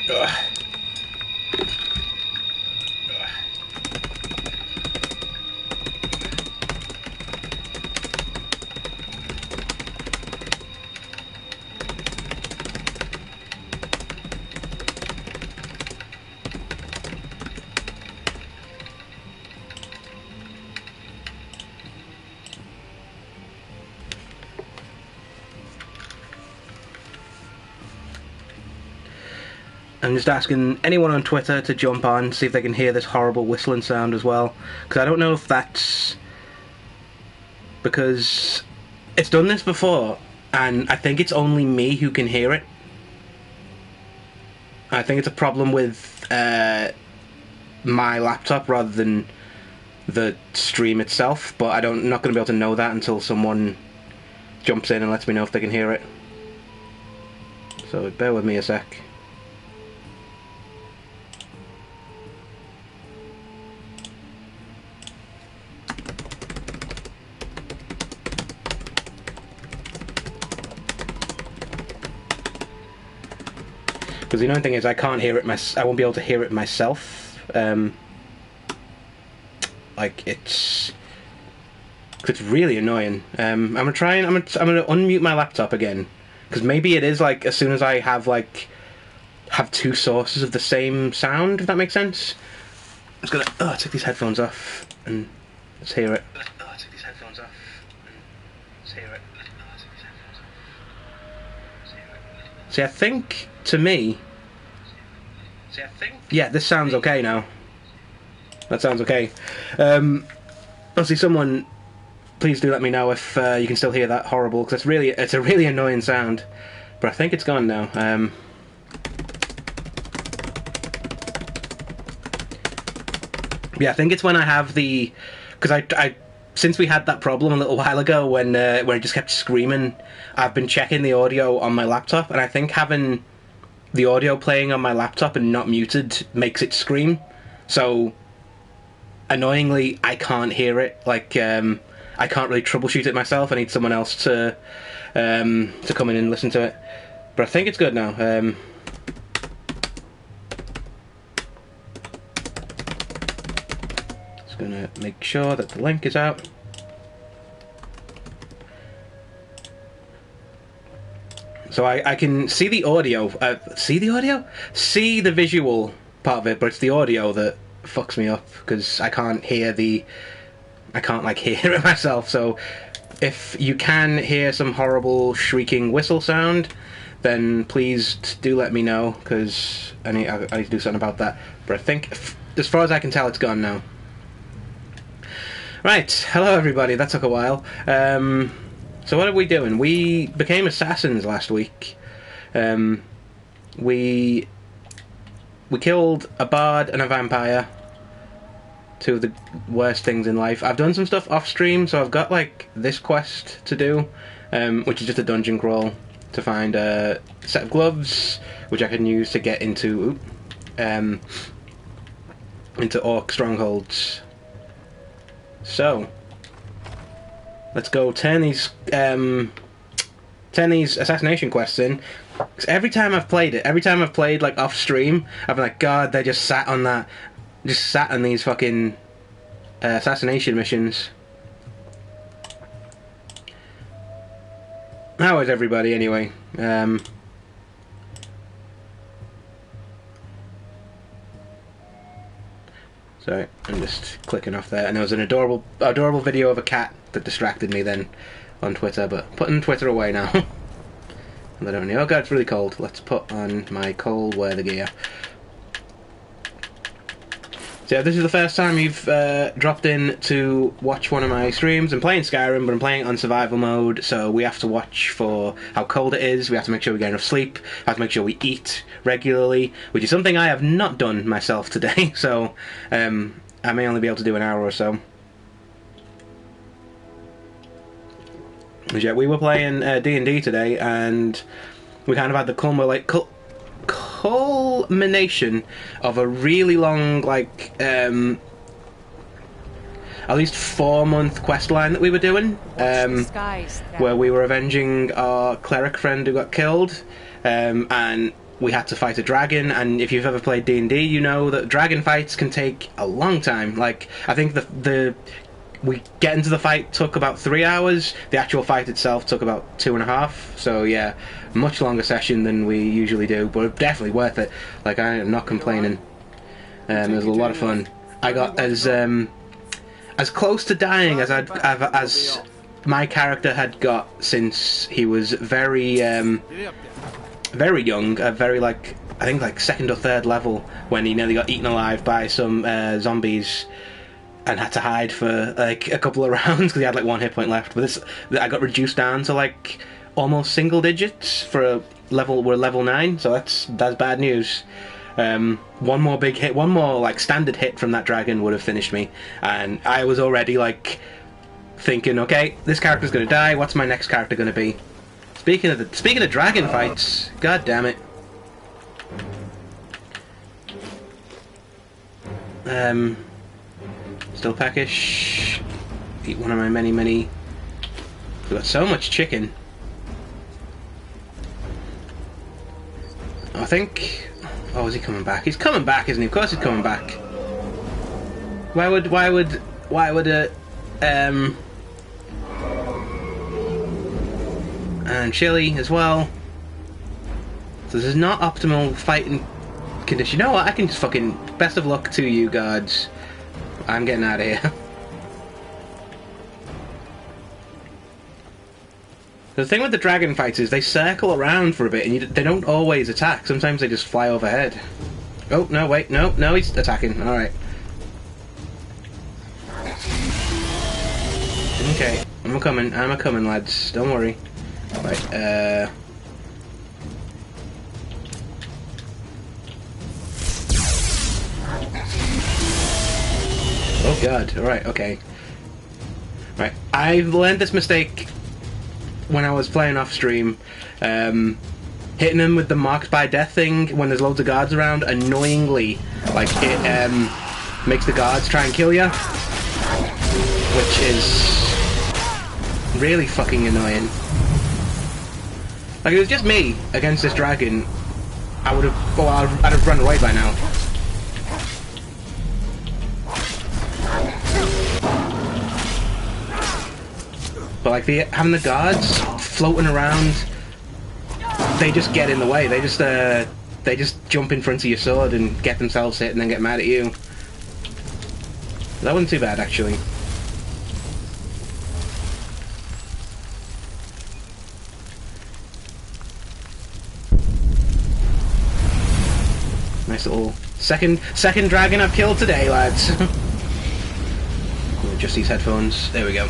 Ugh. I'm just asking anyone on Twitter to jump on, see if they can hear this horrible whistling sound as well. Because I don't know if that's... because it's done this before, and I think it's only me who can hear it. I think it's a problem with my laptop rather than the stream itself, but I'm not going to be able to know that until someone jumps in and lets me know if they can hear it. So bear with me a sec. Because the annoying thing is I can't hear it I won't be able to hear it myself. Like it's really annoying. I'm gonna unmute my laptop again, because maybe it is like as soon as I have two sources of the same sound, if that makes sense. I'm just gonna take these headphones off and let's hear it. See, I think to me, yeah, this sounds okay now. That sounds okay. Obviously, someone, please do let me know if you can still hear that horrible, because it's a really annoying sound. But I think it's gone now. Yeah, I think it's when I have the, because I since we had that problem a little while ago when it just kept screaming, I've been checking the audio on my laptop, and I think having the audio playing on my laptop and not muted makes it scream. So annoyingly, I can't hear it. Like I can't really troubleshoot it myself. I need someone else to come in and listen to it. But I think it's good now. Just gonna make sure that the link is out. So I can see the audio. See the visual part of it, but it's the audio that fucks me up, because I can't hear like hear it myself. So if you can hear some horrible shrieking whistle sound, then please do let me know, because I need to do something about that. But I think, as far as I can tell, it's gone now. Right, hello everybody. That took a while. So what are we doing? We became assassins last week. We killed a bard and a vampire. Two of the worst things in life. I've done some stuff off stream, so I've got like this quest to do, which is just a dungeon crawl to find a set of gloves, which I can use to get into orc strongholds. So let's go turn these assassination quests in. 'Cause every time I've played like off stream, I've been like, God, they just sat on these fucking assassination missions. How is everybody anyway? Sorry, I'm just clicking off there, and there was an adorable video of a cat that distracted me then on Twitter, but putting Twitter away now. And I don't know. Oh god, it's really cold. Let's put on my cold weather gear. So yeah, this is the first time you've dropped in to watch one of my streams. I'm playing Skyrim, but I'm playing it on survival mode, so we have to watch for how cold it is, we have to make sure we get enough sleep, we have to make sure we eat regularly, which is something I have not done myself today, so I may only be able to do an hour or so. But yeah, we were playing D&D today, and we kind of had the culmination of a really long, like, at least 4-month quest line that we were doing, where we were avenging our cleric friend who got killed, and we had to fight a dragon, and if you've ever played D&D, you know that dragon fights can take a long time. Like, I think we get into the fight took about 3 hours. The actual fight itself took about 2.5. So yeah, much longer session than we usually do, but definitely worth it. Like, I am not complaining. It was a lot of fun. I got as close to dying as my character had got since he was very very young, very I think like 2nd or 3rd level, when he nearly got eaten alive by some zombies and had to hide for like a couple of rounds because he had like 1 hit point left. But this, I got reduced down to like almost single digits for a level. We're level 9, so that's bad news. One more big hit, one more like standard hit from that dragon would have finished me, and I was already like thinking, okay, this character's gonna die. What's my next character gonna be? Speaking of dragon fights, god damn it. Still peckish. Eat one of my many. We've got so much chicken. I think. Oh, is he coming back? He's coming back, isn't he? Of course he's coming back. Why would and chili as well. So this is not optimal fighting condition. You know what? I can just fucking best of luck to you gods. I'm getting out of here. The thing with the dragon fights is they circle around for a bit, and they don't always attack. Sometimes they just fly overhead. Oh no! Wait, no, he's attacking. All right. Okay, I'm a coming, lads. Don't worry. Right, oh god, alright, okay. Right, I've learned this mistake when I was playing off stream. Hitting them with the marked by death thing when there's loads of guards around, annoyingly, like, it makes the guards try and kill you. Which is really fucking annoying. Like, if it was just me against this dragon, I would have... well, I'd have run away by now. But like, having the guards floating around, they just get in the way. They just jump in front of your sword and get themselves hit and then get mad at you. That wasn't too bad, actually. Nice little second dragon I've killed today, lads. Adjust these headphones. There we go.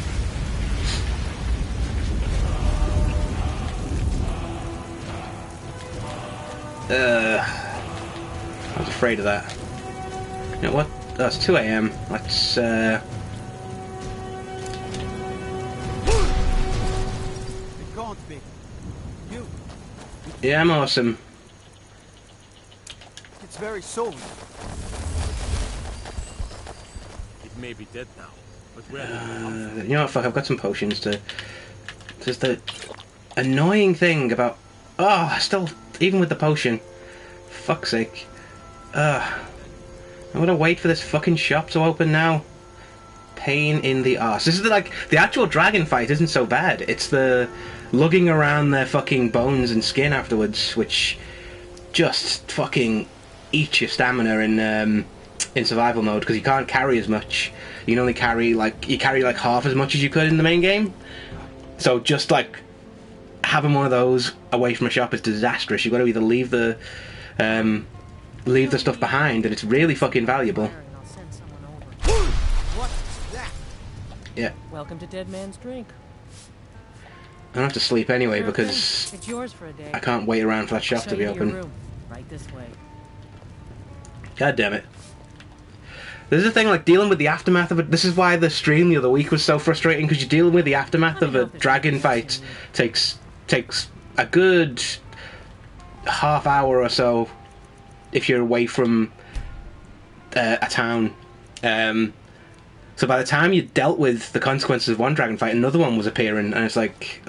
I was afraid of that. You know what? Oh, it's 2 AM. Let's It can't be. You. yeah, I'm awesome. It's very soon. It may be dead now, but where? You know what? Fuck! I've got some potions to. Just the annoying thing about. Oh, still, even with the potion. Fuck's sake. I'm gonna wait for this fucking shop to open now. Pain in the arse. This is the actual dragon fight isn't so bad. It's the lugging around their fucking bones and skin afterwards, which just fucking eats your stamina in survival mode, because you can't carry as much. You can only carry like half as much as you could in the main game. So just like having one of those away from a shop is disastrous. You've got to either leave the stuff behind, and it's really fucking valuable. Yeah. Welcome to Dead Man's Drink. I don't have to sleep anyway because It's yours for a day. I can't wait around for that shop Show to be you your open. room. Right this way. God damn it. This is the thing, like, dealing with the aftermath of it. This is why the stream the other week was so frustrating, because you're dealing with the aftermath of a dragon fight takes a good half hour or so if you're away from a town. So by the time you dealt with the consequences of one dragon fight, another one was appearing, and it's like,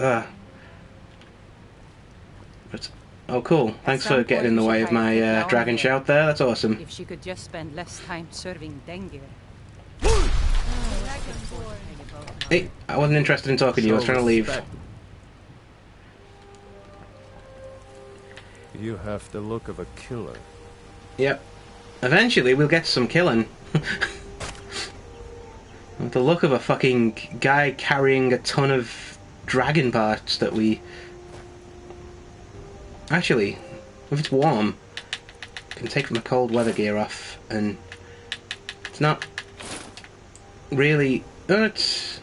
Oh, cool. Thanks for getting in the way of my dragon shout there. That's awesome. If she could just spend less time serving Dengir. Hey, I wasn't interested in talking to you. I was trying to leave. You have the look of a killer. Yep. Eventually, we'll get some killing. With the look of a fucking guy carrying a ton of dragon parts that we... Actually, if it's warm, I can take my cold weather gear off, and it's not really... That's...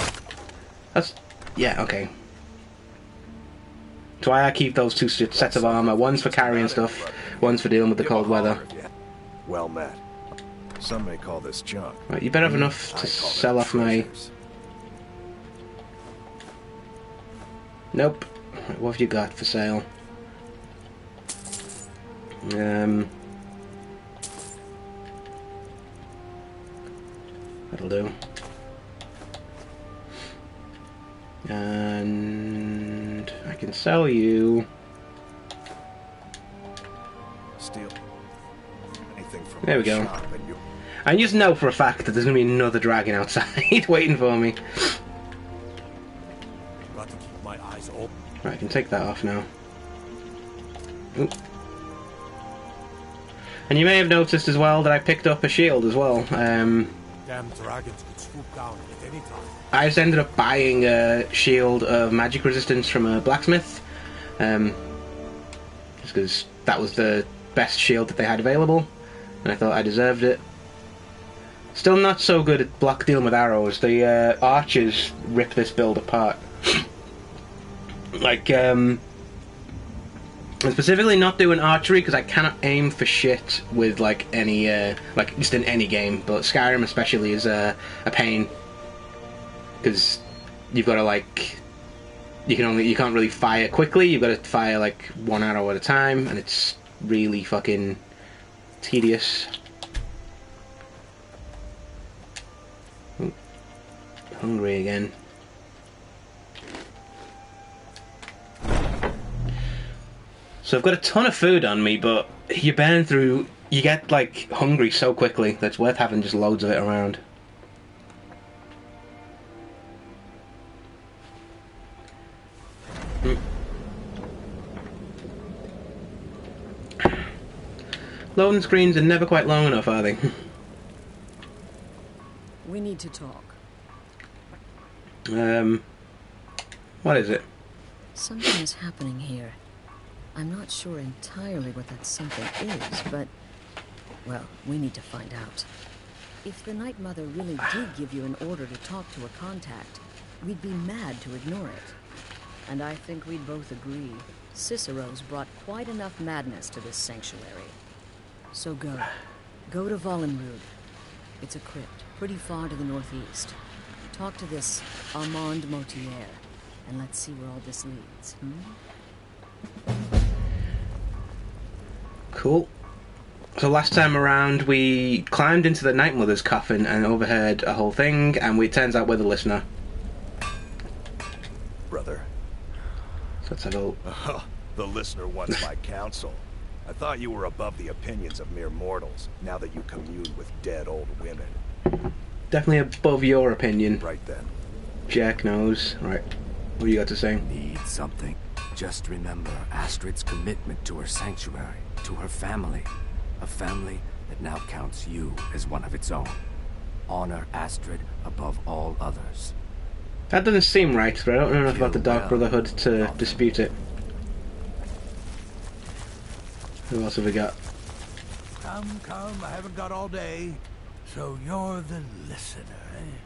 Yeah, okay. That's why I keep those two sets of armor. One's for carrying stuff, one's for dealing with the cold weather. Well met. Some may call this junk. Right, you better have enough to sell off my... Nope. Right, what have you got for sale? That'll do. And I can sell you... Steal anything from There we go. I just know for a fact that there's going to be another dragon outside waiting for me. Got to keep my eyes open. Right, I can take that off now. Oop. And you may have noticed as well that I picked up a shield as well. Damn dragons could swoop down at any time. I just ended up buying a shield of magic resistance from a blacksmith. Just because that was the best shield that they had available. And I thought I deserved it. Still not so good at dealing with arrows. The archers rip this build apart. Like, I'm specifically not doing archery because I cannot aim for shit with like any, like just in any game. But Skyrim especially is a pain because you've got to like, you can't really fire quickly. You've got to fire like one arrow at a time, and it's really fucking tedious. Ooh, hungry again. So I've got a ton of food on me, but you burn through... You get, like, hungry so quickly that it's worth having just loads of it around. Loading screens are never quite long enough, are they? We need to talk. What is it? Something is happening here. I'm not sure entirely what that something is, but... Well, we need to find out. If the Night Mother really did give you an order to talk to a contact, we'd be mad to ignore it. And I think we'd both agree, Cicero's brought quite enough madness to this sanctuary. So go. Go to Vollenrud. It's a crypt, pretty far to the northeast. Talk to this Armand Motier, and let's see where all this leads, Cool. So last time around we climbed into the Night Mother's coffin and overheard a whole thing, and it turns out we're the listener. Brother. So let's have a... The listener wants my counsel. I thought you were above the opinions of mere mortals, now that you commune with dead old women. Definitely above your opinion. Right then. Jack knows. Right. What do you got to say? Need something. Just remember Astrid's commitment to her sanctuary, to her family. A family that now counts you as one of its own. Honor Astrid above all others. That doesn't seem right, but I don't know enough about the Dark Brotherhood to dispute it. Who else have we got? Come, I haven't got all day. So you're the listener, eh?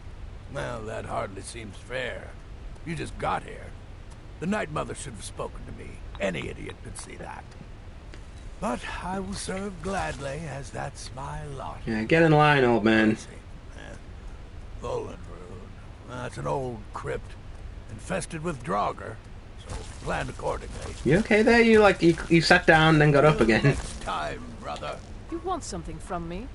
Well, that hardly seems fair. You just got here. The Night Mother should have spoken to me. Any idiot could see that. But I will serve gladly, as that's my lot. Yeah, get in line, old man. Vollenrud. That's an old crypt, infested with Draugr, so plan accordingly. You okay there? You sat down and then got up again. Next time, brother. You want something from me?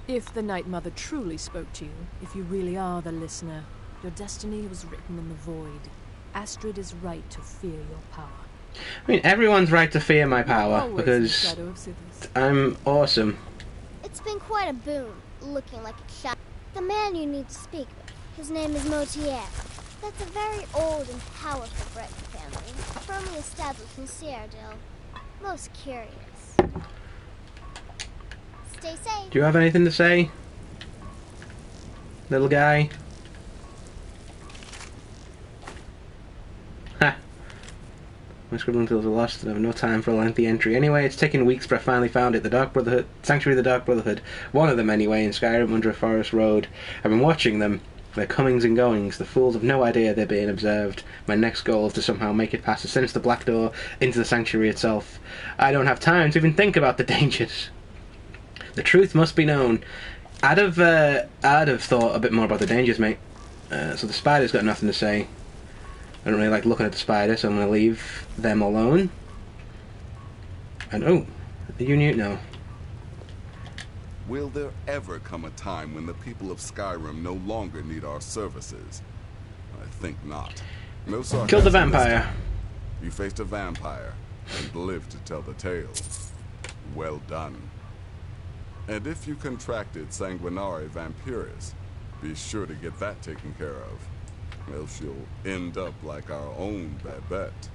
If the Night Mother truly spoke to you, if you really are the listener, your destiny was written in the void. Astrid is right to fear your power. I mean, everyone's right to fear my power, Always in the because shadow of cities. I'm awesome. It's been quite a boon, looking like a child. The man you need to speak with, his name is Motier. That's a very old and powerful Breton family, firmly established in Cyrodiil. Most curious. Stay safe. Do you have anything to say? Little guy? Ha! My scribbling tools are lost and I have no time for a lengthy entry. Anyway, it's taken weeks, but I finally found it. The Dark Brotherhood, Sanctuary of the Dark Brotherhood. One of them, anyway, in Skyrim under a forest road. I've been watching them. Their comings and goings. The fools have no idea they're being observed. My next goal is to somehow make it past the sinister black door into the sanctuary itself. I don't have time to even think about the dangers. The truth must be known. I'd have thought a bit more about the dangers, mate. So the spider's got nothing to say. I don't really like looking at the spider, so I'm going to leave them alone. And, oh, the unit, no. Will there ever come a time when the people of Skyrim no longer need our services? I think not. No sarcasm. Kill the vampire. You faced a vampire and lived to tell the tale. Well done. And if you contracted Sanguinare Vampiris, be sure to get that taken care of. Else you'll end up like our own Babette.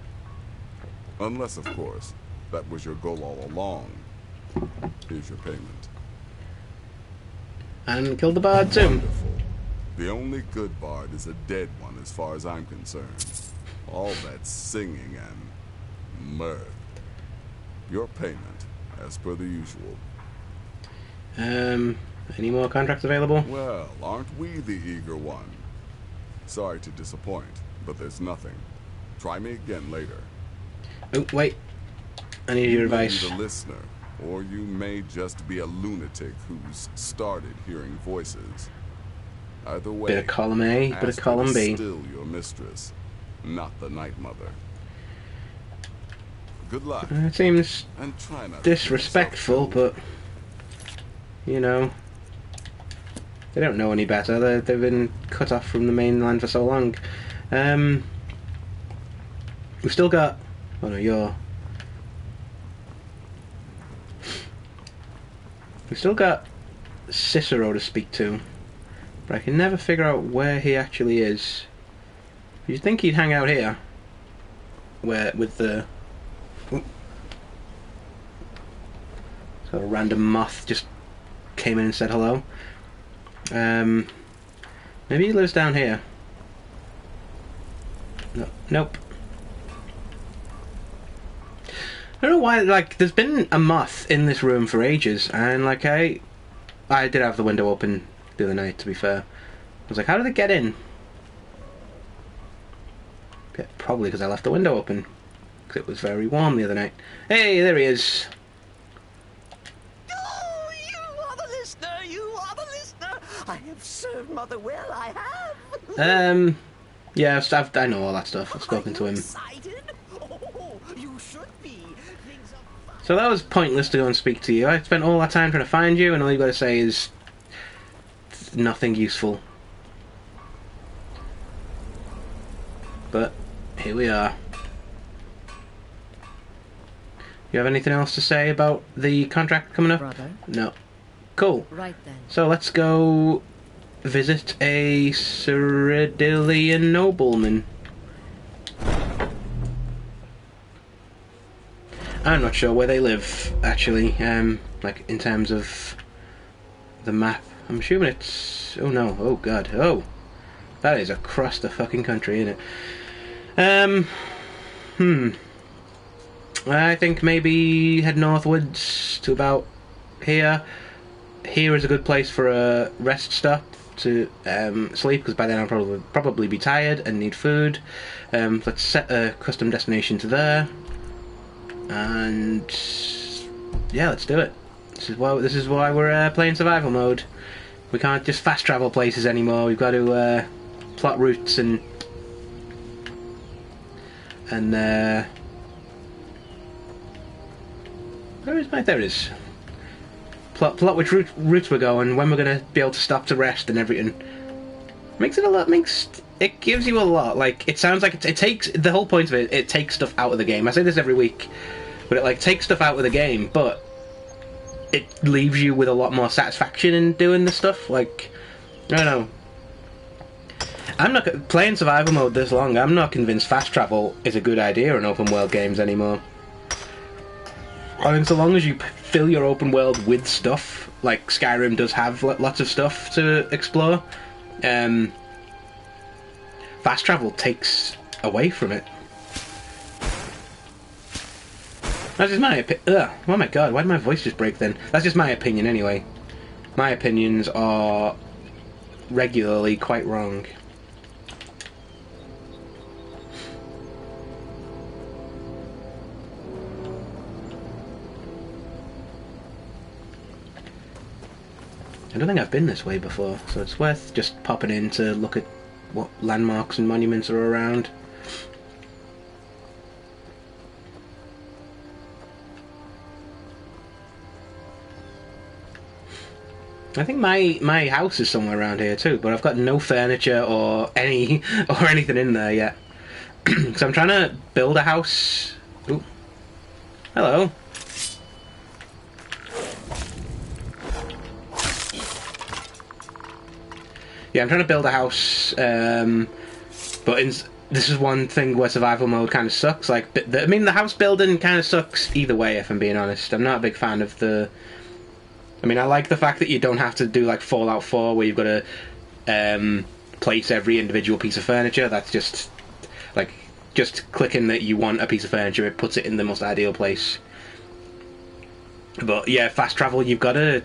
Unless, of course, that was your goal all along. Here's your payment. And kill the bard too. Wonderful. The only good bard is a dead one as far as I'm concerned. All that singing and mirth. Your payment, as per the usual. Any more contracts available? Well, aren't we the eager one? Sorry to disappoint, but there's nothing. Try me again later. Oh, wait. I need your advice. You may be the listener, or you may just be a lunatic who's started hearing voices. Either way, Bit of column A, bit of column Astrid B. is still your mistress, not the Night Mother. Good luck. It seems And try not to disrespectful, but you know, they don't know any better. They've been cut off from the mainland for so long. We've still got. Oh no, you're. We've still got Cicero to speak to, but I can never figure out where he actually is. You'd think he'd hang out here, where with the. So a random moth just came in and said hello. Maybe he lives down here. No, nope. I don't know why, like, there's been a moth in this room for ages, and, like, I did have the window open the other night, to be fair. I was like, how did it get in? Yeah, probably because I left the window open, because it was very warm the other night. Hey, there he is. Oh, you are the listener, you are the listener. I have served Mother well, I have. Yeah, I know all that stuff. I've spoken to him. Excited? Oh, you should be. Things are fun. So that was pointless to go and speak to you. I spent all that time trying to find you, and all you've got to say is nothing useful. But here we are. You have anything else to say about the contract coming up? Brother. No. Cool. Right then. So let's go visit a Cyrodiilian nobleman. I'm not sure where they live, actually, like, in terms of the map. I'm assuming it's... oh no, oh god, oh! That is across the fucking country, isn't it? I think maybe head northwards to about here. Here is a good place for a rest stop to sleep, because by then I'll probably be tired and need food. Let's set a custom destination to there. And yeah, let's do it. This is why we're playing survival mode. We can't just fast travel places anymore. We've got to plot routes and where is my? There it is. Plot which routes we're going, when we're going to be able to stop to rest and everything. Makes it gives you a lot. Like, it sounds like it takes the whole point of it. It takes stuff out of the game. I say this every week, but it like takes stuff out of the game, but it leaves you with a lot more satisfaction in doing the stuff. Like, I don't know. I'm not playing survival mode this long. I'm not convinced fast travel is a good idea in open world games anymore. I mean, so long as you fill your open world with stuff, like Skyrim does have lots of stuff to explore, fast travel takes away from it. That's just my opinion. Oh my god, why did my voice just break then? That's just my opinion anyway. My opinions are regularly quite wrong. I don't think I've been this way before, so it's worth just popping in to look at what landmarks and monuments are around. I think my house is somewhere around here too, but I've got no furniture or anything in there yet. So I'm trying to build a house. Ooh. Hello. Yeah, I'm trying to build a house, but this is one thing where survival mode kind of sucks. Like, I mean, the house building kind of sucks either way, if I'm being honest. I'm not a big fan of the... I mean, I like the fact that you don't have to do, like, Fallout 4, where you've got to place every individual piece of furniture. That's just, like, just clicking that you want a piece of furniture, it puts it in the most ideal place. But, yeah, fast travel, you've got to...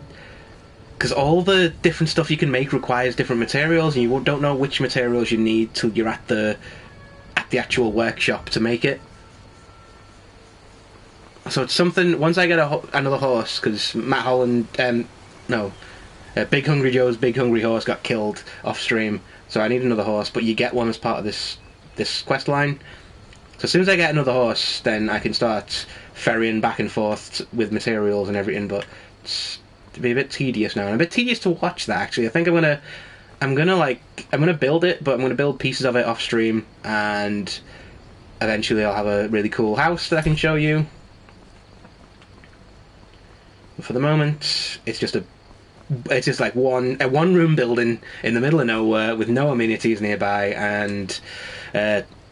Because all the different stuff you can make requires different materials, and you don't know which materials you need till you're at the actual workshop to make it. So it's something. Once I get another horse, because Matt Holland, Big Hungry Joe's Big Hungry Horse got killed off stream, so I need another horse. But you get one as part of this quest line. So as soon as I get another horse, then I can start ferrying back and forth with materials and everything. But it's to be a bit tedious now, and a bit tedious to watch that actually. I think I'm gonna build it, but I'm gonna build pieces of it off stream, and eventually I'll have a really cool house that I can show you. But for the moment, it's just like one room building in the middle of nowhere with no amenities nearby, and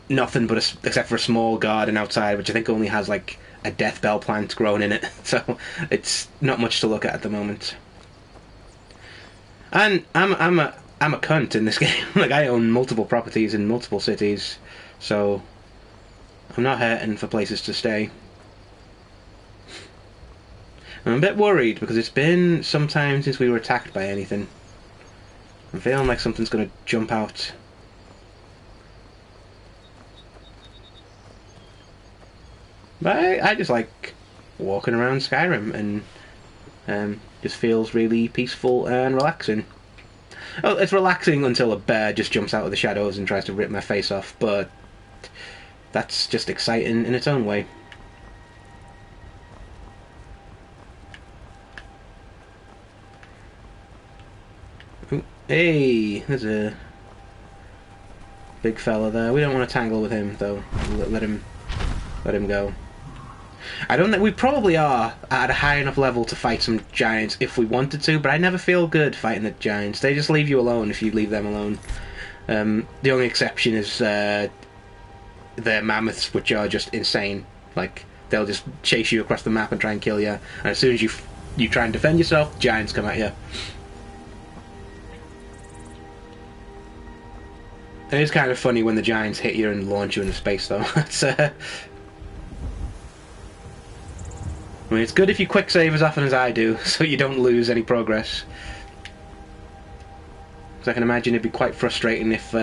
nothing but except for a small garden outside, which I think only has like a death bell plant grown in it, so it's not much to look at the moment. And I'm a cunt in this game. Like, I own multiple properties in multiple cities, so I'm not hurting for places to stay. I'm a bit worried because it's been some time since we were attacked by anything. I'm feeling like something's going to jump out. But I just like walking around Skyrim, and just feels really peaceful and relaxing. Oh, it's relaxing until a bear just jumps out of the shadows and tries to rip my face off, but that's just exciting in its own way. Ooh, hey, there's a big fella there. We don't want to tangle with him, though. Let him go. I don't think we probably are at a high enough level to fight some giants if we wanted to, but I never feel good fighting the giants. They just leave you alone if you leave them alone. The only exception is the mammoths, which are just insane. Like, they'll just chase you across the map and try and kill you, and as soon as you try and defend yourself, giants come at you. It is kind of funny when the giants hit you and launch you into space, though. It's I mean, it's good if you quick save as often as I do, so you don't lose any progress. Because I can imagine it'd be quite frustrating if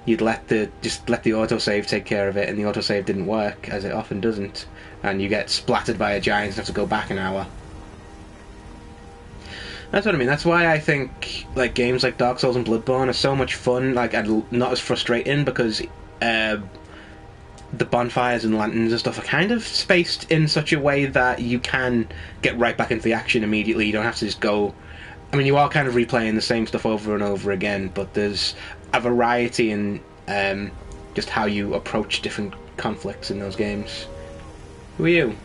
you'd just let the autosave take care of it, and the autosave didn't work, as it often doesn't, and you get splattered by a giant and have to go back an hour. That's what I mean. That's why I think like games like Dark Souls and Bloodborne are so much fun, like, and not as frustrating, because the bonfires and lanterns and stuff are kind of spaced in such a way that you can get right back into the action immediately. You don't have to just go I mean, you are kind of replaying the same stuff over and over again, but there's a variety in just how you approach different conflicts in those games. Who are you?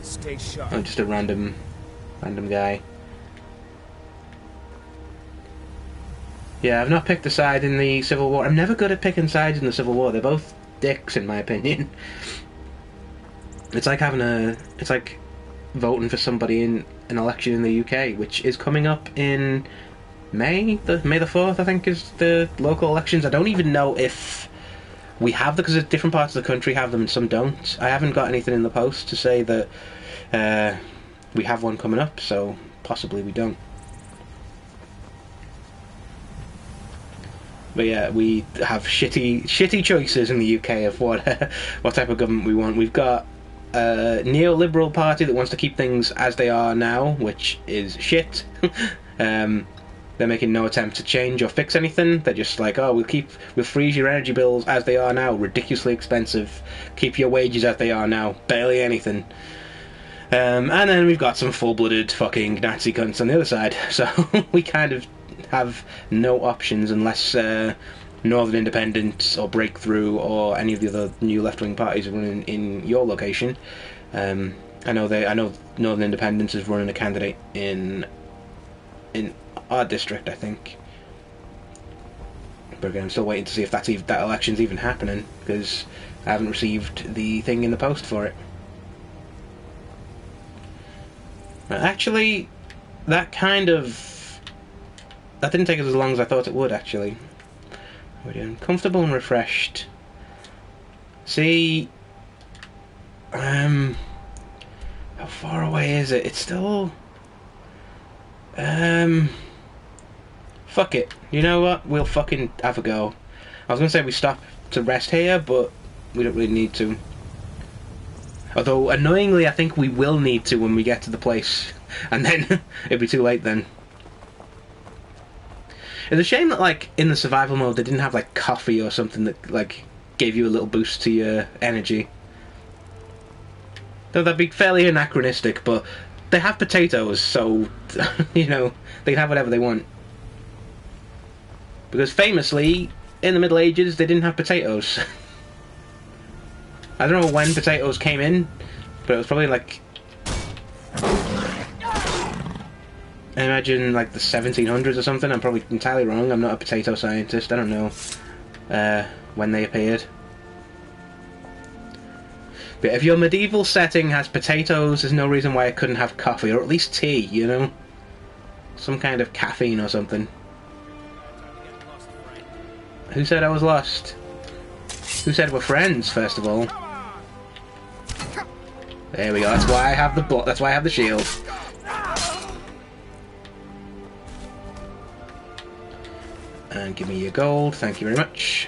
Stay sharp. Oh, just a random guy. Yeah, I've not picked a side in the Civil War. I'm never good at picking sides in the Civil War. They're both dicks, in my opinion. It's like it's like voting for somebody in an election in the UK, which is coming up in May the 4th, I think, is the local elections. I don't even know if we have them, because different parts of the country have them and some don't. I haven't got anything in the post to say that we have one coming up, so possibly we don't. But yeah, we have shitty choices in the UK of what type of government we want. We've got a neoliberal party that wants to keep things as they are now, which is shit. They're making no attempt to change or fix anything. They're just like, oh, we'll freeze your energy bills as they are now, ridiculously expensive. Keep your wages as they are now, barely anything. And then we've got some full-blooded fucking Nazi cunts on the other side. So we kind of have no options unless Northern Independence or Breakthrough or any of the other new left-wing parties are running in your location. I know Northern Independence is running a candidate in our district, I think. But again, I'm still waiting to see if that election's even happening, because I haven't received the thing in the post for it. Actually, that didn't take us as long as I thought it would, actually. We're doing comfortable and refreshed. See, how far away is it? It's still, fuck it. You know what? We'll fucking have a go. I was gonna say we stop to rest here, but we don't really need to. Although, annoyingly, I think we will need to when we get to the place, and then it'll be too late then. It's a shame that, like, in the survival mode they didn't have, like, coffee or something that, like, gave you a little boost to your energy. Though that'd be fairly anachronistic, but they have potatoes, so, you know, they can have whatever they want. Because famously, in the Middle Ages, they didn't have potatoes. I don't know when potatoes came in, but it was probably, like, I imagine like the 1700s or something. I'm probably entirely wrong. I'm not a potato scientist. I don't know when they appeared. But if your medieval setting has potatoes, there's no reason why it couldn't have coffee, or at least tea, you know? Some kind of caffeine or something. Who said I was lost? Who said we're friends, first of all? There we go. That's why I have the shield. And give me your gold, thank you very much.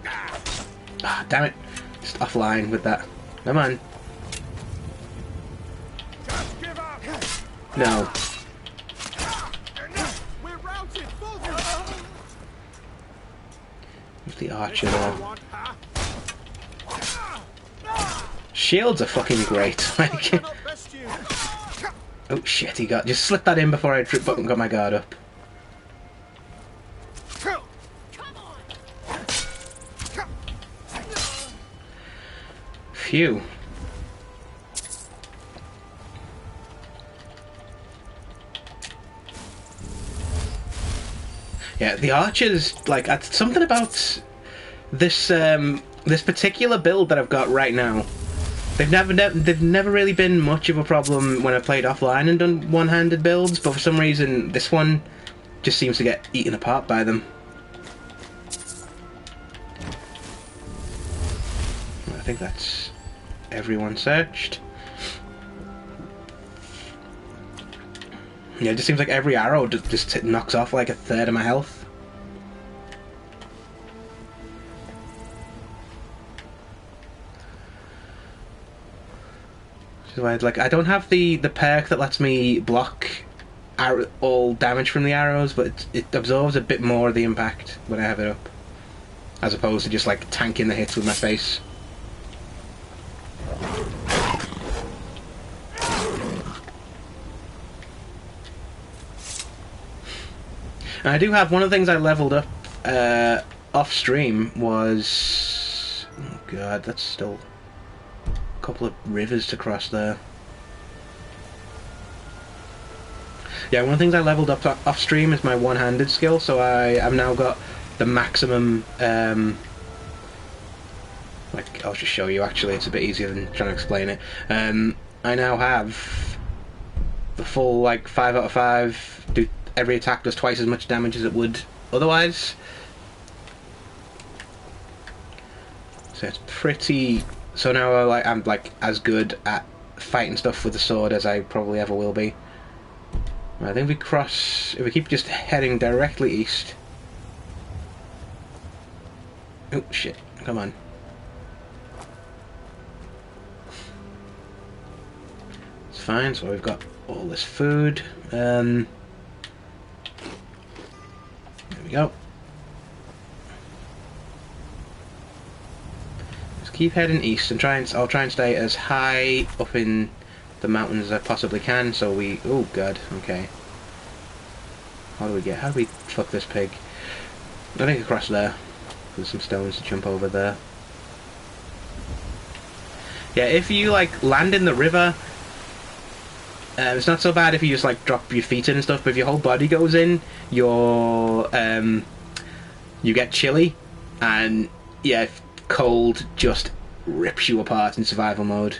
Ah, damn it. Just offline with that. Come on. No. Who's the archer there? Shields are fucking great. Like, oh shit, just slipped that in before I tripped up and got my guard up. Phew. Yeah, the archers, like, something about this this particular build that I've got right now. They've never really been much of a problem when I played offline and done one-handed builds, but for some reason this one just seems to get eaten apart by them. I think that's everyone searched. Yeah, it just seems like every arrow just knocks off like a third of my health. Which is why I don't have the perk that lets me block all damage from the arrows, but it absorbs a bit more of the impact when I have it up, as opposed to just like tanking the hits with my face. I do have one of the things I leveled up off stream was... Oh god, that's still a couple of rivers to cross there. Yeah, one of the things I leveled up off stream is my one-handed skill, so I've now got the maximum... like, I'll just show you actually, it's a bit easier than trying to explain it. I now have the full, like, 5 out of 5, every attack does twice as much damage as it would otherwise. So it's pretty... So now I'm like as good at fighting stuff with the sword as I probably ever will be. I think if we keep just heading directly east... Oh shit, come on. It's fine, so we've got all this food. There we go. Just keep heading east and I'll try and stay as high up in the mountains as I possibly can, so we... Oh god, okay. How do we fuck this pig? I think across there. There's some stones to jump over there. Yeah, if you like land in the river, it's not so bad if you just like drop your feet in and stuff, but if your whole body goes in, you get chilly, and yeah, cold just rips you apart in survival mode.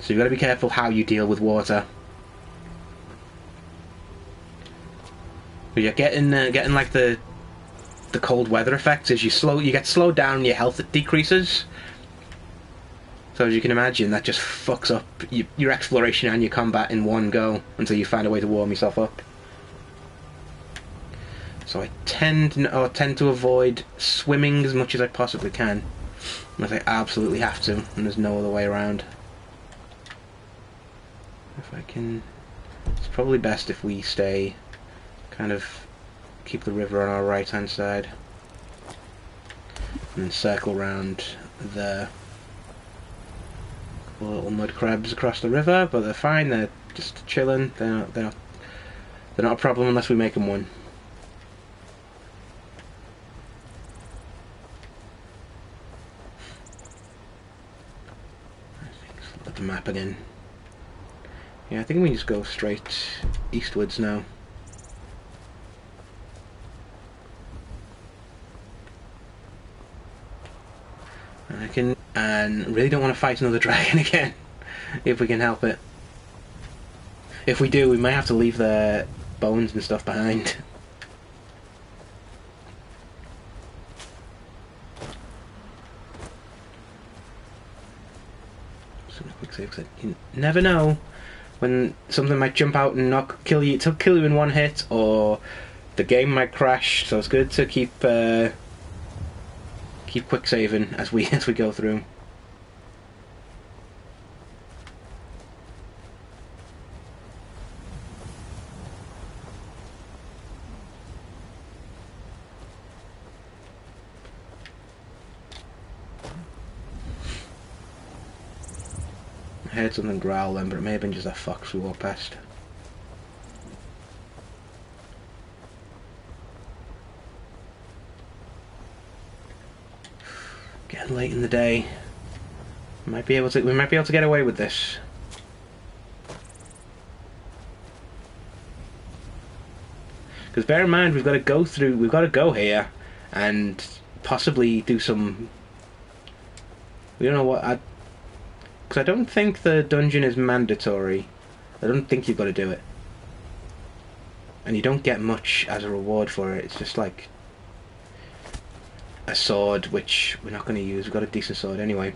So you've got to be careful how you deal with water. But you're getting like the cold weather effects as you get slowed down, your health decreases. So as you can imagine, that just fucks up your exploration and your combat in one go until you find a way to warm yourself up. So I tend to avoid swimming as much as I possibly can, unless I absolutely have to, and there's no other way around. If I can, it's probably best if we stay, kind of keep the river on our right hand side, and then circle round there. Little mud crabs across the river, but they're fine. They're just chilling. They're not a problem unless we make them one. Let's look at the map again. Yeah, I think we just go straight eastwards now. And really don't want to fight another dragon again, if we can help it. If we do, we might have to leave their bones and stuff behind. Just a quick save, because you never know when something might jump out and kill you in one hit, or the game might crash. So it's good to keep quick saving as we go through. I heard something growl then, but it may have been just a fox we walked past. Getting late in the day. We might be able to get away with this. Because bear in mind, we've got to go here and possibly do some... We don't know what... Because I don't think the dungeon is mandatory. I don't think you've got to do it. And you don't get much as a reward for it. It's just like a sword, which we're not going to use. We've got a decent sword anyway.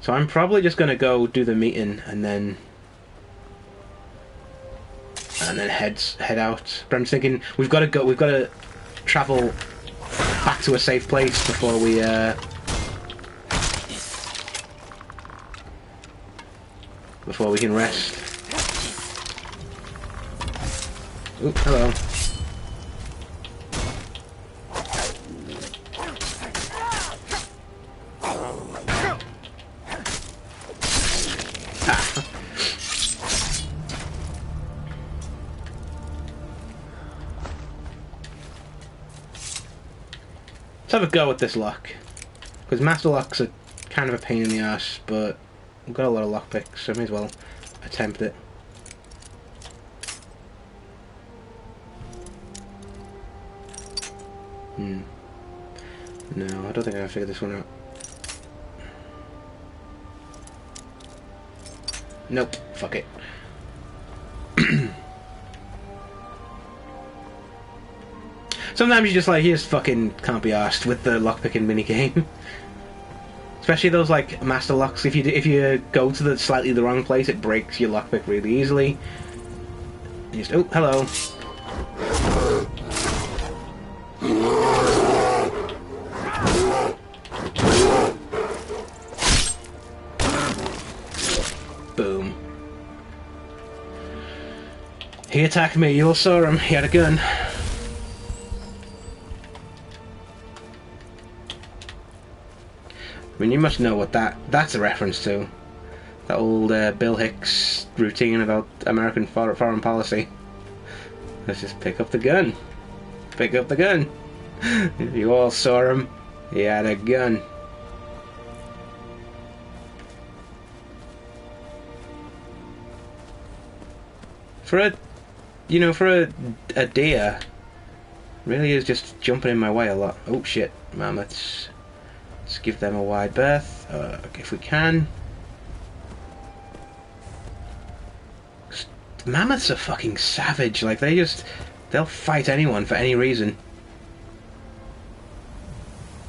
So I'm probably just going to go do the meeting and then head out. But I'm thinking we've got to travel back to a safe place before we can rest. Ooh, hello. have a go at this lock. Because master locks are kind of a pain in the ass, but I've got a lot of lockpicks, so I may as well attempt it. No, I don't think I figured this one out. Nope, fuck it. Sometimes you just like, you just fucking can't be arsed with the lockpicking minigame. Especially those like master locks. If you go to the slightly the wrong place, it breaks your lockpick really easily. You just, oh, hello. Boom. He attacked me, you all saw him, he had a gun. I mean, you must know what that's a reference to. That old Bill Hicks routine about American foreign policy. Let's just pick up the gun. Pick up the gun. You all saw him, he had a gun. For a deer, really is just jumping in my way a lot. Oh shit, mammoths. Let's give them a wide berth, if we can. Mammoths are fucking savage, like they'll fight anyone for any reason.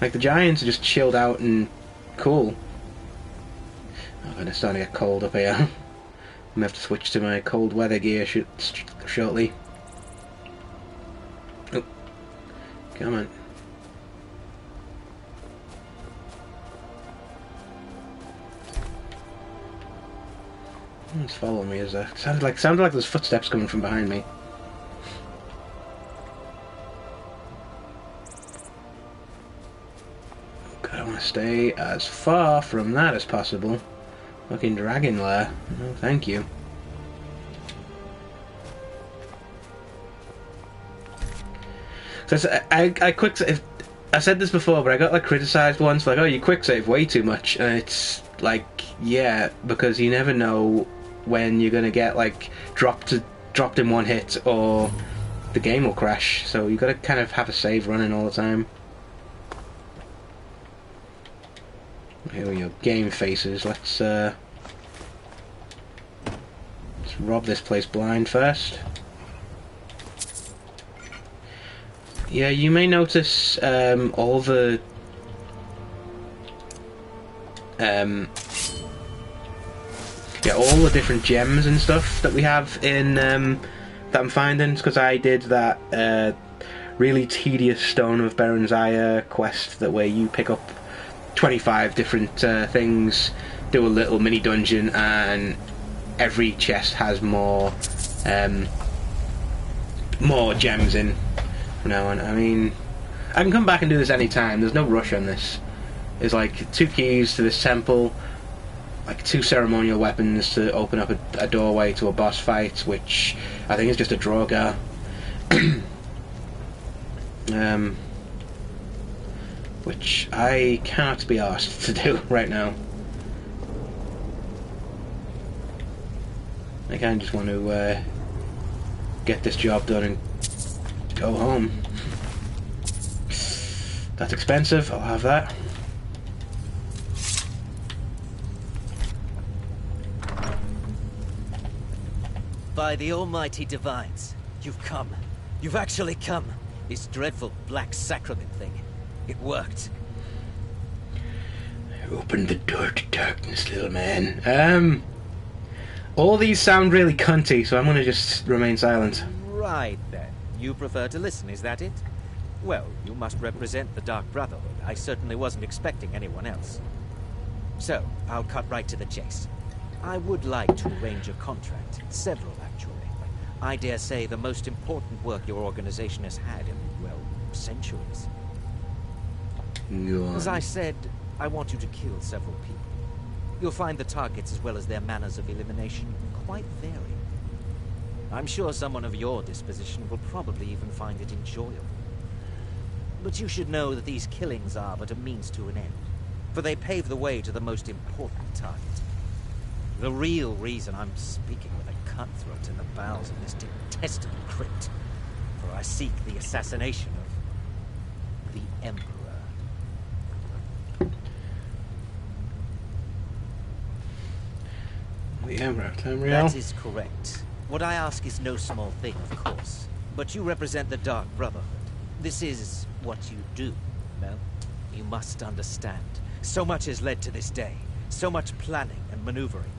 Like the giants are just chilled out and cool. Oh god, it's starting to get cold up here. I'm gonna have to switch to my cold weather gear shortly. Oh, come on. It's following me, is there? Sounded like there's footsteps coming from behind me. God, I want to stay as far from that as possible. Fucking dragon lair. No, thank you. So I said this before, but I got like criticised once, like, oh, you quick save way too much, and it's like, yeah, because you never know when you're gonna get like dropped in one hit, or the game will crash. So you got to kind of have a save running all the time. Here we go, game faces. Let's rob this place blind first. Yeah, you may notice all the all the different gems and stuff that we have in that I'm finding, because I did that really tedious Stone of Berenziah quest that where you pick up 25 different things, do a little mini dungeon, and every chest has more gems in from now on. I mean, I can come back and do this anytime, there's no rush on this. There's like 2 keys to this temple, like 2 ceremonial weapons to open up a doorway to a boss fight, which I think is just a Drogar. Which I can't be asked to do right now. I kind of just want to get this job done and go home. That's expensive, I'll have that. By the almighty divines, you've come. You've actually come. This dreadful black sacrament thing. It worked. I opened the door to darkness, little man. All these sound really cunty, so I'm gonna just remain silent. Right then. You prefer to listen, is that it? Well, you must represent the Dark Brotherhood. I certainly wasn't expecting anyone else. So, I'll cut right to the chase. I would like to arrange a contract. Several, actually. I dare say the most important work your organization has had in, well, centuries. Go on. As I said, I want you to kill several people. You'll find the targets as well as their manners of elimination quite varied. I'm sure someone of your disposition will probably even find it enjoyable. But you should know that these killings are but a means to an end, for they pave the way to the most important target. The real reason I'm speaking with a cutthroat in the bowels of this detestable crypt, for I seek the assassination of the Emperor. The Emperor, Tamriel? That is correct. What I ask is no small thing, of course. But you represent the Dark Brotherhood. This is what you do, no? You must understand. So much has led to this day. So much planning and maneuvering.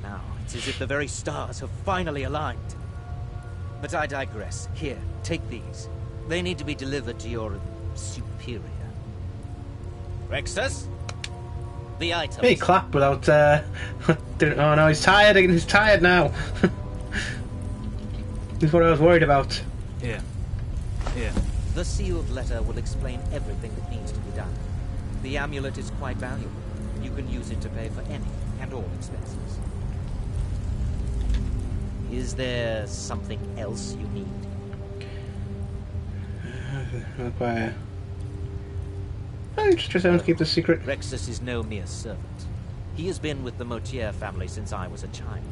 Now, it's as if the very stars have finally aligned. But I digress. Here, take these. They need to be delivered to your superior. Rexus? The items. He clapped without, oh no, he's tired. He's tired now. That's what I was worried about. Here. Here. The sealed letter will explain everything that needs to be done. The amulet is quite valuable. You can use it to pay for any and all expenses. Is there something else you need? Okay. I just want to keep the secret. Rexus is no mere servant. He has been with the Motier family since I was a child.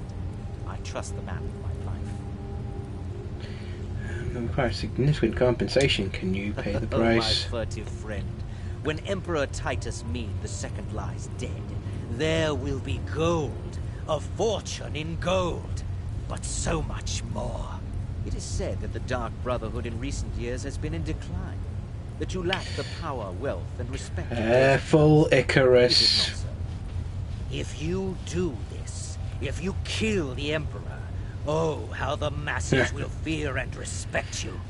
I trust the man with my life. Require significant compensation. Can you pay the price? Oh, my furtive friend. When Emperor Titus Mede II lies dead, there will be gold. A fortune in gold. But so much more. It is said that the Dark Brotherhood in recent years has been in decline. That you lack the power, wealth, and respect. Careful, Icarus. It is not so. If you do this, if you kill the Emperor, oh, how the masses will fear and respect you.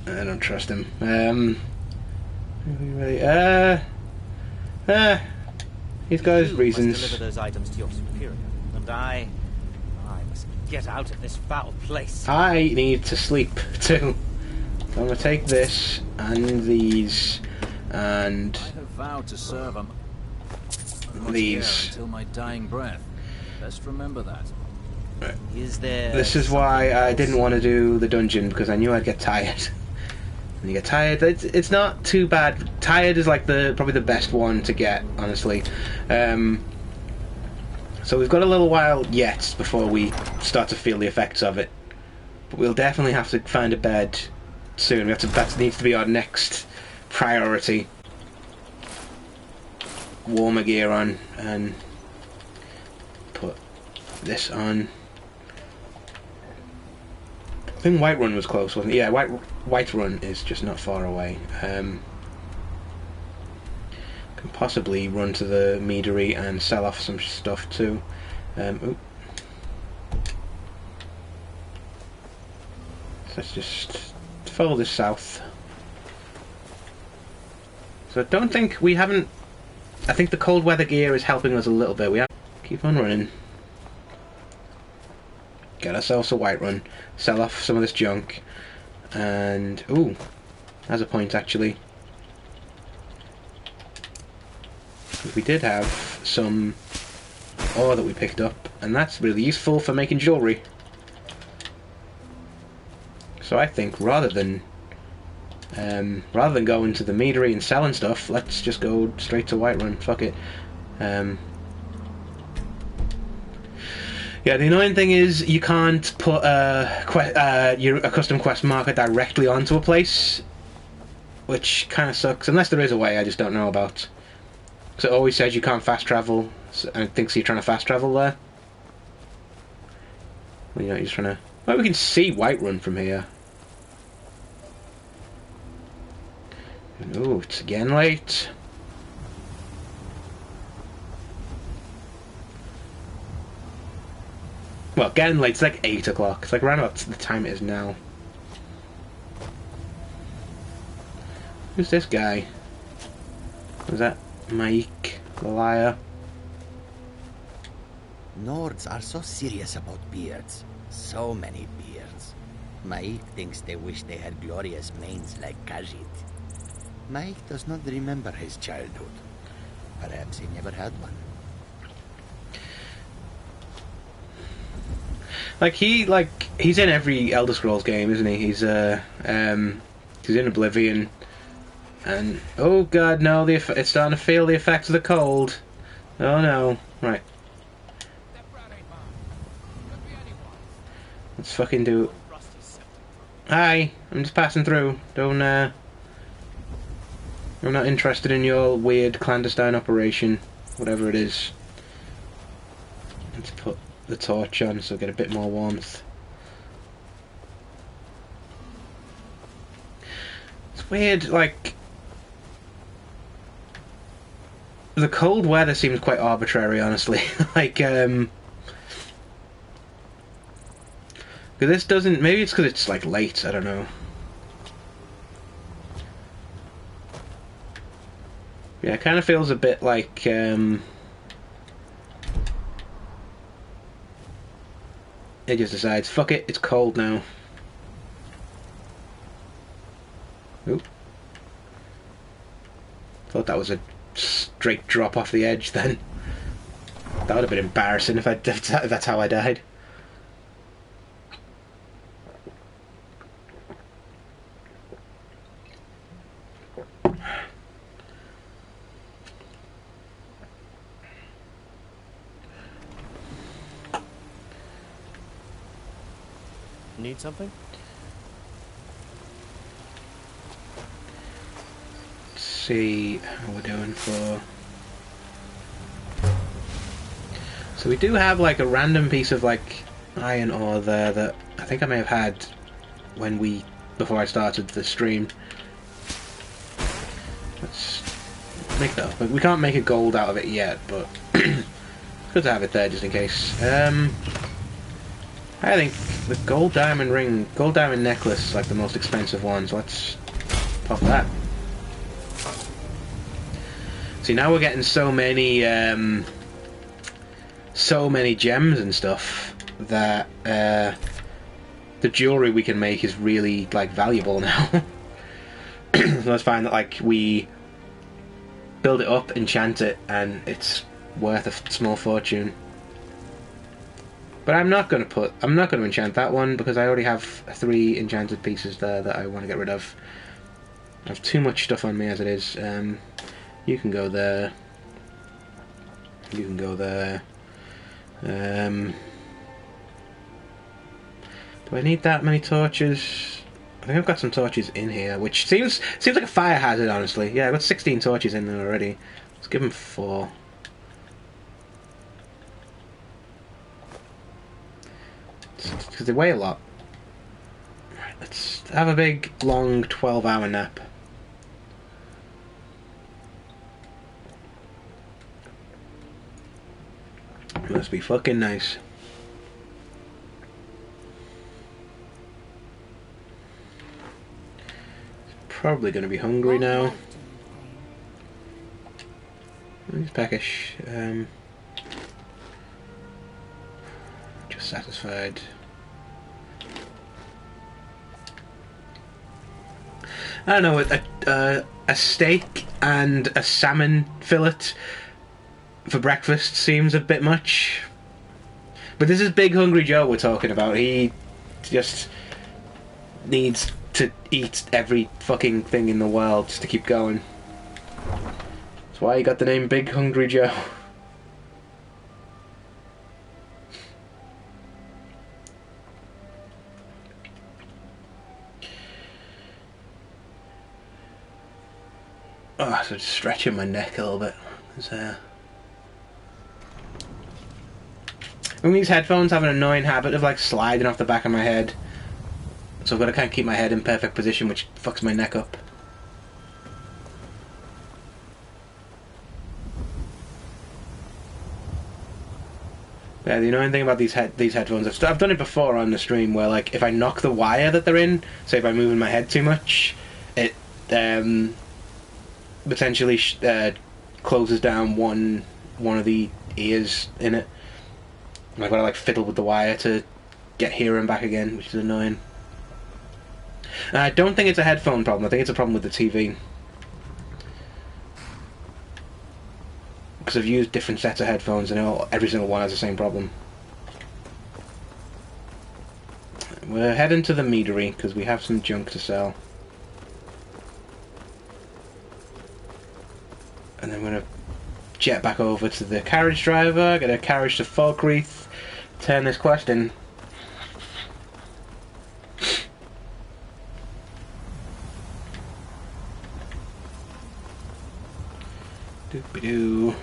I don't trust him. He's got his reasons. You must deliver those items to your superior, and I must get out of this foul place. I need to sleep too. So I'm gonna take this and these and I have vowed to serve him. These Until my dying breath. Best remember that. Right. Is there? This is why I didn't want to do the dungeon, because I knew I'd get tired. When you get tired, it's not too bad. Tired is like probably the best one to get, honestly. So we've got a little while yet before we start to feel the effects of it. But we'll definitely have to find a bed soon. That needs to be our next priority. Warmer gear on and put this on. I think Whiterun was close, wasn't it? Yeah, Whiterun is just not far away. Can possibly run to the meadery and sell off some stuff too. Let's just follow this south. So I don't think we haven't. I think the cold weather gear is helping us a little bit. We have to keep on running. Get ourselves a Whiterun, sell off some of this junk, and ooh, that's a point actually. We did have some ore that we picked up, and that's really useful for making jewellery. So I think rather than going to the meadery and selling stuff, let's just go straight to Whiterun. Fuck it. Yeah, the annoying thing is you can't put a custom quest marker directly onto a place, which kind of sucks. Unless there is a way I just don't know about. So it always says you can't fast travel, and it thinks you're trying to fast travel there. Well, you're not just trying to. Well, we can see Whiterun from here. Oh, it's again late. Well, getting late, it's like 8 o'clock. It's like around about the time it is now. Who's this guy? Was that Mike, the liar? Nords are so serious about beards. So many beards. Maik thinks they wish they had glorious manes like Khajiit. Maik does not remember his childhood. Perhaps he never had one. He's in every Elder Scrolls game, isn't he? He's in Oblivion. And oh god, no! It's starting to feel the effects of the cold. Oh no! Right. Let's fucking do. Hi, I'm just passing through. Don't. I'm not interested in your weird clandestine operation, whatever it is. Let's put the torch on so I get a bit more warmth. It's weird, like. The cold weather seems quite arbitrary, honestly. Like, this doesn't... Maybe it's because it's, like, late, I don't know. Yeah, it kind of feels a bit like, it just decides, fuck it, it's cold now. Oop. Thought that was a straight drop off the edge then. That would have been embarrassing if that's how I died. Need something? Let's see how we're doing for... So we do have like a random piece of like iron ore there that I think I may have had before I started the stream. Let's make that up. We can't make a gold out of it yet, but it's good to have it there just in case. I think the gold diamond necklace is like the most expensive one, so let's pop that. See, now we're getting so many gems and stuff that the jewelry we can make is really like valuable now. So let's find that like we build it up, enchant it, and it's worth a small fortune. But I'm not going to enchant that one because I already have 3 enchanted pieces there that I want to get rid of. I have too much stuff on me as it is. You can go there. You can go there. Do I need that many torches? I think I've got some torches in here, which seems like a fire hazard, honestly. Yeah, I've got 16 torches in there already. Let's give them 4. Because they weigh a lot. Right, let's have a big, long 12-hour nap. Must be fucking nice. Probably going to be hungry now. It's peckish. Just satisfied. I don't know, a steak and a salmon fillet for breakfast seems a bit much. But this is Big Hungry Joe we're talking about. He just needs to eat every fucking thing in the world just to keep going. That's why he got the name Big Hungry Joe. Oh, so just stretching my neck a little bit. I think these headphones have an annoying habit of like sliding off the back of my head. So I've got to kind of keep my head in perfect position, which fucks my neck up. Yeah, the annoying thing about these headphones, I've done it before on the stream, where like if I knock the wire that they're in, say if I'm moving my head too much, it potentially closes down one of the ears in it. And I've got to like fiddle with the wire to get hearing back again, which is annoying. I don't think it's a headphone problem. I think it's a problem with the TV. Because I've used different sets of headphones and every single one has the same problem. We're heading to the meadery because we have some junk to sell. And then I'm going to jet back over to the carriage driver, get a carriage to Falkreath, turn this quest in. Doop-a-doo.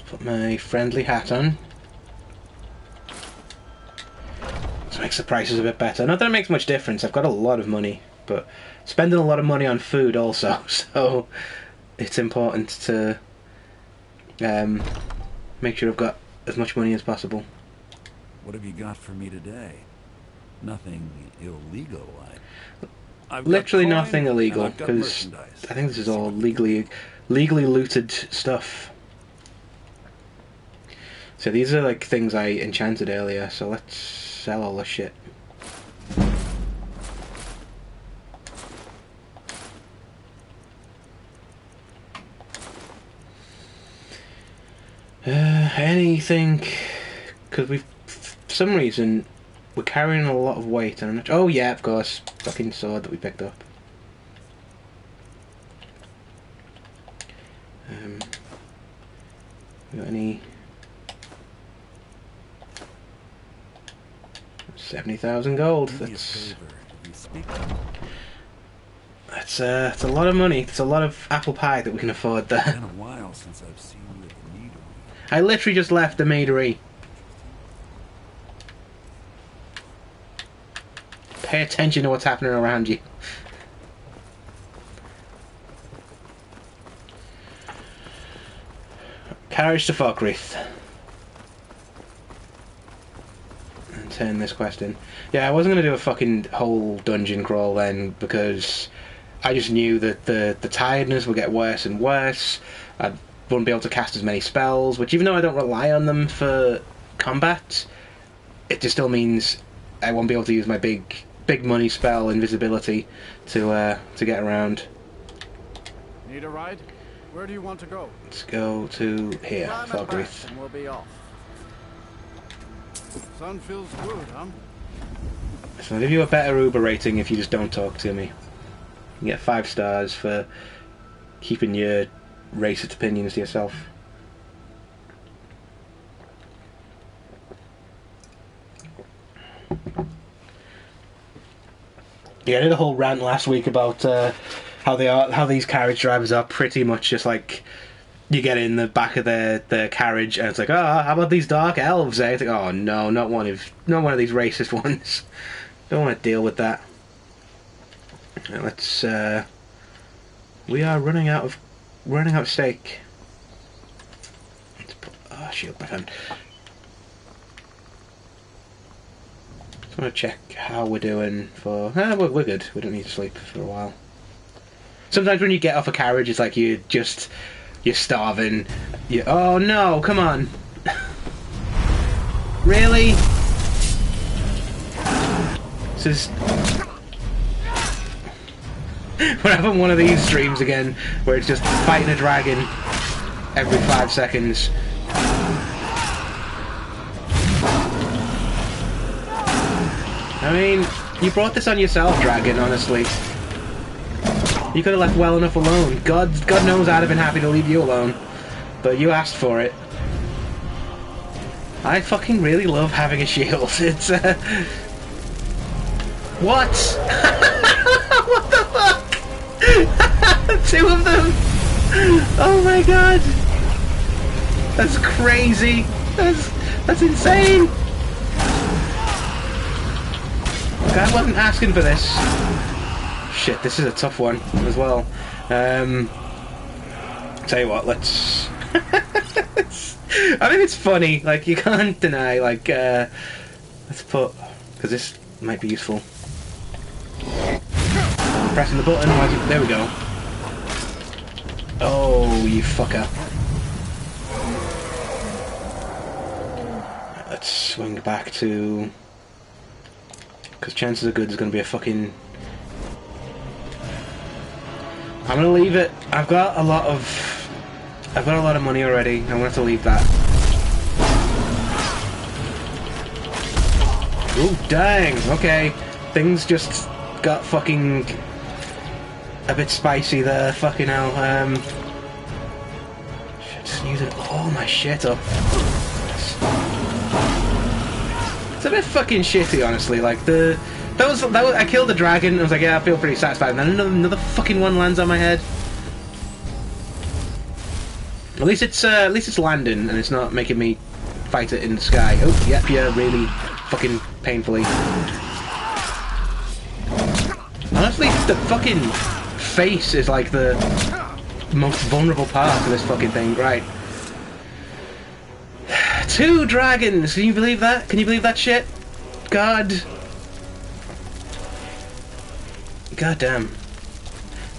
Put my friendly hat on. This makes the prices a bit better. Not that it makes much difference, I've got a lot of money, but spending a lot of money on food also, so it's important to make sure I've got as much money as possible. What have you got for me today? Nothing illegal, Literally nothing illegal, because I think this is all legally looted stuff. So these are like things I enchanted earlier, so let's sell all this shit. Anything, because we've, for some reason, we're carrying a lot of weight, and I'm not. Oh yeah, of course, fucking sword that we picked up. We got any? 70,000 gold. That's a lot of money. It's a lot of apple pie that we can afford there. It's been a while since I've seen you at the meadery. I literally just left the meadery. Pay attention to what's happening around you. Carriage to Falkreath. And turn this quest in. Yeah, I wasn't going to do a fucking whole dungeon crawl then, because I just knew that the tiredness would get worse and worse. I wouldn't be able to cast as many spells, which even though I don't rely on them for combat, it just still means I won't be able to use my big money spell, invisibility, to get around. Need a ride? Where do you want to go? Let's go to here, Falkreath. And we'll be off. Sun feels good, huh? So I'll give you a better Uber rating if you just don't talk to me. You get 5 stars for keeping your racist opinions to yourself. Yeah, I did a whole rant last week about how these carriage drivers are pretty much just like, you get in the back of their carriage and it's like, oh, how about these dark elves? Eh? It's like, oh no, not one of these racist ones. Don't want to deal with that. Right, let's. We are running out of steak. Let's put shield back on. Just want to check how we're doing for. We're good. We don't need to sleep for a while. Sometimes when you get off a carriage, it's like you're starving. Oh no! Come on. Really? This is. We're having one of these streams again, where it's just fighting a dragon every 5 seconds. I mean, you brought this on yourself, dragon, honestly. You could have left well enough alone. God knows I'd have been happy to leave you alone. But you asked for it. I fucking really love having a shield. It's, What? What the fuck? 2 of them? Oh my god! That's crazy! That's insane! I wasn't asking for this. Shit, this is a tough one as well. Tell you what, let's... I think it's funny, like, you can't deny, like, let's put... because this might be useful. I'm pressing the button, there we go. Oh, you fucker. Let's swing back to... because chances are good there's going to be a fucking... I'm going to leave it. I've got a lot of money already. I'm going to have to leave that. Ooh, dang. Okay. Things just got fucking a bit spicy there. Fucking hell. Just using all my shit up. It's a bit fucking shitty, honestly. Like that was I killed the dragon. And I was like, yeah, I feel pretty satisfied. And then another fucking one lands on my head. At least it's landing and it's not making me fight it in the sky. Oh, yep, yeah, really fucking painfully. Honestly, the fucking face is like the most vulnerable part of this fucking thing. Right. 2 dragons! Can you believe that? Can you believe that shit? God. God damn.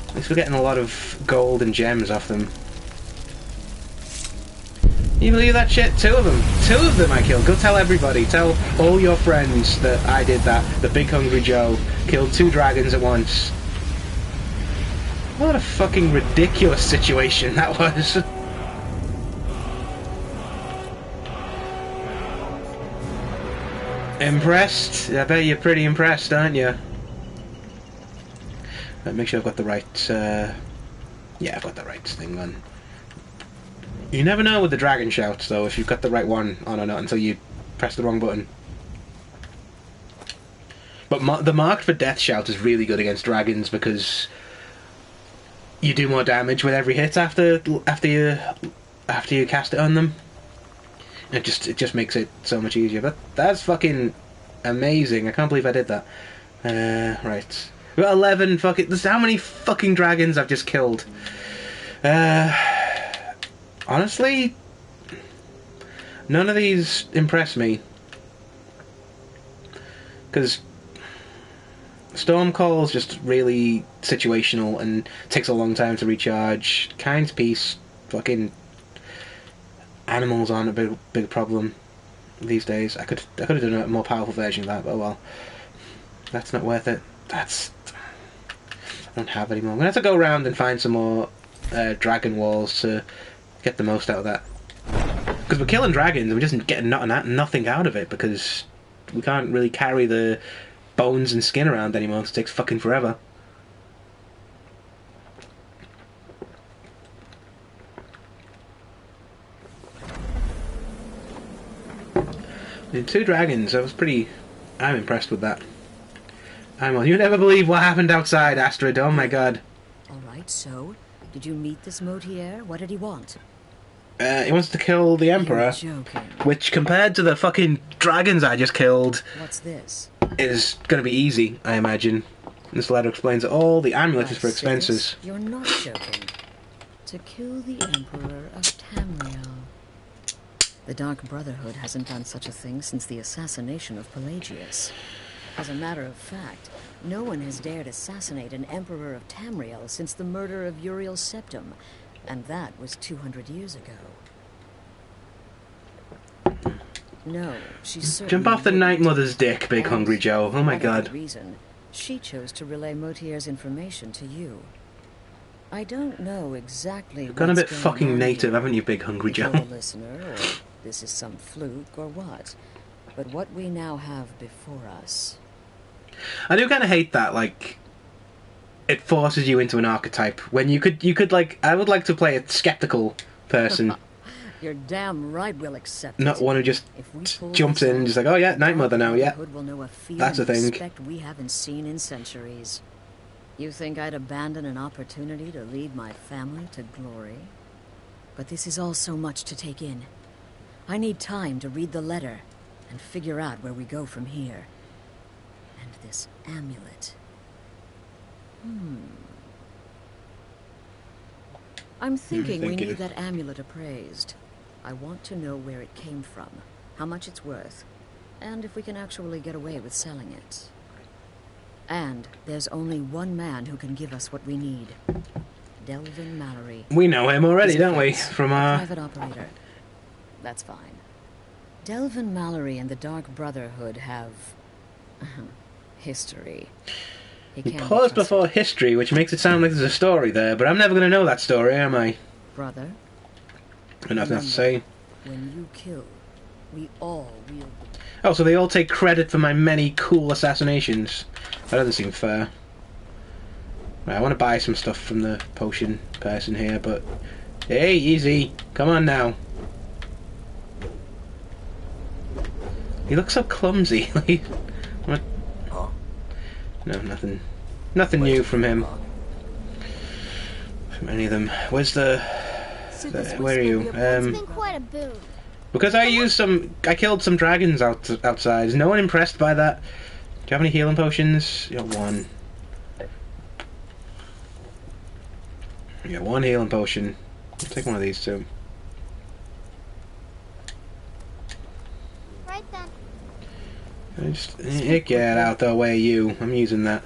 At least we're getting a lot of gold and gems off them. Can you believe that shit? 2 of them. 2 of them I killed. Go tell everybody. Tell all your friends that I did that. The Big Hungry Joe killed 2 dragons at once. What a fucking ridiculous situation that was. Impressed? I bet you're pretty impressed, aren't you? Make sure I've got the right... yeah, I've got the right thing on. You never know with the dragon shouts, though, if you've got the right one on or not until you press the wrong button. But the marked for death shout is really good against dragons because you do more damage with every hit after you cast it on them. It just makes it so much easier. But that's fucking amazing. I can't believe I did that. Right. We've got 11 fucking... That's how many fucking dragons I've just killed. Honestly, none of these impress me. Because Storm Call's just really situational and takes a long time to recharge. Kind's Peace, fucking... Animals aren't a big problem these days. I could have done a more powerful version of that, but oh well. That's not worth it. I don't have any more. I'm going to have to go around and find some more dragon walls to get the most out of that. Because we're killing dragons and we're just getting nothing out of it because we can't really carry the bones and skin around anymore. It takes fucking forever. And 2 dragons, I'm impressed with that. You never believe what happened outside, Astrid, oh my god. Alright, so, did you meet this Motier? What did he want? He wants to kill the Emperor. You're joking. Which, compared to the fucking dragons I just killed... What's this? ...is gonna be easy, I imagine. This letter explains it all. The amulet is for expenses. You're not joking. To kill the Emperor of Tamriel. The Dark Brotherhood hasn't done such a thing since the assassination of Pelagius. As a matter of fact, no one has dared assassinate an Emperor of Tamriel since the murder of Uriel Septim, and that was 200 years ago. No, she's certainly... Jump off the Night Mother's dick, Big Hungry Joe. Oh my god. Reason, she chose to relay Motier's information to you. I don't know exactly You've gone a bit fucking native, haven't you, Big Hungry Joe? You're a listener, or this is some fluke, or what? But what we now have before us... I do kind of hate that, like... It forces you into an archetype. When you could like... I would like to play a skeptical person. You're damn right we'll accept it. Not one who just jumps in and just like, oh yeah, Night Mother now, yeah. That's a thing. Respect we haven't seen in centuries. You think I'd abandon an opportunity to lead my family to glory? But this is all so much to take in. I need time to read the letter and figure out where we go from here. And this amulet. I'm thinking we need that amulet appraised. I want to know where it came from, how much it's worth, and if we can actually get away with selling it. And there's only one man who can give us what we need. Delvin Mallory. We know him already, don't we? From our... private operator. That's fine. Delvin Mallory and the Dark Brotherhood have... history. You paused before history, which makes it sound like there's a story there, but I'm never going to know that story, am I? Brother. Got nothing else to say. When you kill, we all wield the... Oh, so they all take credit for my many cool assassinations. That doesn't seem fair. Right, I want to buy some stuff from the potion person here, but... Hey, easy! Come on now. He looks so clumsy. What? No, nothing. Nothing new from him. From any of them. Where's the... where are you? It's been quite a boon. Because I killed some dragons outside. Is no one impressed by that? Do you have any healing potions? You got one. You got one healing potion. I'll take one of these too. Right then. Just get out the way, you. I'm using that.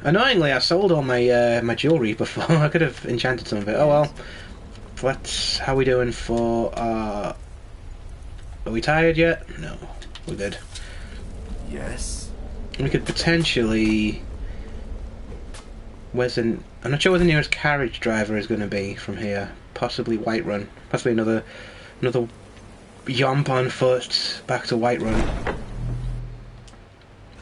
Annoyingly, I sold all my my jewelry before. I could have enchanted some of it. Oh well. How we doing for? Are we tired yet? No, we're good. Yes. We could potentially. I'm not sure where the nearest carriage driver is going to be from here. Possibly Whiterun. Possibly another yomp on foot back to Whiterun.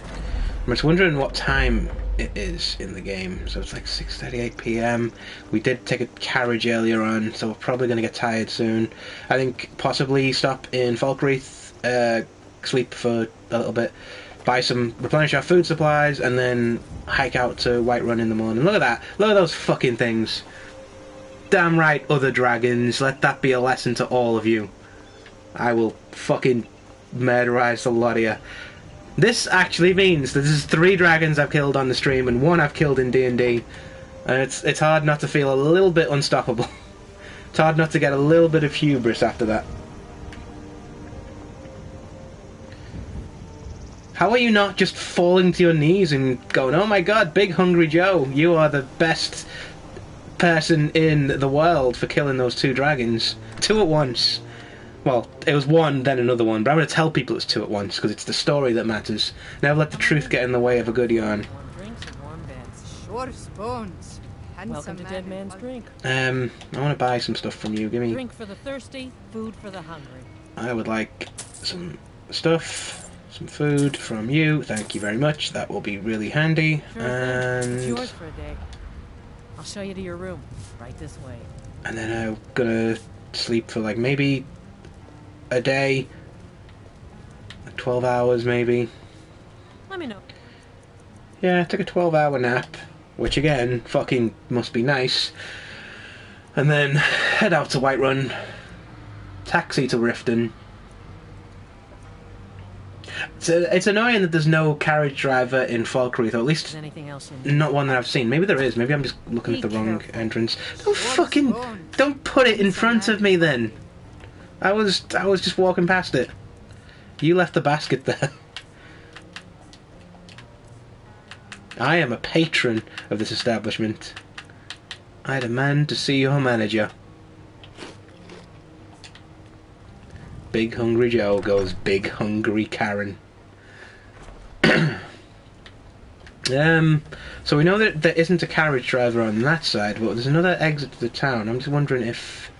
I'm just wondering what time it is in the game. So it's like 6:38 PM. We did take a carriage earlier on, so we're probably going to get tired soon. I think possibly stop in Falkreath, sleep for a little bit, replenish our food supplies, and then hike out to Whiterun in the morning. Look at that. Look at those fucking things. Damn right, other dragons. Let that be a lesson to all of you. I will fucking murderize the lot of you. This actually means that this is 3 dragons I've killed on the stream and 1 I've killed in D&D. And it's hard not to feel a little bit unstoppable. It's hard not to get a little bit of hubris after that. How are you not just falling to your knees and going, oh my god, Big Hungry Joe, you are the best person in the world for killing those 2 dragons. 2 at once. Well, it was 1, then another one, but I'm going to tell people it's 2 at once, because it's the story that matters. Never let the truth get in the way of a good yarn. Short spoons. Welcome to Dead Man's Drink. I want to buy some stuff from you. Give me... Drink for the thirsty, food for the hungry. I would like some stuff, some food from you. Thank you very much. That will be really handy. Sure and... thing. It's yours for a day. I'll show you to your room. Right this way. And then I'm gonna sleep for like maybe a day, like 12 hours maybe. Let me know. Yeah, take a 12-hour nap, which again, fucking must be nice. And then head out to Whiterun, taxi to Riften. It's annoying that there's no carriage driver in Falkreath, or at least not one that I've seen. Maybe there is. Maybe I'm just looking at the wrong entrance. Don't put it in front of me then. I was just walking past it. You left the basket there. I am a patron of this establishment. I demand to see your manager. Big Hungry Joe goes Big Hungry Karen. So we know that there isn't a carriage driver on that side, but there's another exit to the town. I'm just wondering if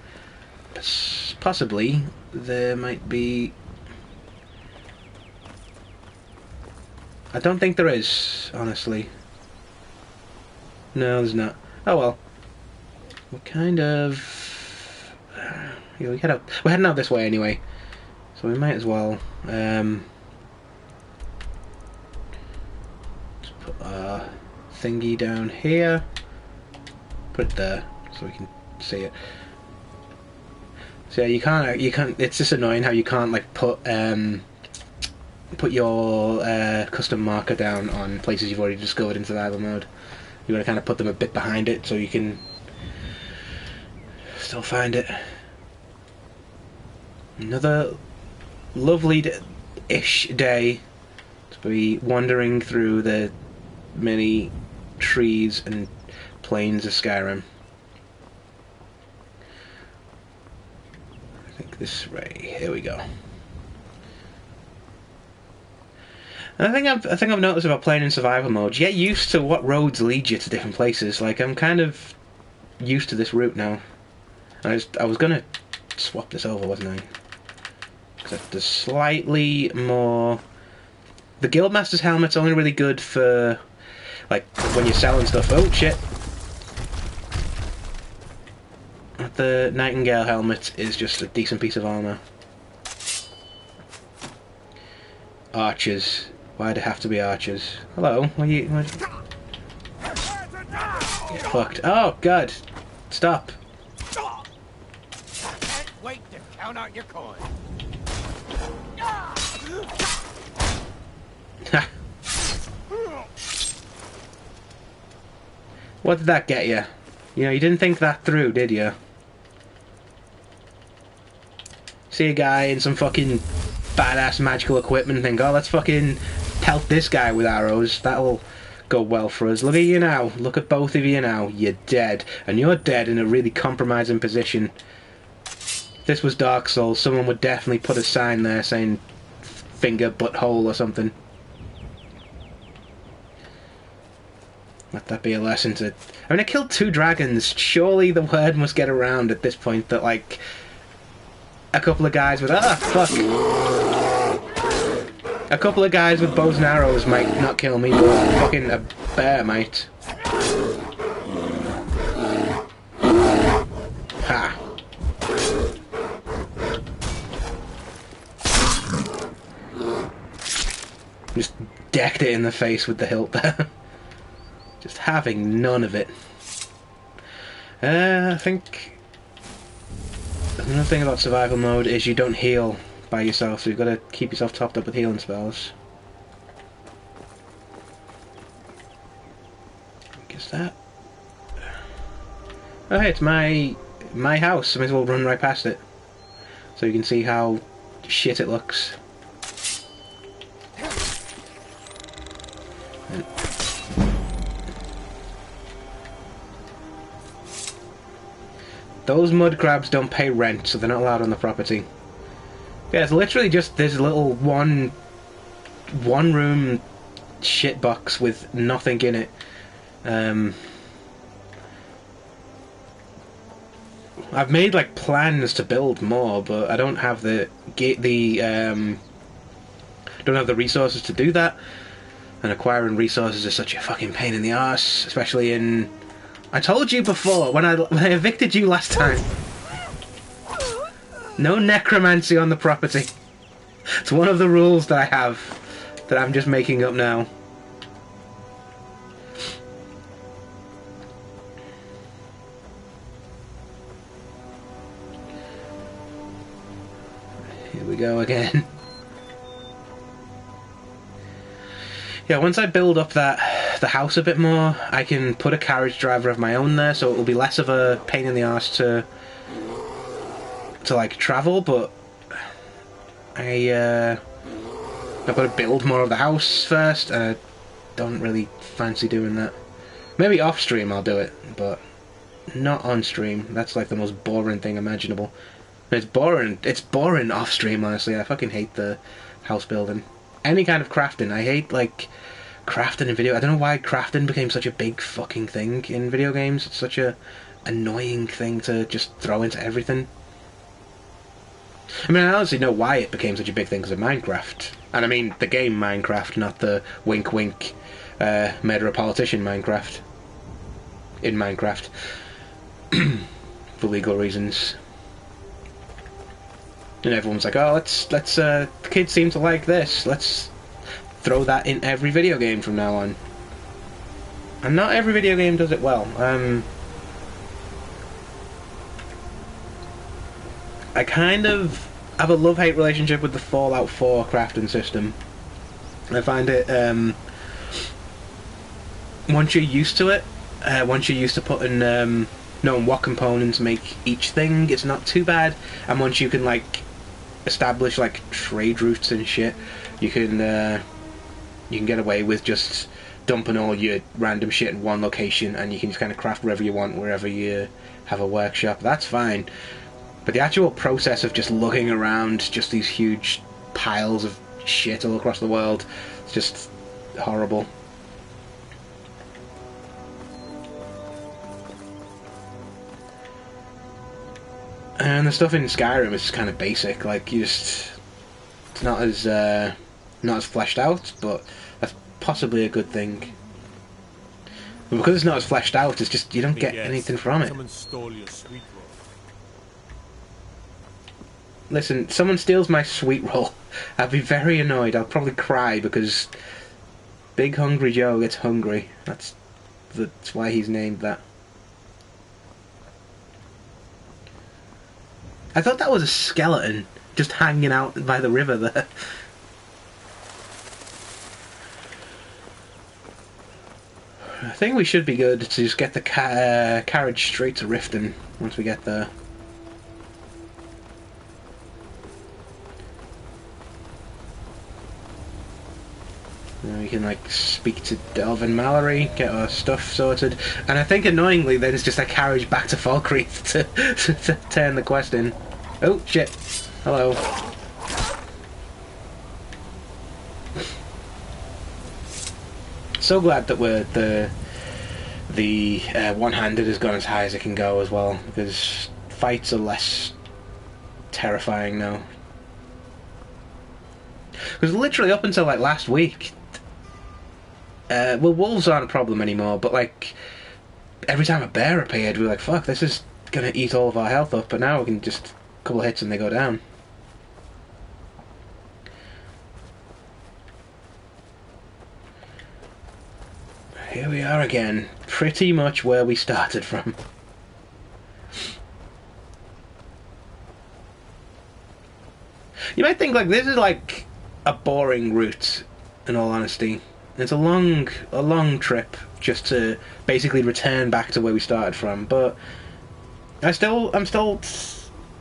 possibly there might be... I don't think there is, honestly. No, there's not. Oh well. We're kind of... Yeah, we're heading out this way anyway. So we might as well just put our thingy down here. Put it there so we can see it. So yeah, you can't. It's just annoying how you can't like put your custom marker down on places you've already discovered in survival mode. You got to kind of put them a bit behind it so you can still find it. Another lovely-ish day to be wandering through the many trees and plains of Skyrim. I think this way. Here we go. And I think I've noticed about playing in survival mode. You get used to what roads lead you to different places. Like I'm kind of used to this route now. I was gonna swap this over, wasn't I? Because there's slightly more. The Guildmaster's helmet's only really good for Like, when you're selling stuff. Oh, shit. The Nightingale helmet is just a decent piece of armour. Archers. Why'd it have to be archers? Hello, what are you... Get fucked. Oh, God. Stop. Can't wait to count out your coin. What did that get you? You know, you didn't think that through, did you? See a guy in some fucking badass magical equipment and think, oh, let's fucking pelt this guy with arrows. That'll go well for us. Look at you now. Look at both of you now. You're dead. And you're dead in a really compromising position. If this was Dark Souls, someone would definitely put a sign there saying finger butthole or something. Let that be a lesson to... I mean, I killed 2 dragons. Surely the word must get around at this point that, like, a couple of guys with... Ah, fuck! A couple of guys with bows and arrows might not kill me, but fucking a bear might. Ha! Just decked it in the face with the hilt there. Just having none of it. I think another thing about survival mode is you don't heal by yourself, so you've got to keep yourself topped up with healing spells. Guess that. Oh hey, it's my house. I may as well run right past it, so you can see how shit it looks. Those mud crabs don't pay rent, so they're not allowed on the property. Yeah, it's literally just this little one room shit box with nothing in it. I've made like plans to build more, but I don't have the don't have the resources to do that. And acquiring resources is such a fucking pain in the arse, especially in... I told you before, when I evicted you last time. No necromancy on the property. It's one of the rules that I have, that I'm just making up now. Here we go again. Yeah, once I build up the house a bit more, I can put a carriage driver of my own there, so it will be less of a pain in the arse to like travel. But I've got to build more of the house first, and I don't really fancy doing that. Maybe off stream I'll do it, but not on stream. That's like the most boring thing imaginable. It's boring. It's boring off stream, honestly. I fucking hate the house building. Any kind of crafting. I hate, like, crafting in video. I don't know why crafting became such a big fucking thing in video games. It's such a annoying thing to just throw into everything. I mean, I honestly know why it became such a big thing because of Minecraft. And I mean the game Minecraft, not the wink wink murder a politician Minecraft. In Minecraft. For legal reasons. And everyone's like, oh, let's the kids seem to like this, let's throw that in every video game from now on. And not every video game does it well. I kind of have a love-hate relationship with the Fallout 4 crafting system. I find it, once you're used to it, once you're used to putting, knowing what components make each thing, it's not too bad. And once you can, like, establish like trade routes and shit, you can get away with just dumping all your random shit in one location, and you can just kind of craft wherever you want, wherever you have a workshop. That's fine. But the actual process of just looking around just these huge piles of shit all across the world, it's just horrible. And the stuff in Skyrim is kind of basic, like you just... It's not as fleshed out, but that's possibly a good thing. But because it's not as fleshed out, it's just you don't get Yes, anything from it. Someone stole your sweet roll. Listen, someone steals my sweet roll, I'll be very annoyed. I'll probably cry because Big Hungry Joe gets hungry. That's why he's named that. I thought that was a skeleton just hanging out by the river there. I think we should be good to just get the carriage straight to Riften once we get there. And we can like speak to Delvin Mallory, get our stuff sorted, and I think annoyingly then it's just a carriage back to Falkreath to turn the quest in. Oh shit! Hello. So glad that we're the one-handed has gone as high as it can go as well, because fights are less terrifying now. Because literally up until like last week, well, wolves aren't a problem anymore, but like every time a bear appeared, we were like, fuck, this is gonna eat all of our health up, but now we can just a couple of hits and they go down. Here we are again, pretty much where we started from. You might think like this is like a boring route, in all honesty. It's a long trip just to basically return back to where we started from, but I'm still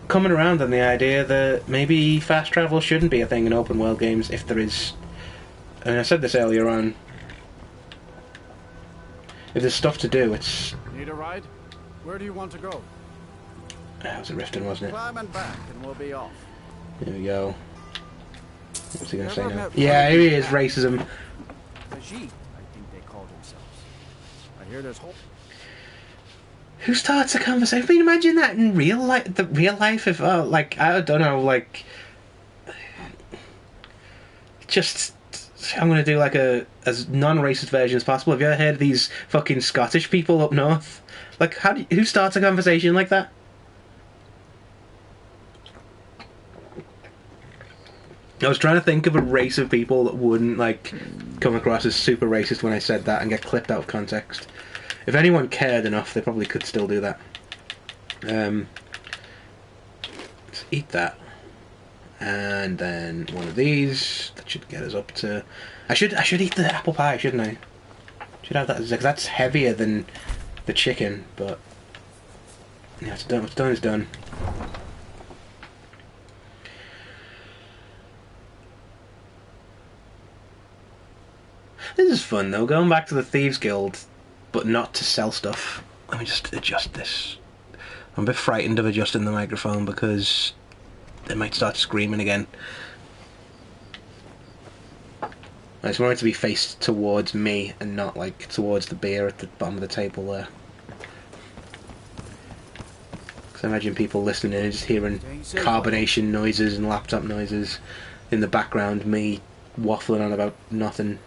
coming around on the idea that maybe fast travel shouldn't be a thing in open world games if there is. And I said this earlier on. If there's stuff to do, it's... Need a ride? Where do you want to go? That was a Riften, wasn't it? Climb and back, and we'll be off. Here we go. What's he gonna say now? Yeah, here he is, racism. Khajiit, I think they called themselves. I hear there's whole... Who starts a conversation? I mean, imagine that in real life. The real life, if like I don't know, like just I'm gonna do like a as non-racist version as possible. Have you ever heard of these fucking Scottish people up north? Like, who starts a conversation like that? I was trying to think of a race of people that wouldn't like come across as super racist when I said that and get clipped out of context. If anyone cared enough, they probably could still do that. Let's eat that, and then one of these. That should get us up to. I should eat the apple pie, shouldn't I? Should have that because that's heavier than the chicken. But yeah, it's done. What's done is done. This is fun though. Going back to the Thieves Guild. But not to sell stuff. Let me just adjust this. I'm a bit frightened of adjusting the microphone because they might start screaming again. I just want it to be faced towards me and not like towards the beer at the bottom of the table there. Because I imagine people listening in and just hearing carbonation noises and laptop noises in the background, me waffling on about nothing.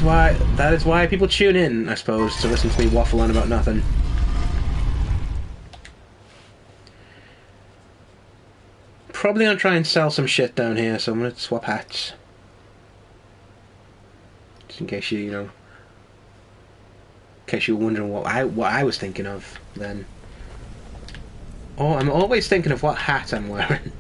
That is why people tune in, I suppose, to listen to me waffle on about nothing. Probably gonna try and sell some shit down here, so I'm gonna swap hats. Just in case you were wondering what I was thinking of then. Oh, I'm always thinking of what hat I'm wearing.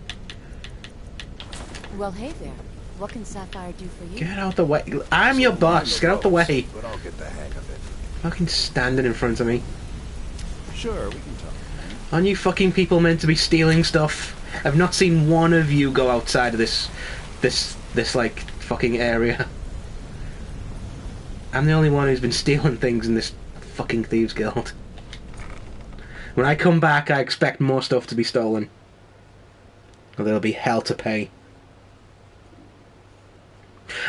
Well, hey there. What can Sapphire do for you? Get out the way. I'm your boss. Get out the way. But I'll get the hang of it. Fucking standing in front of me. Sure, we can talk. Aren't you fucking people meant to be stealing stuff? I've not seen one of you go outside of this like fucking area. I'm the only one who's been stealing things in this fucking Thieves Guild. When I come back, I expect more stuff to be stolen. Or there'll be hell to pay.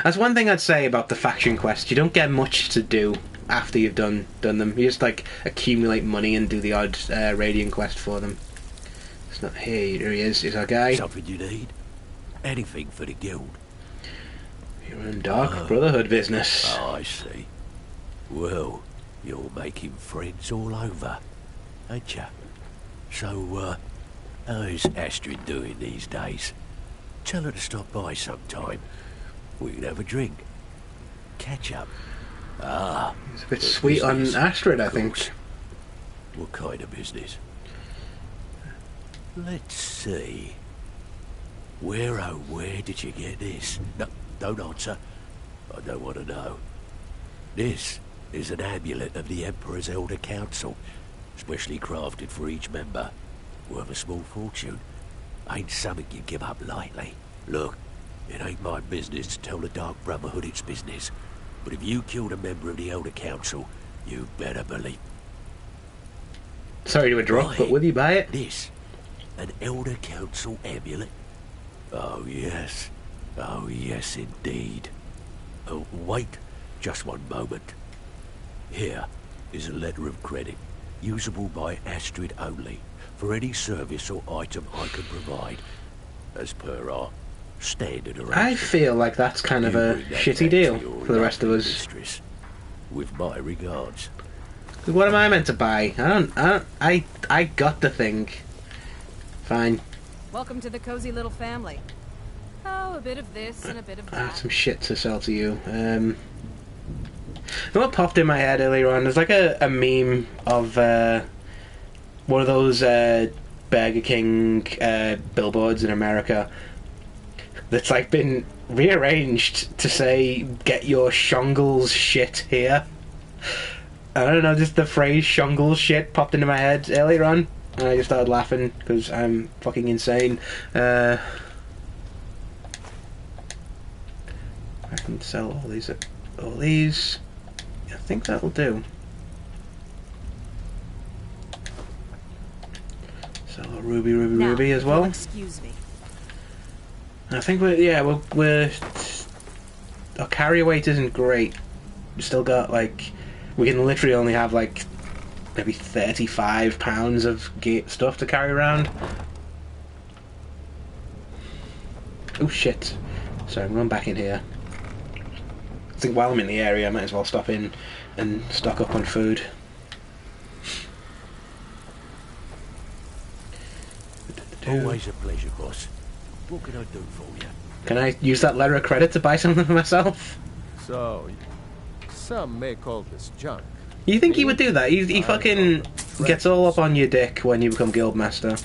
That's one thing I'd say about the faction quests. You don't get much to do after you've done them. You just like accumulate money and do the odd radiant quest for them. It's not here. Here he is. He's our guy. Something you need? Anything for the guild. Here And Dark Brotherhood business. Oh, I see. Well, you're making friends all over, ain't ya? So, how's Astrid doing these days? Tell her to stop by sometime. We can have a drink. Catch up. Ah. It's a bit sweet on Astrid, I think. What kind of business? Let's see. Where did you get this? No, don't answer. I don't want to know. This is an amulet of the Emperor's Elder Council, specially crafted for each member. Worth a small fortune. Ain't something you give up lightly. Look, it ain't my business to tell the Dark Brotherhood its business, but if you killed a member of the Elder Council, you better believe. Sorry to interrupt, but will you buy it? This, an Elder Council amulet? Oh yes indeed. Oh, wait, just one moment. Here is a letter of credit, usable by Astrid only, for any service or item I can provide, as per our standard arrangement. I feel like that's kind of a shitty deal for the rest of us. Mistress, with my regards. What am I meant to buy? I got the thing. Fine. Welcome to the cozy little family. Oh, a bit of this and a bit of I have that. some shit to sell to you. You know what popped in my head earlier on? There's like a meme of one of those Burger King billboards in America that's like been rearranged to say, "Get your shongles shit here." I don't know, just the phrase "shongles shit" popped into my head earlier on, and I just started laughing because I'm fucking insane. I can sell all these. I think that'll do. Sell a ruby as well. Excuse me. I think we're our carry weight isn't great. We still got like, we can literally only have like maybe 35 pounds of stuff to carry around. Oh shit! Sorry, I'm going back in here. I think while I'm in the area, I might as well stop in and stock up on food. Always a pleasure, boss. What can I do for you? Can I use that letter of credit to buy something for myself? So, some may call this junk. You think he would do that? He fucking gets all up on your dick when you become guildmaster.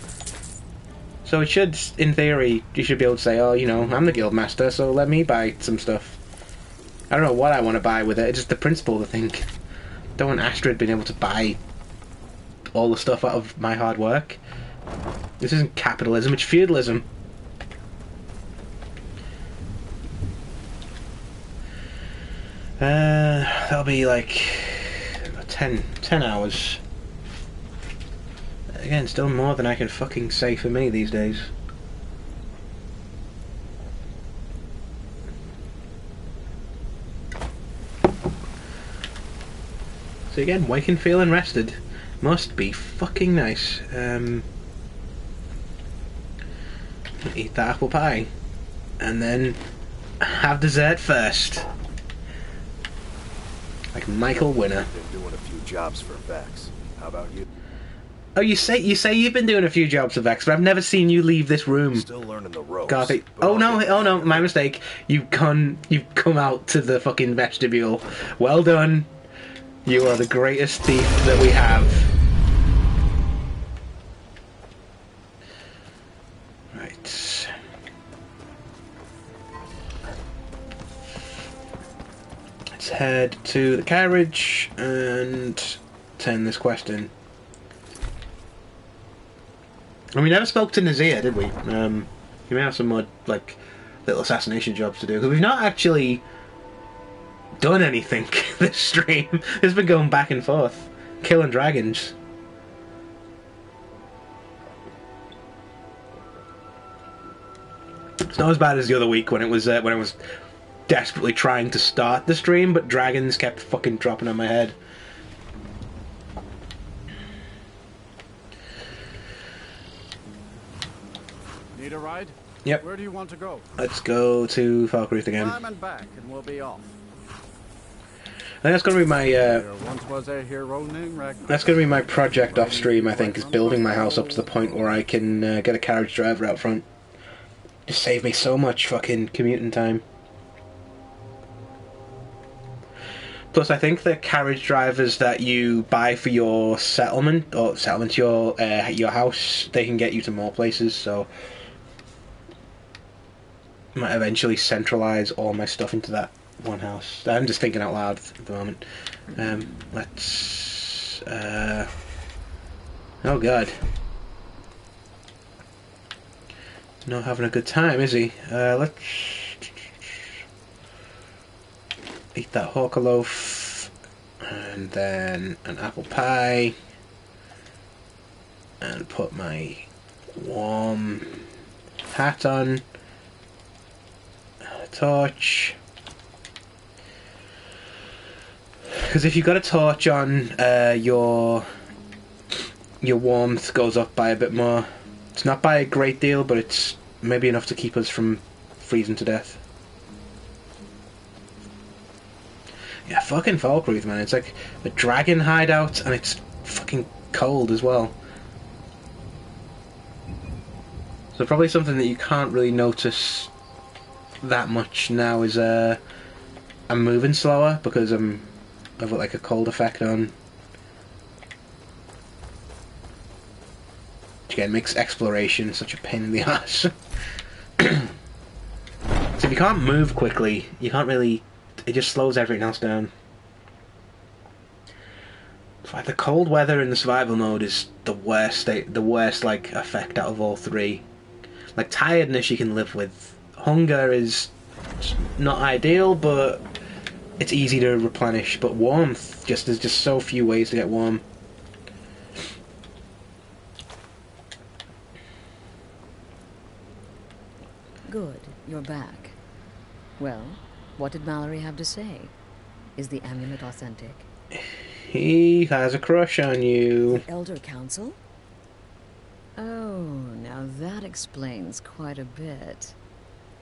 So it should, in theory, you should be able to say, "Oh, you know, I'm the guildmaster, so let me buy some stuff." I don't know what I want to buy with it. It's just the principle of the thing. Don't want Astrid being able to buy all the stuff out of my hard work. This isn't capitalism, it's feudalism. That'll be like 10 hours. Again, still more than I can fucking say for me these days. So again, waking feeling rested. Must be fucking nice. Eat that apple pie. And then have dessert first. Like Michael Winner. Been doing a few jobs for Vex. How about you? Oh, you say you've been doing a few jobs for Vex, but I've never seen you leave this room. Still learning the ropes. Garth, oh no, my mistake. You've come out to the fucking vestibule. Well done. You are the greatest thief that we have. Right. Let's head to the carriage and turn this quest in. And we never spoke to Nazir, did we? We may have some more, like, little assassination jobs to do. Because we've not actually done anything this stream. It's been going back and forth. Killing dragons. It's not as bad as the other week when it was desperately trying to start the stream, but dragons kept fucking dropping on my head. Need a ride? Yep. Where do you want to go? Let's go to Falkreath again. Climb and back, and we'll be off. I think that's going to be my. There once was a hero named Ragnar. That's going to be my project off stream. I think is building my house up to the point where I can get a carriage driver out front. Just save me so much fucking commuting time. Plus, I think the carriage drivers that you buy for your settlement your house, they can get you to more places. So, I might eventually centralize all my stuff into that one house. I'm just thinking out loud at the moment. Let's. Oh God. Not having a good time, is he? Let's eat that hawker loaf, and then an apple pie, and put my warm hat on, a torch. Because if you've got a torch on, your warmth goes up by a bit more. It's not by a great deal, but it's maybe enough to keep us from freezing to death. Yeah, fucking Falkreath, man. It's like a dragon hideout, and it's fucking cold as well. So probably something that you can't really notice that much now is I'm moving slower because I've got like a cold effect on. Which again makes exploration such a pain in the ass. So if you can't move quickly, you can't really. It just slows everything else down. Like the cold weather in the survival mode is the worst like effect out of all three. Like tiredness you can live with. Hunger is not ideal, but it's easy to replenish. But warmth, there's just so few ways to get warm. Good, you're back. Well, what did Mallory have to say? Is the amulet authentic? He has a crush on you. The Elder Council? Oh, now that explains quite a bit.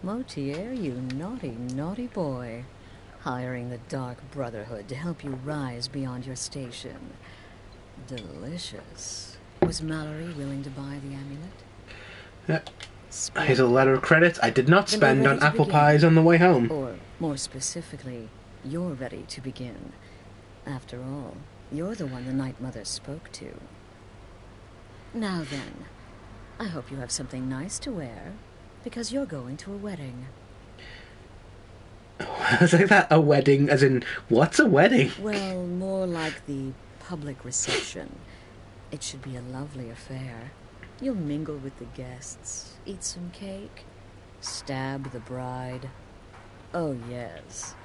Motier, you naughty, naughty boy. Hiring the Dark Brotherhood to help you rise beyond your station. Delicious. Was Mallory willing to buy the amulet? Here's a letter of credit. I did not spend on apple pies on the way home. Or, more specifically, you're ready to begin. After all, you're the one the Night Mother spoke to. Now then, I hope you have something nice to wear, because you're going to a wedding. It's like that, a wedding, as in, what's a wedding? Well, more like the public reception. It should be a lovely affair. You'll mingle with the guests, eat some cake, stab the bride. Oh yes,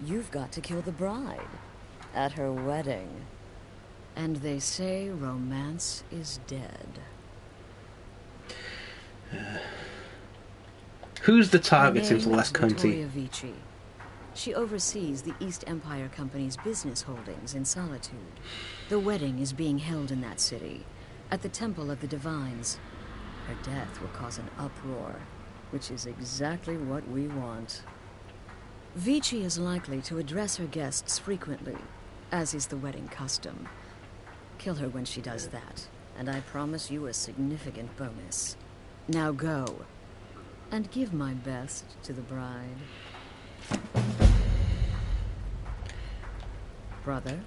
you've got to kill the bride at her wedding. And they say romance is dead. Who's the target Her seems name less is cunty. Victoria Vici. She oversees the East Empire Company's business holdings in Solitude. The wedding is being held in that city, at the Temple of the Divines. Her death will cause an uproar, which is exactly what we want. Vici is likely to address her guests frequently, as is the wedding custom. Kill her when she does that, and I promise you a significant bonus. Now go, and give my best to the bride. Brother?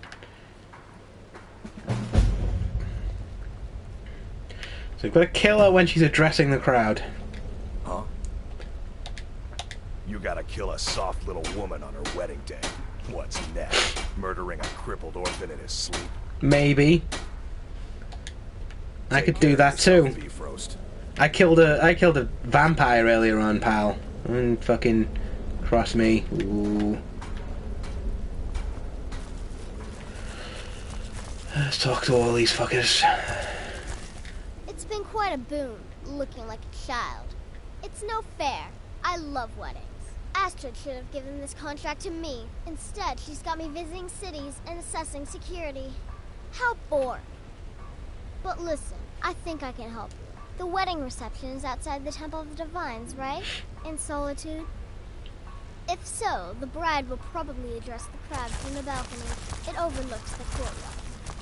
So you've got to kill her when she's addressing the crowd. Huh? You gotta kill a soft little woman on her wedding day. What's next? Murdering a crippled orphan in his sleep? Maybe. I could do that too. Beef roast. I killed a vampire earlier on, pal. And fucking cross me. Ooh. Let's talk to all these fuckers. It's been quite a boon, looking like a child. It's no fair. I love weddings. Astrid should have given this contract to me. Instead, she's got me visiting cities and assessing security. How boring. But listen, I think I can help you. The wedding reception is outside the Temple of the Divines, right? In Solitude? If so, the bride will probably address the crowd from the balcony. It overlooks the courtyard.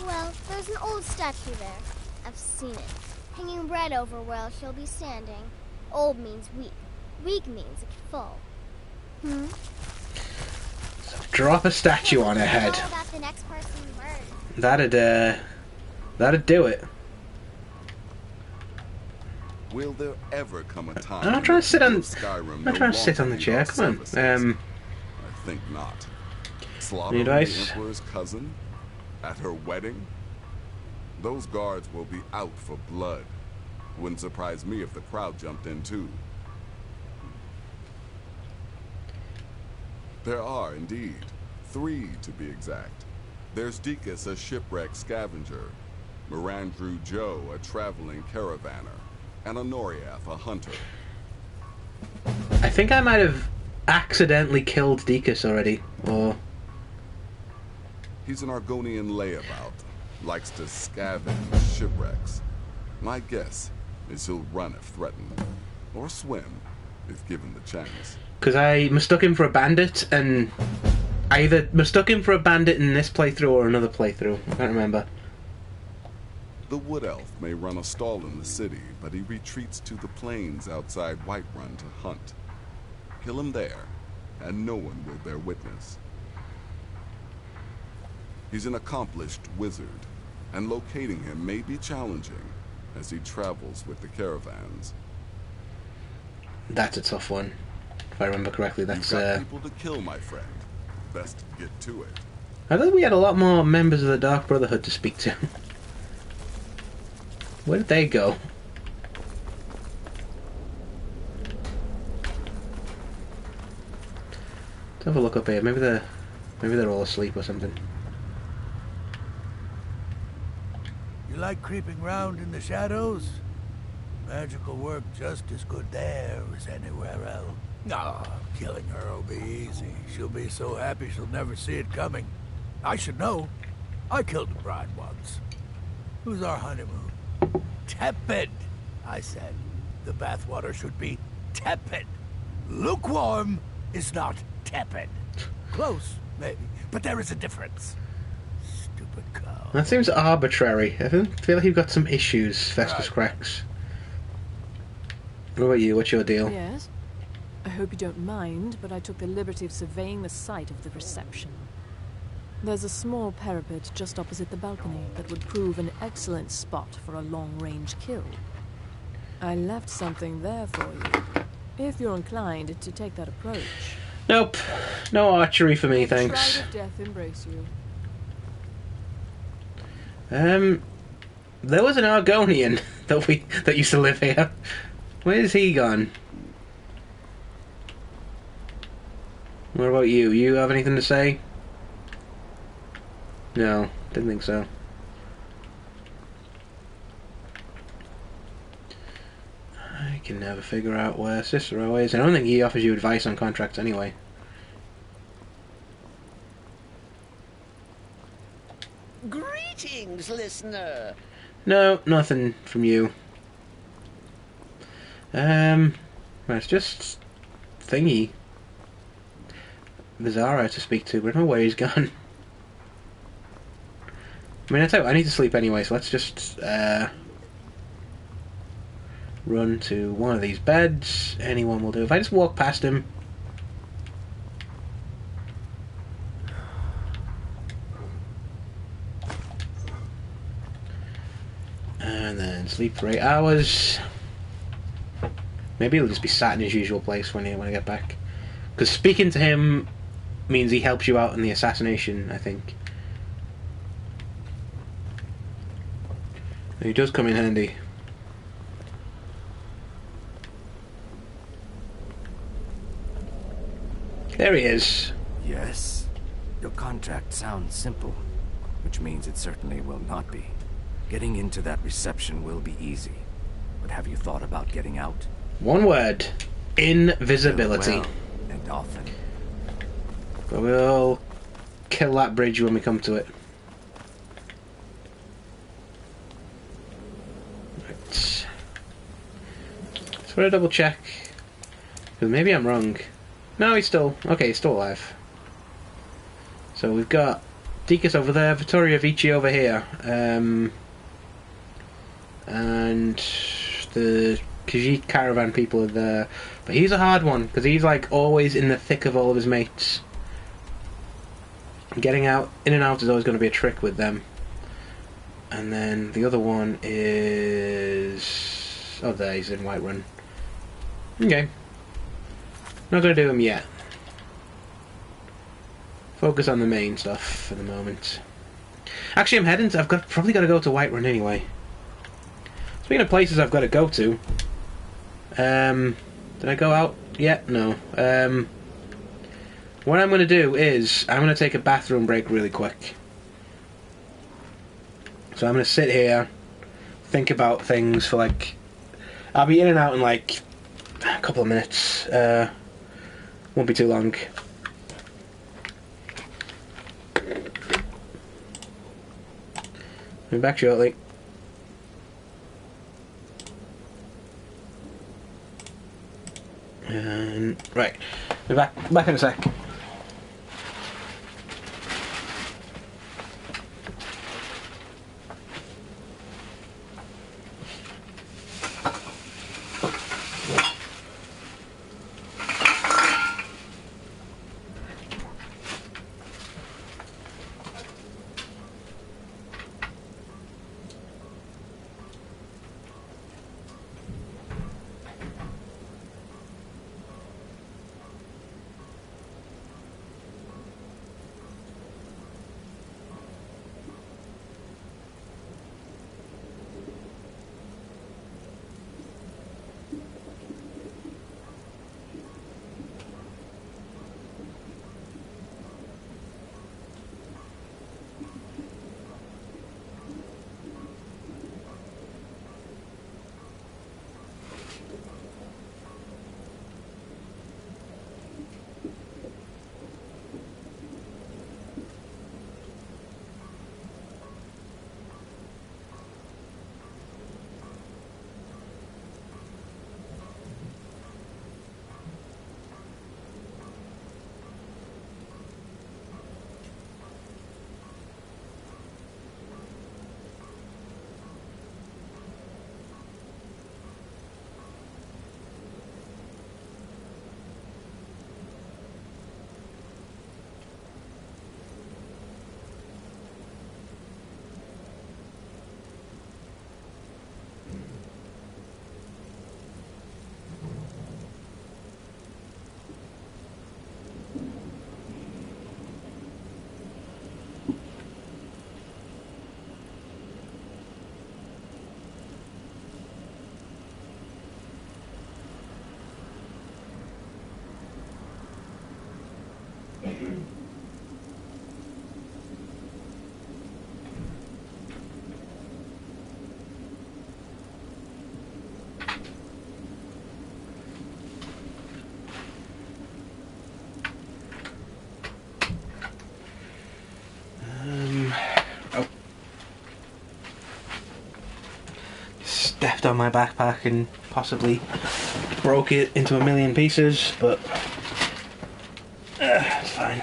Well, there's an old statue there. I've seen it. Hanging bread over where she'll be standing. Old means weak. Weak means it could fall. Drop a statue on her head. About the next person murdered. That'd do it. Will there ever come a time? I'm not trying to sit on. Skyrim I'm not trying to sit on the chair. Come on. I think not. Slaughtering the Emperor's cousin at her wedding. Those guards will be out for blood. Wouldn't surprise me if the crowd jumped in too. There are, indeed. 3 to be exact. There's Deacus, a shipwrecked scavenger. Mirandru Joe, a traveling caravaner. And Honoriath, a hunter. I think I might have accidentally killed Deacus already, or... He's an Argonian layabout. Likes to scavenge shipwrecks. My guess is he'll run if threatened. Or swim, if given the chance. Because I mistook him for a bandit, and I either mistook him for a bandit in this playthrough or another playthrough. I can't remember. The Wood Elf may run a stall in the city, but he retreats to the plains outside Whiterun to hunt. Kill him there, and no one will bear witness. He's an accomplished wizard, and locating him may be challenging as he travels with the caravans. That's a tough one. If I remember correctly, that's You've got people to kill, my friend. Best get to it. I thought we had a lot more members of the Dark Brotherhood to speak to. Where did they go? Let's have a look up here. Maybe they're all asleep or something. You like creeping round in the shadows? Magical work just as good there as anywhere else. No, killing her will be easy. She'll be so happy she'll never see it coming. I should know. I killed a bride once. Who's our honeymoon? Tepid, I said. The bathwater should be tepid. Lukewarm is not tepid. Close, maybe, but there is a difference. Stupid cow. That seems arbitrary. I feel like you've got some issues, Festus Cracks. What about you? What's your deal? Yes. I hope you don't mind, but I took the liberty of surveying the site of the reception. There's a small parapet just opposite the balcony that would prove an excellent spot for a long-range kill. I left something there for you, if you're inclined to take that approach. Nope. No archery for me, thanks. Shroud of death embrace you. There was an Argonian that used to live here. Where's he gone? What about you? You have anything to say? No, didn't think so. I can never figure out where Cicero is. I don't think he offers you advice on contracts anyway. Greetings, listener. No, nothing from you. It's just thingy. Bizarro to speak to, but I don't know where he's gone. I mean, I tell you what, I need to sleep anyway, so let's just run to one of these beds. Anyone will do. If I just walk past him. And then sleep for 8 hours. Maybe he'll just be sat in his usual place when I get back. Because speaking to him means he helps you out in the assassination, I think. He does come in handy. There he is. Yes. Your contract sounds simple, which means it certainly will not be. Getting into that reception will be easy. But have you thought about getting out? One word. Invisibility. Well, and often. But we'll kill that bridge when we come to it. Right. So I'm gonna double check. Because maybe I'm wrong. No, he's still... Okay, he's still alive. So we've got Deacus over there, Vittoria Vici over here. And the Khajiit caravan people are there. But he's a hard one, because he's like always in the thick of all of his mates. Getting out, in and out is always going to be a trick with them. And then the other one is... Oh, there, he's in Whiterun. Okay. Not going to do him yet. Focus on the main stuff for the moment. Actually, I'm heading to... probably got to go to Whiterun anyway. Speaking of places I've got to go to... did I go out yet? No. What I'm going to do is, I'm going to take a bathroom break really quick. So I'm going to sit here, think about things for like... I'll be in and out in like a couple of minutes. Won't be too long. I'll be back shortly. And right, be back in a sec. Stepped on my backpack and possibly broke it into a million pieces, but it's fine.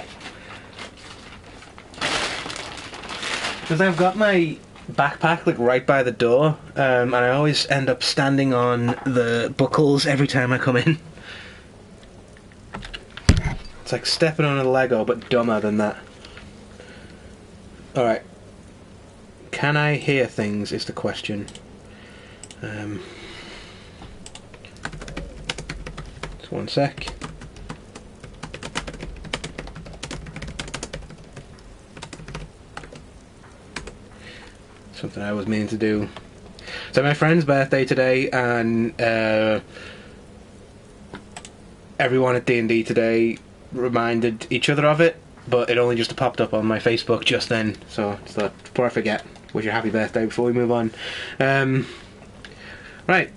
Because I've got my backpack like right by the door, and I always end up standing on the buckles every time I come in. It's like stepping on a Lego, but dumber than that. Alright. Can I hear things is the question. Just one sec. Something I was meaning to do. So my friend's birthday today, and everyone at D&D today reminded each other of it, but it only just popped up on my Facebook just then, so I thought, before I forget, wish you a happy birthday before we move on. Right,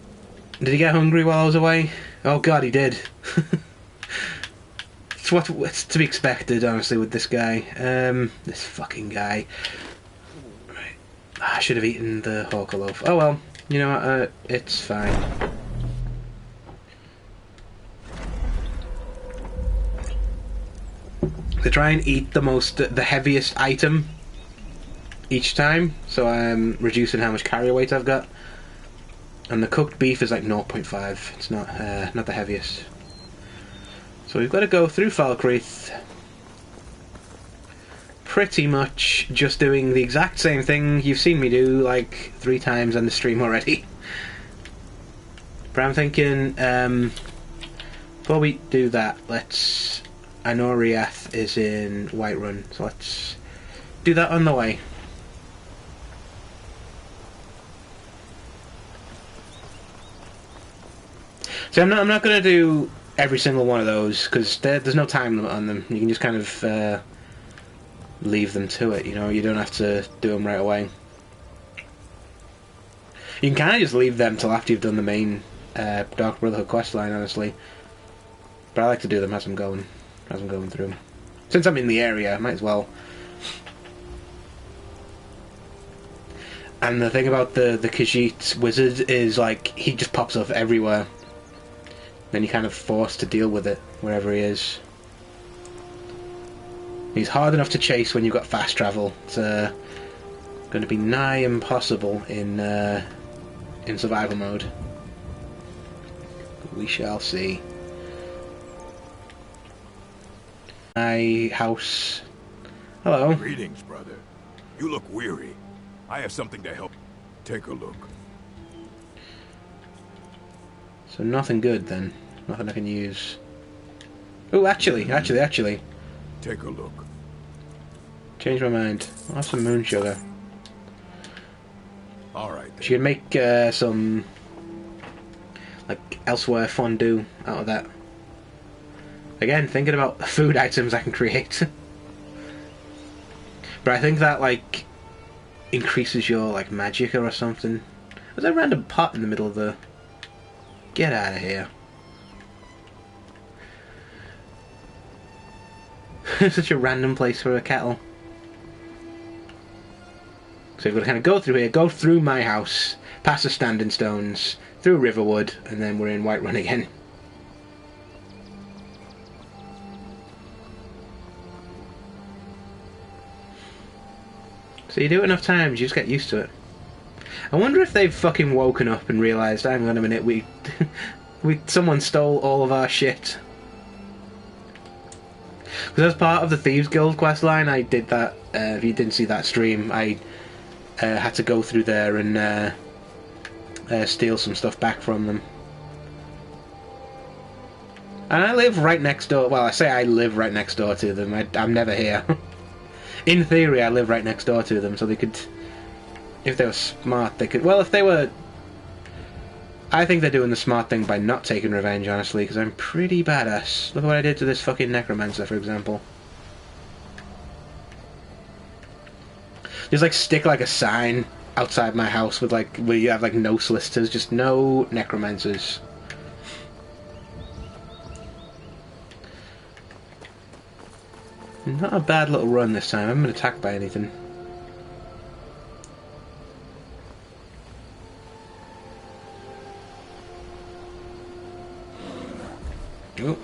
did he get hungry while I was away? Oh god, he did. It's to be expected, honestly, with this guy. This fucking guy. Right, I should have eaten the Hawker loaf. Oh well, you know what, it's fine. They try and eat the heaviest item each time, so I'm reducing how much carrier weight I've got. And the cooked beef is like 0.5. It's not the heaviest. So we've got to go through Falkreath, pretty much just doing the exact same thing you've seen me do like 3 times on the stream already. But I'm thinking, before we do that, I know Riath is in Whiterun, so let's do that on the way. So I'm not going to do every single one of those, because there's no time limit on them. You can just kind of leave them to it, you know, you don't have to do them right away. You can kind of just leave them till after you've done the main Dark Brotherhood questline, honestly. But I like to do them as I'm going through. Since I'm in the area, I might as well. And the thing about the Khajiit wizard is, like, he just pops up everywhere. Then you're kind of forced to deal with it wherever he is. He's hard enough to chase when you've got fast travel. It's going to be nigh impossible in survival mode. We shall see. My house. Hello. Greetings, brother. You look weary. I have something to help. Take a look. So nothing good then. Nothing I can use. Oh, actually. Take a look. Change my mind. I'll have some moon sugar. Alright. She can make some like elsewhere fondue out of that. Again, thinking about food items I can create. But I think that like increases your like magicka or something. There's a random pot in the middle of the... Get out of here. Such a random place for a kettle. So we've got to kind of go through here, go through my house, past the Standing Stones, through Riverwood, and then we're in Whiterun again. So you do it enough times, you just get used to it. I wonder if they've fucking woken up and realised, hang on a minute, someone stole all of our shit. Because as part of the Thieves Guild questline, I did that. If you didn't see that stream, I had to go through there and steal some stuff back from them. And I live right next door. Well, I say I live right next door to them. I'm never here. In theory, I live right next door to them, so they could... If they were smart, they could... Well, if they were... I think they're doing the smart thing by not taking revenge, honestly, because I'm pretty badass. Look at what I did to this fucking necromancer, for example. Just, like, stick, like, a sign outside my house with, like, where you have, like, no solicitors, just no necromancers. Not a bad little run this time. I haven't been attacked by anything. Oh.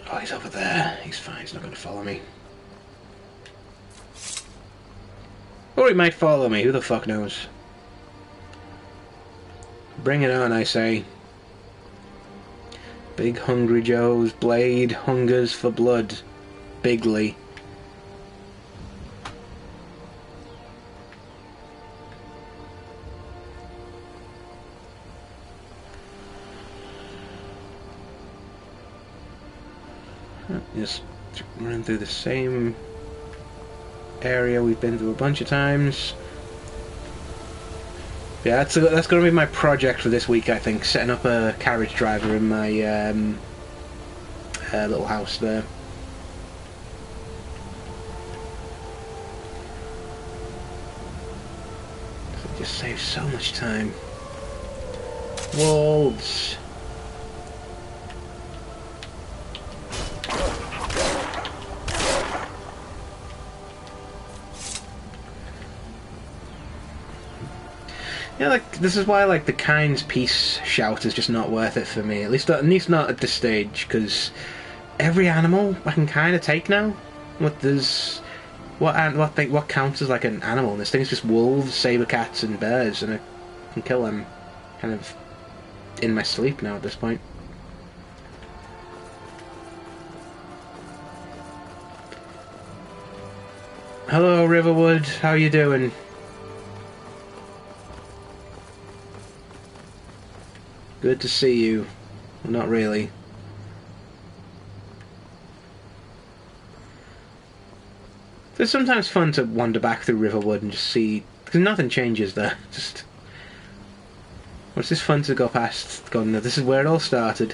Oh, he's over there. He's fine. He's not going to follow me. Or he might follow me. Who the fuck knows? Bring it on, I say. Big Hungry Joe's blade hungers for blood. Bigly. Just running through the same area we've been through a bunch of times. Yeah, that's going to be my project for this week, I think. Setting up a carriage driver in my little house there. It just saves so much time. Walls. Yeah, like this is why like the Kind's Peace shout is just not worth it for me. At least not at this stage, because every animal I can kind of take now. What counts as like an animal? And this thing's just wolves, saber cats, and bears, and I can kill them kind of in my sleep now at this point. Hello, Riverwood. How you doing? Good to see you. Not really. It's sometimes fun to wander back through Riverwood and just see, because nothing changes there. Just, it's just fun to go past, going, this is where it all started.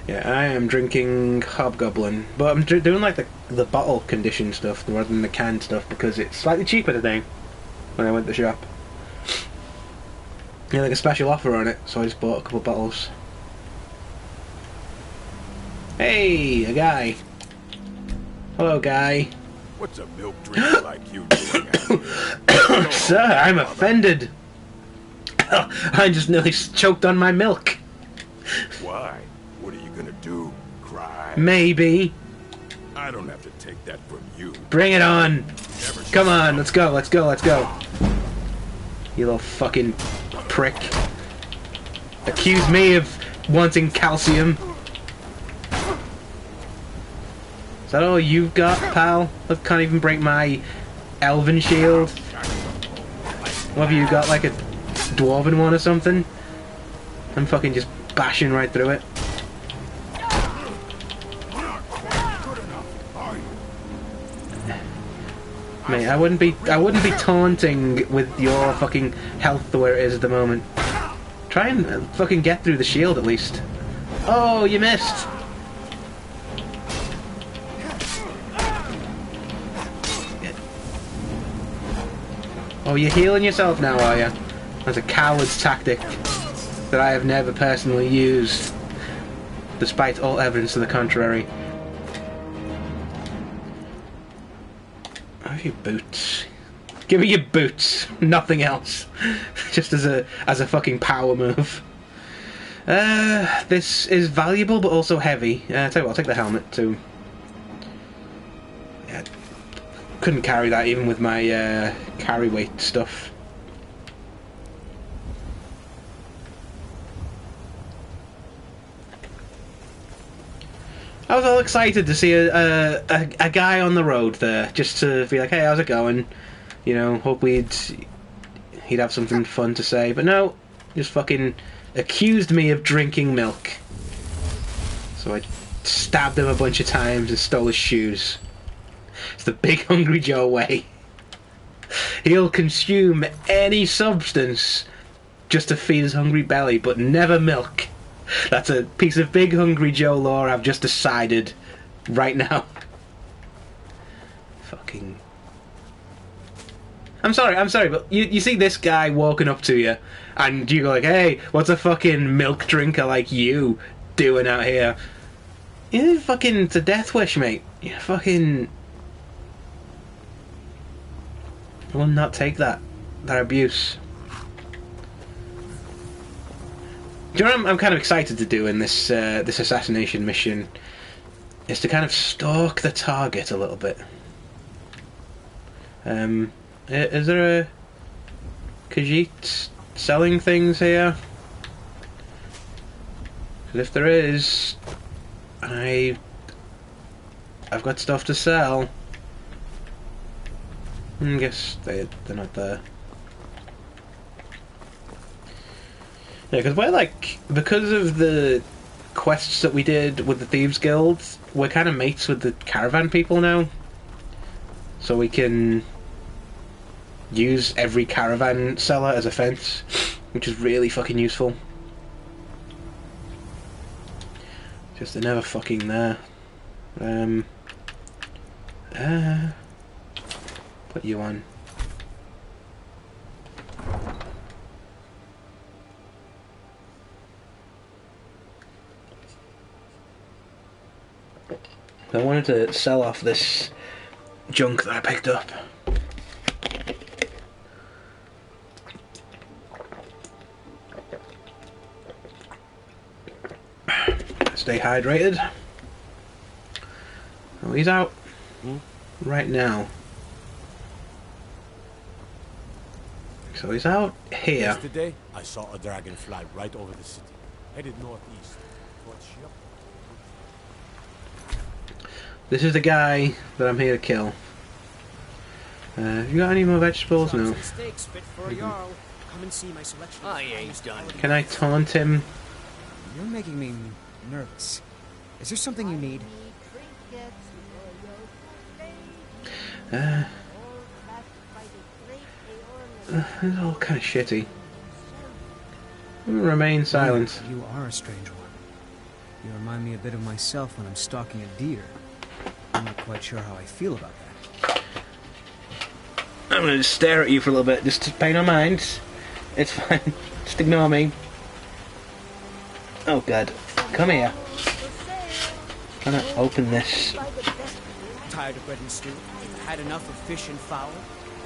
Yeah, I am drinking Hobgoblin, but I'm doing like the bottle condition stuff rather than the canned stuff because it's slightly cheaper today when I went to the shop. Yeah, like a special offer on it, so I just bought a couple of bottles. Hey, a guy. Hello, guy. What's a milk drinker like you doing out here? Sir, I'm offended. I just nearly choked on my milk. Why? What are you gonna do? Cry? Maybe. I don't have to take that from you. Bring it on. Come on, let's go, let's go, let's go. You little fucking prick. Accuse me of wanting calcium. Is that all you've got, pal? I can't even break my elven shield. What have you got, like a dwarven one or something? I'm fucking just bashing right through it. Mate, I wouldn't be taunting with your fucking health the way it is at the moment. Try and fucking get through the shield at least. Oh, you missed. Oh, you're healing yourself now, are you? That's a coward's tactic that I have never personally used, despite all evidence to the contrary. Have your boots. Give me your boots. Nothing else. Just as a fucking power move. This is valuable but also heavy. Tell you what, I'll take the helmet too. Yeah, couldn't carry that even with my carry weight stuff. I was all excited to see a guy on the road there, just to be like, hey, how's it going? You know, hope he'd have something fun to say. But no, just fucking accused me of drinking milk. So I stabbed him a bunch of times and stole his shoes. It's the big Hungry Joe way. He'll consume any substance just to feed his hungry belly, but never milk. That's a piece of big Hungry Joe lore I've just decided right now. Fucking... I'm sorry, but you see this guy walking up to you, and you go like, hey, what's a fucking milk drinker like you doing out here? You fucking... It's a death wish, mate. You fucking... I will not take that abuse. Do you know what I'm kind of excited to do in this this assassination mission? Is to kind of stalk the target a little bit. Is there a Khajiit selling things here? Because if there is, I've got stuff to sell. I guess they're not there. Yeah, because of the quests that we did with the Thieves Guild, we're kind of mates with the caravan people now. So we can use every caravan seller as a fence, which is really fucking useful. Just they're never fucking there. Put you on. I wanted to sell off this junk that I picked up. Stay hydrated. Oh, he's out right now. So he's out here. Yesterday, I saw a dragon fly right over the city, headed northeast towards Ship. This is the guy that I'm here to kill. Have you got any more vegetables? No. Can I taunt him? You're making me nervous. Is there something you need? It's all kind of shitty. Remain silent. You are a strange one. You remind me a bit of myself when I'm stalking a deer. I'm not quite sure how I feel about that. I'm gonna just stare at you for a little bit. Just pay no mind. It's fine. Just ignore me. Oh god. Come here. I'm gonna open this. Tired of bread and stew? Had enough of fish and fowl?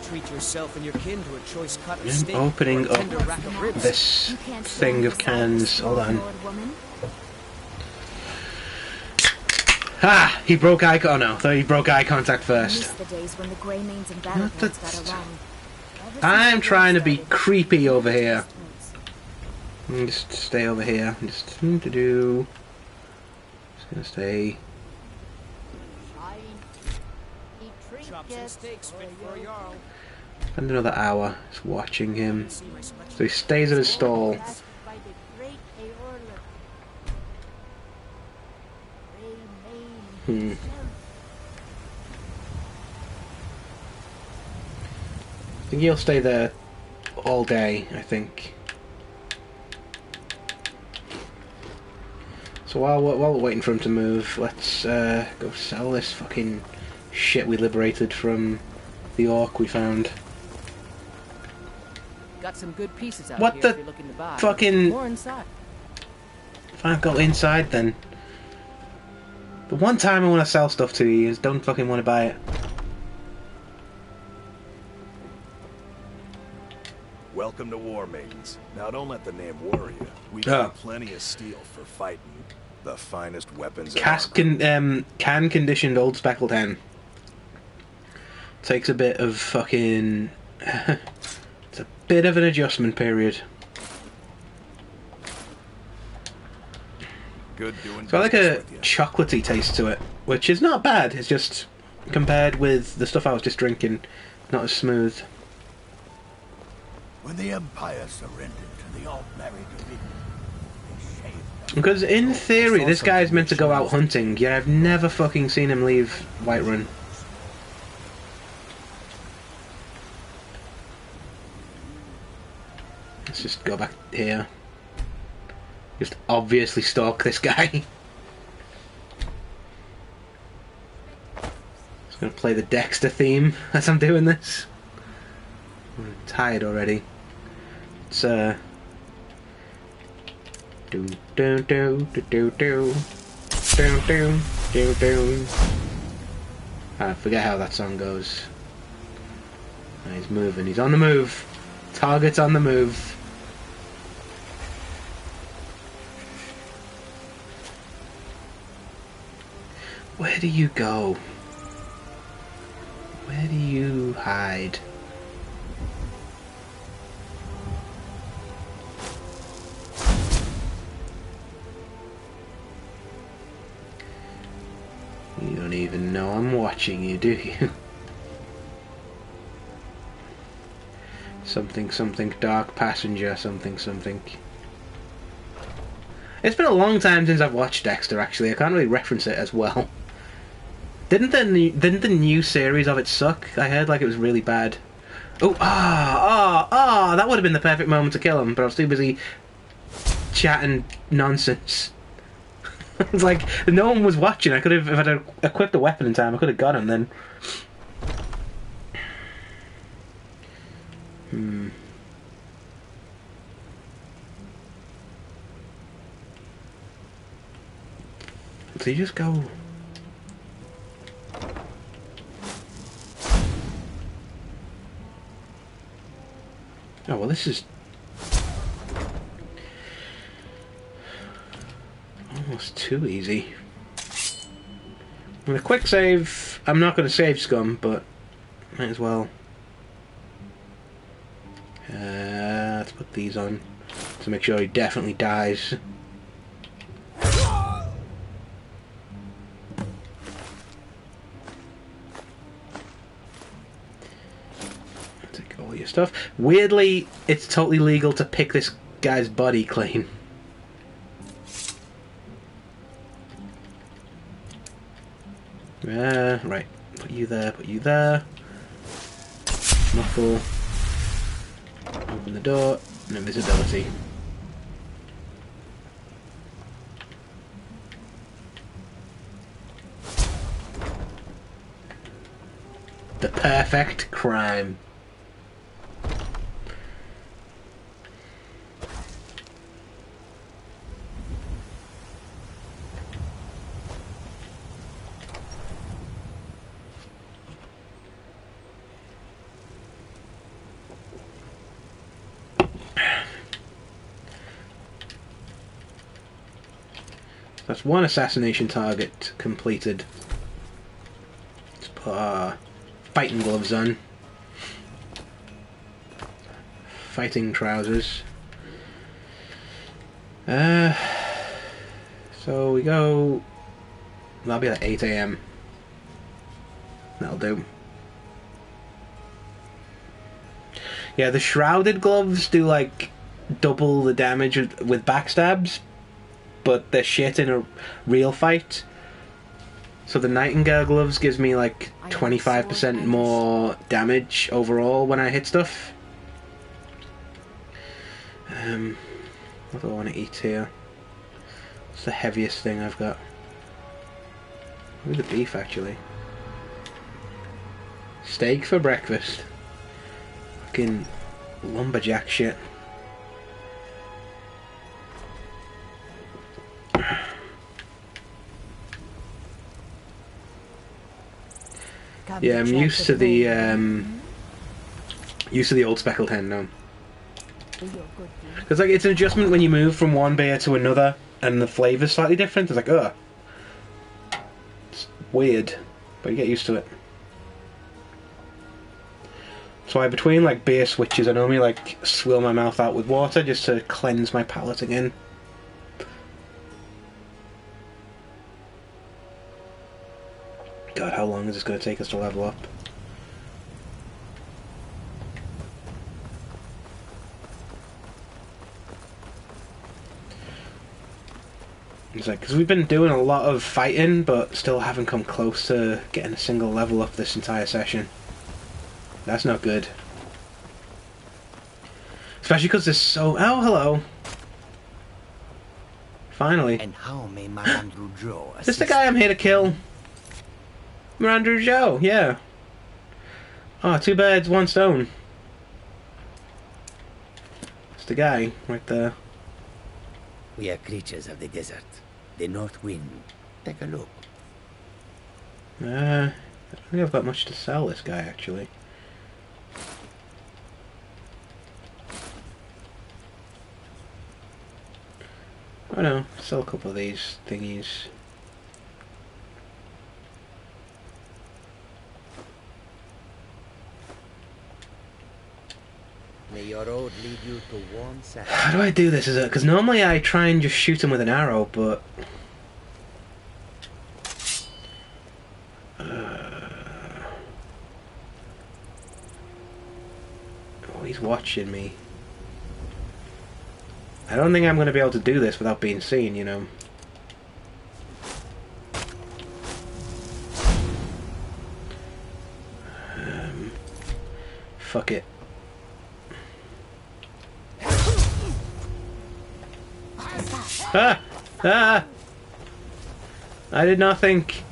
Treat yourself and your kin to a choice cut of steak. I'm opening up this thing of cans. Hold on. Ah! He broke eye contact. Oh no, I thought he broke eye contact first. I'm trying to be creepy over here. Just stay over here. Just gonna stay. Spend another hour just watching him. So he stays in his stall. I think he'll stay there all day, I think. So while we're waiting for him to move, let's go sell this fucking shit we liberated from the orc we found. Got some good pieces out What here the if you're looking to buy. fucking... More inside. Fine, go inside then. The one time I want to sell stuff to you is don't fucking want to buy it. Welcome to War Maidens. Now don't let the name worry you. We got plenty of steel for fighting. The finest weapons. Can conditioned old speckled hen. Takes a bit of fucking... it's a bit of an adjustment period. Good doing. So I like a chocolatey taste to it, which is not bad. It's just compared with the stuff I was just drinking, not as smooth. When the Empire surrendered to the Alt-Married Division, they shaved Because in theory, this guy's meant to go out hunting, yet I've never fucking seen him leave Whiterun. Let's just go back here. Just obviously stalk this guy. Just gonna play the Dexter theme as I'm doing this. I'm tired already. It's do do do do do do do do do. I forget how that song goes. Oh, he's moving. He's on the move. Target's on the move. Where do you go? Where do you hide? You don't even know I'm watching you, do you? Something something dark passenger something something. It's been a long time since I've watched Dexter, actually. I can't really reference it as well. Didn't the new series of it suck? I heard like it was really bad. Oh, that would have been the perfect moment to kill him, but I was too busy chatting nonsense. It's like, no one was watching. I could have, if I'd equipped a weapon in time, I could have got him then. So you just go... Oh, well, this is almost too easy. With a quick save, I'm not going to save Scum, but might as well. Let's put these on to make sure he definitely dies. Take all your stuff. Weirdly, it's totally legal to pick this guy's body clean. Right. Put you there, put you there. Muffle. Open the door. And invisibility. The perfect crime. That's one assassination target completed. Let's put our fighting gloves on. Fighting trousers. So we go... That'll be like 8 AM. That'll do. Yeah, the shrouded gloves do like double the damage with backstabs, but they're shit in a real fight. So the Nightingale gloves gives me like 25% more damage overall when I hit stuff. What do I want to eat here? What's the heaviest thing I've got? Maybe the beef, actually. Steak for breakfast. Fucking lumberjack shit. Yeah, I'm used to the old speckled hen now. Because like it's an adjustment when you move from one beer to another, and the flavour's slightly different. It's like, ugh, it's weird, but you get used to it. So between like beer switches, I normally like swill my mouth out with water just to cleanse my palate again. God, how long is this going to take us to level up? It's like, because we've been doing a lot of fighting, but still haven't come close to getting a single level up this entire session. That's not good. Especially because there's so... Oh, hello. Finally. And how may Marandru Joe Is this the guy I'm here to kill? Marandru Joe, yeah. Oh, 2 birds, 1 stone. It's the guy right there. We are creatures of the desert. The north wind. Take a look. I don't think I've got much to sell this guy, actually. Oh no, sell a couple of these thingies. May your road lead you to warm sand. How do I do this? Because normally I try and just shoot him with an arrow, but... Oh, he's watching me. I don't think I'm going to be able to do this without being seen, you know. Fuck it. Ah! Ah! I did not think.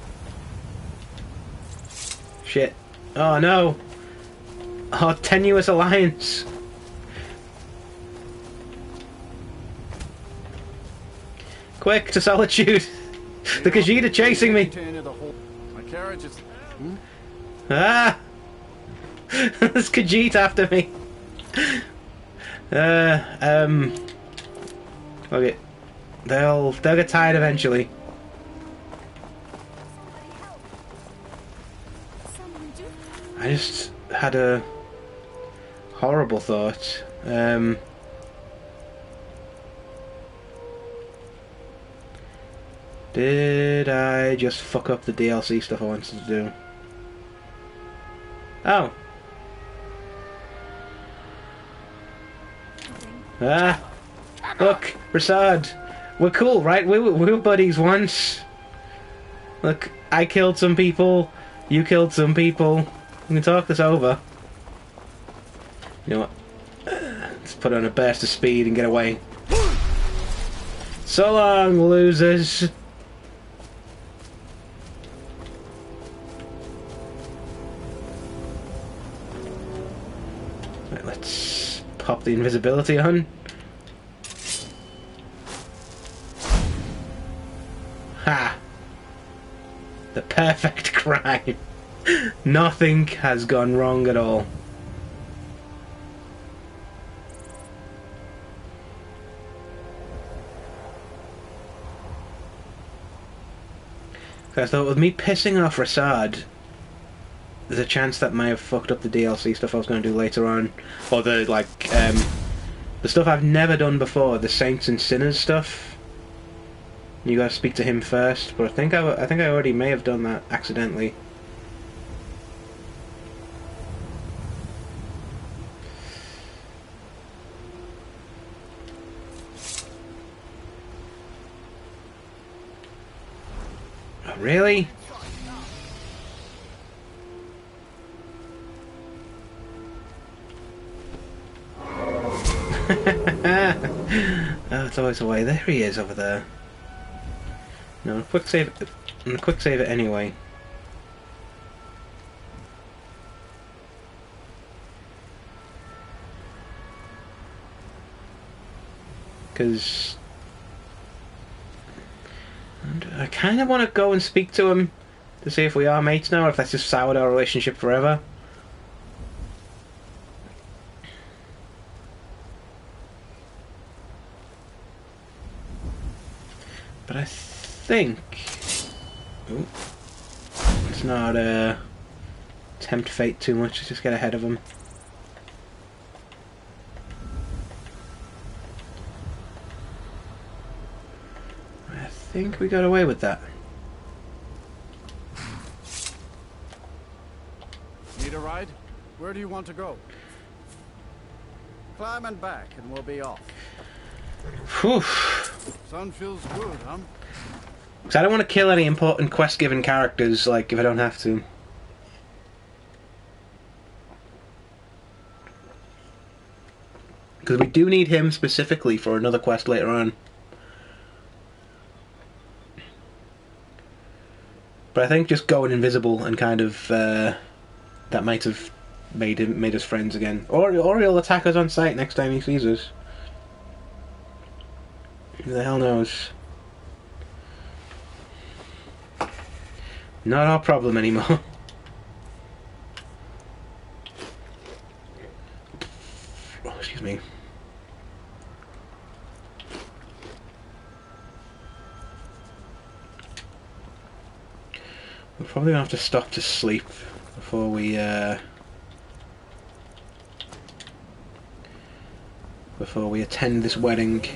Shit. Oh no. Oh, tenuous alliance. Quick, to solitude. The Khajiit are chasing me. My carriage is... Ah! There's Khajiit after me. Okay. They'll get tired eventually. I just had a horrible thought. Did I just fuck up the DLC stuff I wanted to do? Oh. Ah. Look, Prasad. We're cool, right? We were buddies once. Look, I killed some people. You killed some people. We can talk this over. You know what? Let's put on a burst of speed and get away. So long, losers. Right, let's pop the invisibility on. Ha! The perfect crime. Nothing has gone wrong at all. So I thought with me pissing off Rasad, there's a chance that may have fucked up the DLC stuff I was going to do later on, or the the stuff I've never done before, the Saints and Sinners stuff. You gotta speak to him first, but I think I already may have done that accidentally. Oh, really? Oh, it's always away. There he is over there. No, quick save. I'm gonna quick save it anyway. Because I kind of want to go and speak to him to see if we are mates now, or if that's just soured our relationship forever. But I think... Ooh. Let's not tempt fate too much, let's just get ahead of him. I think we got away with that. Need a ride? Where do you want to go? Climb and back and we'll be off. Whew. Sun feels good, huh? Because I don't want to kill any important quest-given characters, like, if I don't have to. Because we do need him specifically for another quest later on. But I think just going invisible and kind of, that might have made us friends again. Or he'll attack us on sight next time he sees us. Who the hell knows? Not our problem anymore. Oh, excuse me. We're probably gonna have to stop to sleep before we attend this wedding.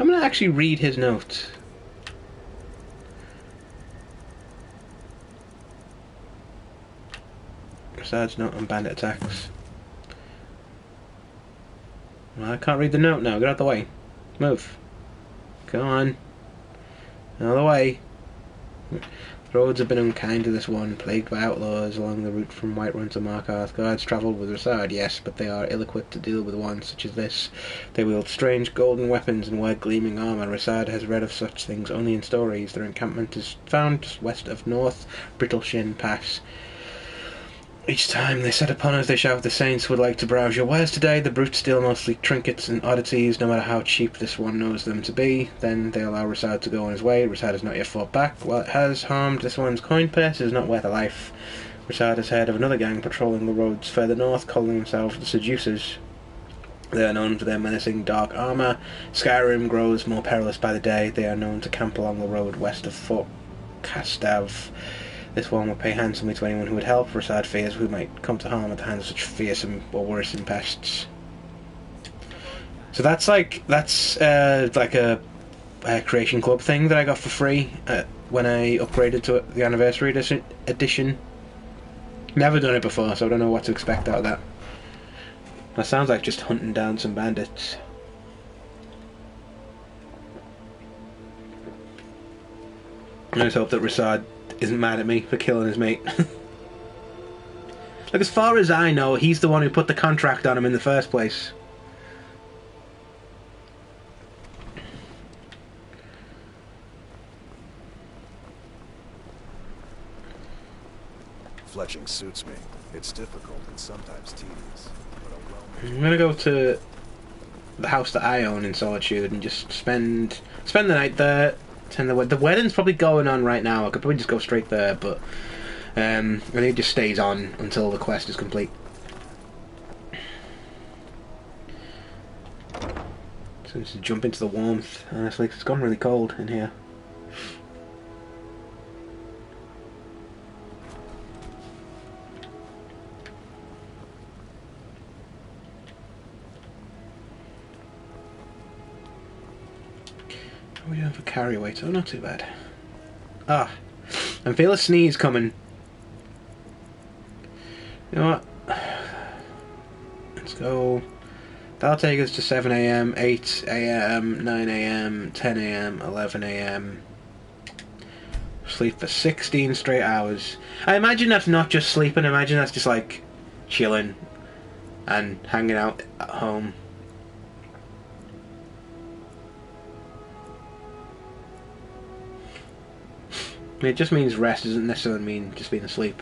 I'm going to actually read his note. Besides note on bandit attacks. Well, I can't read the note now. Get out of the way. Move. Go on. Out of the way. The roads have been unkind to this one, plagued by outlaws along the route from Whiterun to Markarth. Guards travelled with Rasad, yes, but they are ill-equipped to deal with one such as this. They wield strange golden weapons and wear gleaming armour. Rasad has read of such things only in stories. Their encampment is found just west of North Brittleshin Pass. Each time they set upon us, they shout, "The saints would like to browse your wares today." The brutes steal mostly trinkets and oddities, no matter how cheap this one knows them to be. Then they allow Rasad to go on his way. Rasad has not yet fought back. While it has harmed this one's coin purse, it is not worth a life. Rasad is head of another gang patrolling the roads further north, calling themselves the Seducers. They are known for their menacing dark armour. Skyrim grows more perilous by the day. They are known to camp along the road west of Fort Castav. This one will pay handsomely to anyone who would help. Rasad fears who might come to harm at the hands of such fearsome or worrisome pests. So that's like a Creation Club thing that I got for free when I upgraded to the Anniversary edition. Never done it before, so I don't know what to expect out of that. That sounds like just hunting down some bandits. I just hope that Rasad isn't mad at me for killing his mate. Like, as far as I know, he's the one who put the contract on him in the first place. Fletching suits me. It's difficult and sometimes tedious. But I'm gonna go to the house that I own in Solitude and just spend the night there. The wedding's probably going on right now. I could probably just go straight there, but I think it just stays on until the quest is complete. So just jump into the warmth, honestly, 'cause it's gone really cold in here. What are we doing for carry weight? Oh, not too bad. Ah, I feel a sneeze coming. You know what? Let's go. That'll take us to 7 AM, 8 AM, 9 AM, 10 AM, 11 AM. Sleep for 16 straight hours. I imagine that's not just sleeping, I imagine that's just like chilling and hanging out at home. I mean, it just means rest, doesn't necessarily mean just being asleep.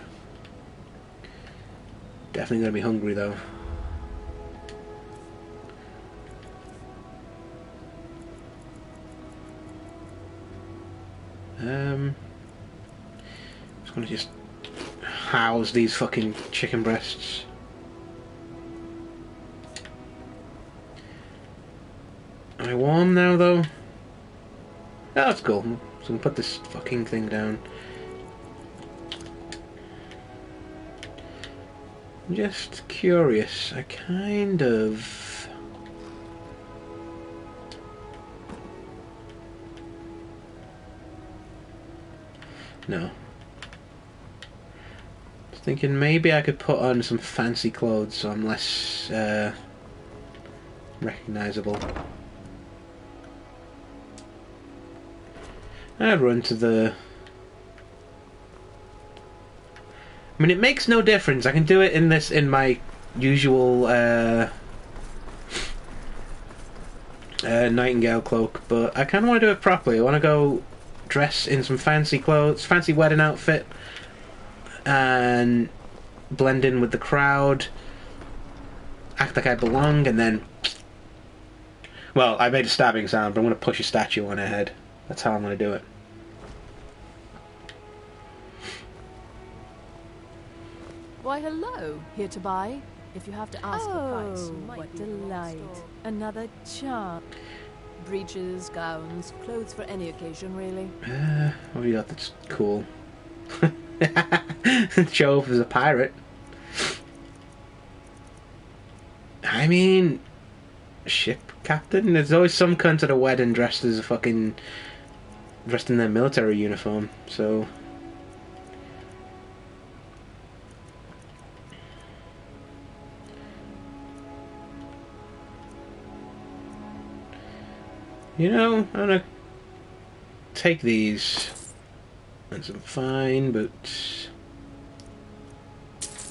Definitely gonna be hungry though. Just gonna just house these fucking chicken breasts. Am I warm now though? Oh, that's cool. So I'm gonna put this fucking thing down. I'm just curious. I kind of... No. Just thinking maybe I could put on some fancy clothes so I'm less recognisable. I'd run to the... I mean, it makes no difference. I can do it in my usual Nightingale cloak, but I kind of want to do it properly. I want to go dress in some fancy clothes, fancy wedding outfit, and blend in with the crowd, act like I belong, and then... Well, I made a stabbing sound, but I'm going to push a statue on her head. That's how I'm going to do it. Why, hello. Here to buy? If you have to ask the price, what delight. Another charm. Breeches, gowns, clothes for any occasion, really. What have you got that's cool? Show off as a pirate. I mean... Ship captain? There's always some cunt at a wedding dressed as a fucking... dressed in their military uniform, so... You know, I'm gonna take these and some fine boots.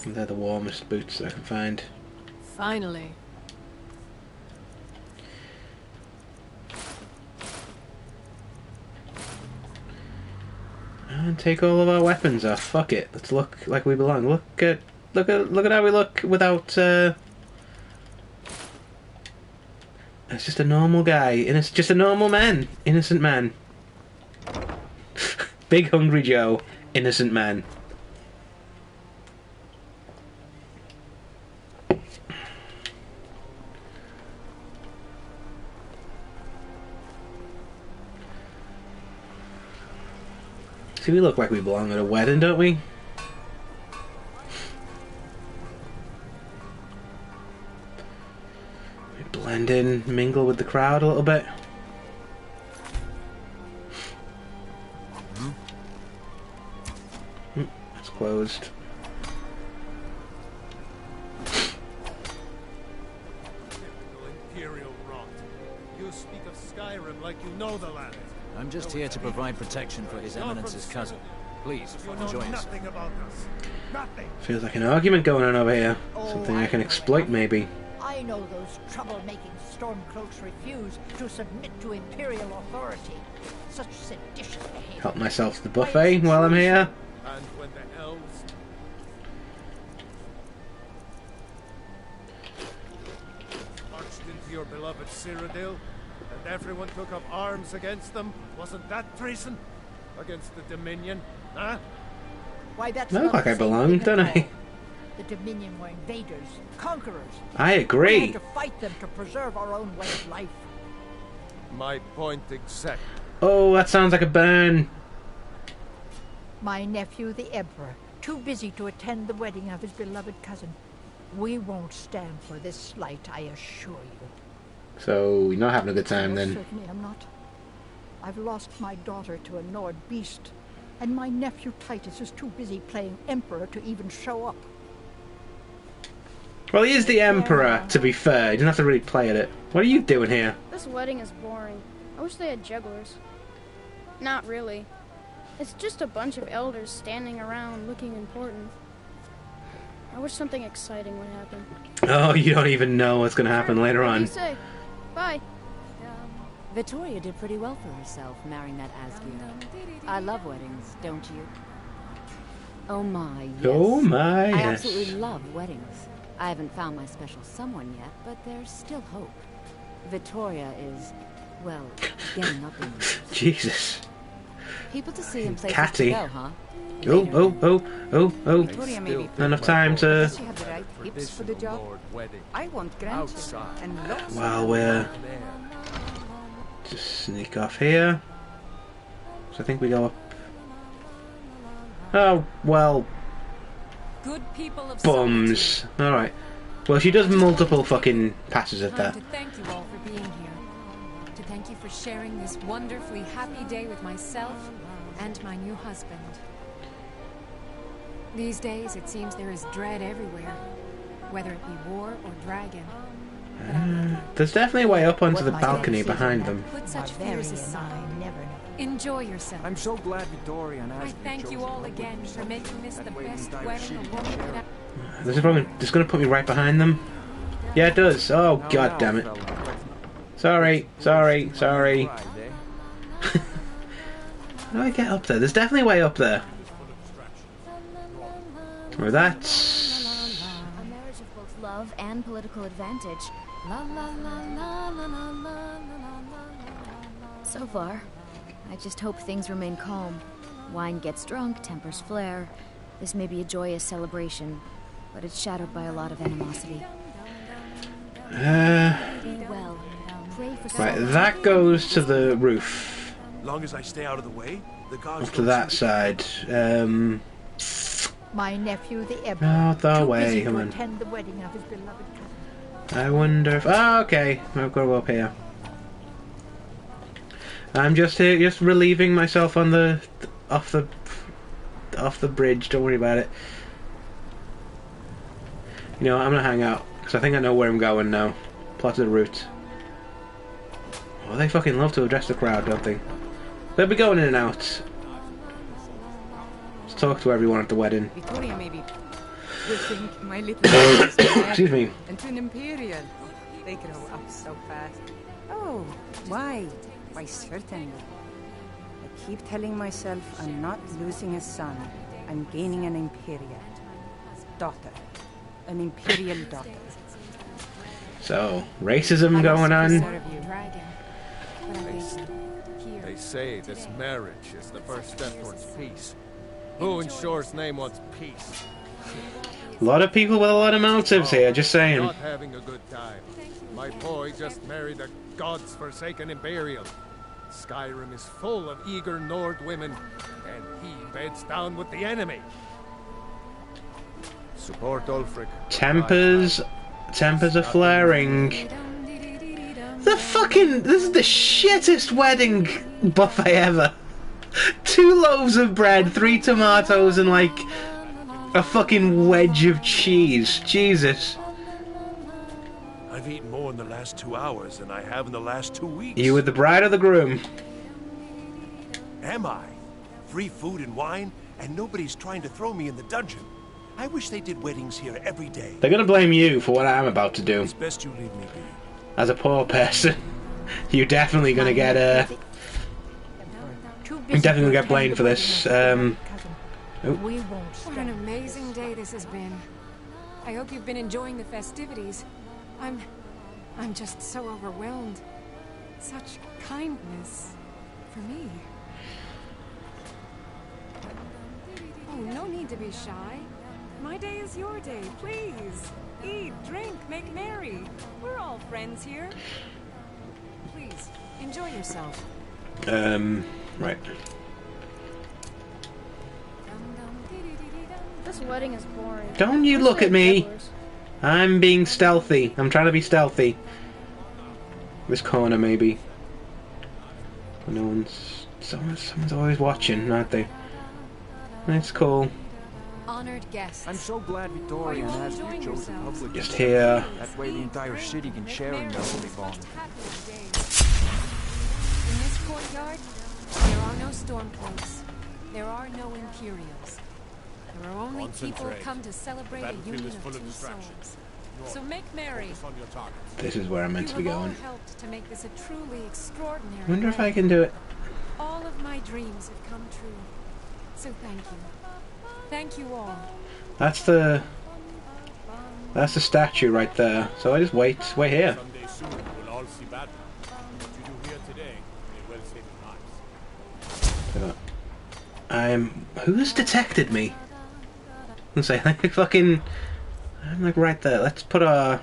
They're the warmest boots I can find. Finally. And take all of our weapons off. Fuck it. Let's look like we belong. Look at Look at how we look without. It's just a normal guy. Just a normal man. Innocent man. Big hungry Joe. Innocent man. See, we look like we belong at a wedding, don't we? We blend in, mingle with the crowd a little bit. It's closed. Imperial rot. You speak of Skyrim like you know the land. I'm just here to provide protection for His Eminence's cousin. Please, enjoy yourself. Nothing about us. Nothing. Feels like an argument going on over here. Something I can exploit, maybe. I know those troublemaking stormcloaks refuse to submit to Imperial authority. Such seditious behavior. Help myself to the buffet while I'm here. And when the elves marched into your beloved Cyrodiil, and everyone took up arms against them, wasn't that treason? Against the Dominion, huh? Why, that's I look like I belong, don't I? The Dominion were invaders, conquerors. I agree. We had to fight them to preserve our own way of life. My point exact. Oh, that sounds like a burn. My nephew, the Emperor, too busy to attend the wedding of his beloved cousin. We won't stand for this slight, I assure you. So, you're not having a good time I then? certainly am not. I've lost my daughter to a Nord beast, and my nephew Titus is too busy playing Emperor to even show up. Well, he is the Emperor, to be fair. He doesn't have to really play at it. What are you doing here? This wedding is boring. I wish they had jugglers. Not really. It's just a bunch of elders standing around looking important. I wish something exciting would happen. Oh, you don't even know what's going to happen later What do on. you say? Bye. Vittoria did pretty well for herself, marrying that Asgeir. I love weddings, don't you? Oh my, yes. Oh my, I yes. absolutely love weddings. I haven't found my special someone yet, but there's still hope. Vittoria is, well, getting up in years. Jesus. People to see and places Catty. to go, huh? Oh. Victoria may be Not enough time to... Does she have the right hips for the job? I want grandchildren and lots of While we're... Just sneak off here. So I think we go up... Oh, well... Good people of Bums. Alright. Well, she does multiple fucking passes at that. To thank you all for being here. To thank you for sharing this wonderfully happy day with myself and my new husband. These days, it seems there is dread everywhere, whether it be war or dragon. There's definitely a way up onto the balcony behind them. Put such fears aside. Enjoy yourself. I'm so glad Vittoria and I thank you all again for making this the best wedding a woman could have. This is probably just going to put me right behind them. Yeah, it does. Oh, god damn it. Sorry. How do I get up there? There's definitely a way up there. Or that's... A marriage of both love and political advantage. So far, I just hope things remain calm. Wine gets drunk, tempers flare. This may be a joyous celebration, but it's shadowed by a lot of animosity. Be well. Pray for Right, that goes to the roof. Long as I stay out of the way, the gods Up to that side. My nephew, the Emperor, Out the too way, busy come to on. attend the wedding of his beloved cousin. I wonder if... Oh, okay. I've got to go up here. I'm just here, just relieving myself on the... off the bridge. Don't worry about it. You know, I'm gonna hang out, because I think I know where I'm going now. Plotted a route. Oh, they fucking love to address the crowd, don't they? They'll be going in and out. Let's talk to everyone at the wedding. Victoria maybe will think my little Excuse me. and to an Imperial. They grow up so fast. Oh, why? Why, certainly. I keep telling myself I'm not losing a son. I'm gaining an Imperial. Daughter. an imperial daughter. So, racism going on. They say this marriage is the first step towards peace. Who in Shore's name wants peace? A lot of people with a lot of motives here, just saying. Not having a good time. My boy just married a god's-forsaken Imperial. Skyrim is full of eager Nord women, and he beds down with the enemy. Support Ulfric. Tempers are flaring. This is the shittest wedding buffet ever. 2 loaves of bread, 3 tomatoes, and like a fucking wedge of cheese. Jesus. I've eaten more in the last 2 hours than I have in the last 2 weeks. You with the bride or the groom? Am I? Free food and wine, and nobody's trying to throw me in the dungeon. I wish they did weddings here every day. They're gonna blame you for what I'm about to do. It's best you leave me be. As a poor person, you're definitely gonna get I'm definitely gonna get blamed for this. What an amazing day this has been. I hope you've been enjoying the festivities. I'm just so overwhelmed. Such kindness for me. Oh, no need to be shy. My day is your day, please. Eat, drink, make merry. We're all friends here. Please, enjoy yourself. Right. This wedding is boring. Don't you look at me! I'm being stealthy. I'm trying to be stealthy. This corner, maybe. No one's... Someone's always watching, aren't they? That's cool. Honored guests. I'm so glad Victoria and Astrid chose the public. Just here. That way the entire city can share in the holy bond. In this courtyard, there are no stormcloaks. There are no Imperials. There are only people come to celebrate a union of 2 souls. So make merry. This is where I'm meant to be going. Helped to make this a truly extraordinary. I wonder if I can do it. All of my dreams have come true. So thank you. Thank you all. That's the statue right there. So I just wait here. Someday soon we'll all see battle. What you do here today may well save lives. Who's detected me? Let's say I'm like right there. Let's put our... It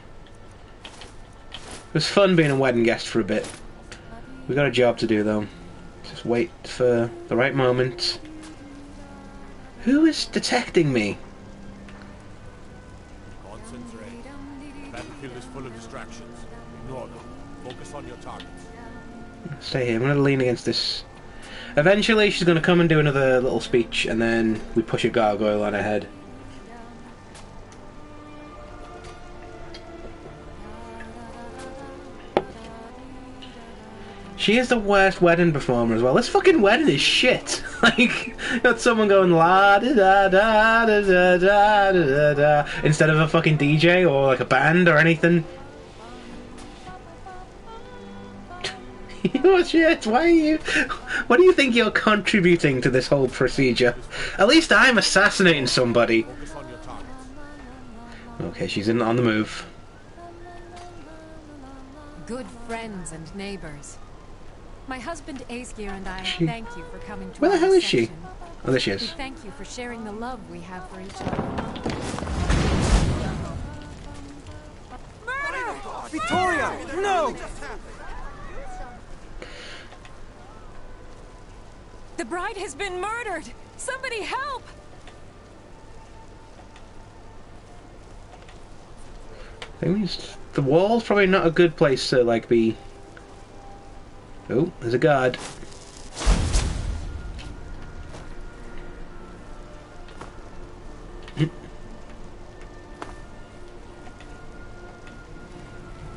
was fun being a wedding guest for a bit. We got a job to do though. Just wait for the right moment. Who is detecting me? Concentrate. The battlefield is full of distractions. Ignore them. Focus on your targets. Stay here. I'm going to lean against this. Eventually she's going to come and do another little speech, and then we push a gargoyle on her head. She is the worst wedding performer as well. This fucking wedding is shit. Like, got someone going la da da da da da da da da instead of a fucking DJ or like a band or anything. Oh shit, why are you... What do you think you're contributing to this whole procedure? At least I'm assassinating somebody. Okay, she's on the move. Good friends and neighbors. My husband Aesgeir and I thank you for coming to Where the our hell is she? reception. Oh, there she We is. thank you for sharing the love we have for each other. Murder! Victoria! No! The bride has been murdered! Somebody help! I think the wall's probably not a good place to, like, be... Oh, there's a guard.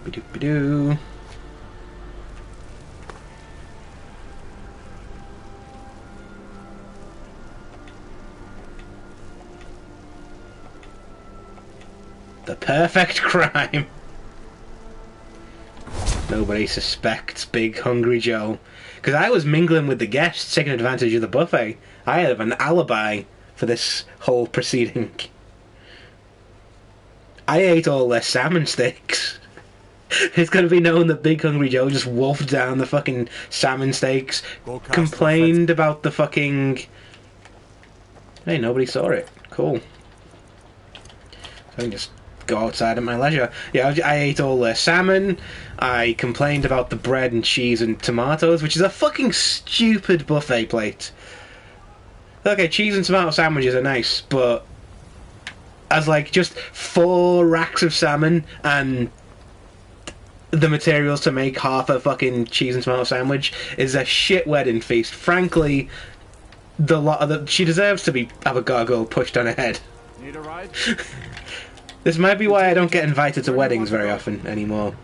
Ba-doo-ba-doo. The perfect crime. Nobody suspects Big Hungry Joe. Because I was mingling with the guests, taking advantage of the buffet. I have an alibi for this whole proceeding. I ate all their salmon steaks. It's gonna be known that Big Hungry Joe just wolfed down the fucking salmon steaks, complained about the fucking... Hey, nobody saw it. Cool. So I can just go outside at my leisure. Yeah, I ate all their salmon. I complained about the bread and cheese and tomatoes, which is a fucking stupid buffet plate. Okay, cheese and tomato sandwiches are nice, but as like just 4 racks of salmon and the materials to make half a fucking cheese and tomato sandwich is a shit wedding feast. Frankly, she deserves to have a gargoyle pushed on her head. Need a ride? This might be why I don't get invited to weddings very often anymore.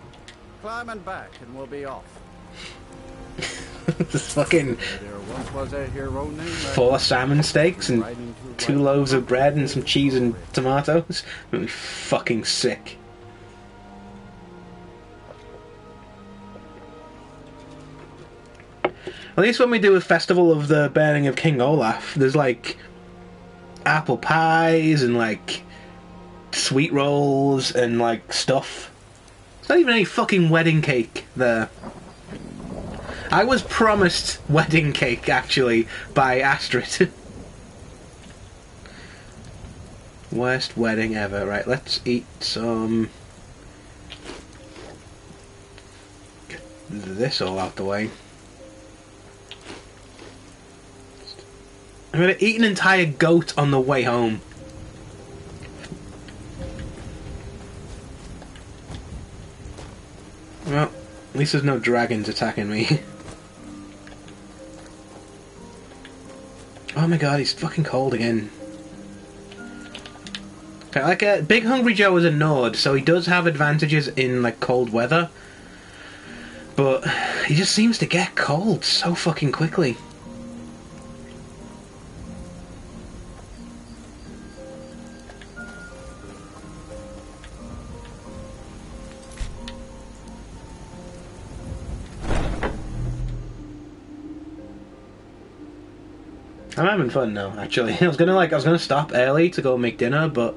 Climb and back, and we'll be off. This fucking There once was a hero named 4 salmon steaks and 2 loaves of bread and some cheese and tomatoes. I'm fucking sick. At least when we do a festival of the burning of King Olaf, there's like apple pies and like sweet rolls and like stuff. It's not even any fucking wedding cake there. I was promised wedding cake, actually, by Astrid. Worst wedding ever. Right, let's eat some... Get this all out the way. I'm gonna eat an entire goat on the way home. Well, at least there's no dragons attacking me. Oh my god, he's fucking cold again. Okay, like Big Hungry Joe is a Nord, so he does have advantages in like cold weather. But he just seems to get cold so fucking quickly. I'm having fun now, actually. I was gonna stop early to go make dinner, but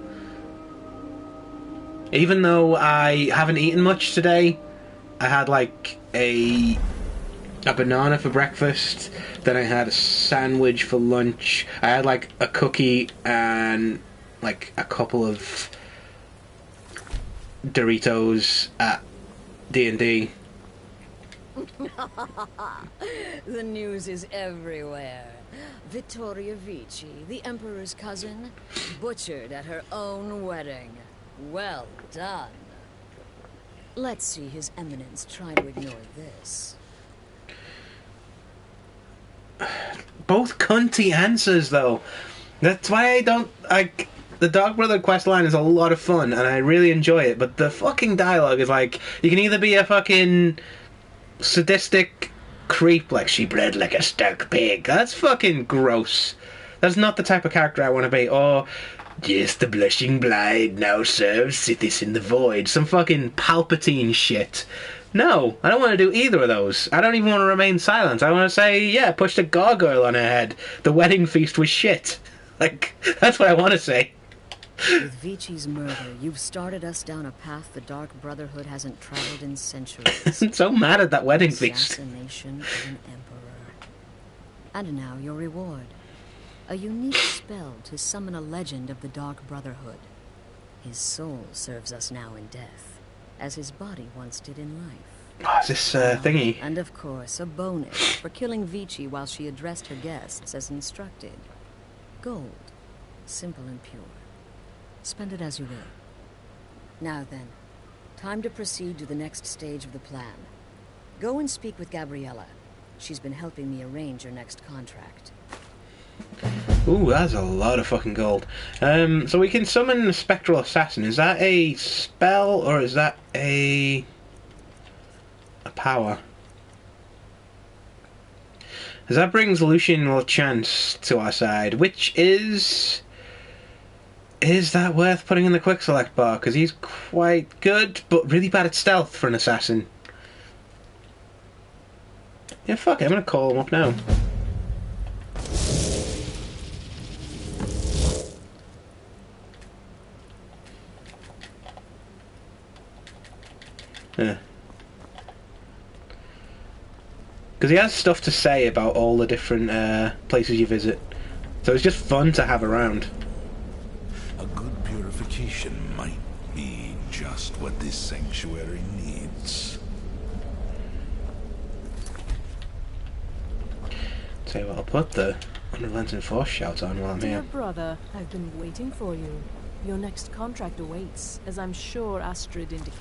even though I haven't eaten much today, I had like a banana for breakfast, then I had a sandwich for lunch, I had like a cookie and like a couple of Doritos at D&D. The news is everywhere. Vittoria Vici, the Emperor's cousin, butchered at her own wedding. Well done. Let's see His Eminence try to ignore this. Both cunty answers, though. That's why I don't... like. The Dark Brother questline is a lot of fun, and I really enjoy it, but the fucking dialogue is like... You can either be a fucking sadistic creep like she bred like a stuck pig. That's fucking gross. That's not the type of character I want to be. Or just the blushing blade now serves Sithis in the void. Some fucking Palpatine shit. No, I don't want to do either of those. I don't even want to remain silent. I want to say, yeah, pushed a gargoyle on her head. The wedding feast was shit. Like, that's what I want to say. With Vici's murder, you've started us down a path the Dark Brotherhood hasn't traveled in centuries. I'm so mad at that wedding feast. Assassination of an emperor. And now your reward. A unique spell to summon a legend of the Dark Brotherhood. His soul serves us now in death, as his body once did in life. Oh, is this thingy? And of course, a bonus for killing Vici while she addressed her guests as instructed. Gold. Simple and pure. Spend it as you will. Now then, time to proceed to the next stage of the plan. Go and speak with Gabriella. She's been helping me arrange your next contract. Ooh, that's a lot of fucking gold. So we can summon the Spectral Assassin. Is that a spell, or is that a power? Because that brings Lucian Lachance to our side, which is... Is that worth putting in the quick select bar? Because he's quite good, but really bad at stealth for an assassin. Yeah, fuck it, I'm gonna call him up now. Yeah. Because he has stuff to say about all the different places you visit. So it's just fun to have around. A good purification might be just what this sanctuary needs. Tell you what, I'll put the Unrelenting Force shout on while I'm Dear here. brother, I've been waiting for you. Your next contract awaits, as I'm sure Astrid indicated.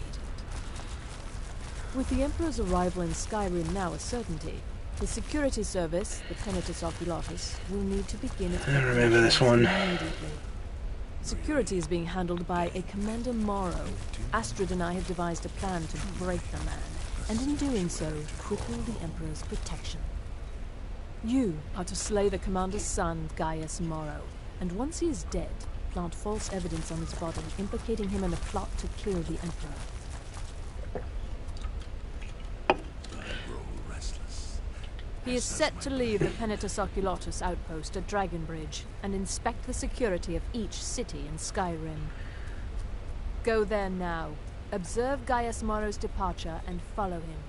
With the Emperor's arrival in Skyrim now a certainty, the security service, the Penitus Oculatus, will need to begin its I remember this one. immediately. Security is being handled by a Commander Morrow. Astrid and I have devised a plan to break the man, and in doing so, cripple the Emperor's protection. You are to slay the Commander's son, Gaius Morrow, and once he is dead, plant false evidence on his body, implicating him in a plot to kill the Emperor. He is set to leave the Penitus Oculatus outpost at Dragonbridge and inspect the security of each city in Skyrim. Go there now, observe Gaius Morrow's departure and follow him.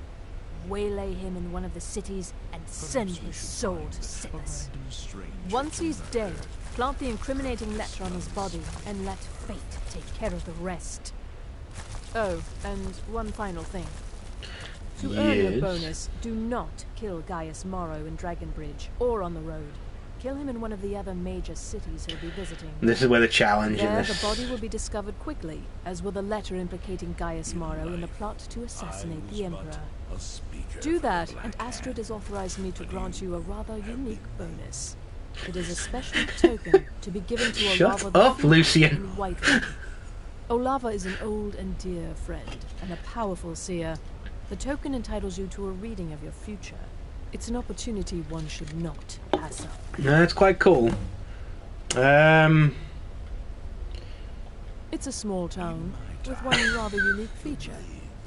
Waylay him in one of the cities and send his soul to Sinners. Once he's dead, plant the incriminating letter on his body and let fate take care of the rest. Oh, and one final thing. To earn your bonus, do not kill Gaius Morrow in Dragonbridge or on the road. Kill him in one of the other major cities he'll be visiting. This is where the challenge there, in this. the body will be discovered quickly, as will the letter implicating Gaius Morrow in the plot to assassinate the Emperor. Do that, and Astrid has authorized me to grant you a rather unique bonus. It is a special token to be given to Olava. Shut up, Lucian. Olava is an old and dear friend, and a powerful seer. The token entitles you to a reading of your future. It's an opportunity one should not pass up. That's quite cool. It's a small town, with one rather unique feature.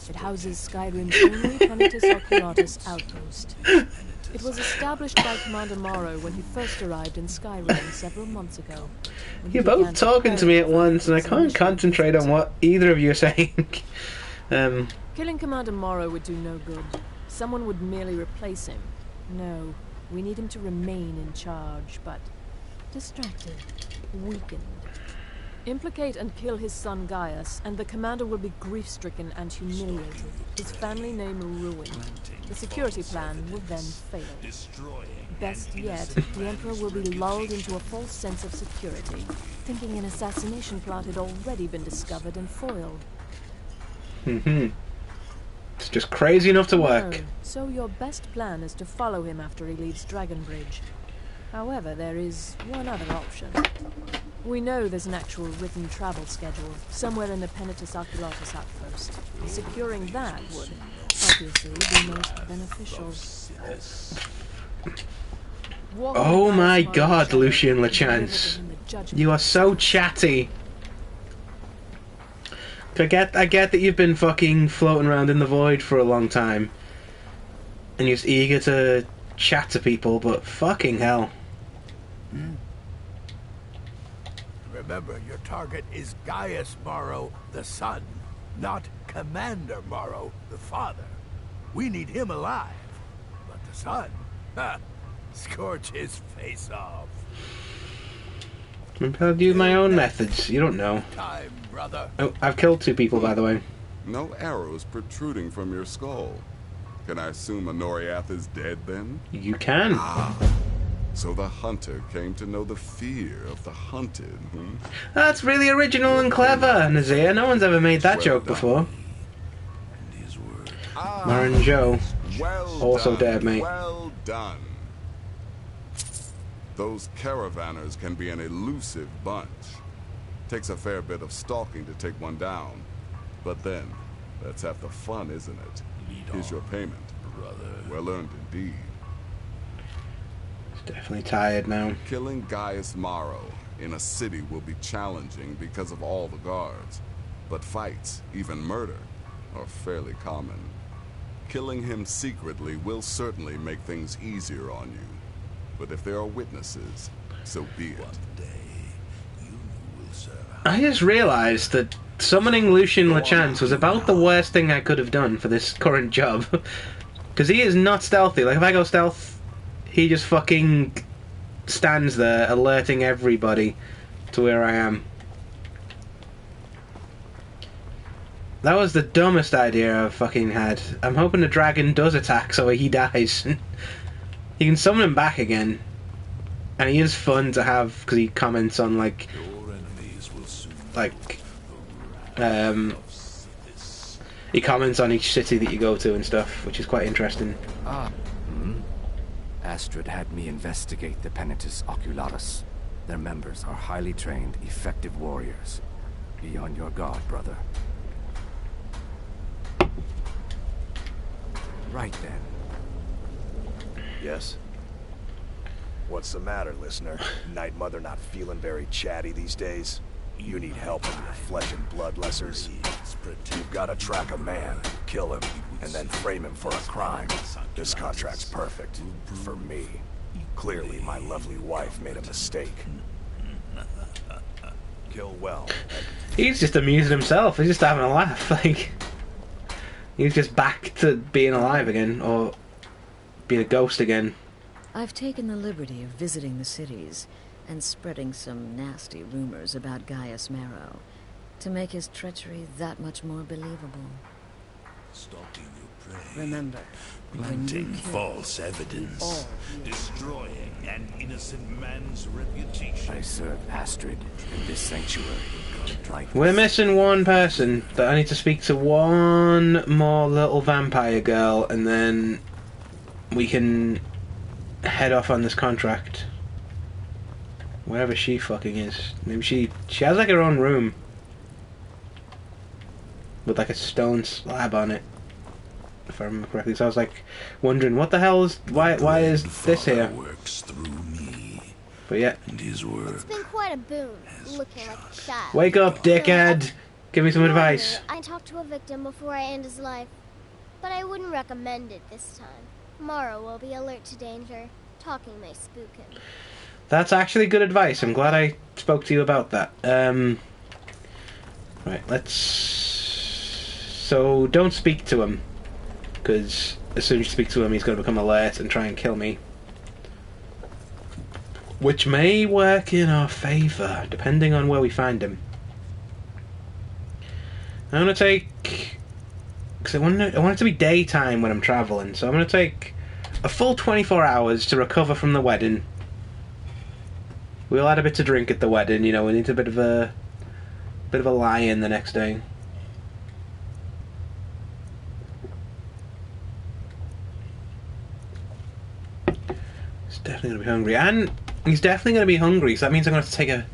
It houses Skyrim's only Penitus Oculatus outpost. It was established by Commander Morrow when he first arrived in Skyrim several months ago. You're both talking to me at once, and I can't concentrate on what either of you are saying. Killing Commander Morrow would do no good. Someone would merely replace him. No, we need him to remain in charge, but distracted, weakened. Implicate and kill his son Gaius, and the commander will be grief-stricken and humiliated, his family name ruined. The security plan will then fail. Best yet, the Emperor will be lulled into a false sense of security, thinking an assassination plot had already been discovered and foiled. It's just crazy enough to work. No, so your best plan is to follow him after he leaves Dragonbridge. However, there is one other option. We know there's an actual written travel schedule, somewhere in the Penitus Oculatus outpost. Securing that would, obviously, be most beneficial. Oh my god, Lucian LeChance. You are so chatty. I get that you've been fucking floating around in the void for a long time. And you're just eager to chat to people, but fucking hell. Remember, your target is Gaius Morrow, the son, not Commander Morrow, the father. We need him alive. But the son, scorch his face off. I'm trying to use my own methods. You don't know. Time, brother. Oh, I've killed 2 people, by the way. No arrows protruding from your skull. Can I assume Honoriath is dead then? You can. So the hunter came to know the fear of the hunted, That's really original and clever, Nazir. No one's ever made that joke before. Lauren Joe. Also dead, mate. Well done. Those caravanners can be an elusive bunch. Takes a fair bit of stalking to take one down. But then, that's half the fun, isn't it? Here's your payment, brother. Well earned indeed. Definitely tired now. Killing Gaius Morrow in a city will be challenging because of all the guards. But fights, even murder, are fairly common. Killing him secretly will certainly make things easier on you. But if there are witnesses, so be it. I just realised that summoning Lucian LeChance was about the worst thing I could have done for this current job. Because he is not stealthy. Like, if I go stealth, he just fucking stands there alerting everybody to where I am. That was the dumbest idea I've fucking had. I'm hoping the dragon does attack so he dies. You can summon him back again. And he is fun to have because he comments on like he comments on each city that you go to and stuff, which is quite interesting. Astrid had me investigate the Penitus Oculatus. Their members are highly trained, effective warriors. Be on your guard, brother. Right then. Yes? What's the matter, listener? Night Mother not feeling very chatty these days? You need help with your flesh and blood lessers? You've got to track a man, kill him, and then frame him for a crime. This contract's perfect. For me. Clearly, my lovely wife made a mistake. Kill well. He's just amusing himself. He's just having a laugh. Like, he's just back to being alive again, or being a ghost again. I've taken the liberty of visiting the cities and spreading some nasty rumors about Gaius Marrow to make his treachery that much more believable. Stalking your prey. Remember, planting false evidence, destroying an innocent man's reputation. I serve Astrid in this sanctuary. We're missing one person that I need to speak to. One more little vampire girl, and then we can head off on this contract. Wherever she fucking is. Maybe she has like her own room with like a stone slab on it, if I remember correctly. So I was like wondering, what the hell is why is this here? Works through me. But yeah. And his work. It's been quite a boon, looking like a child. Wake up, dickhead! Give me some advice. I talked to a victim before I end his life, but I wouldn't recommend it this time. Morrow will be alert to danger. Talking may spook him. That's actually good advice. I'm glad I spoke to you about that. Right, let's... So, don't speak to him. Because as soon as you speak to him, he's going to become alert and try and kill me. Which may work in our favour, depending on where we find him. I'm going to take... Because I want it to be daytime when I'm travelling, so I'm going to take a full 24 hours to recover from the wedding. We'll had a bit to drink at the wedding, you know, we need a bit of a lie-in the next day. He's definitely going to be hungry. And he's definitely going to be hungry, so that means I'm going to have to take a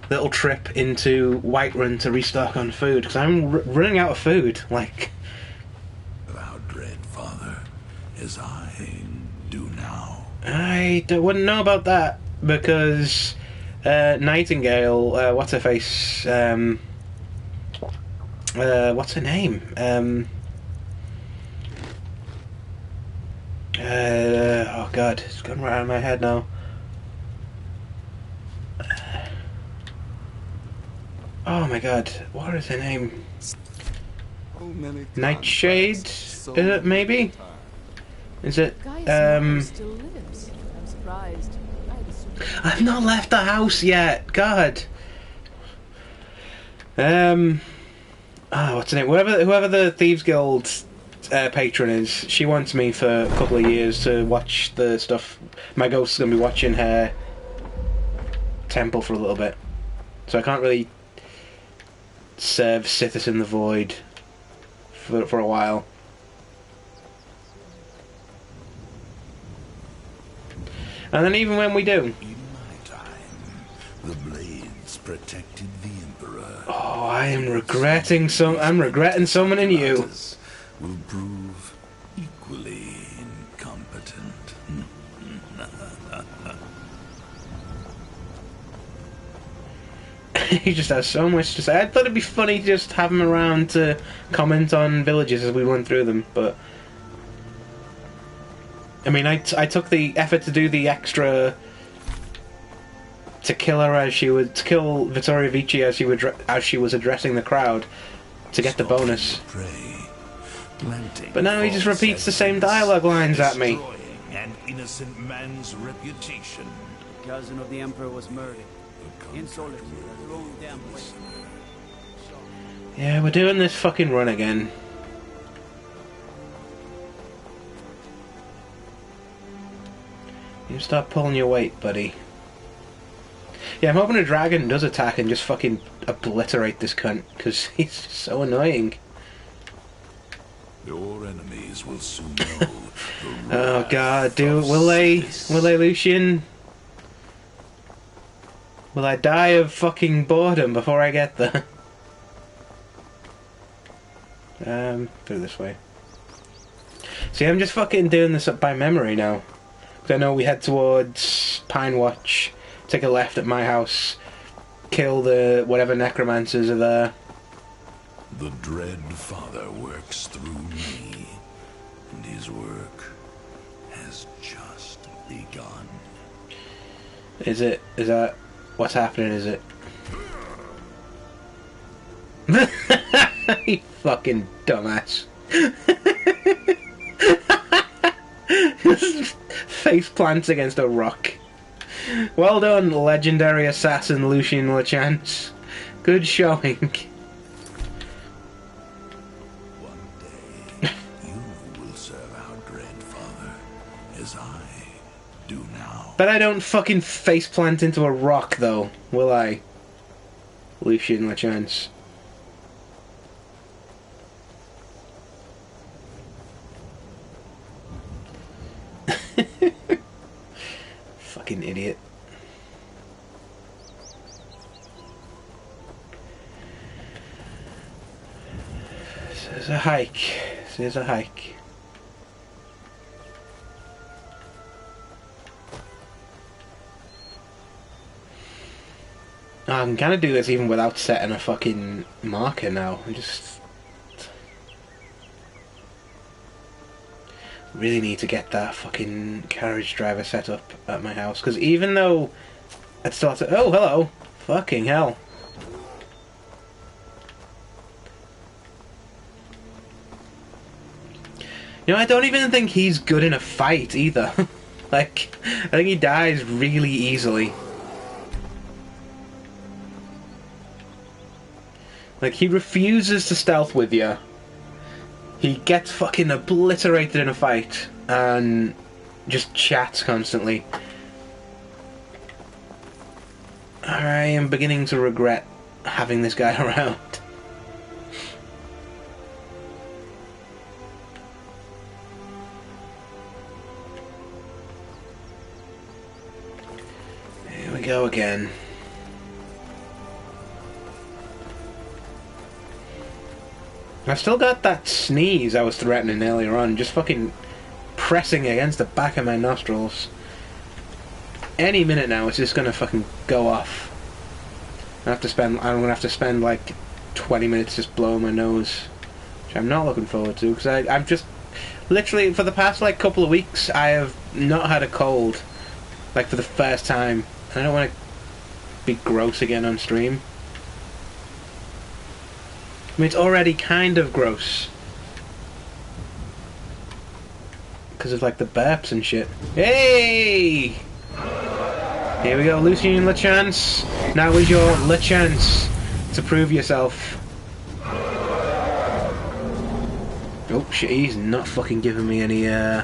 little trip into Whiterun to restock on food, because I'm running out of food, like... Thou dread father, as I do now. I wouldn't know about that. Because Nightingale, what's her face? What's her name? Oh god, it's gone right out of my head now. Oh my god, what is her name? Nightshade? Is it maybe? Is it? Still lives. I'm surprised. I've not left the house yet. God. What's her name? Whoever the Thieves Guild patron is, she wants me for a couple of years to watch the stuff. My ghost's gonna be watching her temple for a little bit, so I can't really serve Sithis in the Void for a while. And then even when we do... In my time, the blades protected the Emperor. Oh, I'm regretting summoning you. Will prove equally incompetent. He just has so much to say. I thought it'd be funny to just have him around to comment on villages as we run through them, but... I mean, I took the effort to do the extra to kill her to kill Vittoria Vici as she was addressing the crowd to get the bonus. But now he just repeats the same dialogue lines at me. An innocent man's reputation. The cousin of the Emperor was murdered. In solitude, at your own damn place. Yeah, we're doing this fucking run again. You start pulling your weight, buddy. Yeah, I'm hoping a dragon does attack and just fucking obliterate this cunt, because he's so annoying. Your enemies will soon know. Oh god, will they, Lucian? Will I die of fucking boredom before I get there? Put it this way. See, I'm just fucking doing this up by memory now. Because I know we head towards Pine Watch, take a left at my house, kill the whatever necromancers are there. The dread Father works through me, and his work has just begun. Is that what's happening, is it? You fucking dumbass. Face plants against a rock. Well done, legendary assassin Lucien Lachance. Good showing. Bet I don't fucking faceplant into a rock, though, will I? Lucien Lachance. Fucking idiot. This is a hike. This is a hike. I can kind of do this even without setting a fucking marker now. I just really need to get that fucking carriage driver set up at my house. Because even though I'd still have to... Oh, hello! Fucking hell. You know, I don't even think he's good in a fight either. Like, I think he dies really easily. Like, he refuses to stealth with you. He gets fucking obliterated in a fight and just chats constantly. I am beginning to regret having this guy around. Here we go again. I've still got that sneeze I was threatening earlier on, just fucking pressing against the back of my nostrils. Any minute now, it's just gonna fucking go off. I'm gonna have to spend like 20 minutes just blowing my nose, which I'm not looking forward to, because I'm just literally for the past like couple of weeks I have not had a cold, like for the first time, and I don't want to be gross again on stream. I mean, it's already kind of gross. Because of, like, the burps and shit. Hey! Here we go, Lucien Lachance. Now is your chance to prove yourself. Oh, shit, he's not fucking giving me any, Oh,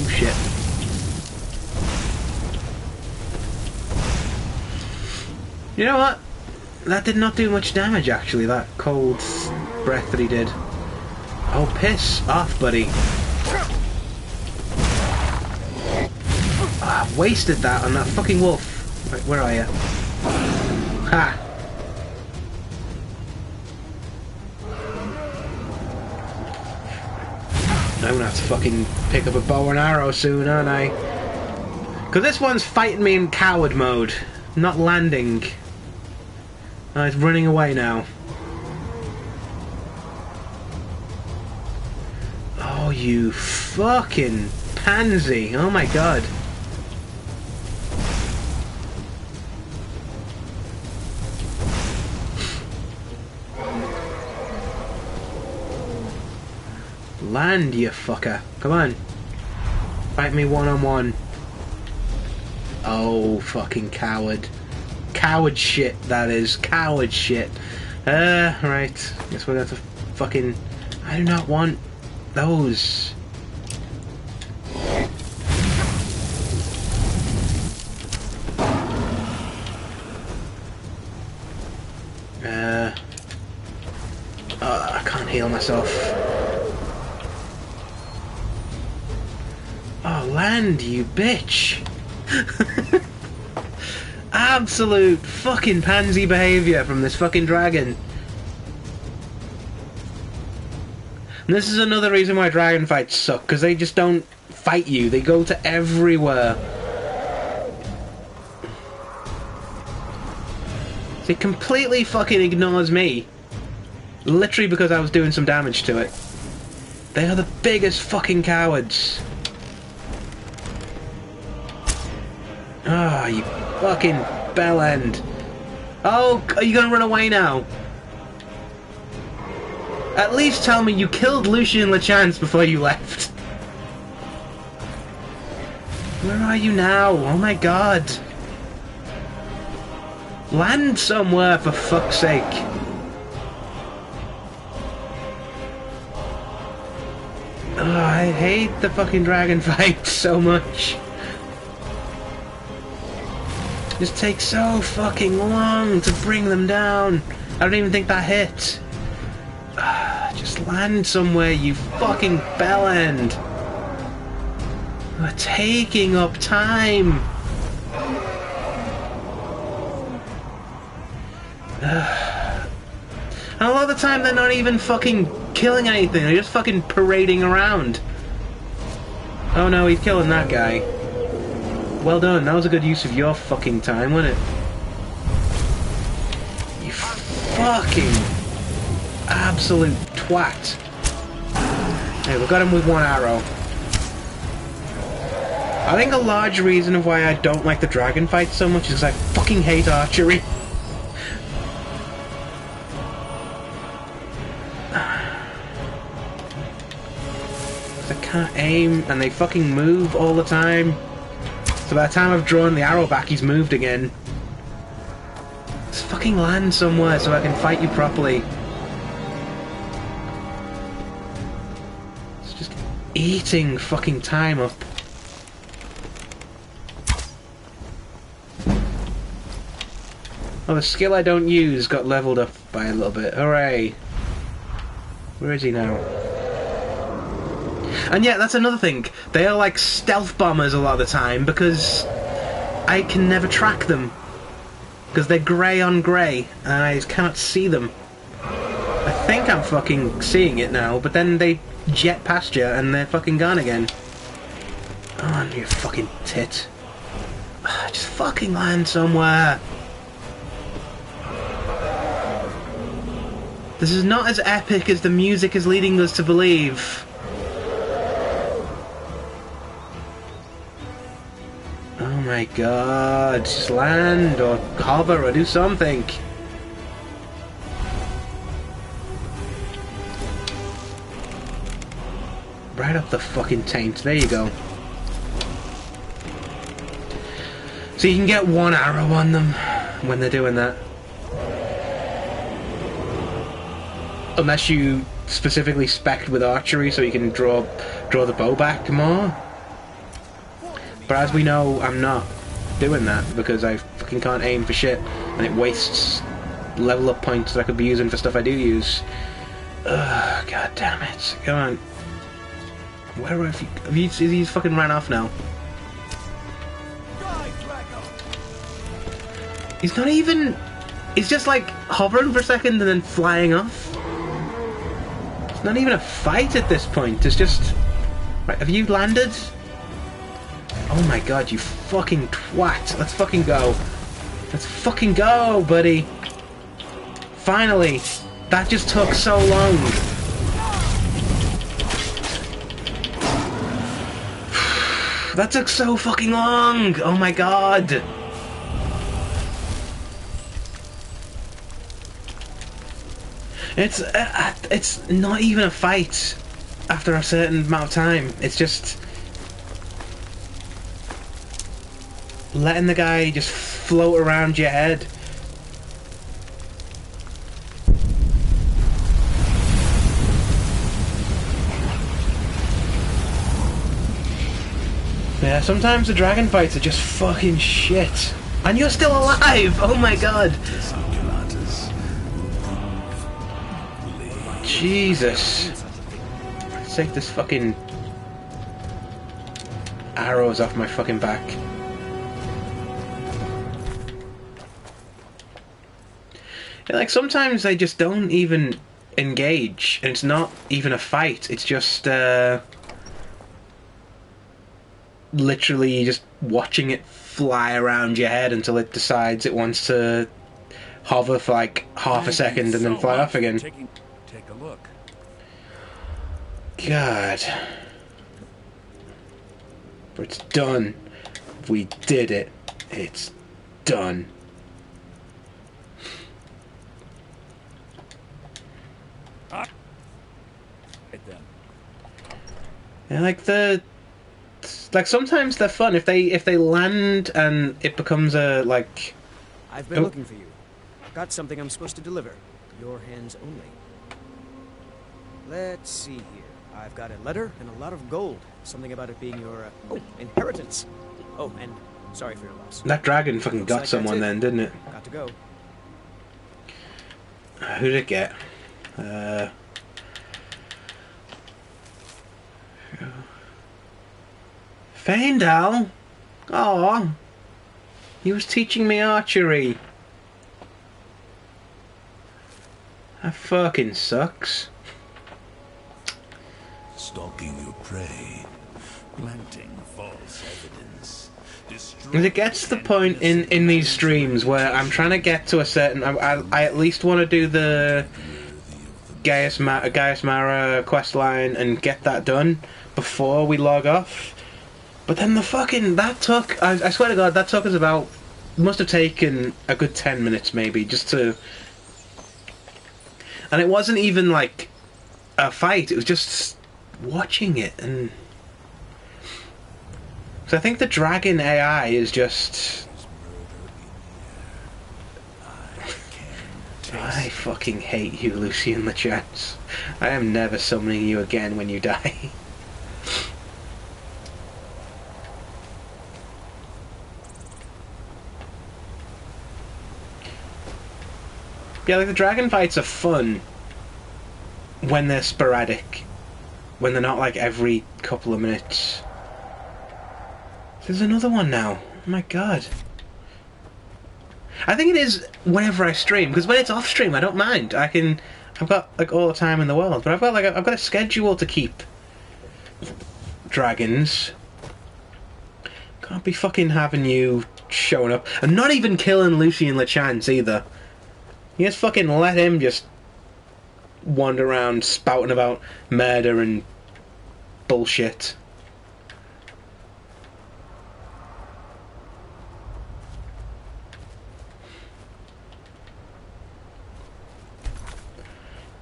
shit. You know what? That did not do much damage, actually, that cold breath that he did. Oh, piss off, buddy. Ah, I've wasted that on that fucking wolf. Right, where are you? Ha! I'm gonna have to fucking pick up a bow and arrow soon, aren't I? Because this one's fighting me in coward mode, not landing. Oh, it's running away now. Oh, you fucking... pansy. Oh my god. Land, you fucker. Come on. Fight me one-on-one. Oh, fucking coward. Coward shit, that is. Coward shit. Right. Guess we're going to fucking... I do not want those. I can't heal myself. Oh, land, you bitch! Absolute fucking pansy behaviour from this fucking dragon. And this is another reason why dragon fights suck, because they just don't fight you, they go to everywhere. It completely fucking ignores me. Literally because I was doing some damage to it. They are the biggest fucking cowards. Ah, oh, you fucking bellend. Oh, are you gonna run away now? At least tell me you killed Lucien LeChance before you left. Where are you now? Oh my god. Land somewhere, for fuck's sake. Oh, I hate the fucking dragon fight so much. It just takes so fucking long to bring them down. I don't even think that hit. Just land somewhere, you fucking bellend. We're taking up time. And a lot of the time they're not even fucking killing anything, they're just fucking parading around. Oh no, he's killing that guy. Well done, that was a good use of your fucking time, wasn't it? You fucking absolute twat. Hey, we got him with one arrow. I think a large reason of why I don't like the dragon fight so much is because I fucking hate archery. I can't aim, and they fucking move all the time. So by the time I've drawn the arrow back, he's moved again. Just fucking land somewhere so I can fight you properly. It's just eating fucking time up. Oh, the skill I don't use got leveled up by a little bit. Hooray! Where is he now? And yeah, that's another thing. They are like stealth bombers a lot of the time because I can never track them. Because they're grey on grey and I cannot see them. I think I'm fucking seeing it now, but then they jet past you and they're fucking gone again. Oh, you fucking tit. Just fucking land somewhere. This is not as epic as the music is leading us to believe. Oh my god, just land or hover or do something. Right up the fucking taint, there you go. So you can get one arrow on them when they're doing that. Unless you specifically spec'd with archery so you can draw the bow back more. But as we know, I'm not doing that because I fucking can't aim for shit and it wastes level up points that I could be using for stuff I do use. Ugh, god damn it. Come on. Where have you he's fucking ran off now. He's not even... He's just like hovering for a second and then flying off. It's not even a fight at this point, it's just... Right, have you landed? Oh my god, you fucking twat. Let's fucking go. Let's fucking go, buddy. Finally. That just took so long. That took so fucking long! Oh my god! It's not even a fight after a certain amount of time. It's just letting the guy just float around your head. Yeah, sometimes the dragon fights are just fucking shit. And you're still alive! Oh my god! Jesus. Let's take this fucking arrows off my fucking back. Yeah, like, sometimes they just don't even engage, and it's not even a fight, it's just, literally just watching it fly around your head until it decides it wants to hover for like half a second and then fly off again. Take a look. God. But it's done. We did it. It's done. Yeah, like sometimes they're fun if they land and it becomes a like. I've been looking for you. Got something I'm supposed to deliver. Your hands only. Let's see here. I've got a letter and a lot of gold. Something about it being your inheritance. Oh, and sorry for your loss. That dragon fucking got someone then, didn't it? Got to go. Who did it get? Faendal? Aw. He was teaching me archery. That fucking sucks. Stalking your prey, planting false evidence. It gets to the point in these streams where I'm trying to get to a certain... I at least want to do the Gaius Mara questline and get that done before we log off. But then that took... I swear to God, that took us about... Must have taken a good 10 minutes maybe, just to... And it wasn't even like a fight, it was just watching it, and... So I think the dragon AI is just... I fucking hate you, Lucian LeChance. I am never summoning you again when you die. Yeah, like the dragon fights are fun when they're sporadic, when they're not like every couple of minutes. There's another one now. Oh my god. I think it is whenever I stream, because when it's off stream I don't mind. I've got like all the time in the world, but I've got a schedule to keep. Dragons. Can't be fucking having you showing up and not even killing Lucian LeChance either. You just fucking let him just wander around spouting about murder and bullshit.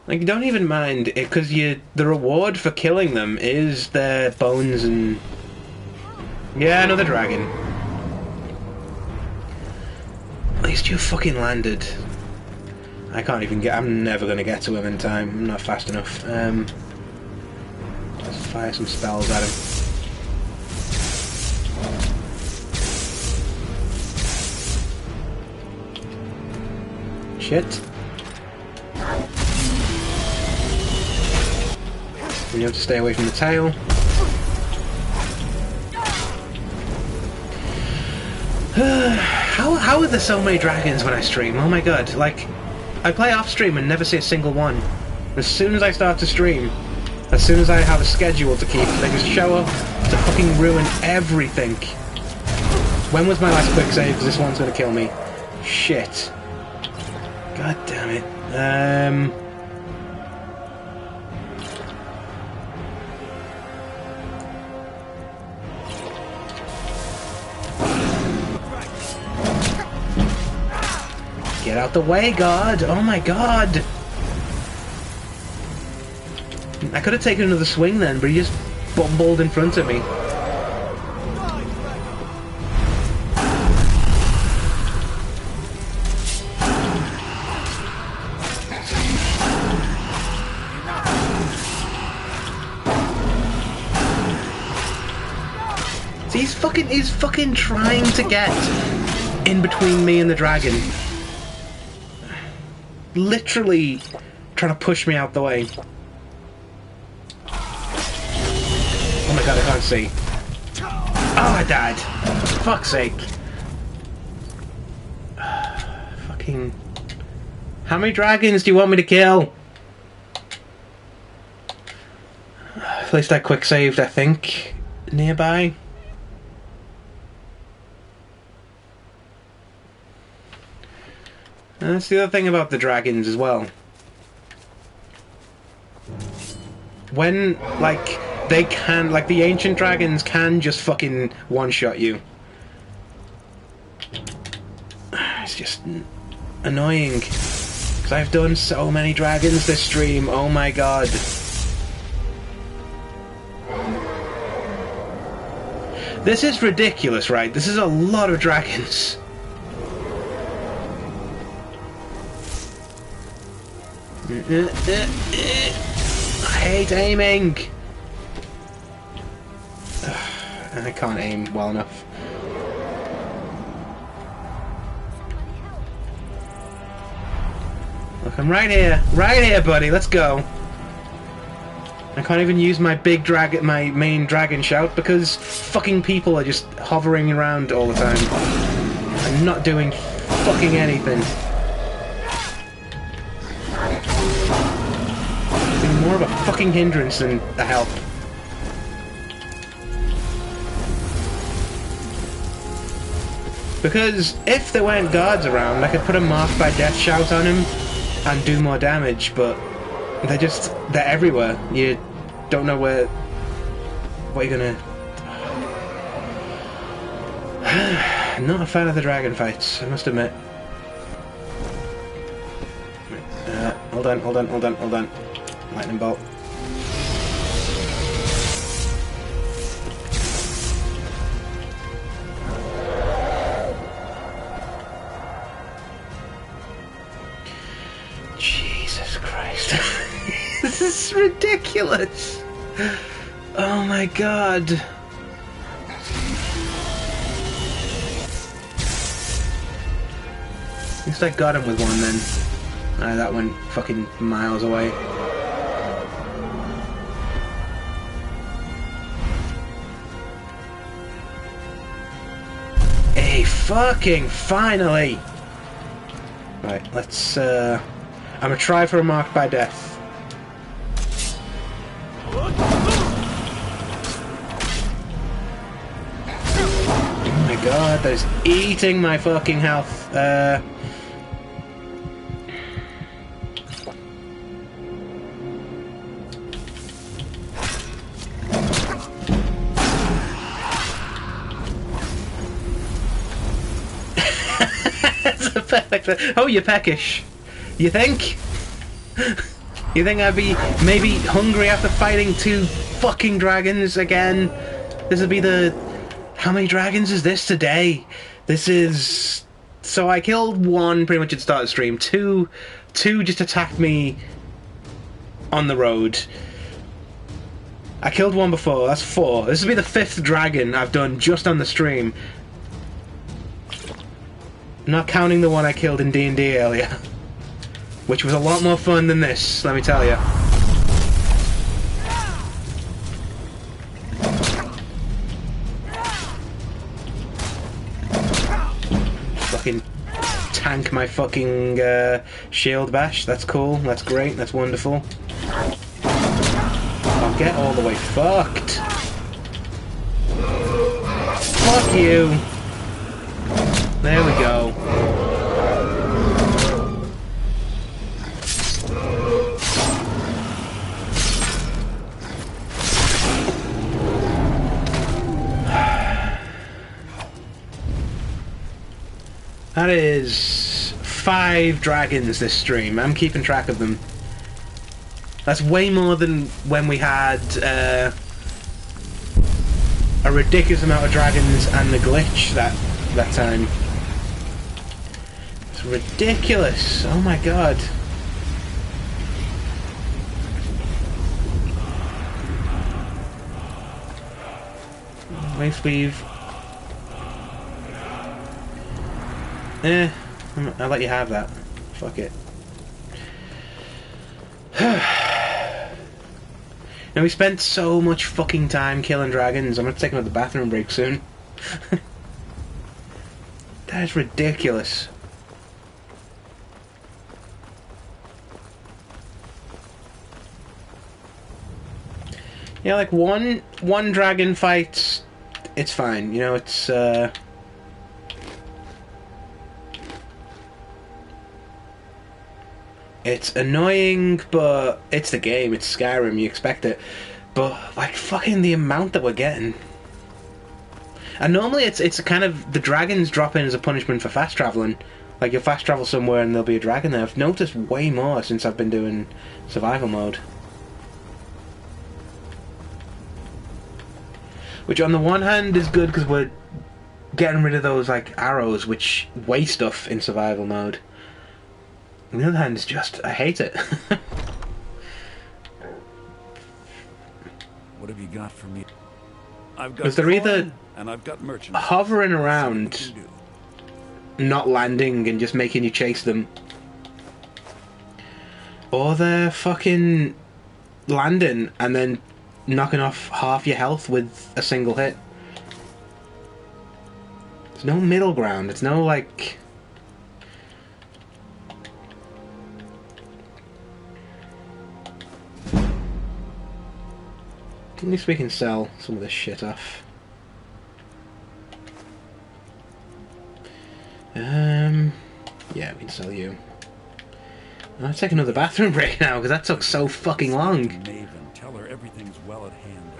Like, you don't even mind it, because the reward for killing them is their bones and... Yeah, another dragon. At least you fucking landed. I can't even get... I'm never going to get to him in time. I'm not fast enough. Let's fire some spells at him. Shit. And you have to stay away from the tail. How are there so many dragons when I stream? Oh my god, like... I play off stream and never see a single one. As soon as I start to stream, as soon as I have a schedule to keep, they just show up to fucking ruin everything. When was my last quick save? Because this one's gonna kill me. Shit. God damn it. Get out the way, God! Oh my God! I could have taken another swing then, but he just bumbled in front of me. He's fucking trying to get in between me and the dragon. Literally trying to push me out the way. Oh my God, I can't see. Oh, I died. For fuck's sake. Fucking... How many dragons do you want me to kill? At least I quick saved, I think, nearby. And that's the other thing about the dragons as well. When, like, they can, like, the ancient dragons can just fucking one-shot you. It's just annoying. Because I've done so many dragons this stream, oh my God. This is ridiculous, right? This is a lot of dragons. I hate aiming. I can't aim well enough. Look, I'm right here, buddy. Let's go. I can't even use my big dragon, my main dragon shout, because fucking people are just hovering around all the time and not doing fucking anything. More of a fucking hindrance than a help. Because if there weren't guards around, I could put a marked by death shout on him and do more damage, but they're everywhere. You don't know what you're gonna... Not a fan of the dragon fights, I must admit. Hold on. Lightning bolt. Jesus Christ. This is ridiculous. Oh my God. At least I got him with one then. That went fucking miles away. Fucking finally! Right, let's I'm gonna try for a mark by death. Oh my God, that is eating my fucking health. Oh, you're peckish. You think? You think I'd be maybe hungry after fighting 2 fucking dragons again? This would be the... How many dragons is this today? This is... So I killed 1 pretty much at the start of the stream. 2 just attacked me on the road. I killed 1 before, that's 4. This will be the 5th dragon I've done just on the stream. Not counting the one I killed in D&D earlier. Which was a lot more fun than this, let me tell you. Fucking tank my fucking shield bash. That's cool, that's great, that's wonderful. I'll get all the way fucked. Fuck you. There we go. That is 5 dragons this stream. I'm keeping track of them. That's way more than when we had a ridiculous amount of dragons and the glitch that time. It's ridiculous. Oh my god. Waste weave. I'll let you have that. Fuck it. Now, we spent so much fucking time killing dragons. I'm gonna take another bathroom break soon. That is ridiculous. Yeah, like one dragon fight, it's fine. You know, it's annoying, but it's the game. It's Skyrim. You expect it. But like fucking the amount that we're getting. And normally it's kind of the dragons drop in as a punishment for fast traveling. Like you'll fast travel somewhere and there'll be a dragon there. I've noticed way more since I've been doing survival mode. Which on the one hand is good because we're getting rid of those like arrows which weigh stuff in survival mode. On the other hand, it's just, I hate it. What have you got for me? I've got Because they're either and I've got merchandise. hovering around, not landing and just making you chase them, or they're fucking landing and then knocking off half your health with a single hit. There's no middle ground. It's no like... At least we can sell some of this shit off. Yeah, we can sell you. I'll take another bathroom break now because that took so fucking long. Maven, tell her everything's well at hand.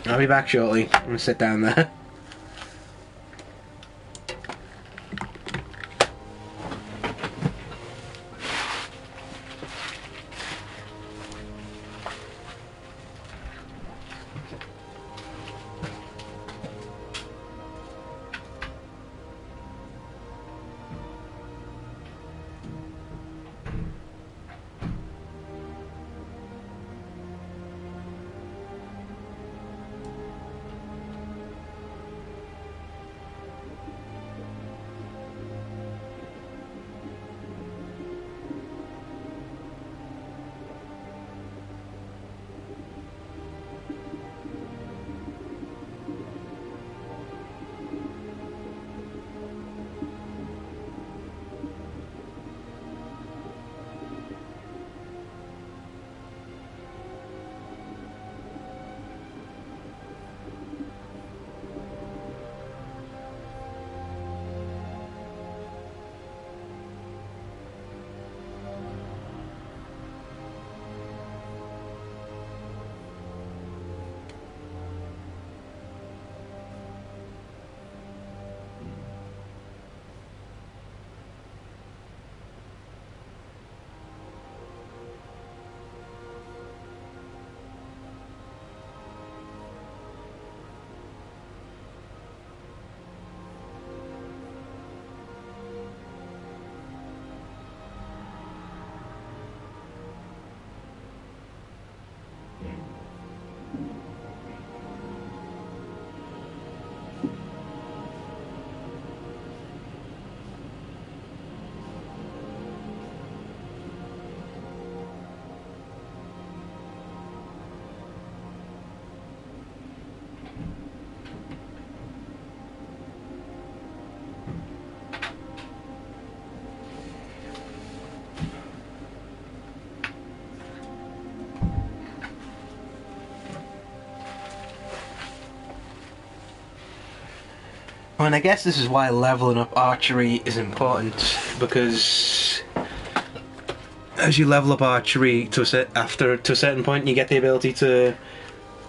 I'll be back shortly. I'm gonna sit down there. And I guess this is why leveling up archery is important, because as you level up archery to a certain point, you get the ability to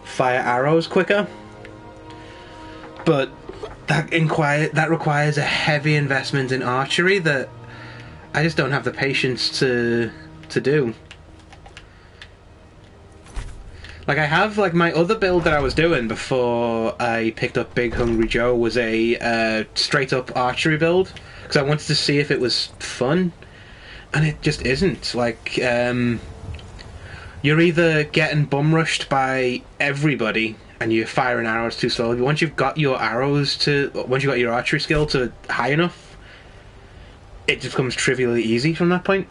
fire arrows quicker. But that requires a heavy investment in archery that I just don't have the patience to do. Like, I have, like, my other build that I was doing before I picked up Big Hungry Joe was a straight-up archery build, because I wanted to see if it was fun, and it just isn't. Like, you're either getting bum-rushed by everybody, and you're firing arrows too slowly, but once you've got your archery skill to high enough, it just becomes trivially easy from that point.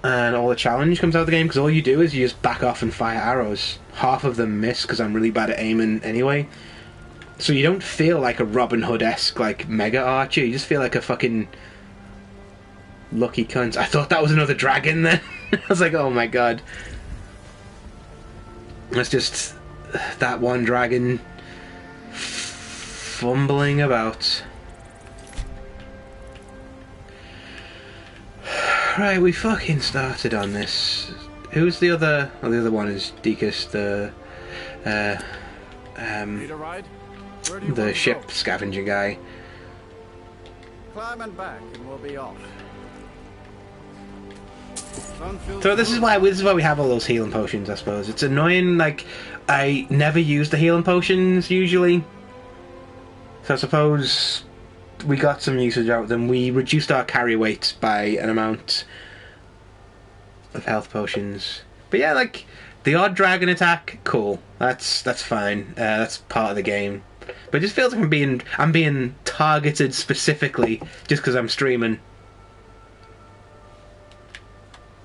And all the challenge comes out of the game, because all you do is you just back off and fire arrows. Half of them miss, because I'm really bad at aiming anyway. So you don't feel like a Robin Hood-esque, like, mega archer. You just feel like a fucking lucky cunt. I thought that was another dragon then. I was like, oh my god. It's just that one dragon fumbling about. Right, we fucking started on this. Who's the other? Oh, the other one is Deacus, the ship scavenger guy. Climbing back, and we'll be off. So this is why we have all those healing potions. I suppose it's annoying. Like, I never use the healing potions usually, so I suppose we got some usage out of them. We reduced our carry weight by an amount of health potions. But yeah, like, the odd dragon attack, cool. That's fine. That's part of the game. But it just feels like I'm being targeted specifically just because I'm streaming.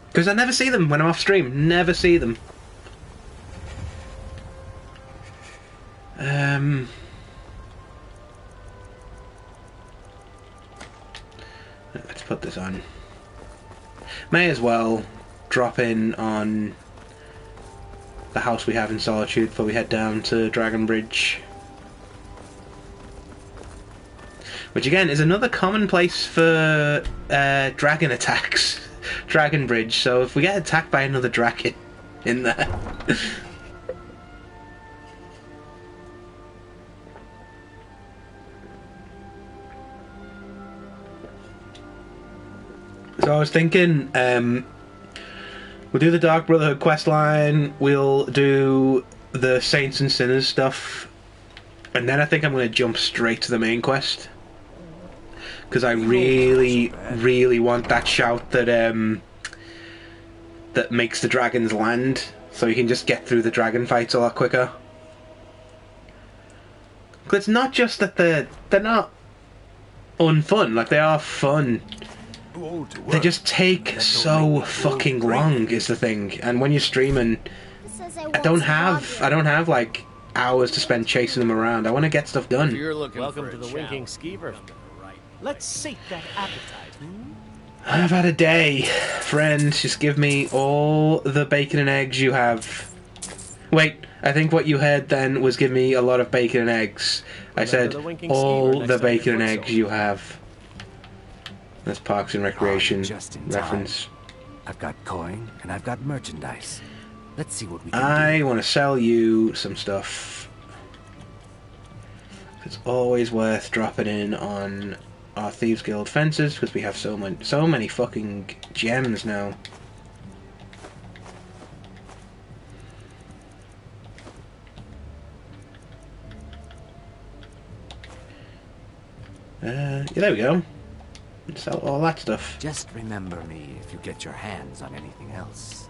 Because I never see them when I'm off stream. Never see them. Let's put this on. May as well drop in on the house we have in Solitude before we head down to Dragon Bridge. Which again is another common place for dragon attacks. Dragon Bridge, so if we get attacked by another dragon in there... So I was thinking, we'll do the Dark Brotherhood questline, we'll do the Saints and Sinners stuff, and then I think I'm going to jump straight to the main quest. Because I really, really want that shout that that makes the dragons land, so you can just get through the dragon fights a lot quicker. Because it's not just that they're not unfun, like, they are fun. They just take so fucking long is the thing, and when you're streaming, I don't have like hours to spend chasing them around. I want to get stuff done. Welcome to the Winking Skeever. Let's sate that appetite. I've had a day, friends. Just give me all the bacon and eggs you have. Wait, I think what you heard then was give me a lot of bacon and eggs. I said all the bacon and eggs you have. That's Parks and Recreation reference. I've got coin and I've got merchandise. Let's see what we can do. I want to sell you some stuff. It's always worth dropping in on our Thieves Guild fences because we have so many fucking gems now. Yeah, there we go. Sell all that stuff. Just remember me if you get your hands on anything else.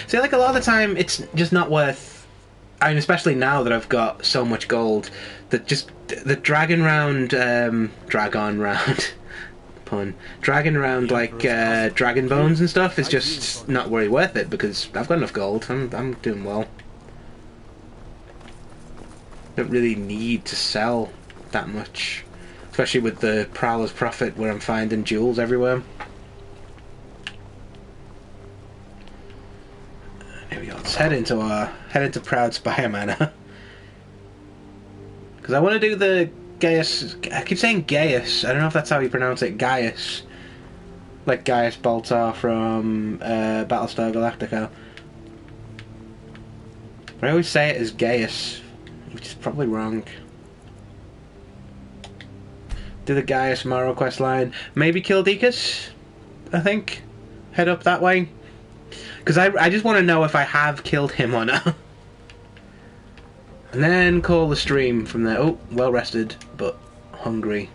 See, like, a lot of the time, it's just not worth... I mean, especially now that I've got so much gold, that just... The dragon round... Dragon round... Pun. Dragon round, like, dragon bones and stuff is just not really worth it, because I've got enough gold. I'm doing well. Don't really need to sell that much. Especially with the Prowler's Prophet, where I'm finding jewels everywhere. Here we go. Let's head into Proud Spire Manor. Because I want to do the Gaius... I keep saying Gaius. I don't know if that's how you pronounce it. Gaius. Like Gaius Baltar from Battlestar Galactica. But I always say it as Gaius, which is probably wrong. Do the Gaius Morrow quest line. Maybe kill Deacus? I think. Head up that way. Because I just want to know if I have killed him or not. And then call the stream from there. Oh, well rested, but hungry.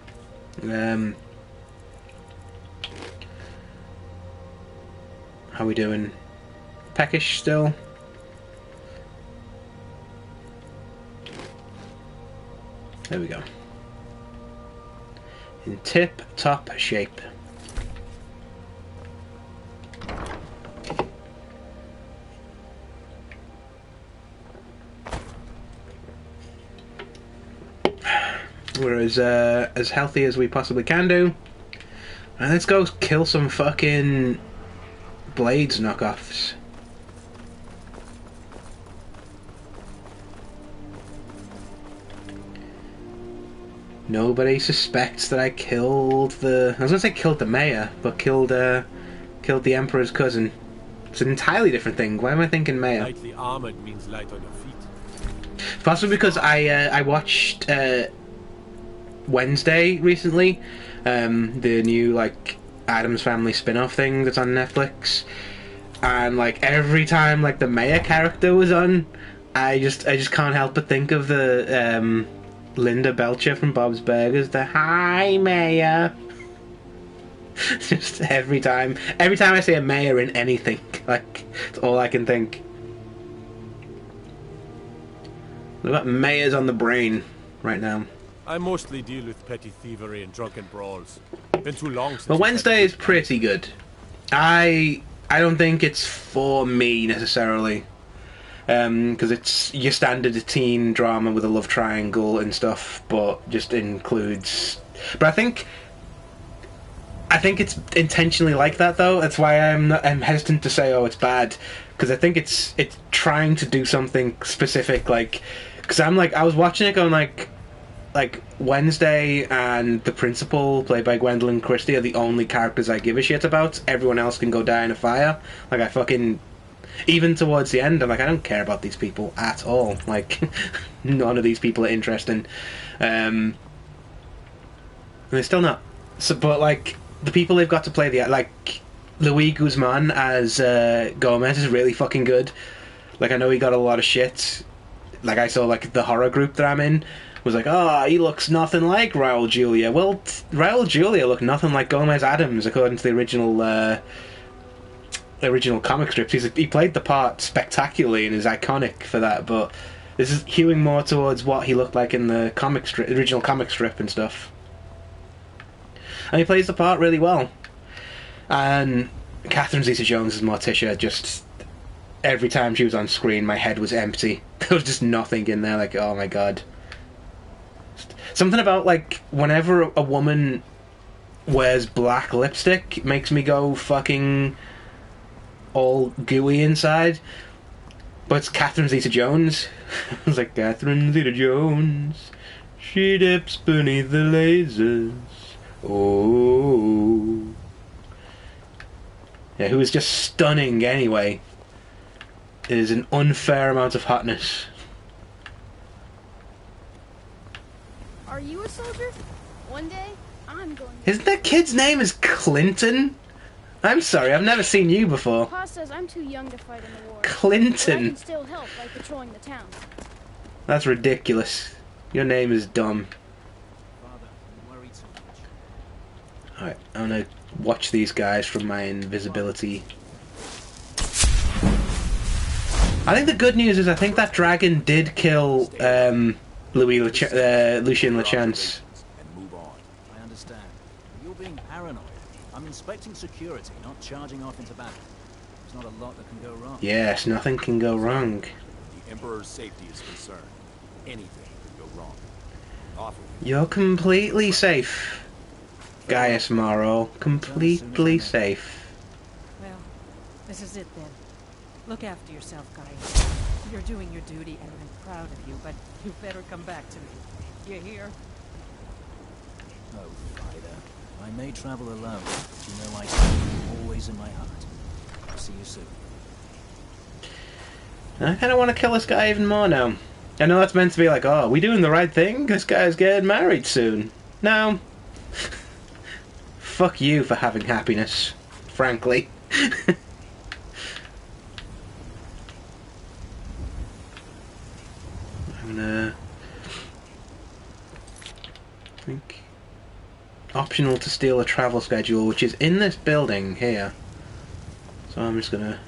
How we doing? Peckish still? There we go. In tip-top shape. We're as healthy as we possibly can do. And let's go kill some fucking Blades knockoffs. Nobody suspects that I killed the... I was gonna say killed the mayor, but killed the Emperor's cousin. It's an entirely different thing. Why am I thinking mayor? Lightly armored means light on your feet. Possibly because I watched Wednesday recently, the new like Addams Family spin-off thing that's on Netflix, and like every time like the mayor character was on, I just can't help but think of the Linda Belcher from Bob's Burgers, the "Hi Mayor." Just every time I see a mayor in anything, like it's all I can think. We've got mayors on the brain right now. I mostly deal with petty thievery and drunken brawls. Been too long since. Well, Wednesday is pretty good. I don't think it's for me necessarily, because it's your standard teen drama with a love triangle and stuff, but just includes. But I think it's intentionally like that though. That's why I'm hesitant to say it's bad, because I think it's trying to do something specific. Like, because I was watching it going like Wednesday and the principal, played by Gwendolyn Christie, are the only characters I give a shit about. Everyone else can go die in a fire. Like, I fucking... Even towards the end, I'm like, I don't care about these people at all. Like, none of these people are interesting. And they're still not. So, but, like, the people they've got to play like, Luis Guzman as Gomez is really fucking good. Like, I know he got a lot of shit. Like, I saw, like, the horror group that I'm in was like, he looks nothing like Raul Julia. Well, Raul Julia looked nothing like Gomez Addams, according to the original comic strips. He played the part spectacularly and is iconic for that, but this is hewing more towards what he looked like in the original comic strip and stuff. And he plays the part really well. And Catherine Zeta-Jones as Morticia, just... Every time she was on screen, my head was empty. There was just nothing in there, like, oh my god. Something about, like, whenever a woman wears black lipstick, it makes me go fucking all gooey inside. But it's Catherine Zeta-Jones. It's like, Catherine Zeta-Jones, she dips beneath the lasers. Oh. Yeah, who is just stunning anyway. It is an unfair amount of hotness. Are you a soldier? One day, I'm going to... Isn't that kid's name is Clinton? I'm sorry, I've never seen you before. Pa says I'm too young to fight in the war. Clinton. But I can still help by patrolling the town. That's ridiculous. Your name is dumb. Alright, I'm gonna watch these guys from my invisibility. I think the good news is I think that dragon did kill Lucien Lachance. I understand. You're being paranoid. I'm inspecting security, not charging off into battle. There's not a lot that can go wrong. Yes, nothing can go wrong. The Emperor's safety is concerned. Anything could go wrong. Awful. You're completely safe, Gaius Morrow. Completely safe. Well, this is it then. Look after yourself, guys. You're doing your duty, and I'm proud of you, but you better come back to me. You hear? Oh, Vida. I may travel alone, but you know I keep you always in my heart. I'll see you soon. I kind of want to kill this guy even more now. I know that's meant to be like, are we doing the right thing? This guy's getting married soon. No. Fuck you for having happiness. frankly. I'm gonna... I think... Optional to steal a travel schedule, which is in this building here. So I'm just gonna...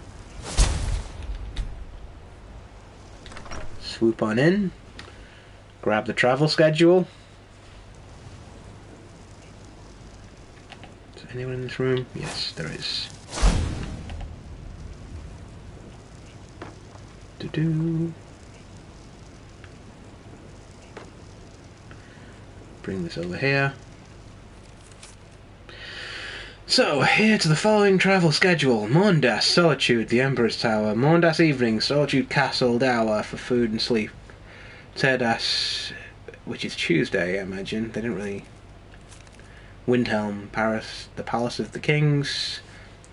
swoop on in. Grab the travel schedule. Is there anyone in this room? Yes, there is. Bring this over here. So, here to the following travel schedule. Mondas, Solitude, the Emperor's Tower. Mondas Evening, Solitude Castle, Dower for food and sleep. Terdas, which is Tuesday, I imagine. They didn't really... Windhelm, Paris, the Palace of the Kings.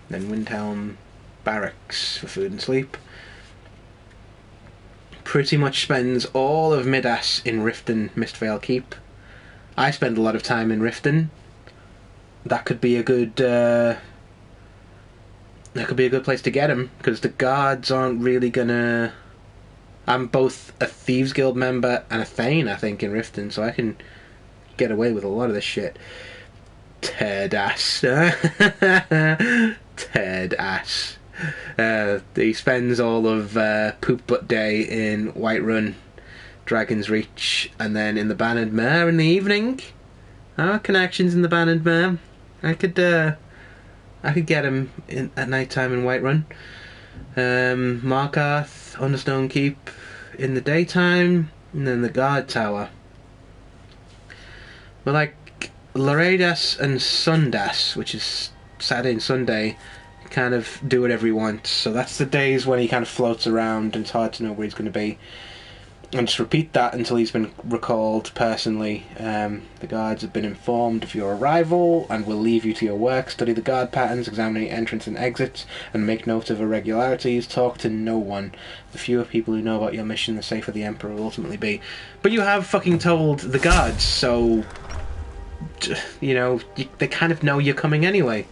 Then Windhelm Barracks for food and sleep. Pretty much spends all of Midas in Riften, Mistvale Keep. I spend a lot of time in Riften. That could be a good place to get him, because the guards aren't really gonna... I'm both a Thieves Guild member and a Thane, I think, in Riften, so I can get away with a lot of this shit. Terdas. Terdas. He spends all of Poop Butt Day in Whiterun, Dragon's Reach, and then in the Bannered Mare in the evening. Our connections in the Bannered Mare. I could get him at night time in Whiterun. Markarth, Understone Keep in the daytime, and then the Guard Tower. But like Loredas and Sundas, which is Saturday and Sunday, kind of do whatever he wants. So that's the days when he kind of floats around and it's hard to know where he's going to be. And just repeat that until he's been recalled personally. The guards have been informed of your arrival and will leave you to your work. Study the guard patterns, examine any entrance and exits, and make note of irregularities. Talk to no one. The fewer people who know about your mission, the safer the Emperor will ultimately be. But you have fucking told the guards, so... You know, they kind of know you're coming anyway.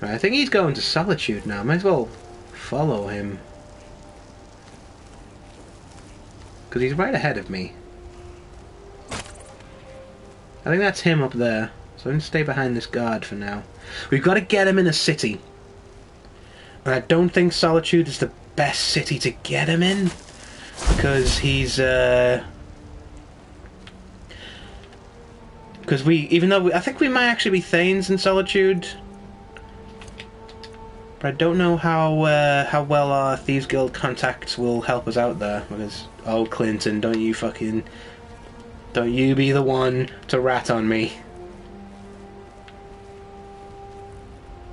Right, I think he's going to Solitude now. Might as well follow him. Because he's right ahead of me. I think that's him up there. So I'm going to stay behind this guard for now. We've got to get him in a city. And I don't think Solitude is the best city to get him in. Because he's... Because even though I think we might actually be Thanes in Solitude... But I don't know how well our Thieves Guild contacts will help us out there, because, oh Clinton, don't you be the one to rat on me.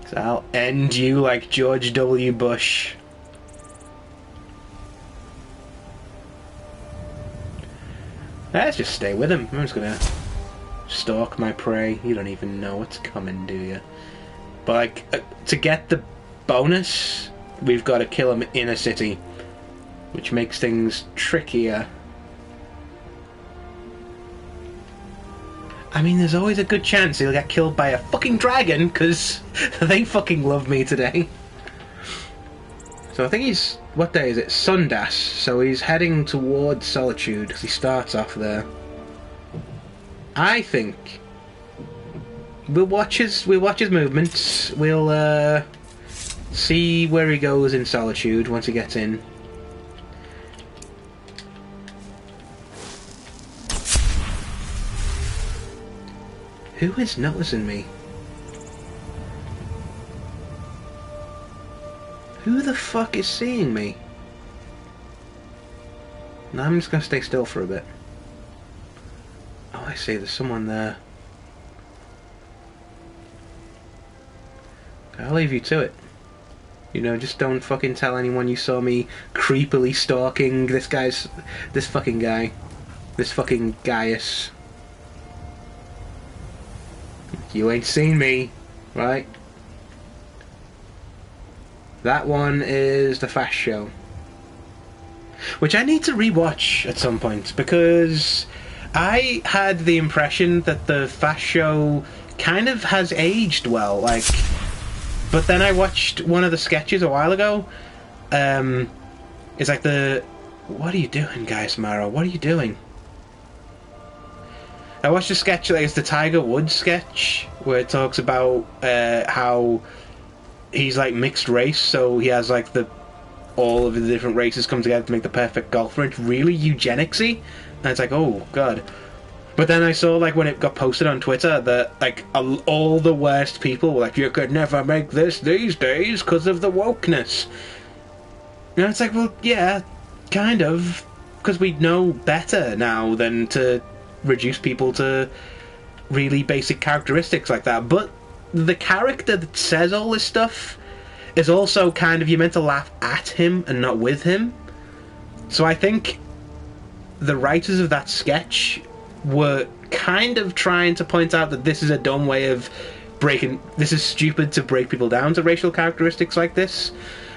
'Cause I'll end you like George W. Bush. Let's just stay with him. I'm just gonna stalk my prey. You don't even know what's coming, do you? But like, to get the bonus, we've got to kill him in a city, which makes things trickier. I mean, there's always a good chance he'll get killed by a fucking dragon, because they fucking love me today. So I think he's... What day is it? Sundas. So he's heading towards Solitude, because he starts off there. I think... We'll watch his movements. We'll, see where he goes in Solitude once he gets in. Who is noticing me? Who the fuck is seeing me? No, I'm just gonna stay still for a bit. Oh, I see, there's someone there. I'll leave you to it. You know, just don't fucking tell anyone you saw me creepily stalking this fucking guy. This fucking Gaius. You ain't seen me, right? That one is the Fast Show. Which I need to rewatch at some point, because I had the impression that the Fast Show kind of has aged well, like, but then I watched one of the sketches a while ago. It's like what are you doing, Guy Mara? What are you doing? I watched a sketch, like, it's the Tiger Woods sketch, where it talks about how he's like mixed race, so he has like all of the different races come together to make the perfect golfer. It's really eugenicsy, and it's like, oh god. But then I saw, like, when it got posted on Twitter that, like, all the worst people were like, you could never make this these days because of the wokeness. And it's like, well, yeah, kind of, because we know better now than to reduce people to really basic characteristics like that. But the character that says all this stuff is also kind of, you're meant to laugh at him and not with him. So I think the writers of that sketch were kind of trying to point out that this is a dumb way of this is stupid to break people down to racial characteristics like this,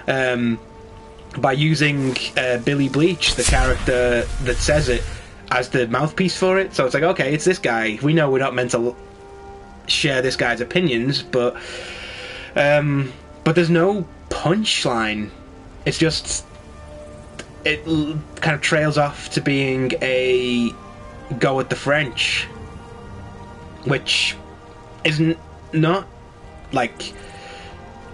by using Billy Bleach, the character that says it, as the mouthpiece for it. So it's like, okay, it's this guy. We know we're not meant to share this guy's opinions, but there's no punchline. It's just, it kind of trails off to being a go at the French, which isn't not like,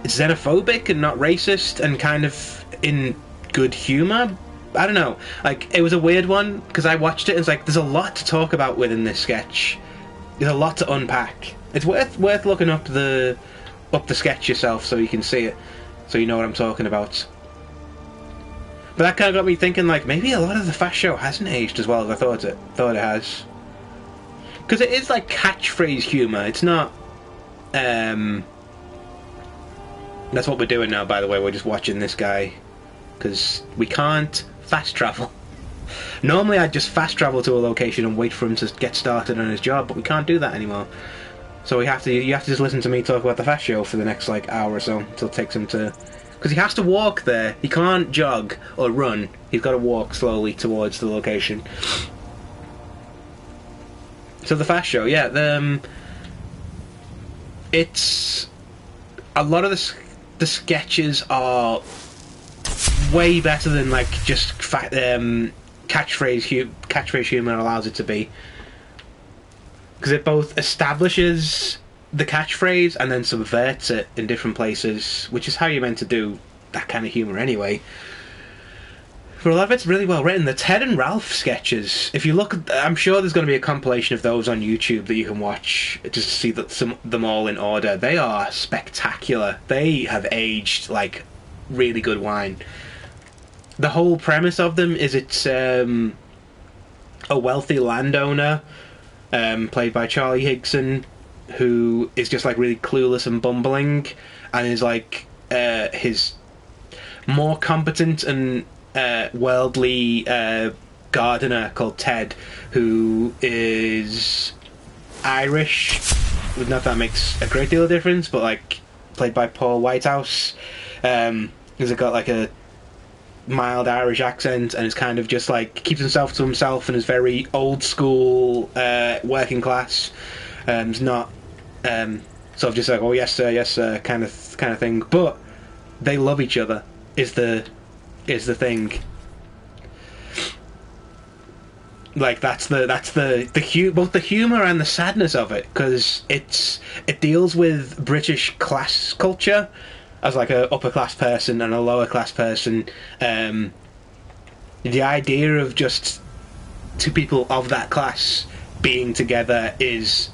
it's xenophobic and not racist and kind of in good humour. I don't know, like, it was a weird one because I watched it and it's like, there's a lot to talk about within this sketch. There's a lot to unpack. It's worth looking up the sketch yourself so you can see it, so you know what I'm talking about. But that kind of got me thinking, like, maybe a lot of the Fast Show hasn't aged as well as I thought it has. Because it is like catchphrase humour. It's not. That's what we're doing now, by the way. We're just watching this guy because we can't fast travel. Normally, I'd just fast travel to a location and wait for him to get started on his job, but we can't do that anymore. So you have to just listen to me talk about the Fast Show for the next like hour or so until it takes him to. Because he has to walk there. He can't jog or run. He's got to walk slowly towards the location. So the Fast Show, yeah. It's a lot of the sketches are way better than like just catchphrase humor allows it to be. Because it both establishes the catchphrase and then subverts it in different places, which is how you're meant to do that kind of humour anyway. For a lot of it's really well written. The Ted and Ralph sketches, if you look, I'm sure there's going to be a compilation of those on YouTube that you can watch just to see them all in order. They are spectacular. They have aged like really good wine. The whole premise of them is it's a wealthy landowner, played by Charlie Higson, who is just like really clueless and bumbling, and is like his more competent and worldly gardener called Ted, who is Irish. Not that, that makes a great deal of difference, but like played by Paul Whitehouse. He's got like a mild Irish accent and is kind of just like keeps himself to himself and is very old school, working class. It's not sort of just like, oh yes sir kind of thing, but they love each other is the thing. Like that's both the humor and the sadness of it, because it deals with British class culture as like a upper class person and a lower class person. The idea of just two people of that class being together is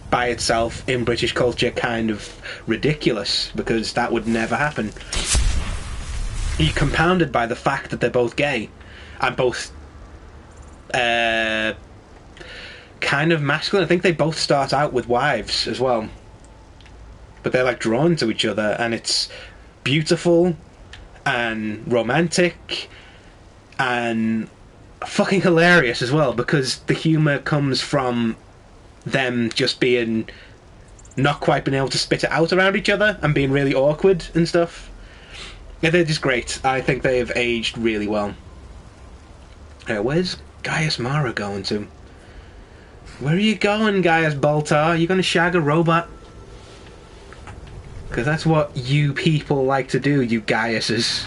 by itself in British culture kind of ridiculous, because that would never happen. You're compounded by the fact that they're both gay and both kind of masculine. I think they both start out with wives as well, but they're like drawn to each other, and it's beautiful and romantic and fucking hilarious as well, because the humour comes from them just being not quite being able to spit it out around each other and being really awkward and stuff. Yeah, they're just great. I think they have aged really well. Where's Gaius Mara going to? Where are you going, Gaius Baltar? You gonna shag a robot? Because that's what you people like to do, you Gaiuses.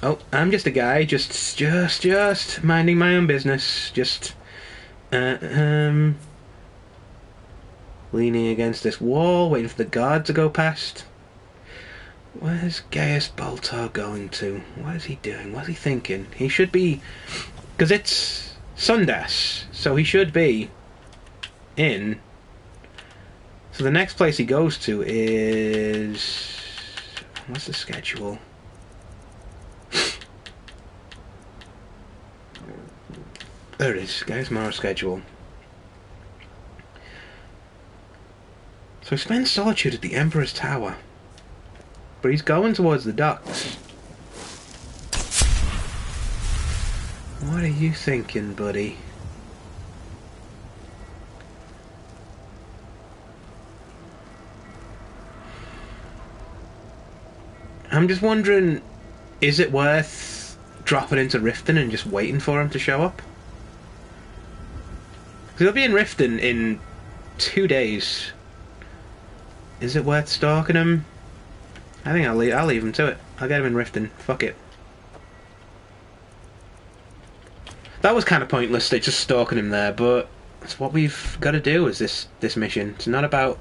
Oh, I'm just a guy, just minding my own business. Just, leaning against this wall, waiting for the guard to go past. Where's Gaius Baltar going to? What is he doing? What's he thinking? He should be... Because it's Sundas, so he should be in... So the next place he goes to is... What's the schedule? There it is. Gaius Mara's schedule. So he spends solitude at the Emperor's Tower. But he's going towards the docks. What are you thinking, buddy? I'm just wondering, is it worth dropping into Riften and just waiting for him to show up? Because he'll be in Riften in 2 days. Is it worth stalking him? I think I'll leave him to it. I'll get him in Riften. Fuck it. That was kind of pointless, just stalking him there, but it's what we've got to do. Is this mission? It's not about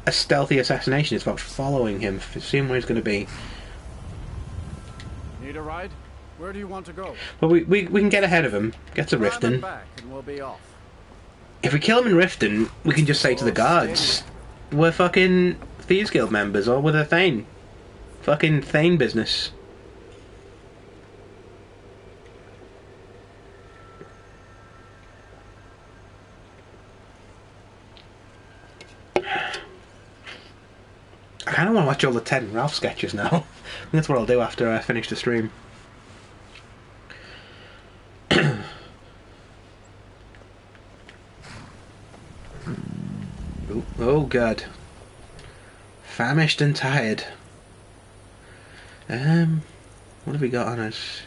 a stealthy assassination. It's about following him, seeing where he's going to be. Need a ride? Where do you want to go? Well, we can get ahead of him. Get to Riften. Back and we'll be off. If we kill him in Riften, we can just say to the guards, we're fucking Thieves Guild members, or with a Thane. Fucking Thane business. I kind of want to watch all the Ted and Ralph sketches now. I think that's what I'll do after I finish the stream. Oh god. Famished and tired. What have we got on us?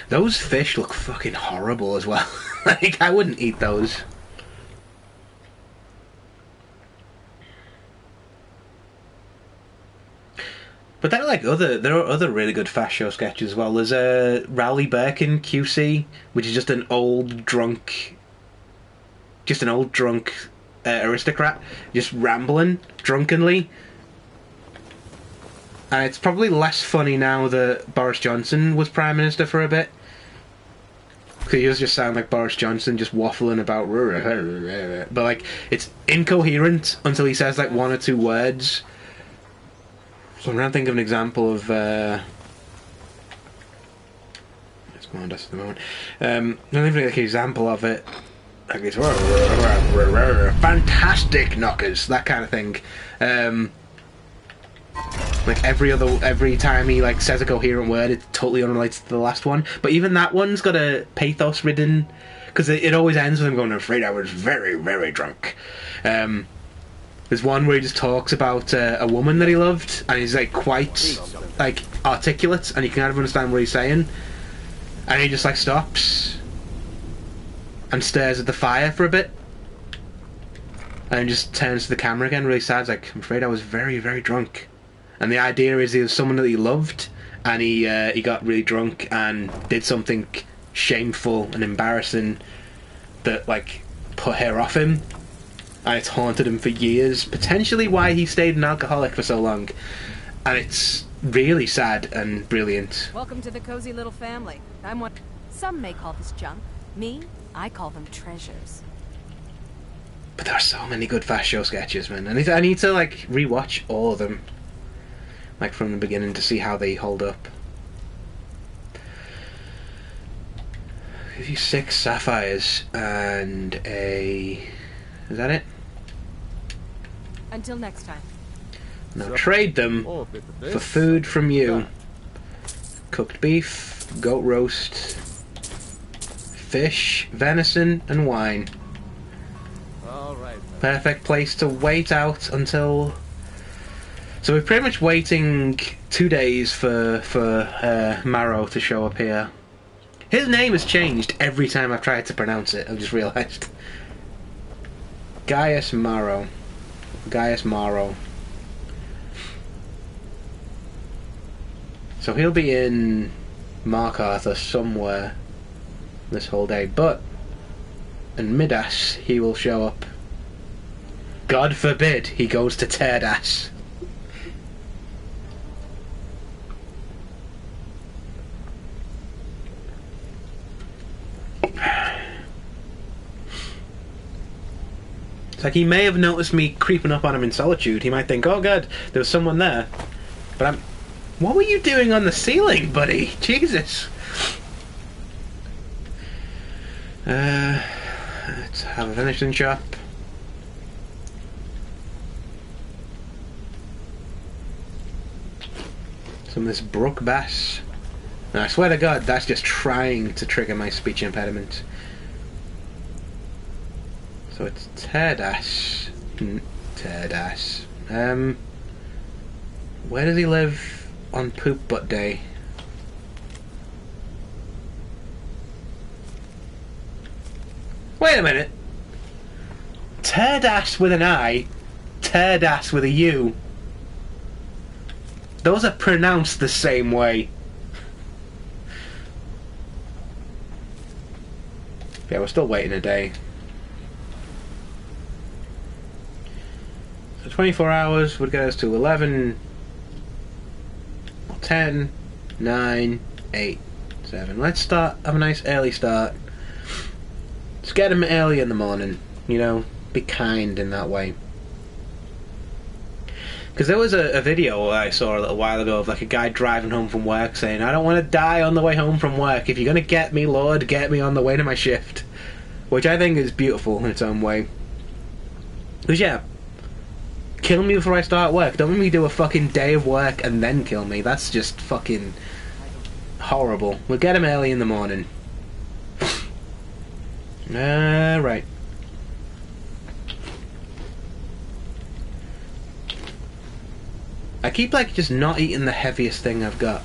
Those fish look fucking horrible as well. Like, I wouldn't eat those. But there are other really good fast show sketches as well. There's Rowley Birkin QC, which is just an old drunk aristocrat, just rambling drunkenly. And it's probably less funny now that Boris Johnson was Prime Minister for a bit. Because he does just sound like Boris Johnson, just waffling about... But, like, it's incoherent until he says, like, one or two words. So I'm trying to think of an example of... It's modest at the moment. I'm trying to think of an example of it. Like it's... Fantastic knockers, that kind of thing. Like every time he like says a coherent word, it totally unrelates to the last one. But even that one's got a pathos-ridden, because it always ends with him going, "I'm afraid I was very, very drunk." There's one where he just talks about a woman that he loved, and he's like quite like articulate, and you can kind of understand what he's saying. And he just like stops and stares at the fire for a bit, and then just turns to the camera again, really sad. He's like, "I'm afraid I was very, very drunk." And the idea is he was someone that he loved, and he got really drunk and did something shameful and embarrassing that like put her off him, and it's haunted him for years. Potentially why he stayed an alcoholic for so long, and it's really sad and brilliant. Welcome to the cozy little family. I'm one. Some may call this junk. Me, I call them treasures. But there are so many good fast show sketches, man. I need to like rewatch all of them, like from the beginning, to see how they hold up. Give you 6 sapphires and a... Is that it? Until next time. Now trade them for food from you. Cooked beef, goat roast, fish, venison, and wine. Perfect place to wait out until... So we're pretty much waiting 2 days for Marrow to show up here. His name has changed every time I've tried to pronounce it, I've just realised. Gaius Marrow. Gaius Marrow. So he'll be in Mark Arthur somewhere this whole day, but in Midas he will show up. God forbid he goes to Terdas. It's like he may have noticed me creeping up on him in Solitude. He might think, oh god, there was someone there. But I'm... What were you doing on the ceiling, buddy? Jesus. Let's have a finishing shop. Some of this brook bass. Now, I swear to God, that's just trying to trigger my speech impediment. So it's Terdas. Terdas. Where does he live on Poop Butt Day? Wait a minute. Terdas with an I, Terdas with a U. Those are pronounced the same way. Yeah, we're still waiting a day. So 24 hours would get us to 11, 10, 9, 8, 7. Let's start, have a nice early start. Just get him early in the morning, you know, be kind in that way. Because there was a video I saw a little while ago of like a guy driving home from work saying, I don't want to die on the way home from work. If you're going to get me, Lord, get me on the way to my shift. Which I think is beautiful in its own way. Because yeah, kill me before I start work. Don't make me do a fucking day of work and then kill me. That's just fucking horrible. We'll get him early in the morning. Right. I keep like just not eating the heaviest thing I've got.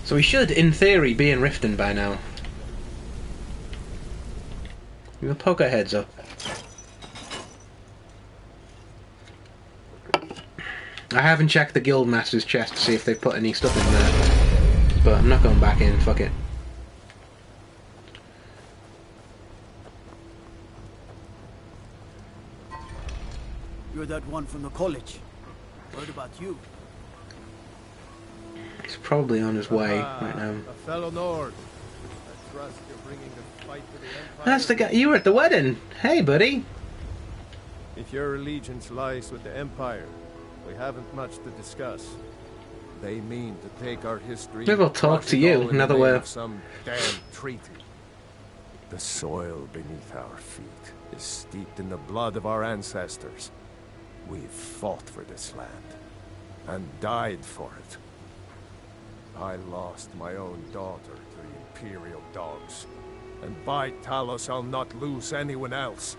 So we should, in theory, be in Riften by now. We'll poke our heads up. I haven't checked the Guildmaster's chest to see if they put any stuff in there. But I'm not going back in, fuck it. You're that one from the college. Heard about you. He's probably on his way right now. A fellow Nord. I trust you're bringing the fight to the Empire. That's the guy. You were at the wedding. Hey, buddy. If your allegiance lies with the Empire, we haven't much to discuss. They mean to take our history. Maybe I'll talk to you. Another way. Some damn treaty. The soil beneath our feet is steeped in the blood of our ancestors. We've fought for this land and died for it. I lost my own daughter to the Imperial dogs, and by Talos I'll not lose anyone else.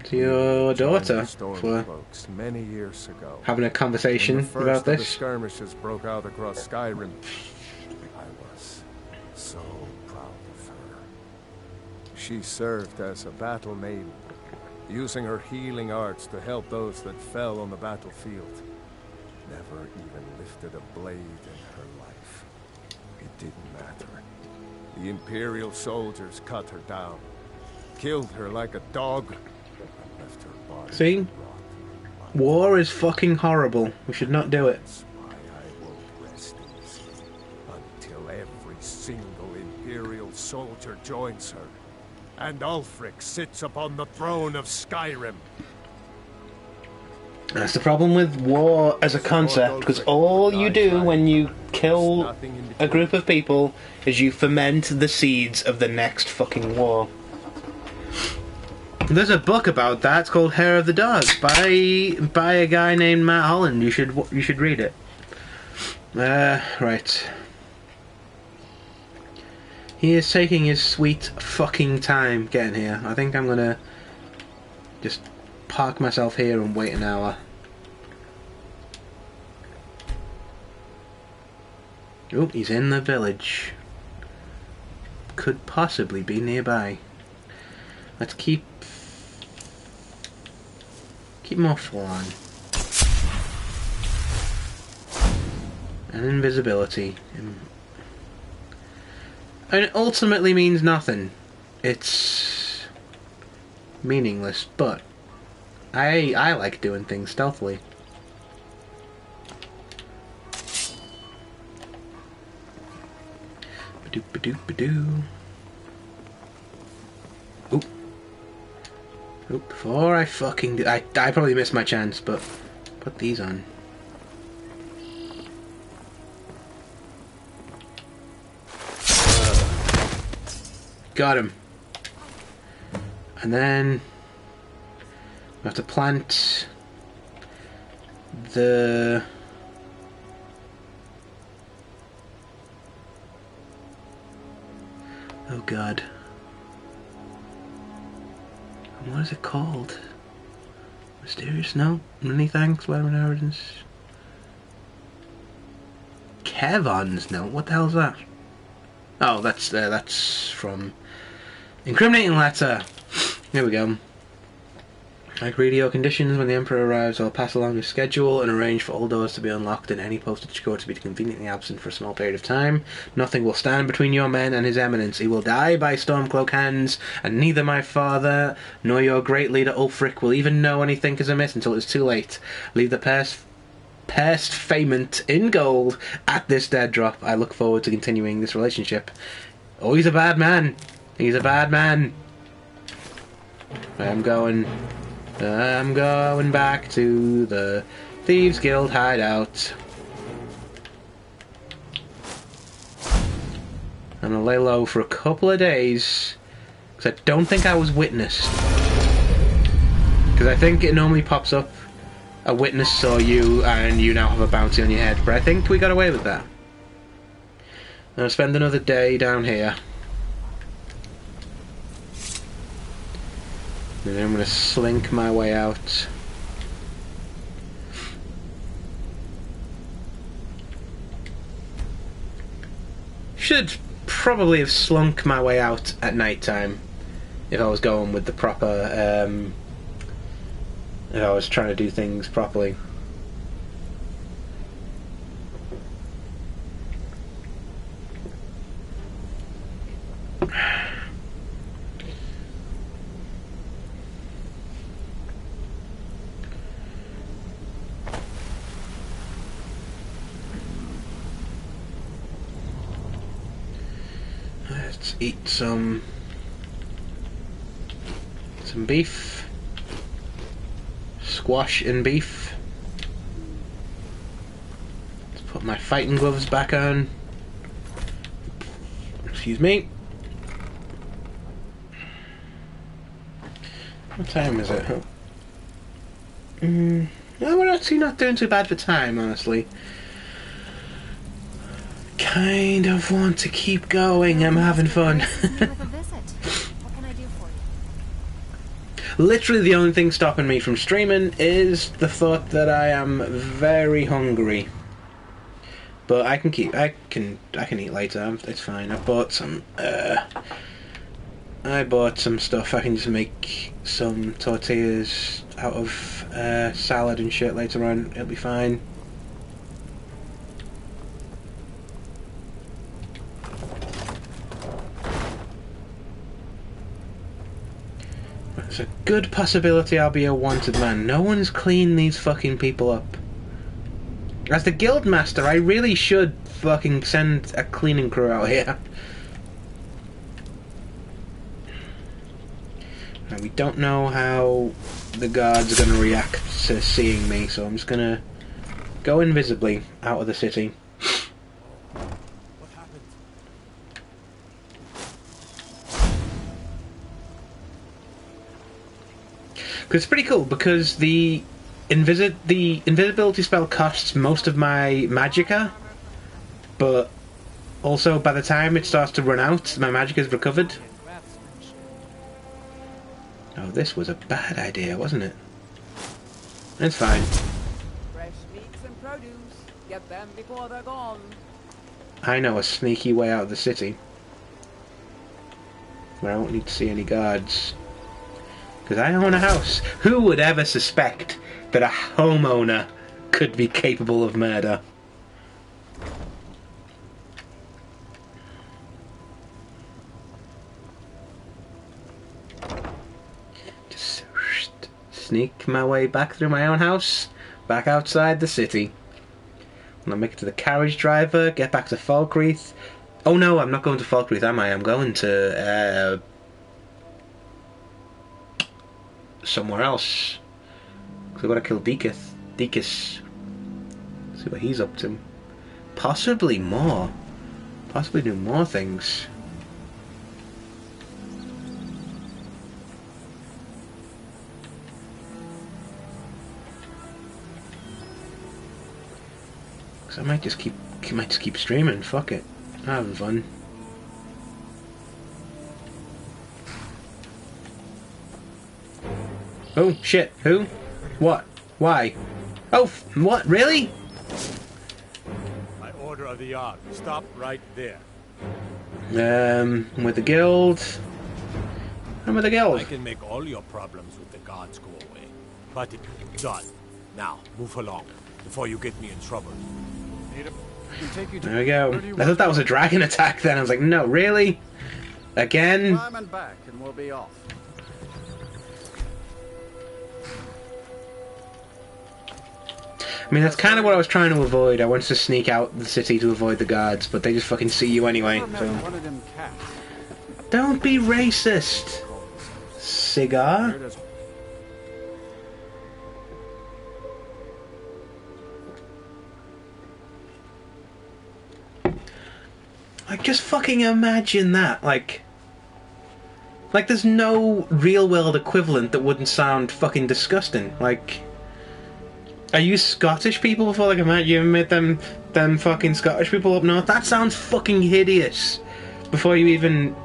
To your daughter for many years ago, having a conversation about this. The skirmishes broke out across Skyrim. I was so proud of her. She served as a battle maiden, using her healing arts to help those that fell on the battlefield. Never even lifted a blade in her life. It didn't matter. The Imperial soldiers cut her down, killed her like a dog, and left her body. See? War is fucking horrible. We should not do it. That's why I won't rest easy until every single Imperial soldier joins her, and Ulfric sits upon the throne of Skyrim. That's the problem with war as a concept, because all you do when you kill a group of people is you ferment the seeds of the next fucking war. There's a book about that. It's called Hair of the Dog by a guy named Matt Holland. You should read it. Right. He is taking his sweet fucking time getting here. I think I'm gonna just park myself here and wait an hour. Oh, he's in the village. Could possibly be nearby. Let's keep muffle on. And invisibility. And it ultimately means nothing. It's meaningless, but I like doing things stealthily. Ba-doop, ba-doop, ba-doo. Oop. Oop, before I fucking do, I probably missed my chance, but put these on. Got him. And then we have to plant the oh god. What is it called? Mysterious? No? Many thanks, Letter of Inheritance. Kevon's note? What the hell is that? Oh, that's from Incriminating Letter. Here we go. I agree to your conditions. When the Emperor arrives, I'll pass along his schedule and arrange for all doors to be unlocked and any postage core to be conveniently absent for a small period of time. Nothing will stand between your men and his eminence. He will die by Stormcloak hands, and neither my father nor your great leader Ulfric will even know anything is amiss until it's too late. Leave the purse payment in gold at this dead drop. I look forward to continuing this relationship. Oh, he's a bad man. He's a bad man. I'm going back to the Thieves Guild hideout. I'm gonna lay low for a couple of days, because I don't think I was witnessed. Because I think it normally pops up, a witness saw you and you now have a bounty on your head, but I think we got away with that. I'm gonna spend another day down here. And then I'm going to slink my way out. Should probably have slunk my way out at night time if I was going with the proper, if I was trying to do things properly. Let's eat some beef. Squash and beef. Let's put my fighting gloves back on. Excuse me. What time is it? No, we're actually not doing too bad for time, honestly. Kind of want to keep going. I'm having fun. Literally the only thing stopping me from streaming is the thought that I am very hungry. But I can eat later. It's fine. I bought some stuff. I can just make some tortillas out of salad and shit later on. It'll be fine. There's a good possibility I'll be a wanted man. No one's cleaned these fucking people up. As the guildmaster, I really should fucking send a cleaning crew out here. Now, we don't know how the guards are going to react to seeing me, so I'm just going to go invisibly out of the city. It's pretty cool because the invisibility spell costs most of my magicka, but Also, by the time it starts to run out, my magic is recovered. Oh, this was a bad idea, wasn't it? It's fine. Fresh meats and produce. Get them before they're gone. I know a sneaky way out of the city. Where I won't need to see any guards. Because I own a house. Who would ever suspect that a homeowner could be capable of murder? Just sneak my way back through my own house, back outside the city. And I'll make it to the carriage driver, get back to Falkreath. Oh no, I'm not going to Falkreath, am I? I'm going to somewhere else. Because I've got to kill Deacus. See what he's up to. Possibly more. Possibly do more things. Because I might just keep streaming. Fuck it. I'm having fun. Oh shit! Who? What? Why? Oh, what? Really? By order of the Yard, stop right there. With the guild. I'm with the guild. I can make all your problems with the guards go away, but it's done. Now move along before you get me in trouble. There we go. I thought that was a dragon attack. Then I was like, no, really? Again? Climb and back, and we'll be off. I mean, that's kind of what I was trying to avoid. I wanted to sneak out the city to avoid the guards, but they just fucking see you anyway. So. Don't be racist, cigar. Like, just fucking imagine that. Like there's no real-world equivalent that wouldn't sound fucking disgusting. Like. Are you Scottish people before? Like, you met them fucking Scottish people up north? That sounds fucking hideous. Before you even...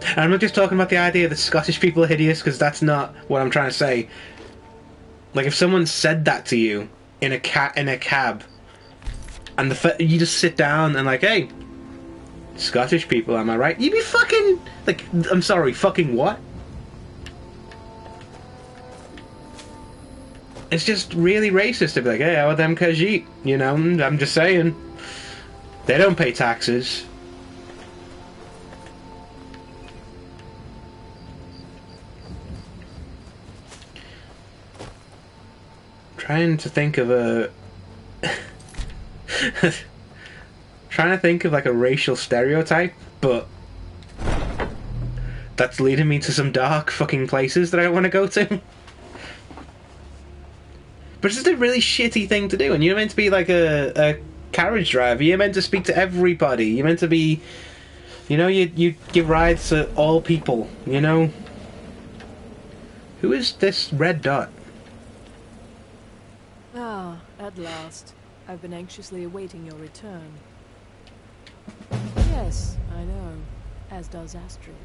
And I'm not just talking about the idea that Scottish people are hideous, because that's not what I'm trying to say. Like, if someone said that to you in a cab, and you just sit down and like, hey, Scottish people, am I right? You'd be fucking... Like, I'm sorry, fucking what? It's just really racist to be like, hey, how are them Khajiit? You know, I'm just saying. They don't pay taxes. Trying to think of a... Trying to think of like a racial stereotype, but... That's leading me to some dark fucking places that I don't want to go to. But it's just a really shitty thing to do, and you're meant to be like a carriage driver. You're meant to speak to everybody. You're meant to be, you know, you give rides to all people, you know? Who is this red dot? Ah, at last. I've been anxiously awaiting your return. Yes, I know. As does Astrid.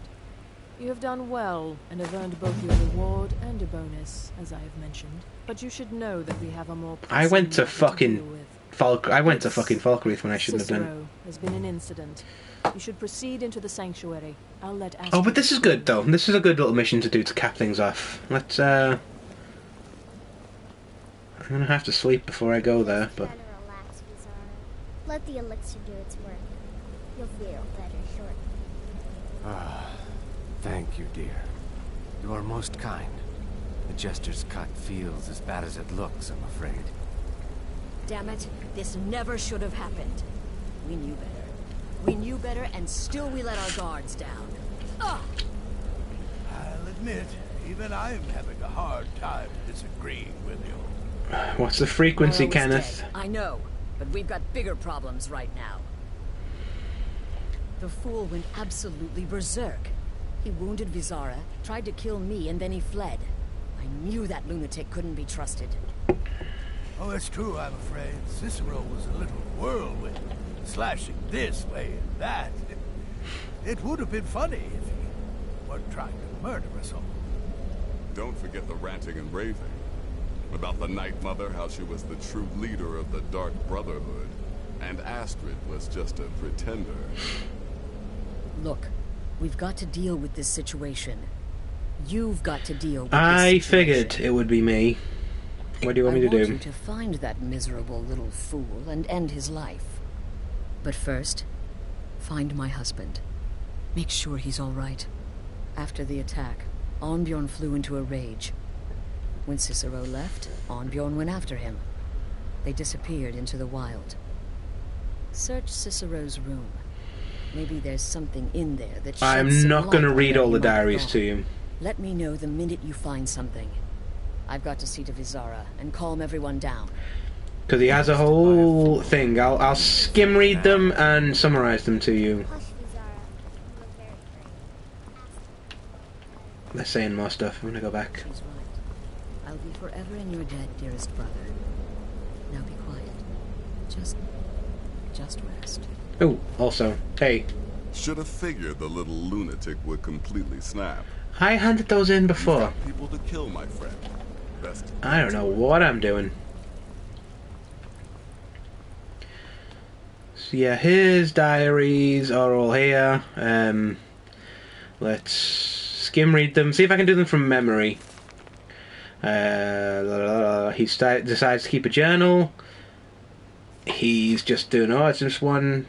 You have done well, and have earned both your reward and a bonus, as I have mentioned. But you should know that we have a more... I went to fucking Falkreath when I shouldn't have done. Has been an incident. You should proceed into the sanctuary. I'll let Astrid... Oh, but this is good though. This is a good little mission to do to cap things off. Let's I'm gonna have to sleep before I go there, but... Relax, Bizarro. Let the elixir do its work. You'll feel better shortly. Ah, thank you, dear. You are most kind. The Jester's cut feels as bad as it looks, I'm afraid. Damn it, this never should have happened. We knew better. We knew better, and still we let our guards down. Ugh! I'll admit, even I'm having a hard time disagreeing with you. What's the frequency, Morrow's Kenneth? dead, I know, but we've got bigger problems right now. The fool went absolutely berserk. He wounded Vizara, tried to kill me, and then he fled. I knew that lunatic couldn't be trusted. Oh, it's true, I'm afraid. Cicero was a little whirlwind, slashing this way and that. It would have been funny if he weren't trying to murder us all. Don't forget the ranting and raving. About the Night Mother, how she was the true leader of the Dark Brotherhood. And Astrid was just a pretender. Look, we've got to deal with this situation. You've got to deal with I this situation. figured it would be me. What do you want me to do? I want you to find that miserable little fool and end his life. But first, find my husband. Make sure he's all right. After the attack, Arnbjorn flew into a rage. When Cicero left, Arnbjorn went after him. They disappeared into the wild. Search Cicero's room. Maybe there's something in there that sheds I'm some not going to light on read where all the he might have diaries gone. to you. Let me know the minute you find something. I've got to see to Vizara and calm everyone down. Because he has a whole thing. I'll skim read them and summarize them to you. They're saying more stuff. I'm going to go back. She's right. I'll be forever in your debt, dearest brother. Now be quiet. Just rest. Oh, also, hey. Should have figured the little lunatic would completely snap. I handed those in before. You've got people to kill, my friend. Best. I don't know what I'm doing. So yeah, his diaries are all here. Let's skim read them. See if I can do them from memory. He decides to keep a journal. He's just doing, it's just one.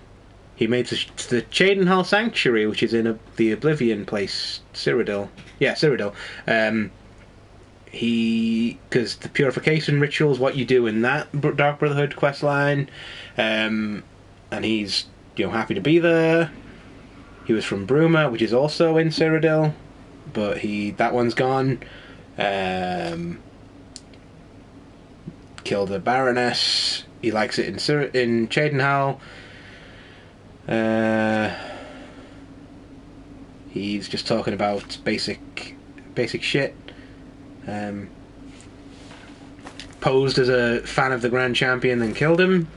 He made the Cheydinhal Sanctuary, which is in the Oblivion place, Cyrodiil. Yeah, Cyrodiil. Because the purification ritual is what you do in that Dark Brotherhood questline. And he's, happy to be there. He was from Bruma, which is also in Cyrodiil, but that one's gone. Killed a Baroness. He likes it in Cheydinhal. He's just talking about basic shit. Posed as a fan of the Grand Champion, then killed him.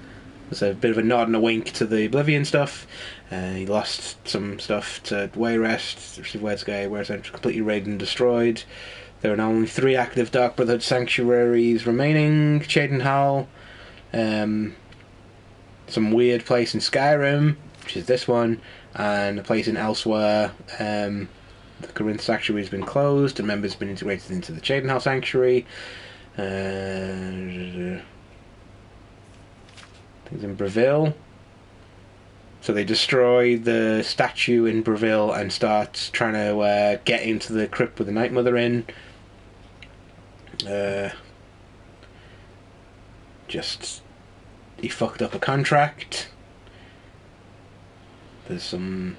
There's a bit of a nod and a wink to the Oblivion stuff. He lost some stuff to Wayrest, where's completely raided and destroyed. There are now only 3 active Dark Brotherhood sanctuaries remaining. Cheydinhal, some weird place in Skyrim, which is this one, and a place in Elsewhere. The Corinth Sanctuary has been closed, and members have been integrated into the Cheydinhal Sanctuary. Things in Breville. So they destroy the statue in Breville and start trying to get into the crypt with the Night Mother in. He fucked up a contract. There's some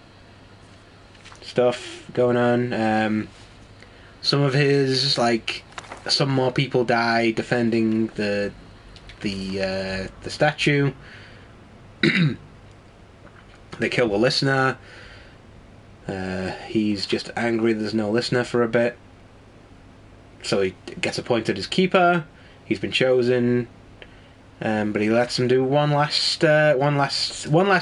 stuff going on. Some of his, some more people die defending the statue. They kill the listener. He's just angry there's no listener for a bit. So he gets appointed as keeper. He's been chosen. But he lets him do one last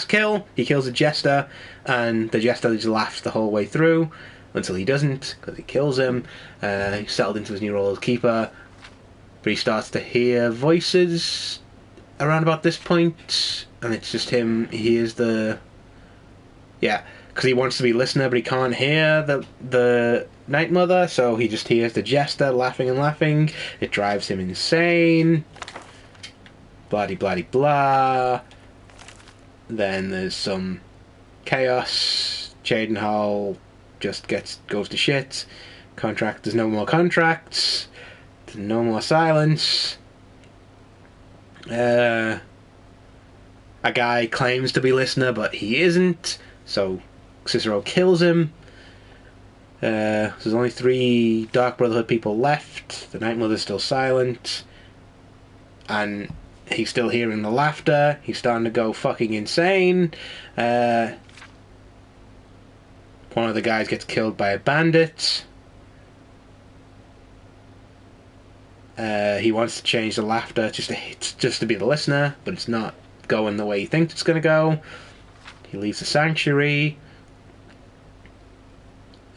kill. He kills a jester, and the jester just laughs the whole way through until he doesn't, because he kills him. He's settled into his new role as keeper, but he starts to hear voices around about this point, and it's just him. He is because he wants to be listener, but he can't hear the Night Mother, so he just hears the jester laughing and laughing. It drives him insane. Bloody bloody blah. Then there's some chaos. Cheydinhal just goes to shit. There's no more contracts. There's no more silence. A guy claims to be listener, but he isn't. So Cicero kills him. There's only 3 Dark Brotherhood people left. The Night Mother's still silent. And he's still hearing the laughter. He's starting to go fucking insane. One of the guys gets killed by a bandit. He wants to change the laughter just to be the listener, but it's not going the way he thinks it's going to go. He leaves the sanctuary.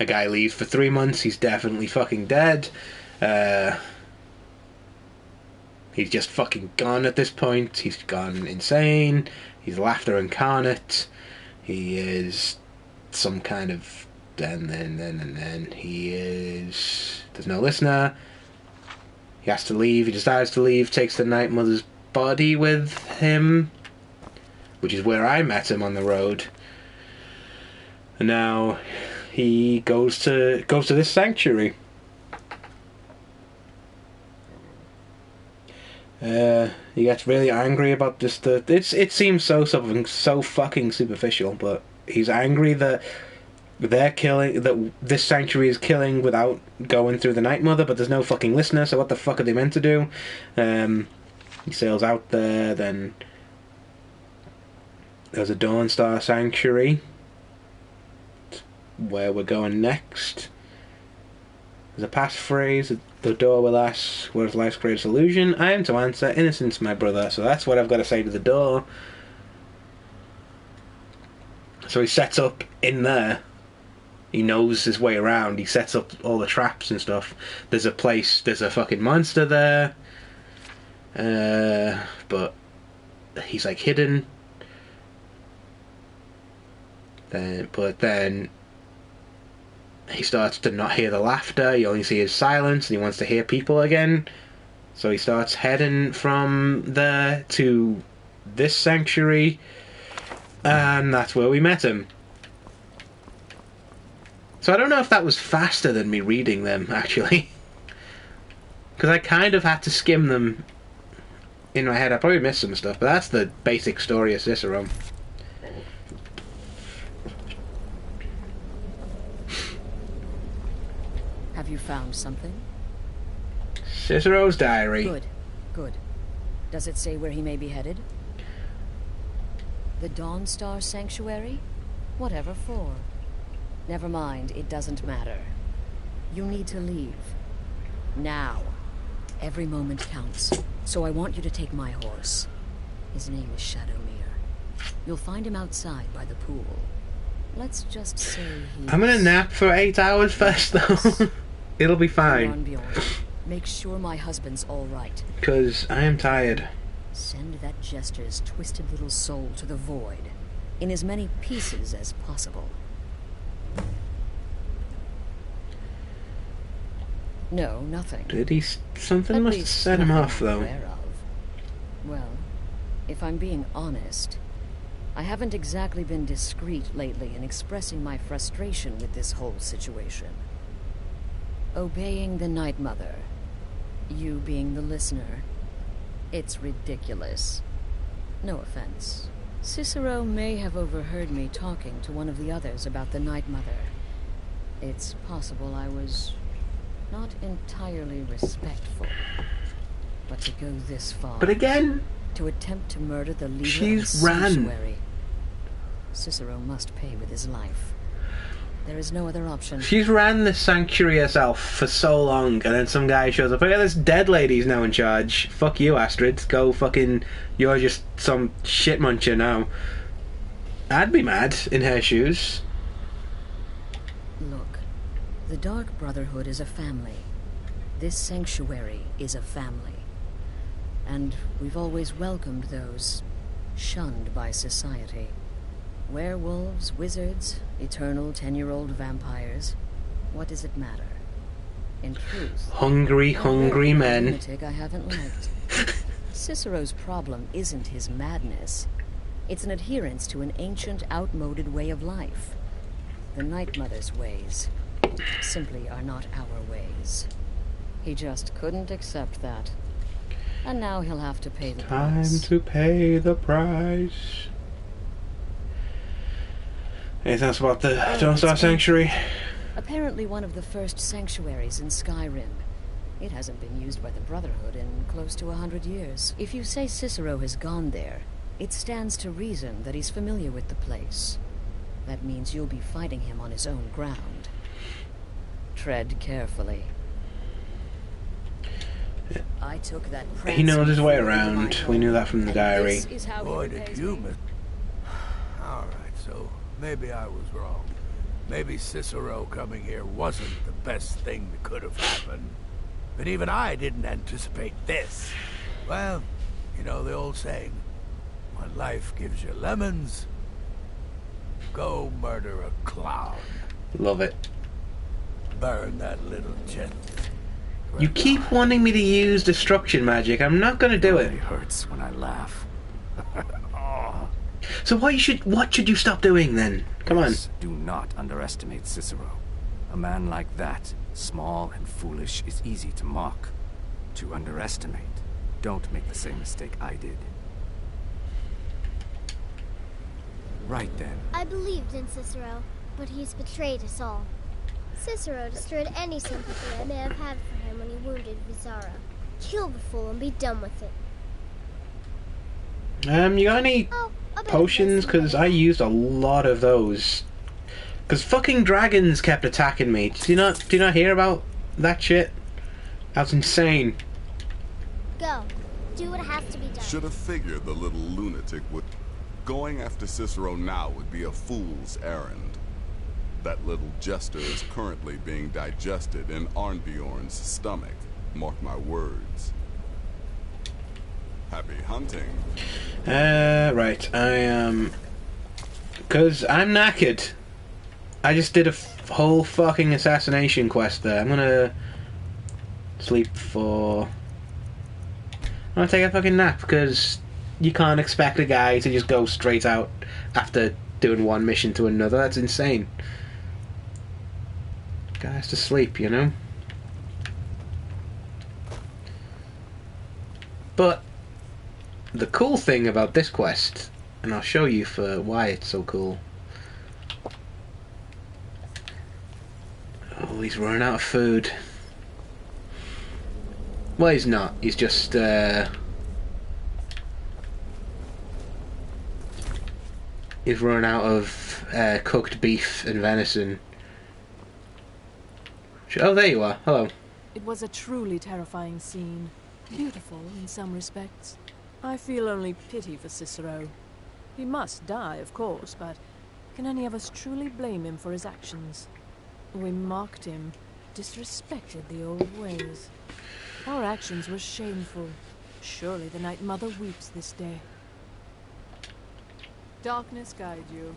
A guy leaves for 3 months. He's definitely fucking dead. He's just fucking gone at this point. He's gone insane. He's laughter incarnate. He is some kind of... And then he is... There's no listener. He has to leave. He decides to leave. Takes the Night Mother's body with him, which is where I met him on the road. And now he goes to this sanctuary. He gets really angry about this. It seems so fucking superficial, but he's angry that they're killing, that this sanctuary is killing without going through the Night Mother, but there's no fucking listener, so what the fuck are they meant to do? He sails out there, then there's a Dawnstar Sanctuary, where we're going next. There's a passphrase, the door will ask, what is life's greatest illusion? I am to answer, innocence, my brother. So that's what I've got to say to the door. So he sets up in there. He knows his way around. He sets up all the traps and stuff. There's a fucking monster there. But he's like hidden. But then he starts to not hear the laughter. He only sees silence, and he wants to hear people again. So he starts heading from there to this sanctuary, and that's where we met him. So I don't know if that was faster than me reading them, actually. Because I kind of had to skim them in my head. I probably missed some stuff, but that's the basic story of Cicero. Have you found something? Cicero's diary. Good, good. Does it say where he may be headed? The Dawnstar Sanctuary? Whatever for. Never mind, it doesn't matter. You need to leave. Now. Every moment counts, so I want you to take my horse. His name is Shadowmere. You'll find him outside by the pool. Let's just say he's... I'm gonna nap for 8 hours first, though. It'll be fine. Make sure my husband's all right. Because I am tired. Send that jester's twisted little soul to the void, in as many pieces as possible. No, nothing. Did he... Something must have set him off, though. Well, if I'm being honest, I haven't exactly been discreet lately in expressing my frustration with this whole situation. Obeying the Night Mother, you being the listener, it's ridiculous. No offense. Cicero may have overheard me talking to one of the others about the Night Mother. It's possible I was not entirely respectful. But to go this far... But again... To attempt to murder the leader she's of the ran. sanctuary. Cicero must pay with his life. There is no other option. She's ran the sanctuary herself for so long, and then some guy shows up. Oh yeah, this dead lady's now in charge. Fuck you, Astrid. Go fucking... You're just some shit muncher now. I'd be mad in her shoes. Look, the Dark Brotherhood is a family. This sanctuary is a family. And we've always welcomed those shunned by society. Werewolves, wizards, eternal 10-year-old vampires. What does it matter? In truth, hungry men. Lunatic I haven't liked. Cicero's problem isn't his madness. It's an adherence to an ancient, outmoded way of life. The Night Mother's ways simply are not our ways. He just couldn't accept that. And now he'll have to pay the price. Time to pay the price. Anything else about the Dawnstar Sanctuary? Apparently one of the first sanctuaries in Skyrim. It hasn't been used by the Brotherhood in close to 100 years. If you say Cicero has gone there, it stands to reason that he's familiar with the place. That means you'll be fighting him on his own ground. Tread carefully. I took that. He knows his way around. We knew that from the diary. Boy, did you miss. Alright, so maybe I was wrong. Maybe Cicero coming here wasn't the best thing that could have happened. But even I didn't anticipate this. Well, you know the old saying, when life gives you lemons, go murder a clown. Love it. Burn that little gent. You keep wanting me to use destruction magic. I'm not gonna do it. It hurts when I laugh. So what should you stop doing then? Come on. Do not underestimate Cicero. A man like that, small and foolish, is easy to mock. To underestimate. Don't make the same mistake I did. Right then. I believed in Cicero, but he's betrayed us all. Cicero destroyed any sympathy I may have had for him when he wounded Vizara. Kill the fool and be done with it. You got any potions? Because I used a lot of those. Because fucking dragons kept attacking me. Do you not hear about that shit? That's insane. Go. Do what has to be done. Should have figured the little lunatic would... Going after Cicero now would be a fool's errand. That little jester is currently being digested in Arnbjorn's stomach. Mark my words. Happy hunting. Right. I am... Because I'm knackered. I just did a whole fucking assassination quest there. I'm gonna... sleep for... I'm gonna take a fucking nap, because you can't expect a guy to just go straight out after doing one mission to another. That's insane. Guy has to sleep, you know? But the cool thing about this quest, and I'll show you for why it's so cool. Oh, he's running out of food. Well, he's not. He's just, he's running out of cooked beef and venison. Oh, there you are. Hello. It was a truly terrifying scene. Beautiful in some respects. I feel only pity for Cicero. He must die, of course, but can any of us truly blame him for his actions? We mocked him, disrespected the old ways. Our actions were shameful. Surely the Night Mother weeps this day. Darkness guide you.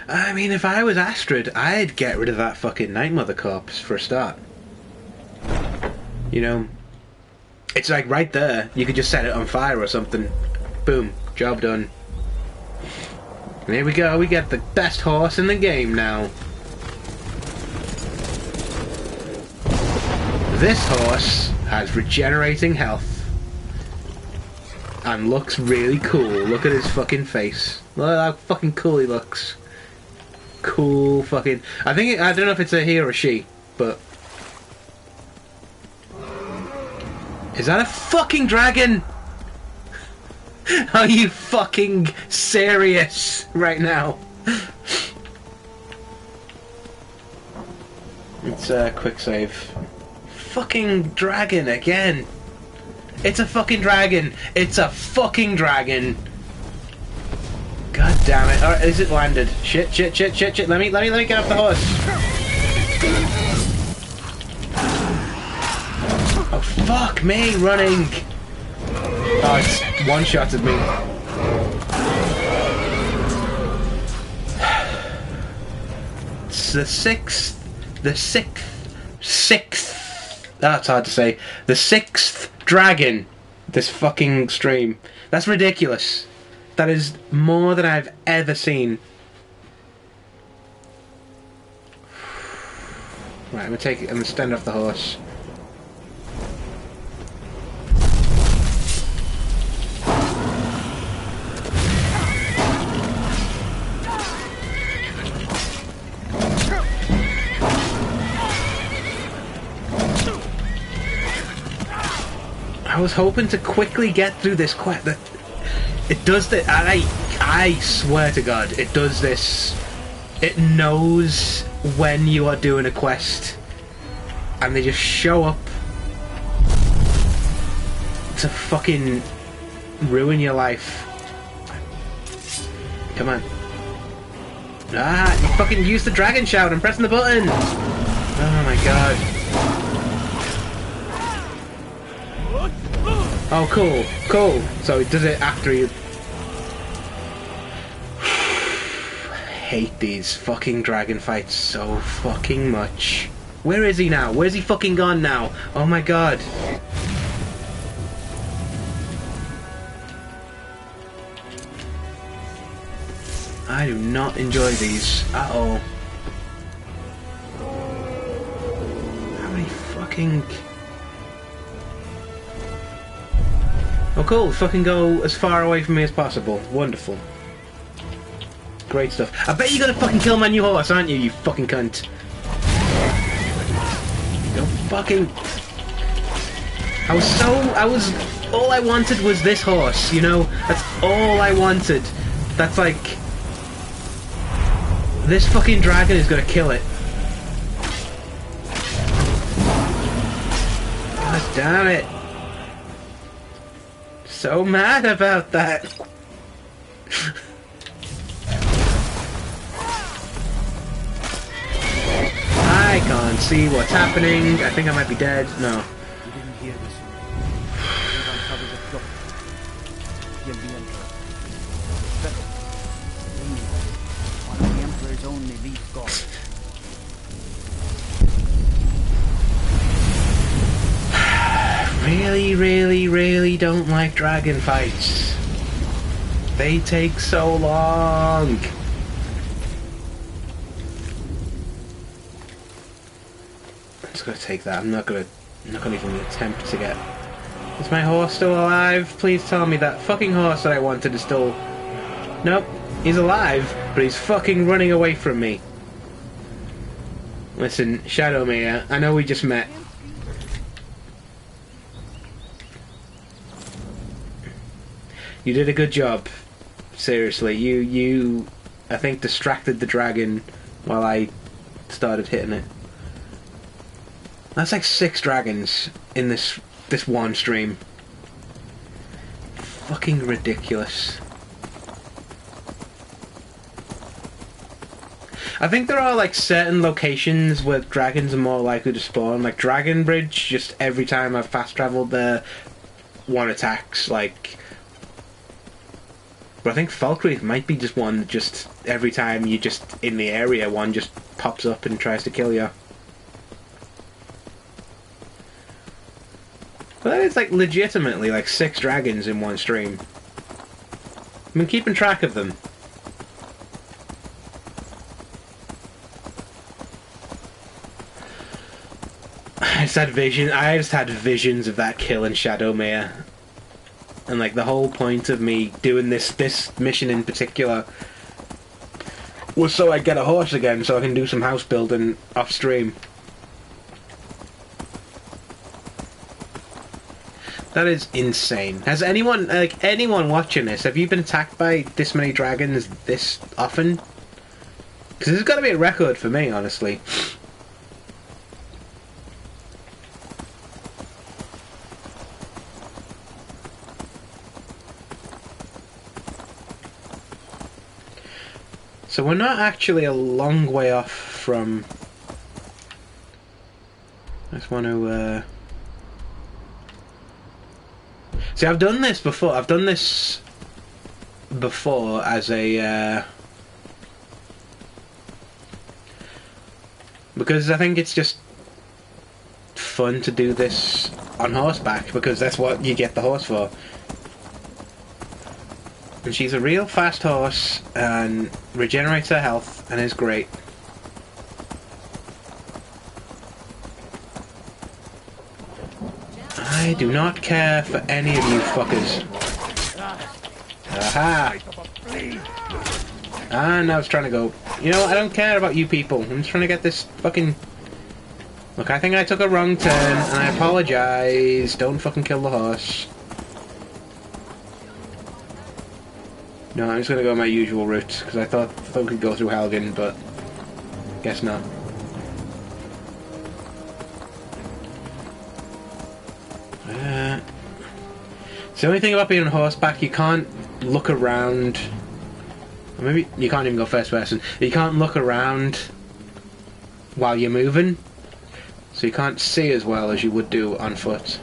I mean, if I was Astrid, I'd get rid of that fucking Night Mother corpse for a start. You know, it's like right there. You could just set it on fire or something. Boom, job done. And here we go. We get the best horse in the game now. This horse has regenerating health and looks really cool. Look at his fucking face. Look how fucking cool he looks. Cool fucking... I don't know if it's a he or a she, but... Is that a fucking dragon? Are you fucking serious right now? It's a quick save. Fucking dragon again. It's a fucking dragon. It's a fucking dragon. God damn it. Alright, is it landed? Shit. Let me get off the horse. Oh, fuck me, running. Oh, it's one-shotted me. It's the sixth. That's hard to say. The sixth dragon. This fucking stream. That's ridiculous. That is more than I've ever seen. Right, I'm gonna stand off the horse. I was hoping to quickly get through this quest. It does that. I swear to God, it does this. It knows when you are doing a quest, and they just show up to fucking ruin your life. Come on. Ah, you fucking use the dragon shout. I'm pressing the button. Oh my god. Oh, cool. Cool. So it does it after you... hate these fucking dragon fights so fucking much. Where is he now? Where's he fucking gone now? Oh my god. I do not enjoy these at all. How many fucking... Oh cool, fucking go as far away from me as possible. Wonderful. Great stuff. I bet you're gonna fucking kill my new horse, aren't you, you fucking cunt? Don't fucking... all I wanted was this horse, you know? That's all I wanted. That's like... This fucking dragon is gonna kill it. God damn it. So mad about that. I can't see what's happening. I think I might be dead. No. You didn't hear this. You've uncovered the plot. Kill the Emperor. Better. One of the Emperor's only leaf gods. Really don't like dragon fights. They take so long. I'm just gonna take that. I'm not gonna even attempt to get... Is my horse still alive? Please tell me that fucking horse that I wanted is still... Nope. He's alive, but he's fucking running away from me. Listen, Shadowmere, I know we just met. You did a good job. Seriously, you I think distracted the dragon while I started hitting it. That's like 6 dragons in this one stream. Fucking ridiculous. I think there are like certain locations where dragons are more likely to spawn, like Dragon Bridge. Just every time I've fast traveled there, one attacks. Like, but I think Falkreath might be just one that just every time you just in the area, one just pops up and tries to kill you. But that is like legitimately like 6 dragons in one stream. I've been keeping track of them. I just had visions of that kill in Shadowmere. And like the whole point of me doing this mission in particular was so I get a horse again so I can do some house building off stream. That is insane. Has anyone watching this, have you been attacked by this many dragons this often? Because this has got to be a record for me, honestly. So we're not actually a long way off from... I just want to... See, I've done this before. I've done this before as a... Because I think it's just fun to do this on horseback, because that's what you get the horse for. And she's a real fast horse and regenerates her health and is great. I do not care for any of you fuckers. Aha! And I was trying to go... You know, I don't care about you people. I'm just trying to get this fucking... Look, I think I took a wrong turn, and I apologise. Don't fucking kill the horse. No, I'm just gonna go my usual route, because I thought we could go through Helgen, but... guess not. It's the only thing about being on horseback, you can't look around. Or maybe you can't even go first person. You can't look around while you're moving, so you can't see as well as you would do on foot.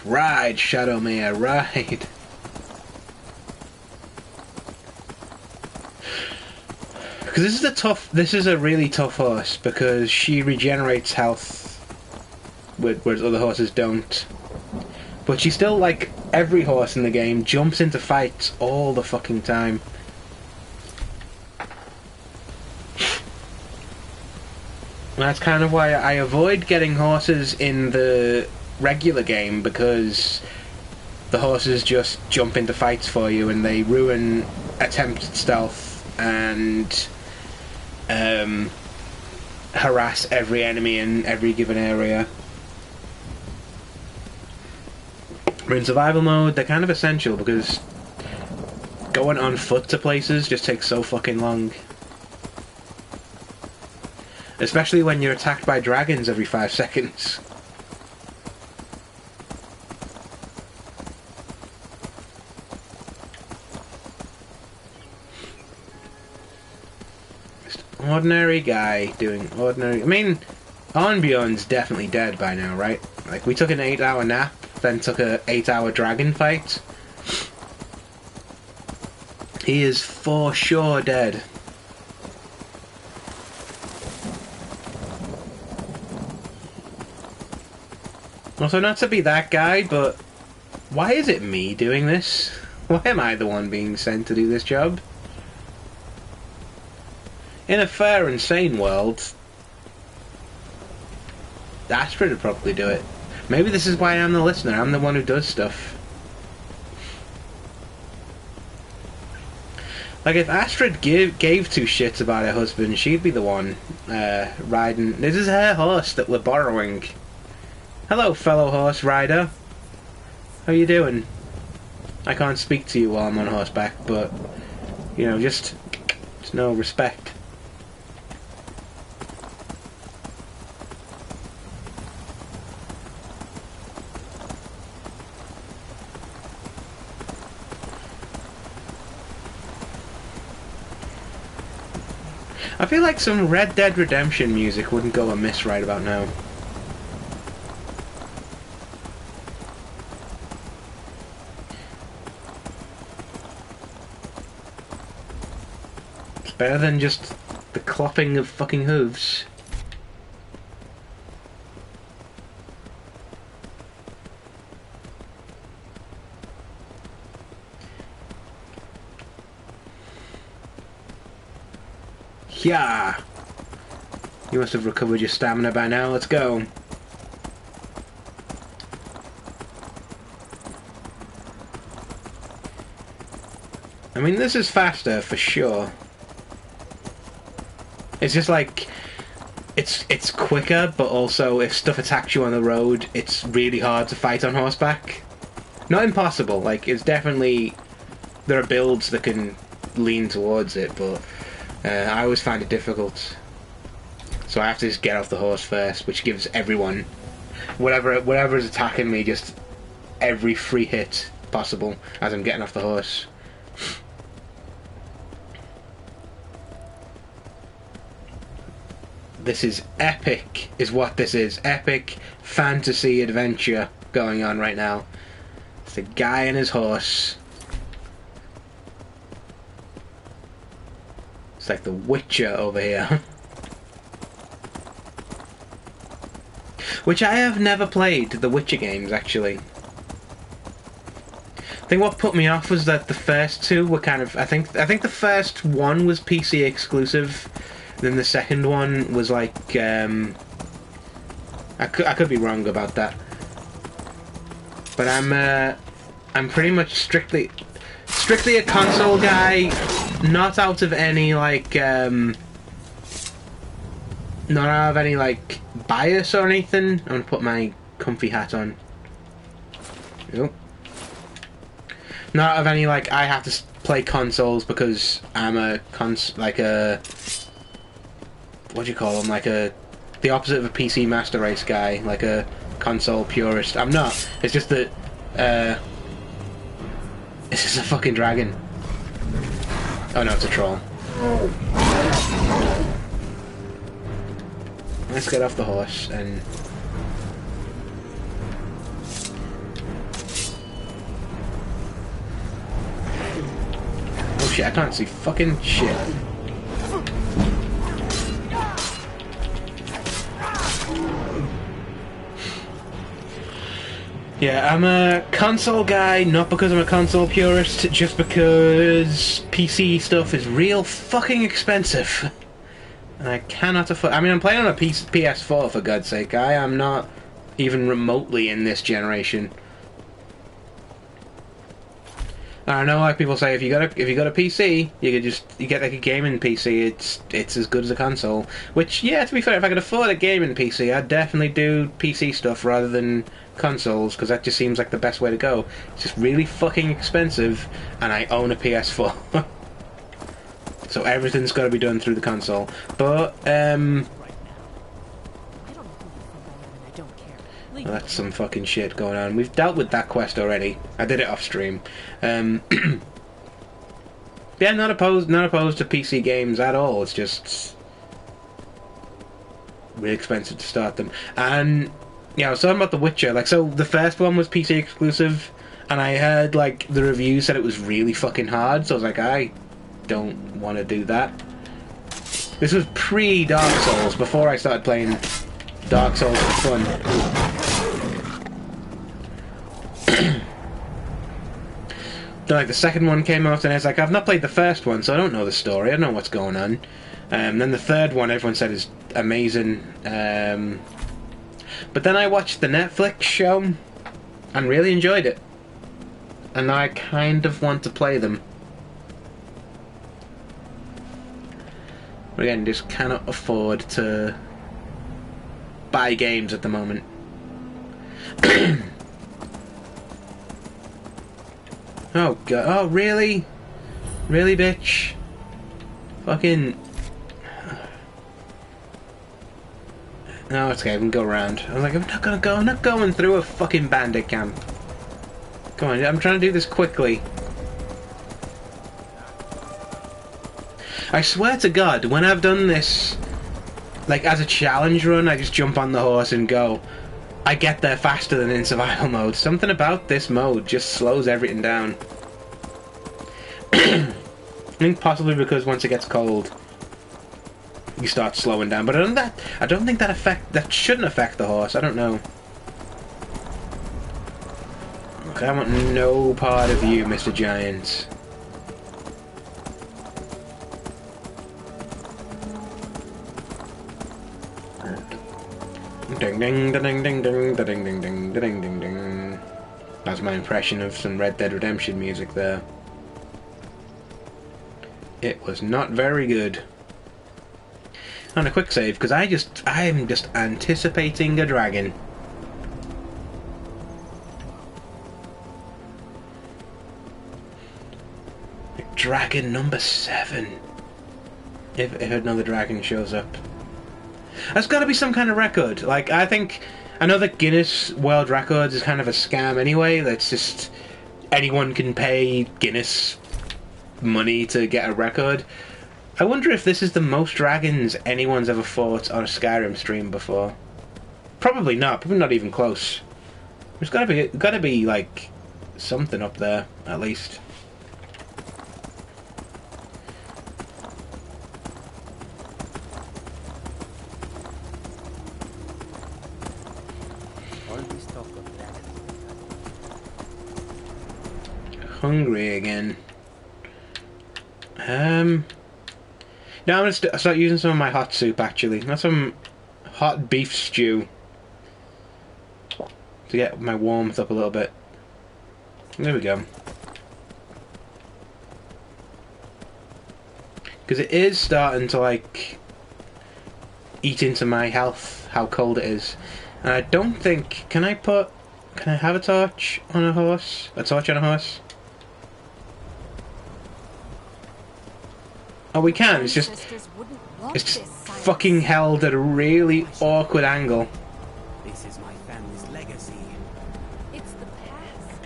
Ride, Shadow Mare, ride. Because this is a really tough horse because she regenerates health, whereas other horses don't. But she still, like every horse in the game, jumps into fights all the fucking time. And that's kind of why I avoid getting horses in the regular game, because the horses just jump into fights for you and they ruin attempted stealth and harass every enemy in every given area. But in survival mode, they're kind of essential because going on foot to places just takes so fucking long. Especially when you're attacked by dragons every 5 seconds. Ordinary guy doing ordinary... I mean, Arnbjorn's definitely dead by now, right? Like, we took an 8-hour nap, then took a 8-hour dragon fight. He is for sure dead. Also, not to be that guy, but why is it me doing this? Why am I the one being sent to do this job? In a fair and sane world, Astrid would probably do it. Maybe this is why I'm the listener. I'm the one who does stuff. Like, if Astrid gave two shits about her husband, she'd be the one riding. This is her horse that we're borrowing. Hello, fellow horse rider. How you doing? I can't speak to you while I'm on horseback, but, you know, just no respect. I feel like some Red Dead Redemption music wouldn't go amiss right about now. It's better than just the clopping of fucking hooves. Yeah. You must have recovered your stamina by now. Let's go. I mean, this is faster for sure. It's just like it's quicker, but also if stuff attacks you on the road, it's really hard to fight on horseback. Not impossible. Like, it's definitely, there are builds that can lean towards it, but I always find it difficult. So I have to just get off the horse first, which gives everyone, whatever is attacking me, just every free hit possible as I'm getting off the horse. This is epic, is what this is. Epic fantasy adventure going on right now. It's a guy and his horse. It's like the Witcher over here. Which I have never played the Witcher games, actually. I think what put me off was that the first two were kind of... I think the first one was PC exclusive. Then the second one was like... I could be wrong about that. But I'm pretty much strictly strictly a console guy, not out of any like not out of any like bias or anything. I'm gonna put my comfy hat on. Yep. Not out of any like I have to play consoles because I'm a what do you call them? Like the opposite of a PC master race guy, like a console purist. I'm not. It's just that this is a fucking dragon. Oh no, it's a troll. Let's get off the horse and... Oh shit, I can't see fucking shit. Yeah, I'm a console guy, not because I'm a console purist, just because PC stuff is real fucking expensive. And I cannot afford... I mean, I'm playing on a PS4, for God's sake. I am not even remotely in this generation. I know, like people say, if you got a PC, you get like a gaming PC. It's as good as a console. Which, yeah, to be fair, if I could afford a gaming PC, I'd definitely do PC stuff rather than consoles, because that just seems like the best way to go. It's just really fucking expensive, and I own a PS4. So everything's got to be done through the console. But well, that's some fucking shit going on. We've dealt with that quest already. I did it off stream. Yeah, not opposed to PC games at all. It's just really expensive to start them. And yeah, I was talking about The Witcher. Like, so the first one was PC exclusive, and I heard like the reviews said it was really fucking hard. So I was like, I don't want to do that. This was pre-Dark Souls, before I started playing Dark Souls for fun. Then like the second one came out, and I was like, I've not played the first one, so I don't know the story. I don't know what's going on. Then the third one, everyone said is amazing. But then I watched the Netflix show and really enjoyed it. And now I kind of want to play them. But again, just cannot afford to buy games at the moment. Oh god, oh really? Really, bitch? Fucking... No, it's okay, we can go around. I was like, I'm not going through a fucking bandit camp. Come on, I'm trying to do this quickly. I swear to God, when I've done this, like as a challenge run, I just jump on the horse and go. I get there faster than in survival mode. Something about this mode just slows everything down. I think possibly because once it gets cold, you start slowing down. But I don't think that shouldn't affect the horse. I don't know. Look, I want no part of you, Mr. Giant. Ding ding ding ding ding ding ding ding ding ding ding ding. That's my impression of some Red Dead Redemption music there. It was not very good. On a quick save, because I am just anticipating a dragon. Dragon number 7. If another dragon shows up. There's got to be some kind of record. Like, I know that Guinness World Records is kind of a scam anyway. That's just anyone can pay Guinness money to get a record. I wonder if this is the most dragons anyone's ever fought on a Skyrim stream before. Probably not. Probably not even close. There's got to be like something up there at least. Hungry again. Now I'm gonna start using some of my hot soup actually. Not some hot beef stew to get my warmth up a little bit. There we go. Because it is starting to, like, eat into my health, how cold it is. And I don't think... Can I have a torch on a horse? A torch on a horse? Oh, we can. It's just fucking held at a really awkward angle. This is my family's legacy. It's the past.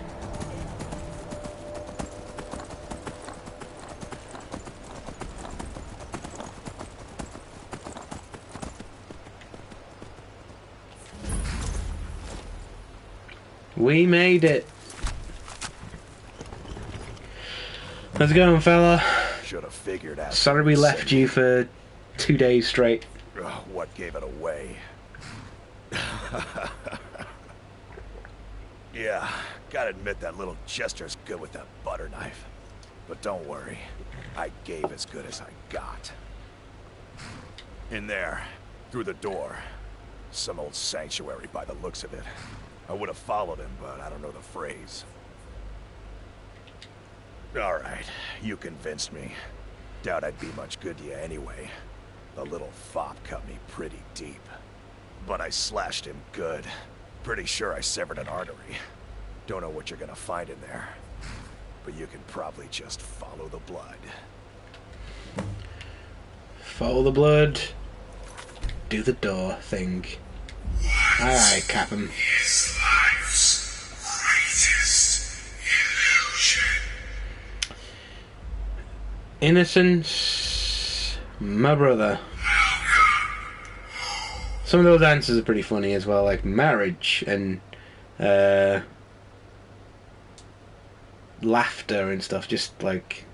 We made it. How's it going, fella? Should have figured out. Sorry we left you for 2 days straight. What gave it away? Yeah, gotta admit that little Chester's good with that butter knife. But don't worry, I gave as good as I got. In there, through the door. Some old sanctuary by the looks of it. I would have followed him, but I don't know the phrase. Alright, you convinced me. Doubt I'd be much good to you anyway. The little fop cut me pretty deep. But I slashed him good. Pretty sure I severed an artery. Don't know what you're gonna find in there. But you can probably just follow the blood. Follow the blood. Do the door thing. Alright, Captain. Innocence, my brother. Some of those answers are pretty funny as well, like marriage and laughter and stuff, just like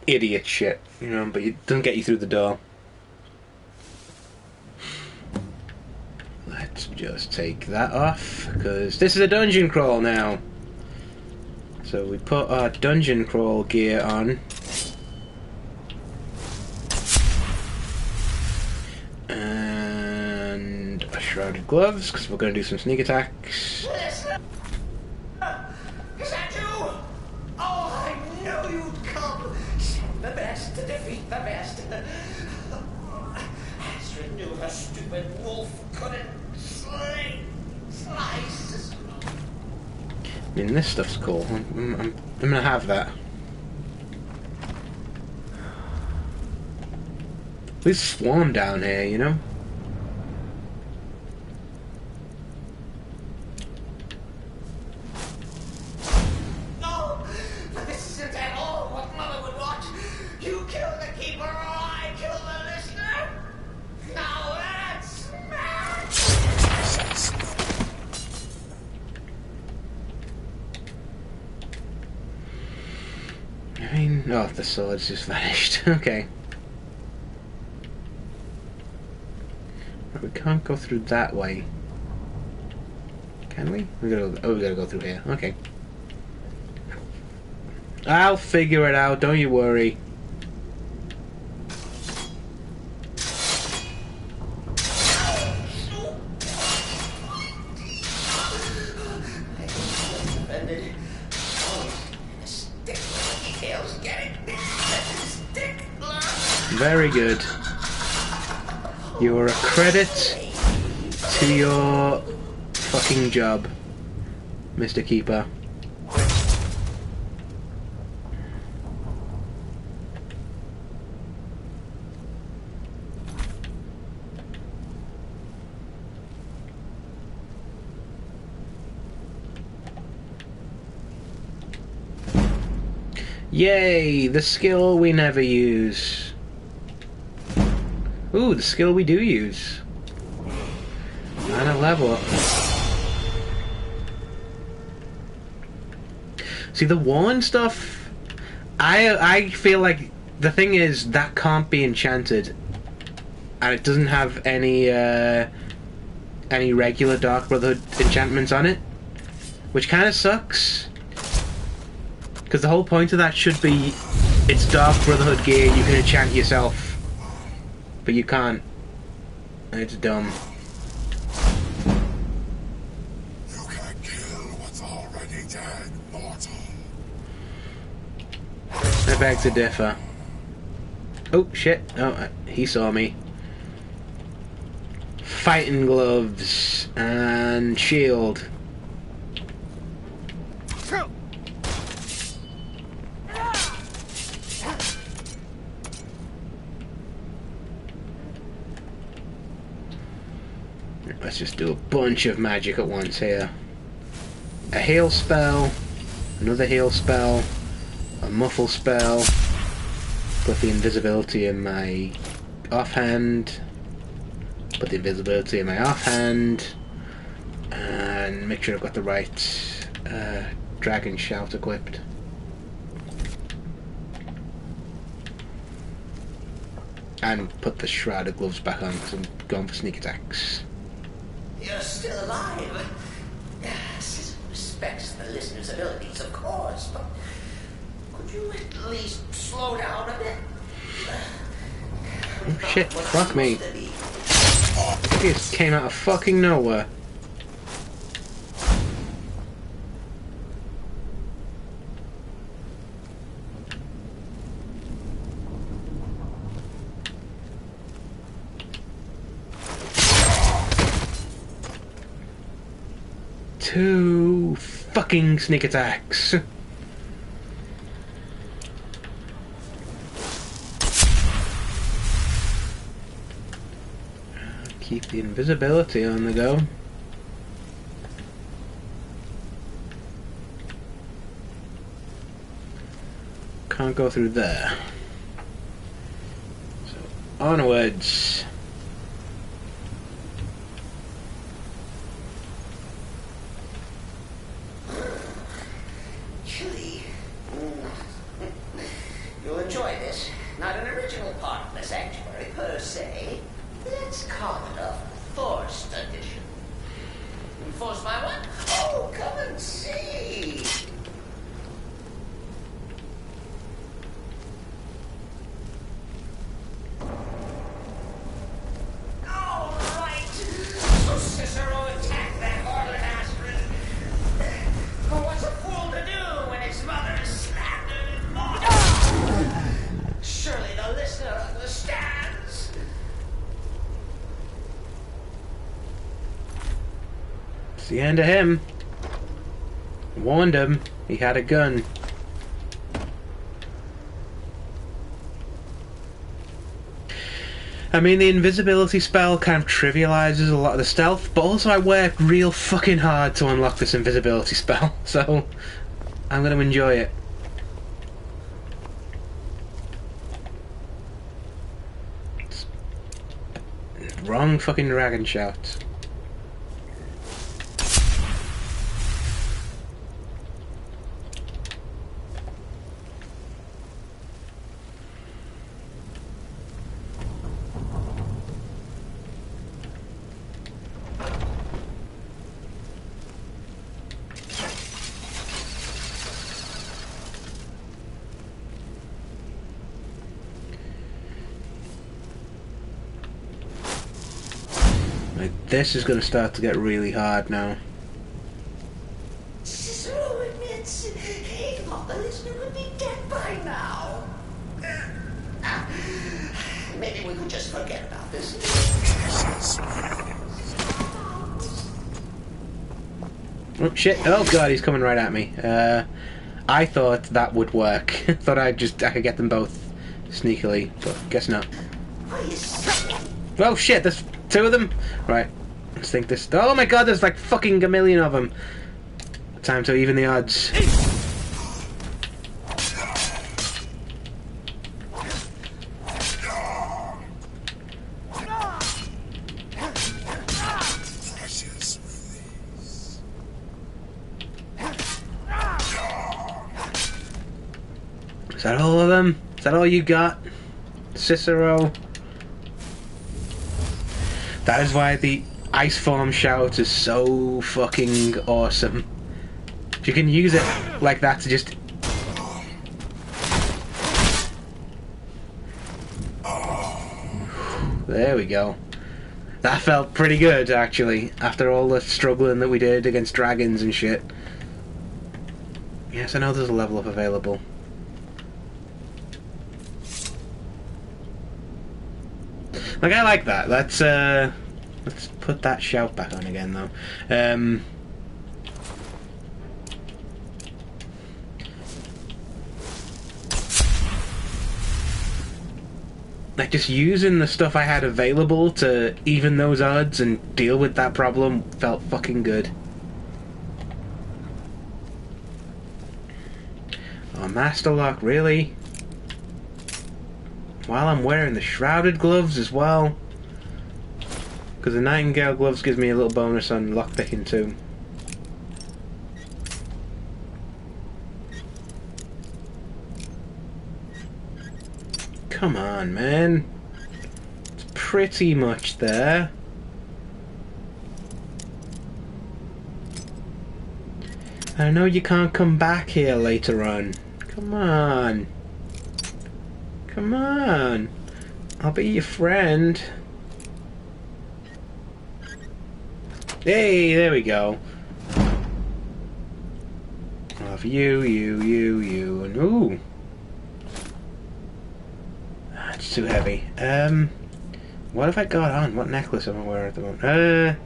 idiot shit, you know, but it doesn't get you through the door. Let's just take that off, because this is a dungeon crawl now. So we put our dungeon crawl gear on. And our shrouded gloves, because we're going to do some sneak attacks. Is that you? Oh, I knew you'd come. Send the best to defeat the best. Astrid knew her stupid wolf couldn't slice. I mean, this stuff's cool. I'm gonna have that. There's swarm down here, you know? No, this isn't at all what Mother would want. You kill the keeper or I kill the listener. Now that's mad. I mean, oh, the sword's just vanished. Okay. We can't go through that way. Can we? We gotta go through here. Okay. I'll figure it out, don't you worry. Very good. You're a credit to your fucking job, Mr. Keeper. Yay! The skill we never use. Ooh, the skill we do use. And a level up. See, the Warren stuff, I feel like the thing is that can't be enchanted, and it doesn't have any regular Dark Brotherhood enchantments on it, which kind of sucks. Because the whole point of that should be it's Dark Brotherhood gear you can enchant yourself. But you can't. It's dumb. You can't kill what's already dead, mortal. I beg to differ. Oh, shit. Oh, he saw me. Fighting gloves and shield. Let's just do a bunch of magic at once here. A heal spell, another heal spell, a muffle spell, put the invisibility in my offhand, put the invisibility in my offhand, and make sure I've got the right dragon shout equipped. And put the shrouded gloves back on because I'm going for sneak attacks. You're still alive. Citizen respects the listener's abilities, of course, but could you at least slow down a bit? Oh shit, fuck me. He just came out of fucking nowhere. Two fucking sneak attacks. Keep the invisibility on the go. Can't go through there. So onwards. Chilly. You'll enjoy this. Not an original part of the sanctuary per se. Let's call it a forced addition. Forced by what? Oh, come and see. All right. So Cicero attacked that harlot Astrid. What's a fool to do when his mother is slandered and mocked? Surely the listener understands. It's the end of him. Warned him. He had a gun. I mean, the invisibility spell kind of trivializes a lot of the stealth, but also I worked real fucking hard to unlock this invisibility spell, so I'm going to enjoy it. Wrong fucking dragon shout. This is going to start to get really hard now. Cicero admits he thought the listener would be dead by now. Maybe we could just forget about this. Oh shit, oh god, he's coming right at me. I thought that would work. Thought I could get them both sneakily, but guess not. Oh shit, there's two of them? Right, let's think this. Oh my god, there's like fucking a million of them. Time to even the odds. Is that all of them? Is that all you got? Cicero? That is why the ice form shout is so fucking awesome. You can use it like that to just... There we go. That felt pretty good, actually, after all the struggling that we did against dragons and shit. Yes, I know there's a level up available. Like, I like that. Let's put that shout back on again, though. Like, just using the stuff I had available to even those odds and deal with that problem felt fucking good. Oh, Master Lock, really? While I'm wearing the Shrouded gloves as well? Because the Nightingale gloves gives me a little bonus on lockpicking too. Come on, man. It's pretty much there. I know you can't come back here later on. Come on. Come on. I'll be your friend. Hey, there we go. Of you, and ooh. It's too heavy. What have I got on? What necklace am I wearing at the moment?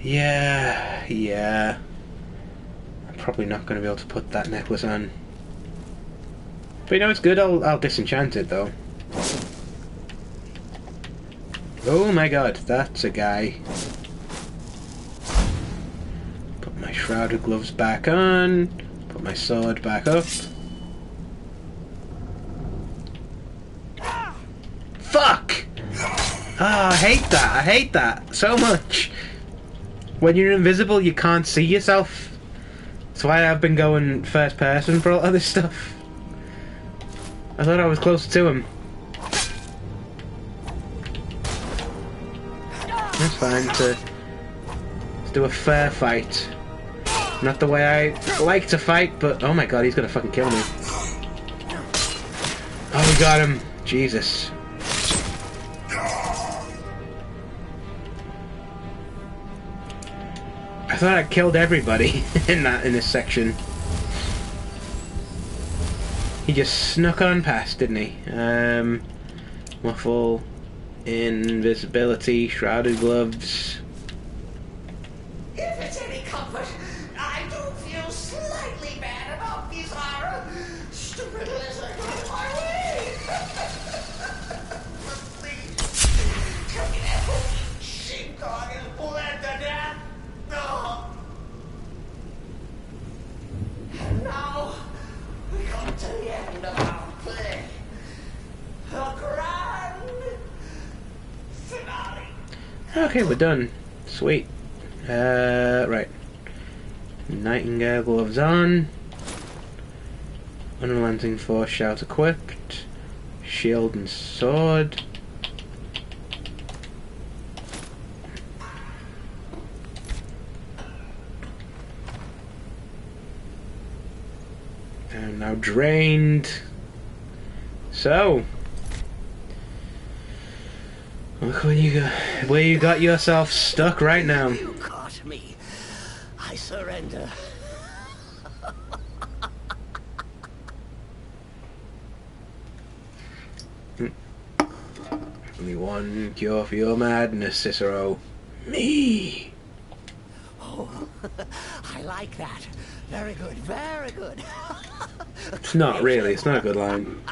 Yeah. I'm probably not going to be able to put that necklace on. But you know, it's good. I'll disenchant it though. Oh my god, that's a guy. Put my Shrouded gloves back on. Put my sword back up. Fuck! Ah, I hate that. I hate that so much. When you're invisible, you can't see yourself. That's why I've been going first person for a lot of this stuff. I thought I was closer to him. That's fine. Let's do a fair fight. Not the way I like to fight, but oh my god, he's gonna fucking kill me. Oh, we got him. Jesus. I thought I killed everybody in this section. He just snuck on past, didn't he? Muffle, invisibility, Shrouded gloves. If it's any comfort, I do feel slightly bad about these horror. Stupid lizard in my way. Please, tell me that whole sheepdog is bled to death. No. And now we come to the end of our play. A grand finale. Okay, we're done. Sweet. Right. Nightingale gloves on. Unrelenting force shout equipped. Shield and sword. I'm now drained. So, look where you got yourself stuck right now. You caught me. I surrender. Only one cure for your madness, Cicero. Me. Oh, I like that. Very good, very good. It's not really. It's not a good line.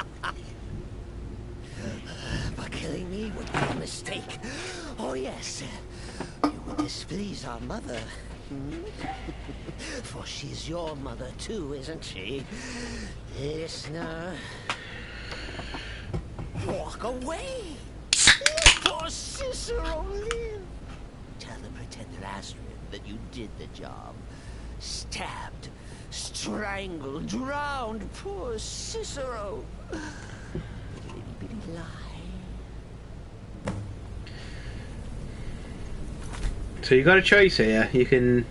But killing me would be a mistake. Oh, yes. You would displease our mother. For she's your mother, too, isn't she? Listener. Walk away. Let poor Cicero live. Tell the pretender Astrid that you did the job. Stabbed, strangled, drowned poor Cicero. Little bitty lie. So you got a choice here. You can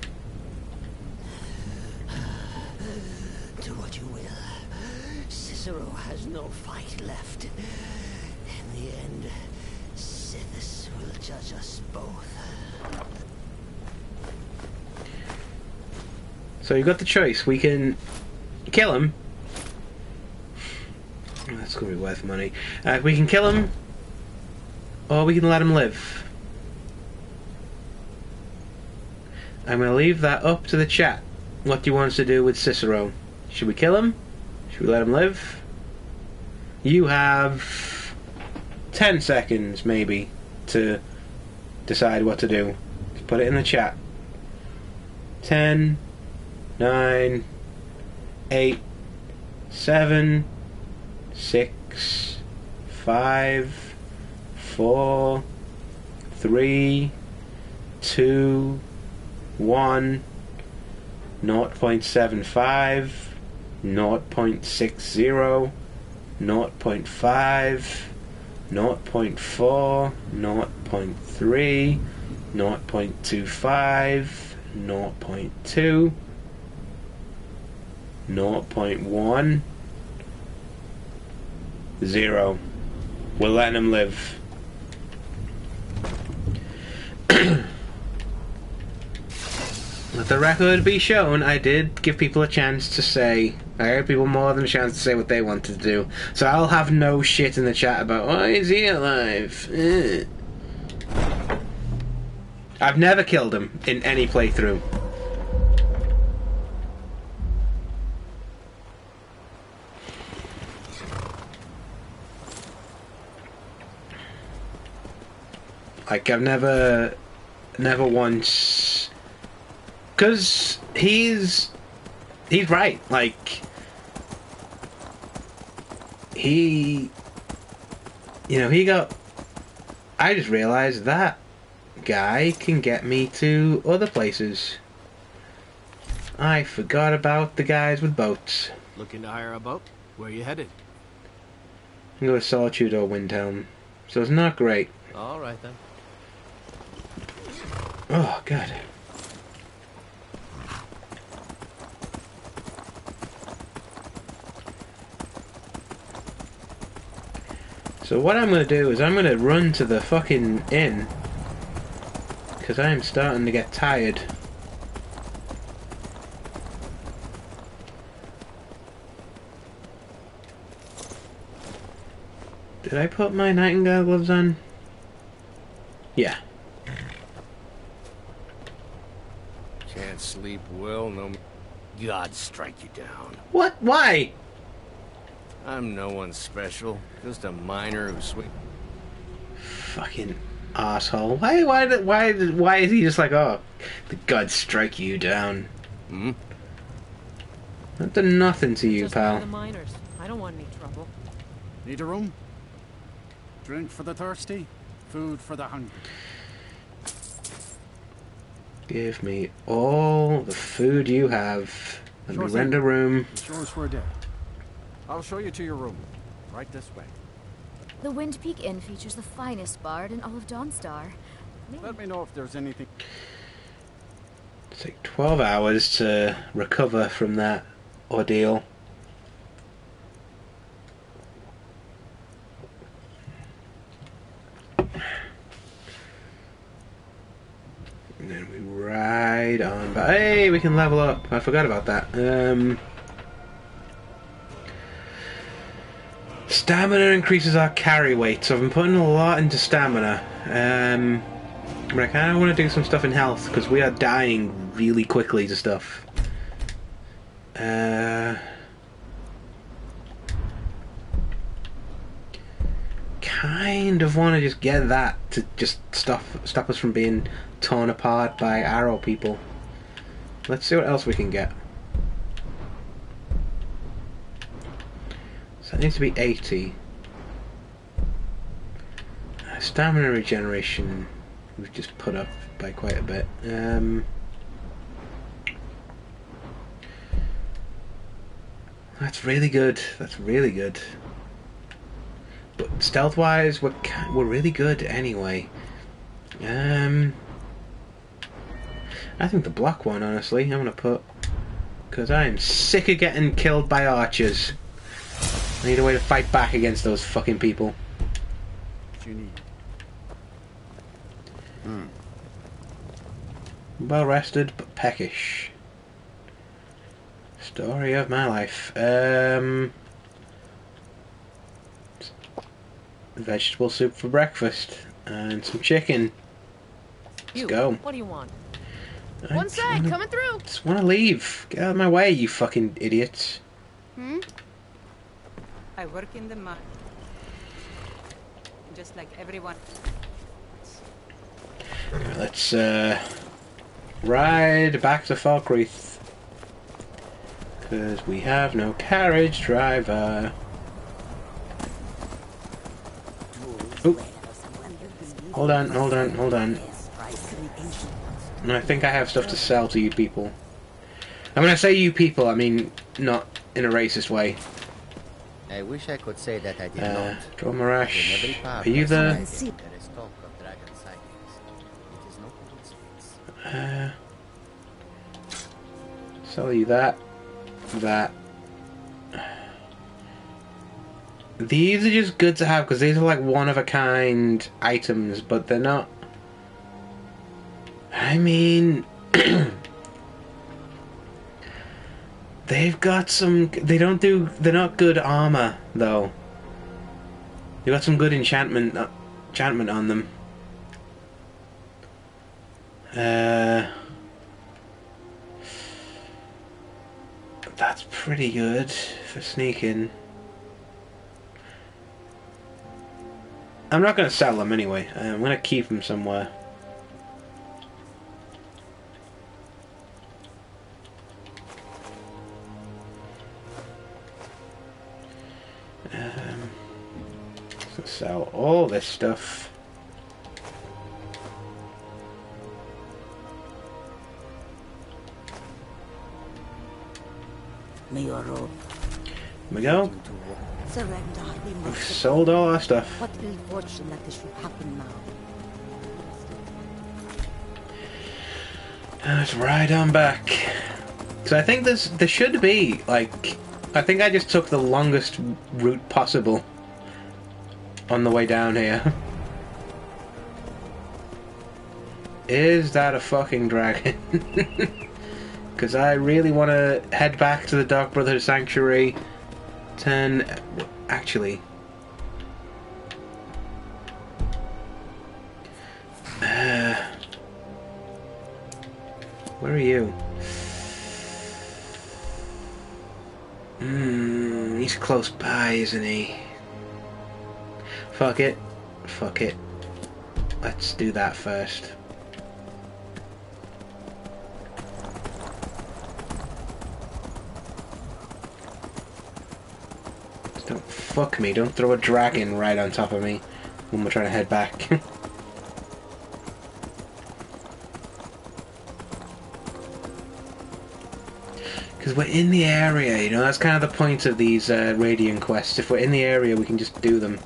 do what you will. Cicero has no fight left. In the end, Sithis will judge us both. So you got the choice. We can kill him. That's gonna be worth money. We can kill him, or we can let him live. I'm going to leave that up to the chat. What do you want us to do with Cicero? Should we kill him? Should we let him live? You have 10 seconds, maybe, to decide what to do. Put it in the chat. 10, 9, 8, 7, 6, 5, 4, 3, 2, 1, 0.75, 0.60, 0.5, 0.4, 0.3, 0.25, 0.2, 0.1, 0. We're letting him live. Let the record be shown, I did give people a chance to say. I gave people more than a chance to say what they wanted to do. So I'll have no shit in the chat about, why is he alive? I've never killed him in any playthrough. Like, I've never once... Because he's right. Like, he got... I just realized that guy can get me to other places. I forgot about the guys with boats. Looking to hire a boat? Where are you headed? I can go to Solitude or Windhelm. So it's not great. Alright then. Oh, God. So what I'm going to do is I'm going to run to the fucking inn. Because I am starting to get tired. Did I put my nightingale gloves on? Yeah. Can't sleep well, no... God strike you down. What? Why? I'm no one special. Just a miner who's sweet. Fucking asshole. Why is he just like, oh, the gods strike you down? Hmm? I've done nothing to you, Just pal. one of the miners. I don't want any trouble. Need a room? Drink for the thirsty, food for the hungry. Give me all the food you have. Let me rent a room. It's yours for a day. I'll show you to your room. Right this way. The Wind Peak Inn features the finest bard in all of Dawnstar. Let me know if there's anything... It's like 12 hours to recover from that ordeal. And then we ride on. But hey, we can level up. I forgot about that. Stamina increases our carry weight, so I've been putting a lot into stamina. But I kind of want to do some stuff in health because we are dying really quickly to stuff. Kind of want to just get that to just stop us from being torn apart by arrow people. Let's see what else we can get. So that needs to be 80. Stamina regeneration we've just put up by quite a bit. That's really good. That's really good. But stealth-wise, we're really good anyway. I think the block one, honestly, I'm gonna put, because I am sick of getting killed by archers. I need a way to fight back against those fucking people. What you need? Well rested, but peckish. Story of my life. Vegetable soup for breakfast. And some chicken. Let's go. What do you want? One side, coming through. Just want to leave. Get out of my way, you fucking idiots. I work in the mine. Just like everyone. Let's ride back to Falkreath. Because we have no carriage driver. Oop. Hold on. And I think I have stuff to sell to you people. And when I say you people, I mean not in a racist way. I wish I could say that I did not. Dromarash, are you the... Sell you that. These are just good to have because these are like one-of-a-kind items, but they're not... I mean... They've got some... They're not good armor, though. They've got some good enchantment on them. That's pretty good for sneaking. I'm not going to sell them anyway. I'm going to keep them somewhere. Let's sell all this stuff. Here we go. We've sold all our stuff. What ill fortune that this should happen now. Let's ride on back. So I think there should be, like... I think I just took the longest route possible on the way down here. Is that a fucking dragon? Because I really want to head back to the Dark Brotherhood Sanctuary. Actually... where are you? He's close by, isn't he? Fuck it. Let's do that first. Don't fuck me. Don't throw a dragon right on top of me when we're trying to head back. Because we're in the area, you know, that's kind of the point of these Radiant quests. If we're in the area, we can just do them.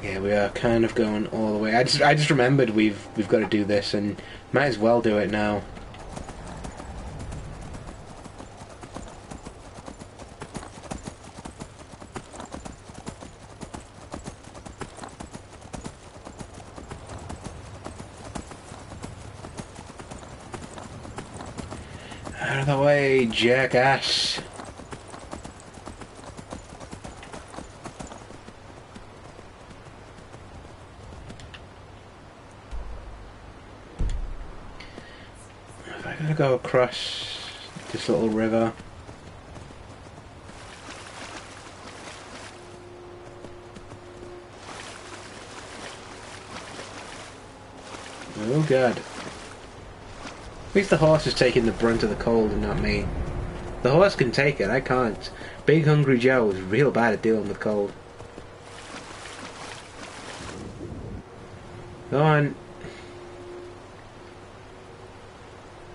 Yeah, we are kind of going all the way. I just remembered we've got to do this, and might as well do it now. Out of the way, jackass. Go across this little river. Oh god. At least the horse is taking the brunt of the cold and not me. The horse can take it, I can't. Big Hungry Joe is real bad at dealing with cold. Go on.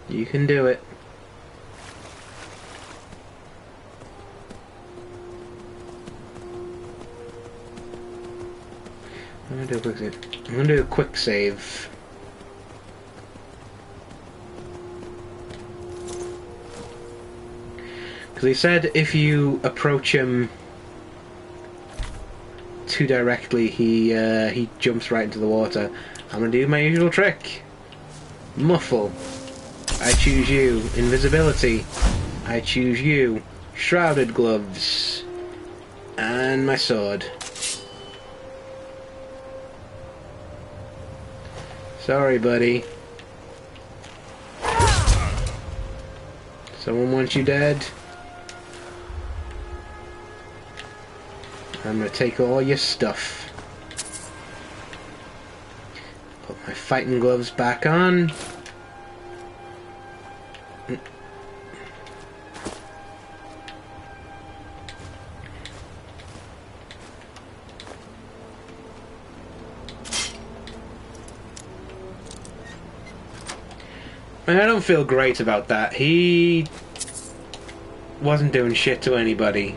You can do it. I'm gonna do a quick save. Because he said if you approach him too directly, he jumps right into the water. I'm gonna do my usual trick. Muffle. I choose you. Invisibility. I choose you. Shrouded gloves. And my sword. Sorry, buddy. Someone wants you dead. I'm gonna take all your stuff. Put my fighting gloves back on. I don't feel great about that. He wasn't doing shit to anybody.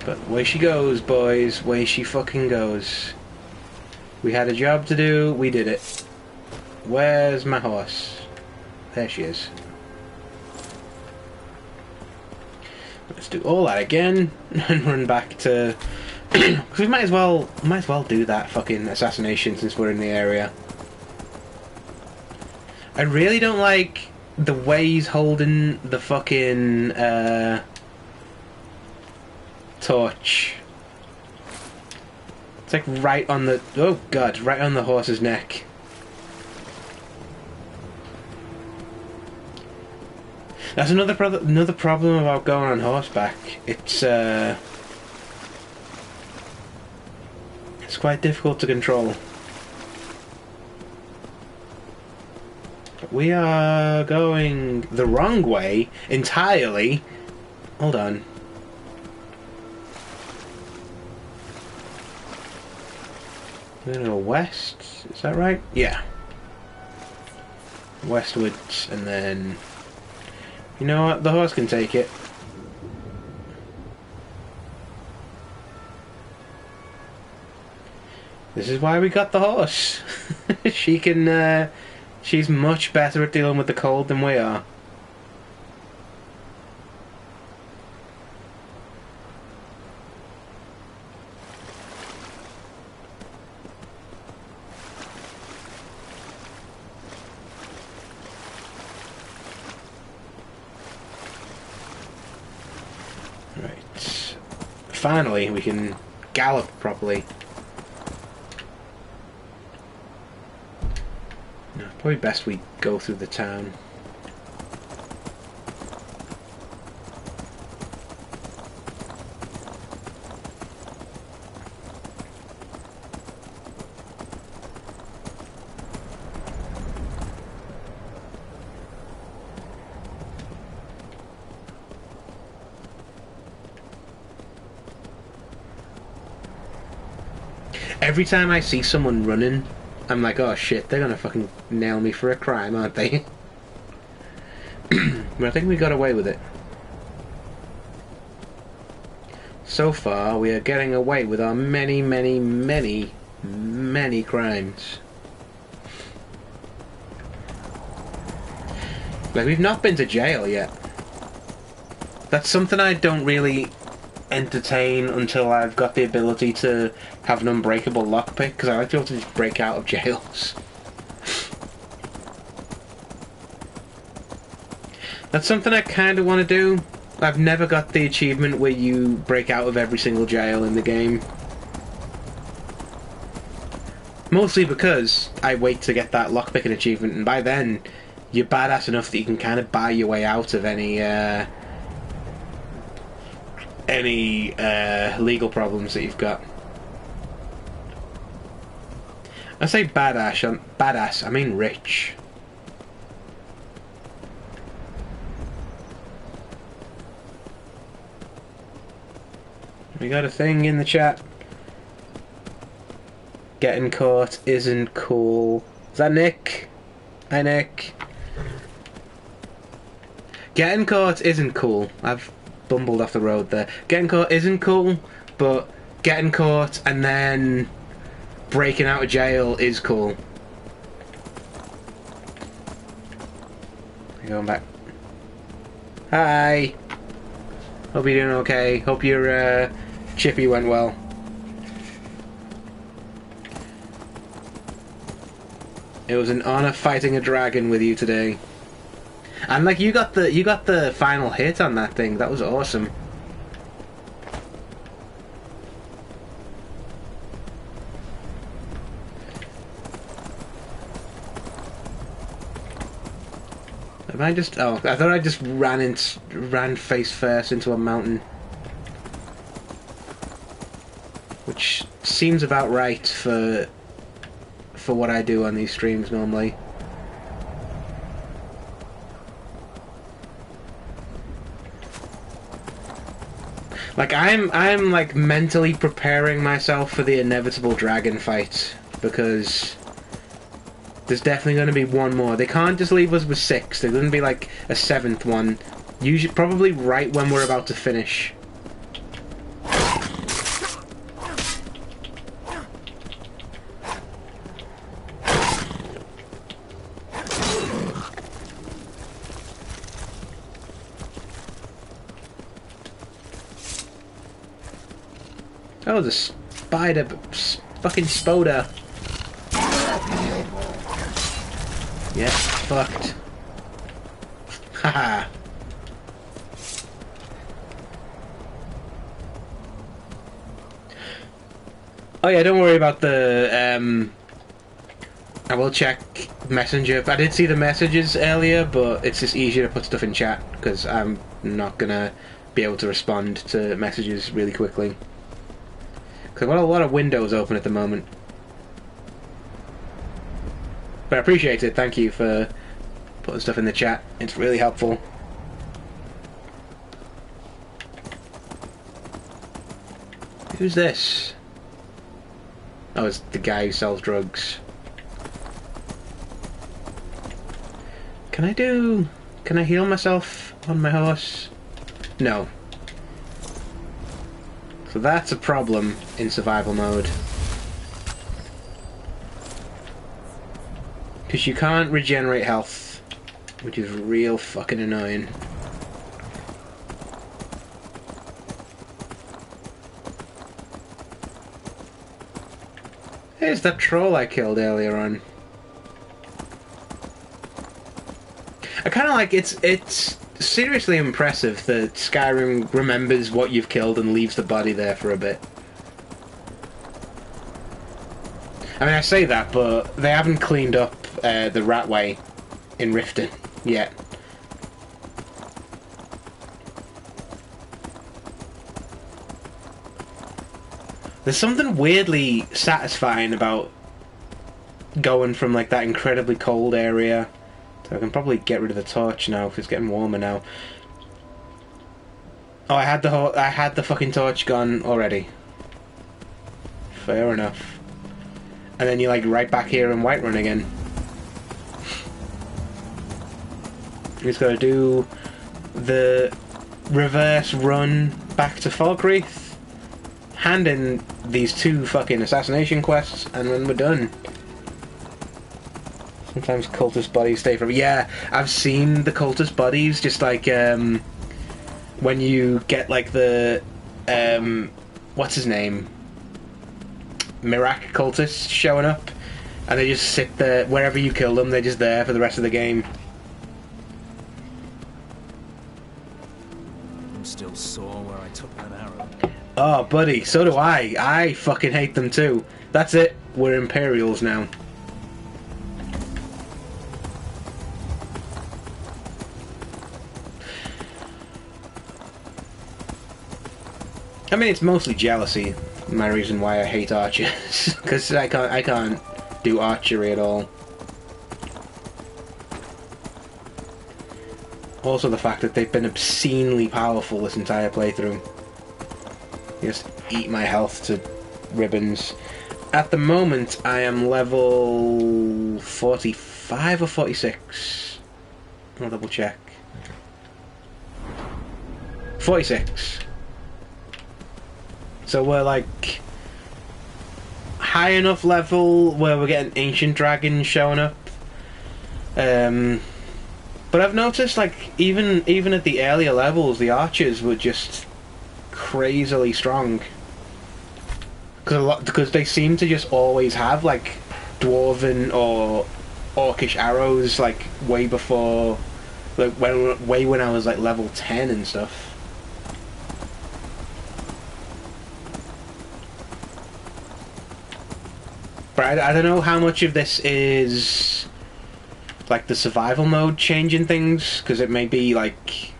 But way she goes, boys. Way she fucking goes. We had a job to do. We did it. Where's my horse? There she is. Let's do all that again and run back to. Because we might as well do that fucking assassination since we're in the area. I really don't like the way he's holding the fucking torch. It's like right on the... oh god, right on the horse's neck. That's another problem about going on horseback. It's quite difficult to control. We are going the wrong way entirely. Hold on. We're gonna go west. Is that right? Yeah. Westwards, and then... you know what? The horse can take it. This is why we got the horse. She can... she's much better at dealing with the cold than we are. Right. Finally, we can gallop properly. Probably best we go through the town. Every time I see someone running, I'm like, oh shit, they're gonna fucking nail me for a crime, aren't they? But I think we got away with it. So far, we are getting away with our many, many, many, many crimes. Like, we've not been to jail yet. That's something I don't really entertain until I've got the ability to have an unbreakable lockpick, because I like to be able to just break out of jails. That's something I kind of want to do. I've never got the achievement where you break out of every single jail in the game. Mostly because I wait to get that lockpicking achievement, and by then you're badass enough that you can kind of buy your way out of any legal problems that you've got. I say badass, I mean rich. We got a thing in the chat. Getting caught isn't cool. Is that Nick? Hi Nick. Getting caught isn't cool. I've bumbled off the road there. Getting caught isn't cool, but getting caught and then breaking out of jail is cool. Going back. Hi. Hope you're doing okay. Hope you're Chippy went well. It was an honor fighting a dragon with you today. And like you got the final hit on that thing. That was awesome. Am I just? Oh, I thought I just ran face first into a mountain, which seems about right for what I do on these streams normally. Like I'm like mentally preparing myself for the inevitable dragon fight, because there's definitely going to be one more. They can't just leave us with 6. There's going to be like a 7th one. Usually, probably right when we're about to finish. Oh, the spider, fucking Spoda. Yeah, fucked. Haha. Oh yeah, don't worry about the, I will check Messenger. I did see the messages earlier, but it's just easier to put stuff in chat, because I'm not gonna be able to respond to messages really quickly. Because I've got a lot of windows open at the moment. But I appreciate it. Thank you for putting stuff in the chat. It's really helpful. Who's this? Oh, it's the guy who sells drugs. Can I heal myself on my horse? No. So that's a problem in survival mode. Because you can't regenerate health, which is real fucking annoying. Here's that troll I killed earlier on. I kind of like it's seriously impressive that Skyrim remembers what you've killed and leaves the body there for a bit. I mean, I say that, but they haven't cleaned up the Ratway in Riften yet. There's something weirdly satisfying about going from like that incredibly cold area. So I can probably get rid of the torch now if it's getting warmer now. Oh, I had the fucking torch gone already. Fair enough. And then you're like right back here in Whiterun again. You just gotta do the reverse run back to Falkreath, hand in these 2 fucking assassination quests, and then we're done. Sometimes cultist bodies stay forever. Yeah, I've seen the cultist bodies, just like when you get like the what's his name? Mirak cultists showing up, and they just sit there wherever you kill them. They're just there for the rest of the game. I'm still sore where I took that arrow. Oh, buddy, so do I. I fucking hate them too. That's it. We're Imperials now. I mean, it's mostly jealousy. My reason why I hate archers, because I can't do archery at all. Also, the fact that they've been obscenely powerful this entire playthrough. Just eat my health to ribbons. At the moment, I am level 45 or 46. I'll double check. 46. So we're like high enough level where we're getting ancient dragons showing up. But I've noticed like even at the earlier levels, the archers were just crazily strong. because they seem to just always have like dwarven or orcish arrows like way before, like when I was like level 10 and stuff. But I don't know how much of this is like the survival mode changing things, because it may be like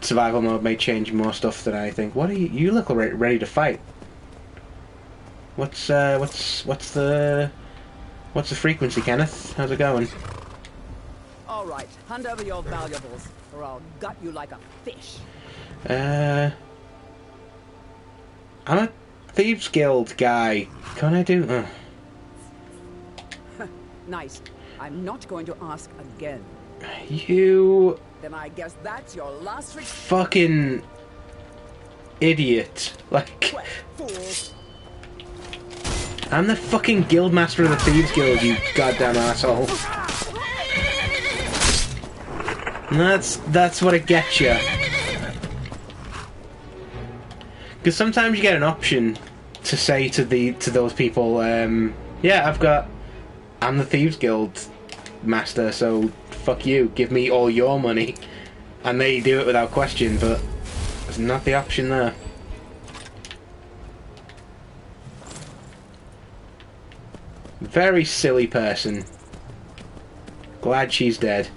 survival mode may change more stuff than I think. What are you? You look ready to fight. What's the frequency, Kenneth? How's it going? All right, hand over your valuables, or I'll gut you like a fish. I'm a Thieves Guild guy. Can I do? Nice. I'm not going to ask again. You Then I guess that's your last fucking idiot. Like, fool. I'm the fucking guild master of the Thieves Guild, you goddamn asshole. And that's what it gets you. Because sometimes you get an option to say to those people, yeah, I'm the Thieves Guild master, so fuck you, give me all your money. And they do it without question, but there's not the option there. Very silly person. Glad she's dead.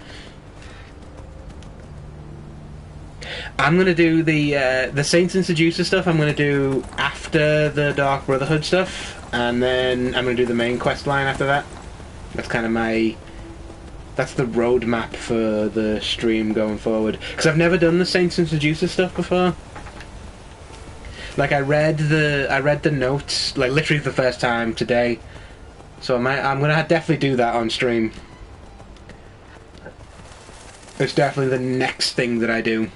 I'm gonna do the Saints and Seducer stuff. I'm gonna do after the Dark Brotherhood stuff, and then I'm gonna do the main quest line after that. That's kind of that's the roadmap for the stream going forward. Because I've never done the Saints and Seducer stuff before. Like I read the notes like literally the first time today, so I'm gonna definitely do that on stream. It's definitely the next thing that I do.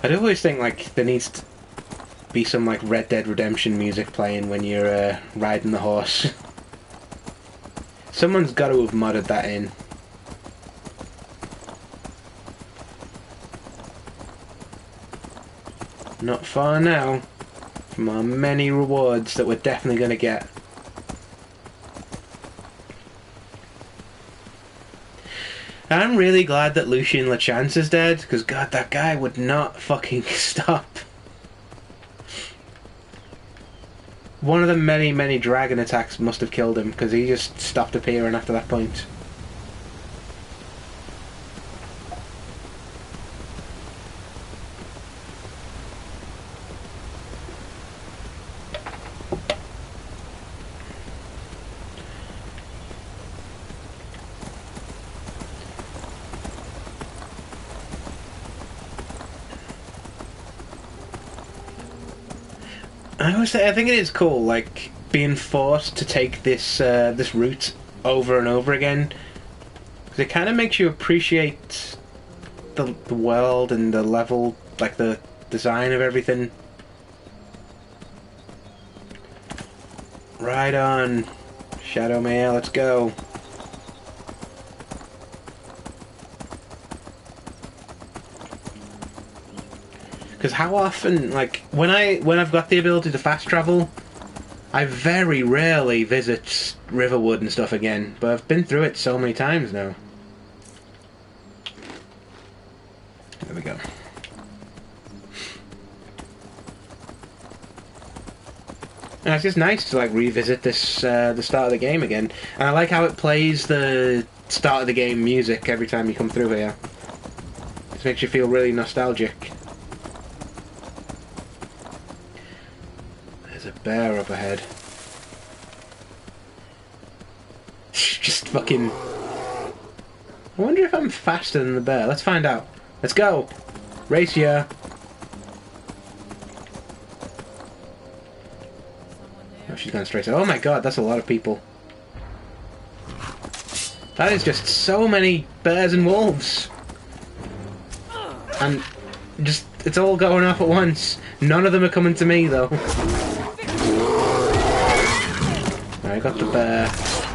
I'd always think like there needs to be some like Red Dead Redemption music playing when you're riding the horse. Someone's got to have modded that in. Not far now from our many rewards that we're definitely going to get. I'm really glad that Lucien Lachance is dead, because god, that guy would not fucking stop. One of the many, many dragon attacks must have killed him, because he just stopped appearing after that point. I think it is cool, like being forced to take this this route over and over again, because it kind of makes you appreciate the world and the level, like the design of everything. Right on, Shadow Mail, let's go. Because how often, like, when I've got the ability to fast travel, I very rarely visit Riverwood and stuff again, but I've been through it so many times now. There we go. And it's just nice to, like, revisit this, the start of the game again. And I like how it plays the start of the game music every time you come through here. It makes you feel really nostalgic. Bear up ahead. Just fucking... I wonder if I'm faster than the bear. Let's find out. Let's go! Race ya! Oh, she's going straight. Oh my god, that's a lot of people. That is just so many bears and wolves! And just, it's all going off at once. None of them are coming to me though. I got the bear,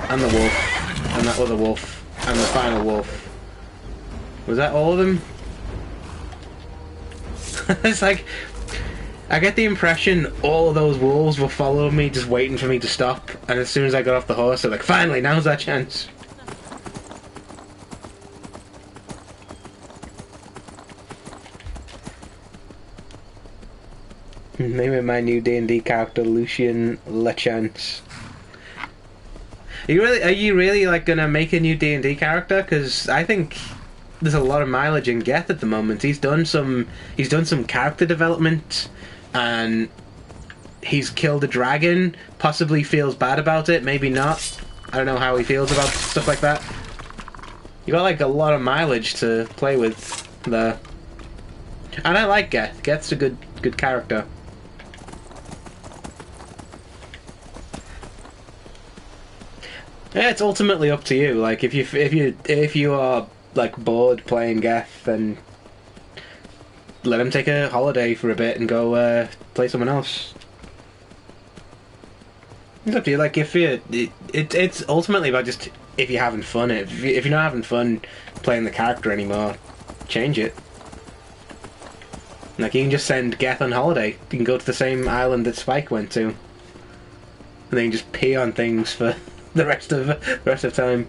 and the wolf, and that other wolf, and the final wolf. Was that all of them? It's like, I get the impression all of those wolves were following me, just waiting for me to stop. And as soon as I got off the horse, they're like, finally, now's our chance. Maybe my new D&D character, Lucian LeChance. Are you really like gonna make a new D&D character? Because I think there's a lot of mileage in Geth at the moment. He's done some character development, and he's killed a dragon. Possibly feels bad about it, maybe not. I don't know how he feels about stuff like that. You got like a lot of mileage to play with there, and I like Geth. Geth's a good character. Yeah, it's ultimately up to you. Like if you are like bored playing Geth, then let him take a holiday for a bit and go play someone else. It's up to you. Like it's ultimately about just if you're having fun. If you're not having fun playing the character anymore, change it. Like you can just send Geth on holiday. You can go to the same island that Spike went to, and then you can just pee on things for the rest of time.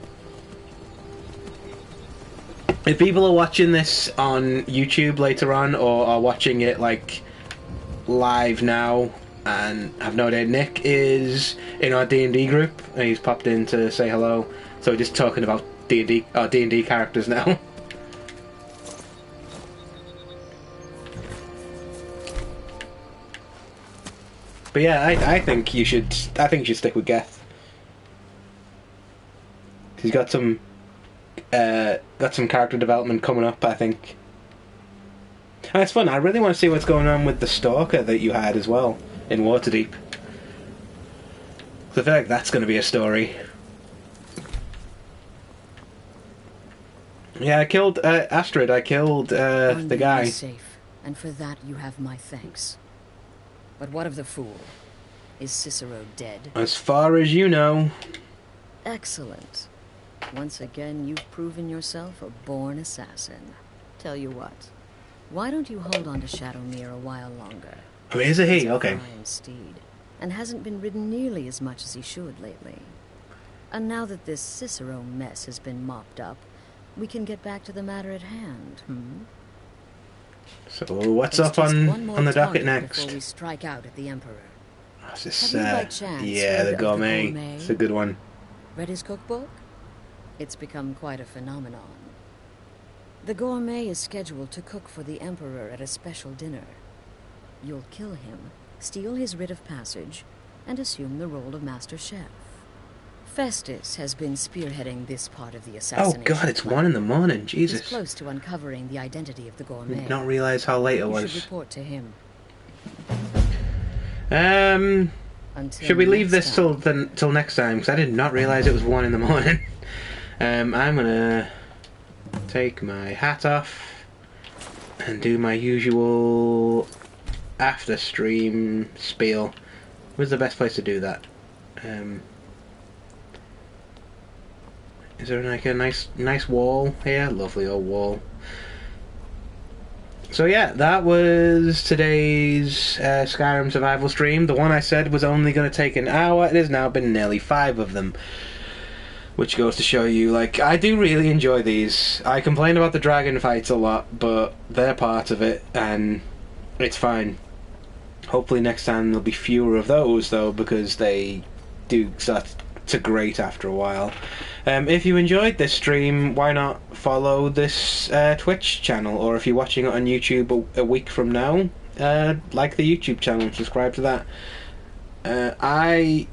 If people are watching this on YouTube later on, or are watching it like live now and have no idea, Nick is in our D&D group and he's popped in to say hello. So we're just talking about D&D characters now. But yeah, I think you should stick with Geth. He's got some character development coming up, I think. And it's fun. I really want to see what's going on with the Stalker that you had as well in Waterdeep. So I feel like that's going to be a story. Yeah, I killed Astrid. I killed the guy. Safe, and for that you have my thanks. But what of the fool? Is Cicero dead? As far as you know. Excellent. Once again, you've proven yourself a born assassin. Tell you what, why don't you hold on to Shadowmere a while longer? Oh, is it he? He's a Okay. fine steed, and hasn't been ridden nearly as much as he should lately. And now that this Cicero mess has been mopped up, we can get back to the matter at hand, So what's up on the docket next? Before we strike out at the Emperor. What's this, Have you by chance yeah, heard the of gourmet. It's a good one. Read his cookbook? It's become quite a phenomenon. The gourmet is scheduled to cook for the Emperor at a special dinner. You'll kill him, steal his writ of passage, and assume the role of Master Chef. Festus has been spearheading this part of the assassination. Oh god, it's 1 in the morning. Jesus. He's close to uncovering the identity of the gourmet. Did not realize how late it was. You should report to him. Should we leave this till next time? Because I did not realize it was 1 in the morning. I'm gonna take my hat off and do my usual after stream spiel. Where's the best place to do that? Is there like a nice wall here? Lovely old wall. So yeah, that was today's Skyrim survival stream. The one I said was only going to take an hour. It has now been nearly 5 of them. Which goes to show you, like, I do really enjoy these. I complain about the dragon fights a lot, but they're part of it, and it's fine. Hopefully next time there'll be fewer of those, though, because they do start to grate after a while. If you enjoyed this stream, why not follow this Twitch channel, or if you're watching it on YouTube a week from now, like the YouTube channel, subscribe to that. I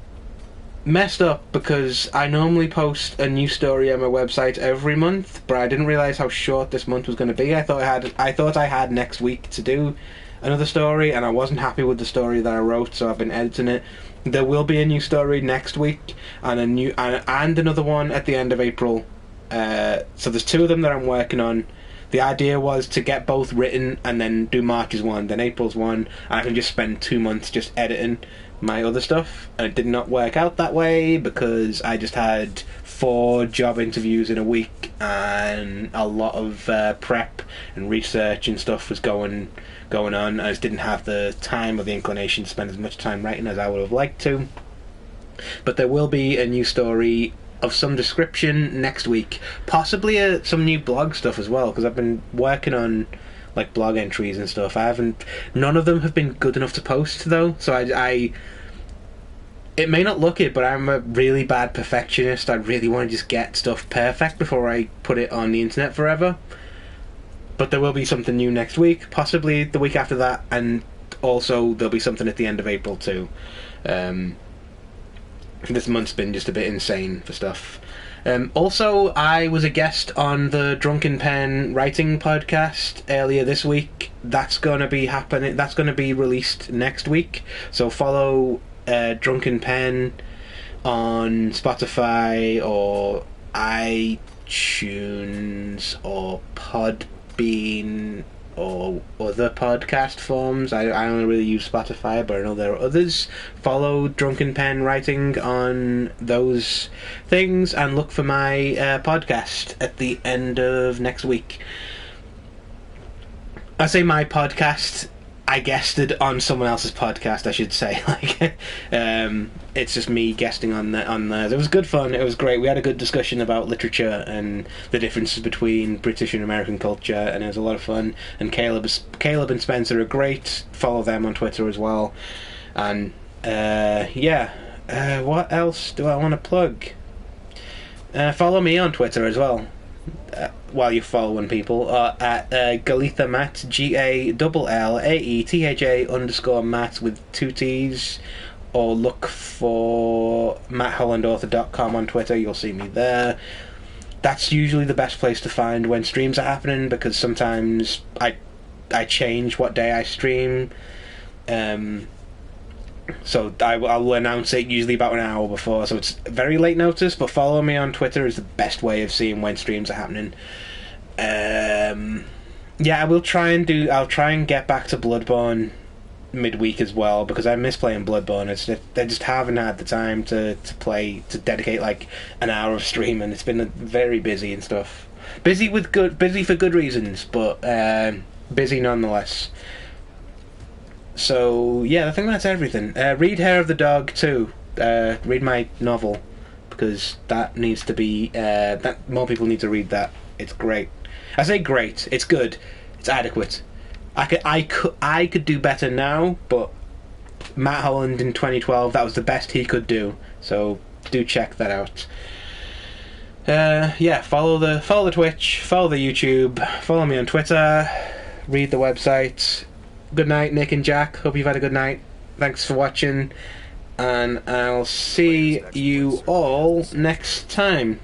messed up because I normally post a new story on my website every month, but I didn't realise how short this month was going to be. I thought I had next week to do another story, and I wasn't happy with the story that I wrote, so I've been editing it. There will be a new story next week, and another one at the end of April. So there's 2 of them that I'm working on. The idea was to get both written and then do March's one, then April's one, and I can just spend 2 months just editing my other stuff. And it did not work out that way because I just had 4 job interviews in a week, and a lot of prep and research and stuff was going on. I just didn't have the time or the inclination to spend as much time writing as I would have liked to. But there will be a new story of some description next week, possibly some new blog stuff as well, because I've been working on like blog entries and stuff. None of them have been good enough to post though, so I it may not look it, but I'm a really bad perfectionist. I really want to just get stuff perfect before I put it on the internet forever. But there will be something new next week, possibly the week after that, and also there'll be something at the end of April too. This month's been just a bit insane for stuff. Also, I was a guest on the Drunken Pen writing podcast earlier this week. That's going to be happening. That's going to be released next week. So follow Drunken Pen on Spotify or iTunes or Podbean or other podcast forms. I only really use Spotify, but I know there are others. Follow Drunken Pen Writing on those things and look for my podcast at the end of next week. I say my podcast, I guested on someone else's podcast, I should say. It's just me guesting on theirs. It was good fun. It was great. We had a good discussion about literature and the differences between British and American culture, and it was a lot of fun. And Caleb and Spencer are great. Follow them on Twitter as well. And what else do I want to plug? Follow me on Twitter as well. While you're following people, at Galitha Matt, GALLAETHA_Matt with 2 T's, or look for MattHollandAuthor.com on Twitter. You'll see me there. That's usually the best place to find when streams are happening, because sometimes I change what day I stream. So I will announce it usually about an hour before, so it's very late notice, but follow me on Twitter is the best way of seeing when streams are happening. I'll try and get back to Bloodborne midweek as well, because I miss playing Bloodborne. I just haven't had the time to dedicate like an hour of streaming. It's been very busy and stuff. Busy for good reasons, but busy nonetheless. So yeah, I think that's everything. Read Hair of the Dog too. Read my novel, because that needs to be that more people need to read that. It's great. I say great. It's good. It's adequate. I could do better now, but Matt Holland in 2012, that was the best he could do. So do check that out. Follow the Twitch, follow the YouTube, follow me on Twitter, read the website. Good night, Nick and Jack. Hope you've had a good night. Thanks for watching, and I'll see you all next time.